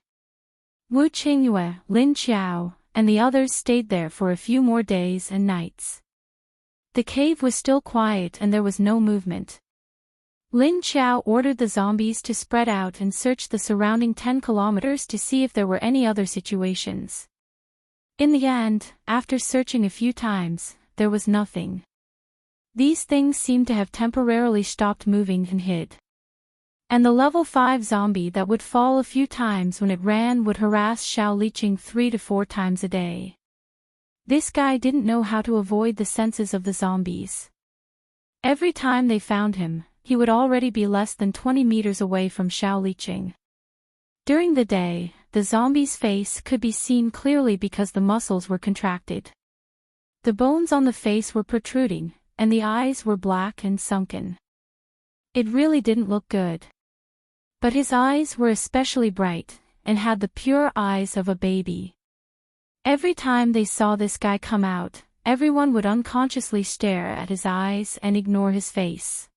Wu Qingyue, Lin Qiao, and the others stayed there for a few more days and nights. The cave was still quiet and there was no movement. Lin Qiao ordered the zombies to spread out and search the surrounding 10 kilometers to see if there were any other situations. In the end, after searching a few times, there was nothing. These things seemed to have temporarily stopped moving and hid. And the level 5 zombie that would fall a few times when it ran would harass Xiao Liqing 3 to 4 times a day. This guy didn't know how to avoid the senses of the zombies. Every time they found him, he would already be less than 20 meters away from Xiao Liqing. During the day, the zombie's face could be seen clearly because the muscles were contracted. The bones on the face were protruding, and the eyes were black and sunken. It really didn't look good. But his eyes were especially bright, and had the pure eyes of a baby. Every time they saw this guy come out, everyone would unconsciously stare at his eyes and ignore his face.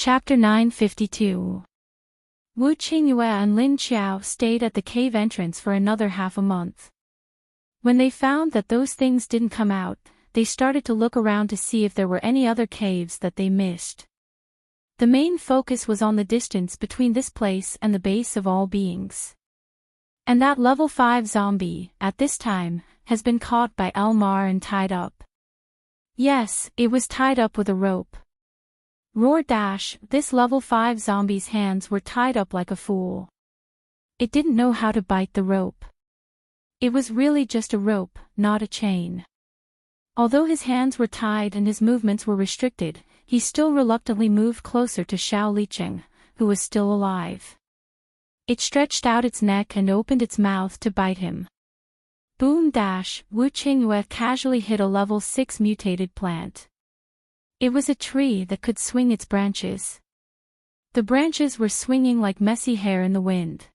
Chapter 952. Wu Qingyue and Lin Qiao stayed at the cave entrance for another half a month. When they found that those things didn't come out, they started to look around to see if there were any other caves that they missed. The main focus was on the distance between this place and the base of all beings. And that level 5 zombie, at this time, has been caught by Elmar and tied up. Yes, it was tied up with a rope. Roar dash, this level 5 zombie's hands were tied up like a fool. It didn't know how to bite the rope. It was really just a rope, not a chain. Although his hands were tied and his movements were restricted, he still reluctantly moved closer to Xiao Liqing, who was still alive. It stretched out its neck and opened its mouth to bite him. Boom dash, Wu Qingyue casually hit a level 6 mutated plant. It was a tree that could swing its branches. The branches were swinging like messy hair in the wind.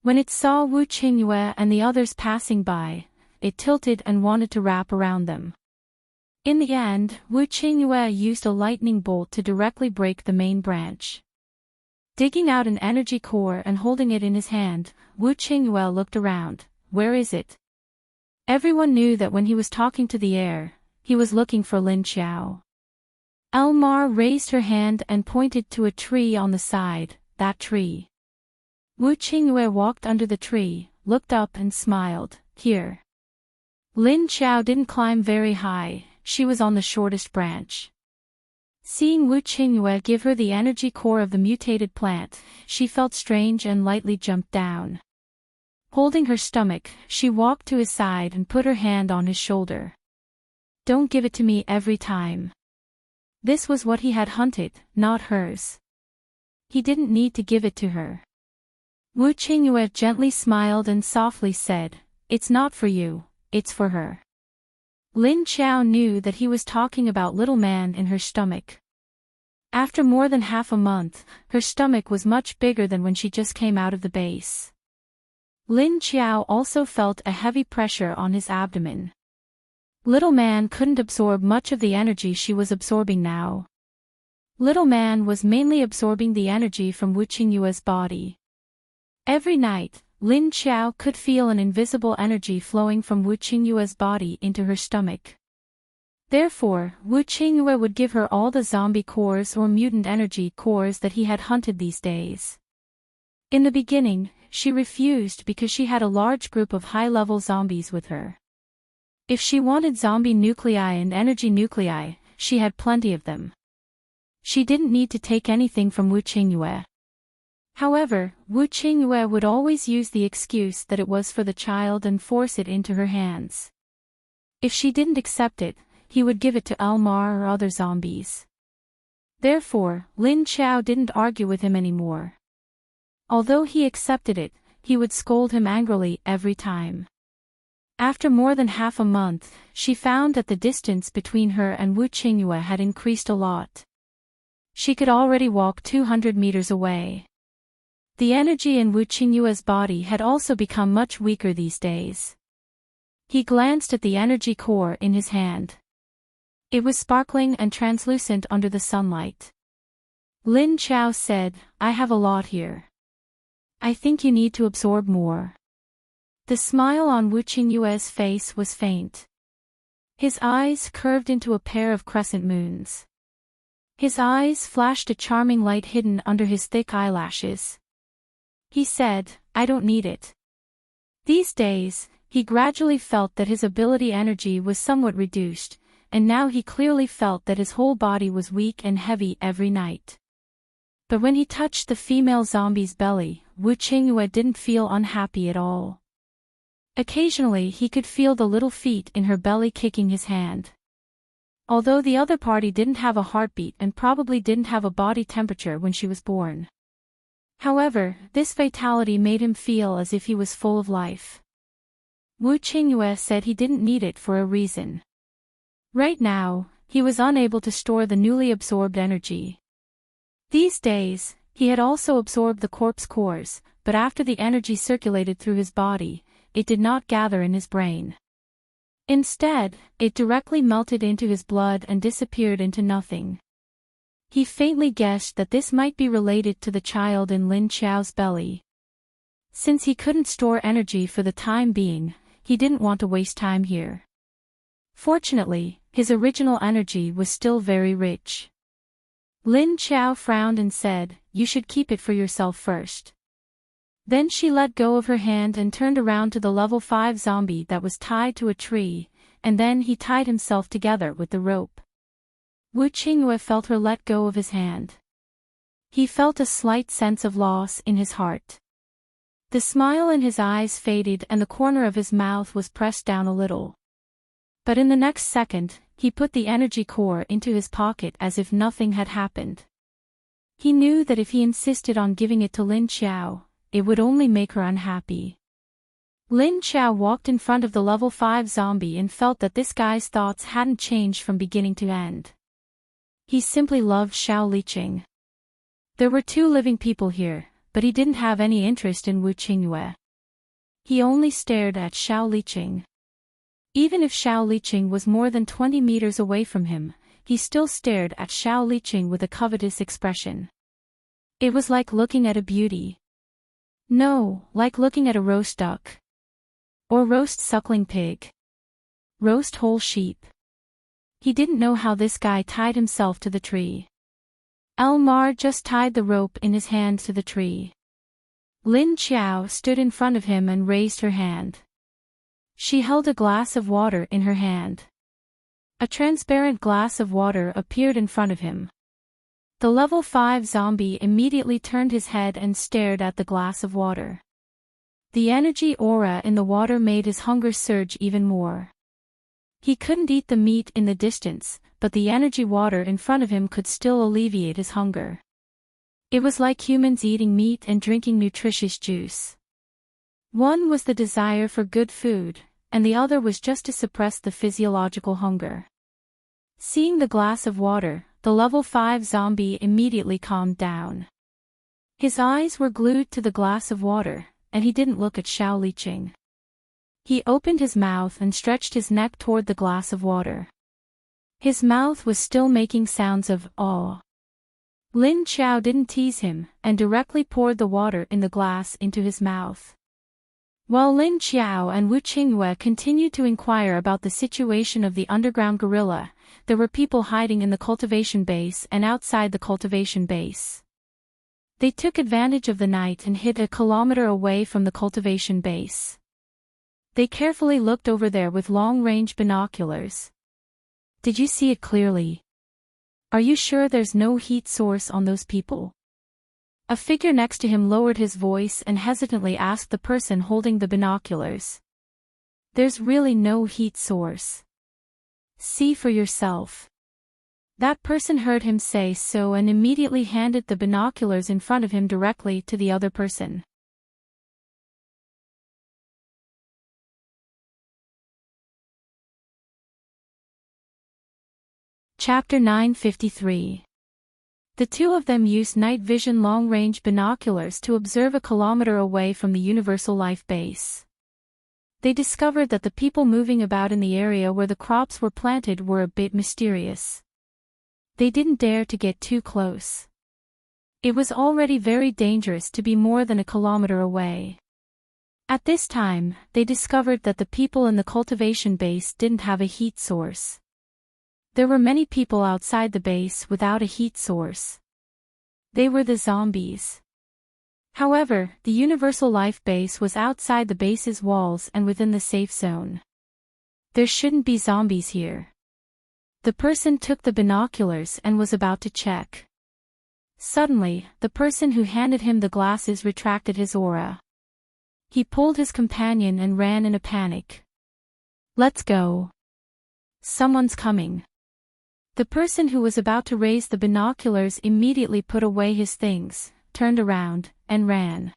When it saw Wu Qingyue and the others passing by, it tilted and wanted to wrap around them. In the end, Wu Qingyue used a lightning bolt to directly break the main branch. Digging out an energy core and holding it in his hand, Wu Qingyue looked around. Where is it? Everyone knew that when he was talking to the air, he was looking for Lin Qiao. Elmar raised her hand and pointed to a tree on the side, that tree. Wu Qingyue walked under the tree, looked up and smiled. Here. Lin Qiao didn't climb very high, she was on the shortest branch. Seeing Wu Qingyue give her the energy core of the mutated plant, she felt strange and lightly jumped down. Holding her stomach, she walked to his side and put her hand on his shoulder. Don't give it to me every time. This was what he had hunted, not hers. He didn't need to give it to her. Wu Qingyue gently smiled and softly said, It's not for you, it's for her. Lin Qiao knew that he was talking about little man in her stomach. After more than half a month, her stomach was much bigger than when she just came out of the base. Lin Qiao also felt a heavy pressure on his abdomen. Little man couldn't absorb much of the energy she was absorbing now. Little man was mainly absorbing the energy from Wu Qingyue's body. Every night, Lin Qiao could feel an invisible energy flowing from Wu Qingyue's body into her stomach. Therefore, Wu Qingyue would give her all the zombie cores or mutant energy cores that he had hunted these days. In the beginning, she refused because she had a large group of high-level zombies with her. If she wanted zombie nuclei and energy nuclei, she had plenty of them. She didn't need to take anything from Wu Qingyue. However, Wu Qingyue would always use the excuse that it was for the child and force it into her hands. If she didn't accept it, he would give it to Elmar or other zombies. Therefore, Lin Qiao didn't argue with him anymore. Although he accepted it, he would scold him angrily every time. After more than half a month, she found that the distance between her and Wu Qingyue had increased a lot. She could already walk 200 meters away. The energy in Wu Qingyue's body had also become much weaker these days. He glanced at the energy core in his hand. It was sparkling and translucent under the sunlight. Lin Qiao said, "I have a lot here. I think you need to absorb more." The smile on Wu Qingyue's face was faint. His eyes curved into a pair of crescent moons. His eyes flashed a charming light hidden under his thick eyelashes. He said, "I don't need it." These days, he gradually felt that his ability energy was somewhat reduced, and now he clearly felt that his whole body was weak and heavy every night. But when he touched the female zombie's belly, Wu Qingyue didn't feel unhappy at all. Occasionally he could feel the little feet in her belly kicking his hand. Although the other party didn't have a heartbeat and probably didn't have a body temperature when she was born. However, this fatality made him feel as if he was full of life. Wu Qingyue said he didn't need it for a reason. Right now, he was unable to store the newly absorbed energy. These days, he had also absorbed the corpse cores, but after the energy circulated through his body, it did not gather in his brain. Instead, it directly melted into his blood and disappeared into nothing. He faintly guessed that this might be related to the child in Lin Qiao's belly. Since he couldn't store energy for the time being, he didn't want to waste time here. Fortunately, his original energy was still very rich. Lin Qiao frowned and said, "You should keep it for yourself first." Then she let go of her hand and turned around to the level 5 zombie that was tied to a tree, and then he tied himself together with the rope. Wu Qingyue felt her let go of his hand. He felt a slight sense of loss in his heart. The smile in his eyes faded and the corner of his mouth was pressed down a little. But in the next second, he put the energy core into his pocket as if nothing had happened. He knew that if he insisted on giving it to Lin Qiao, it would only make her unhappy. Lin Qiao walked in front of the level 5 zombie and felt that this guy's thoughts hadn't changed from beginning to end. He simply loved Xiao Liqing. There were 2 living people here, but he didn't have any interest in Wu Qingyue. He only stared at Xiao Liqing. Even if Xiao Liqing was more than 20 meters away from him, he still stared at Xiao Liqing with a covetous expression. It was like looking at a beauty. No, like looking at a roast duck. Or roast suckling pig. Roast whole sheep. He didn't know how this guy tied himself to the tree. Elmar just tied the rope in his hand to the tree. Lin Qiao stood in front of him and raised her hand. She held a glass of water in her hand. A transparent glass of water appeared in front of him. The level 5 zombie immediately turned his head and stared at the glass of water. The energy aura in the water made his hunger surge even more. He couldn't eat the meat in the distance, but the energy water in front of him could still alleviate his hunger. It was like humans eating meat and drinking nutritious juice. One was the desire for good food, and the other was just to suppress the physiological hunger. Seeing the glass of water, the level 5 zombie immediately calmed down. His eyes were glued to the glass of water, and he didn't look at Xiao Liqing. He opened his mouth and stretched his neck toward the glass of water. His mouth was still making sounds of awe. Lin Qiao didn't tease him, and directly poured the water in the glass into his mouth. While Lin Qiao and Wu Qingyue continued to inquire about the situation of the underground gorilla, there were people hiding in the cultivation base and outside the cultivation base. They took advantage of the night and hid a kilometer away from the cultivation base. They carefully looked over there with long-range binoculars. "Did you see it clearly? Are you sure there's no heat source on those people?" A figure next to him lowered his voice and hesitantly asked the person holding the binoculars. "There's really no heat source. See for yourself." That person heard him say so and immediately handed the binoculars in front of him directly to the other person. Chapter 953. The two of them used night vision long-range binoculars to observe a kilometer away from the Universal Life Base. They discovered that the people moving about in the area where the crops were planted were a bit mysterious. They didn't dare to get too close. It was already very dangerous to be more than a kilometer away. At this time, they discovered that the people in the cultivation base didn't have a heat source. There were many people outside the base without a heat source. They were the zombies. However, the Universal Life Base was outside the base's walls and within the safe zone. There shouldn't be zombies here. The person took the binoculars and was about to check. Suddenly, the person who handed him the glasses retracted his aura. He pulled his companion and ran in a panic. "Let's go. Someone's coming." The person who was about to raise the binoculars immediately put away his things, turned around, and ran.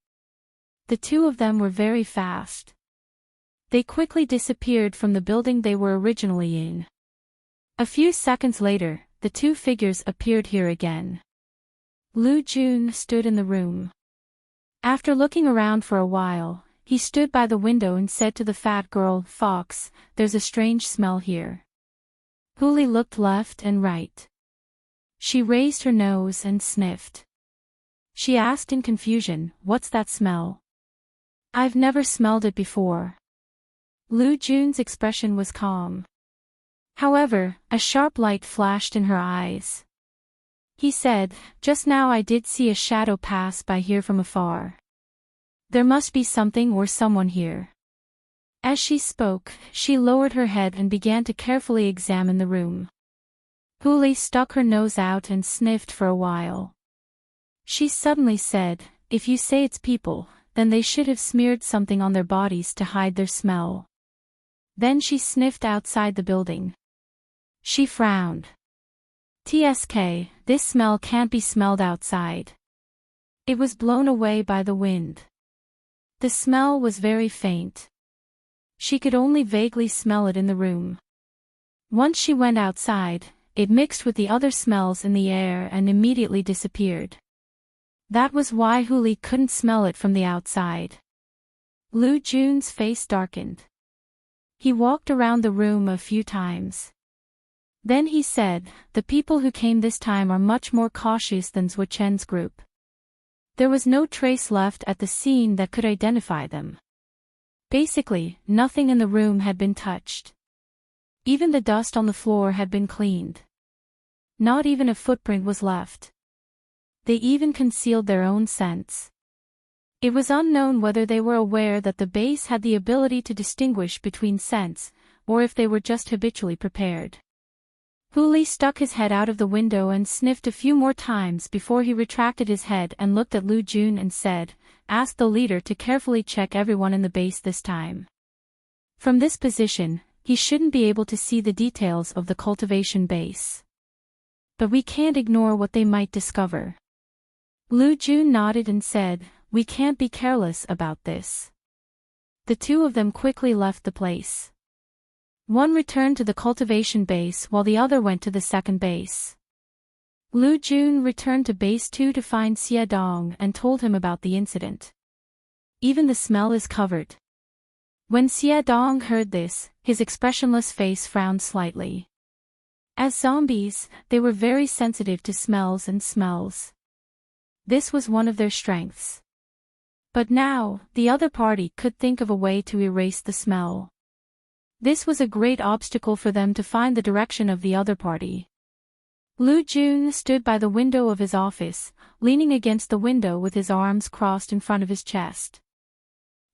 The two of them were very fast. They quickly disappeared from the building they were originally in. A few seconds later, the two figures appeared here again. Lu Jun stood in the room. After looking around for a while, he stood by the window and said to the fat girl, "Fox, there's a strange smell here." Huli looked left and right. She raised her nose and sniffed. She asked in confusion, "What's that smell?" "I've never smelled it before." Lu Jun's expression was calm. However, a sharp light flashed in her eyes. He said, "Just now I did see a shadow pass by here from afar. There must be something or someone here." As she spoke, she lowered her head and began to carefully examine the room. Huli stuck her nose out and sniffed for a while. She suddenly said, "If you say it's people, then they should have smeared something on their bodies to hide their smell." Then she sniffed outside the building. She frowned. "Tsk, this smell can't be smelled outside." It was blown away by the wind. The smell was very faint. She could only vaguely smell it in the room. Once she went outside, it mixed with the other smells in the air and immediately disappeared. That was why Huli couldn't smell it from the outside. Lu Jun's face darkened. He walked around the room a few times. Then he said, "The people who came this time are much more cautious than Zhuo Chen's group." There was no trace left at the scene that could identify them. Basically, nothing in the room had been touched. Even the dust on the floor had been cleaned. Not even a footprint was left. They even concealed their own scents. It was unknown whether they were aware that the base had the ability to distinguish between scents, or if they were just habitually prepared. Huli stuck his head out of the window and sniffed a few more times before he retracted his head and looked at Lu Jun and said, "Ask the leader to carefully check everyone in the base this time." From this position, he shouldn't be able to see the details of the cultivation base. But we can't ignore what they might discover. Lu Jun nodded and said, "We can't be careless about this." The two of them quickly left the place. One returned to the cultivation base while the other went to the second base. Lu Jun returned to base 2 to find Xie Dong and told him about the incident. "Even the smell is covered." When Xie Dong heard this, his expressionless face frowned slightly. As zombies, they were very sensitive to smells and smells. This was one of their strengths. But now, the other party could think of a way to erase the smell. This was a great obstacle for them to find the direction of the other party. Lu Jun stood by the window of his office, leaning against the window with his arms crossed in front of his chest.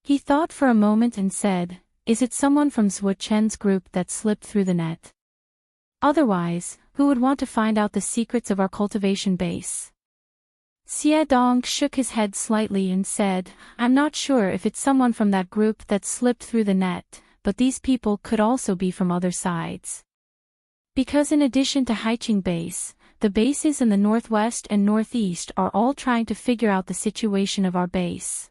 He thought for a moment and said, "Is it someone from Zhuo Chen's group that slipped through the net? Otherwise, who would want to find out the secrets of our cultivation base?" Xie Dong shook his head slightly and said, I'm not sure if it's someone from that group that slipped through the net, but these people could also be from other sides. Because in addition to Haiqing Base, the bases in the northwest and northeast are all trying to figure out the situation of our base.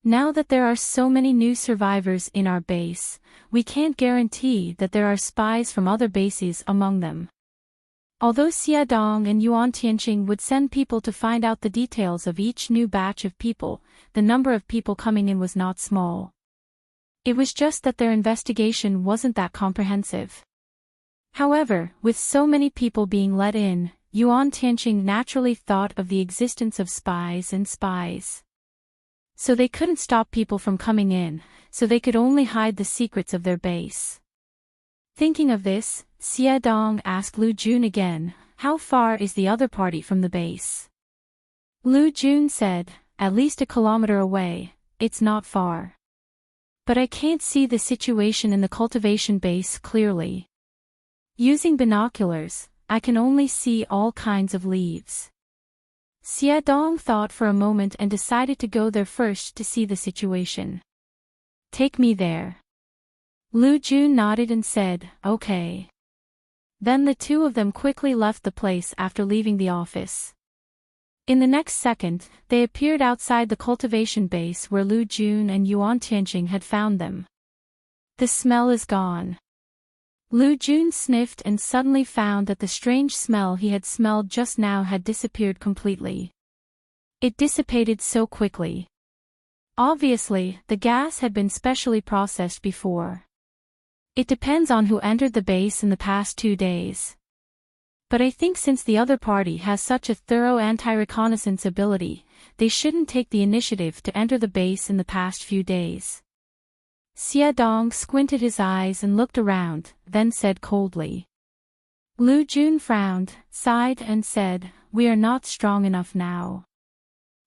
Now that there are so many new survivors in our base, we can't guarantee that there are spies from other bases among them. Although Xie Dong and Yuan Tianqing would send people to find out the details of each new batch of people, the number of people coming in was not small. It was just that their investigation wasn't that comprehensive. However, with so many people being let in, Yuan Tianqing naturally thought of the existence of spies and spies. So they couldn't stop people from coming in, so they could only hide the secrets of their base. Thinking of this, Xie Dong asked Lu Jun again, how far is the other party from the base? Lu Jun said, at least 1 kilometer away, it's not far. But I can't see the situation in the cultivation base clearly. Using binoculars, I can only see all kinds of leaves. Xie Dong thought for a moment and decided to go there first to see the situation. Take me there. Lu Jun nodded and said, okay. Then the two of them quickly left the place after leaving the office. In the next second, they appeared outside the cultivation base where Lu Jun and Yuan Tianqing had found them. The smell is gone. Lu Jun sniffed and suddenly found that the strange smell he had smelled just now had disappeared completely. It dissipated so quickly. Obviously, the gas had been specially processed before. It depends on who entered the base in the past 2 days. But I think since the other party has such a thorough anti-reconnaissance ability, they shouldn't take the initiative to enter the base in the past few days. Xie Dong squinted his eyes and looked around, then said coldly. Lu Jun frowned, sighed and said, we are not strong enough now.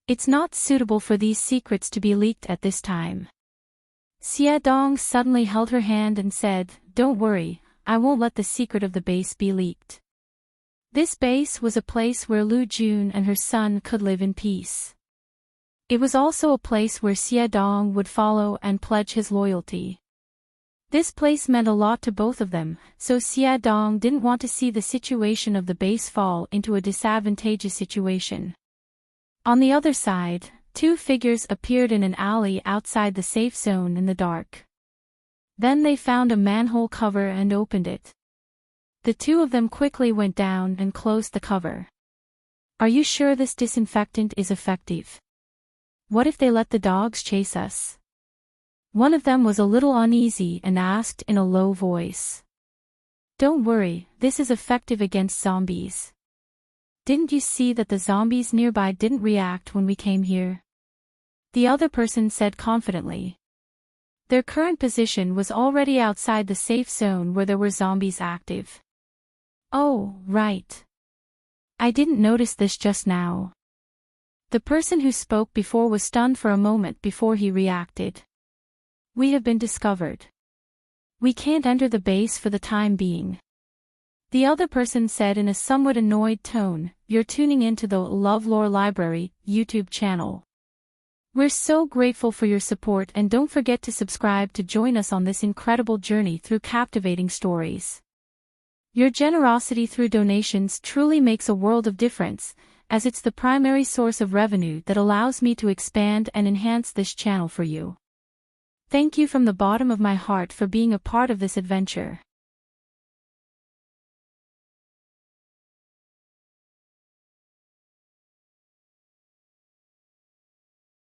It's not suitable for these secrets to be leaked at this time. Xie Dong suddenly held her hand and said, don't worry, I won't let the secret of the base be leaked. This base was a place where Lu Jun and her son could live in peace. It was also a place where Xie Dong would follow and pledge his loyalty. This place meant a lot to both of them, so Xie Dong didn't want to see the situation of the base fall into a disadvantageous situation. On the other side, 2 figures appeared in an alley outside the safe zone in the dark. Then they found a manhole cover and opened it. The 2 of them quickly went down and closed the cover. Are you sure this disinfectant is effective? What if they let the dogs chase us? One of them was a little uneasy and asked in a low voice. Don't worry, this is effective against zombies. Didn't you see that the zombies nearby didn't react when we came here? The other person said confidently. Their current position was already outside the safe zone where there were zombies active. Oh, right. I didn't notice this just now. The person who spoke before was stunned for a moment before he reacted. We have been discovered. We can't enter the base for the time being. The other person said in a somewhat annoyed tone, you're tuning into the LoveLore Library YouTube channel. We're so grateful for your support and don't forget to subscribe to join us on this incredible journey through captivating stories. Your generosity through donations truly makes a world of difference, as it's the primary source of revenue that allows me to expand and enhance this channel for you. Thank you from the bottom of my heart for being a part of this adventure.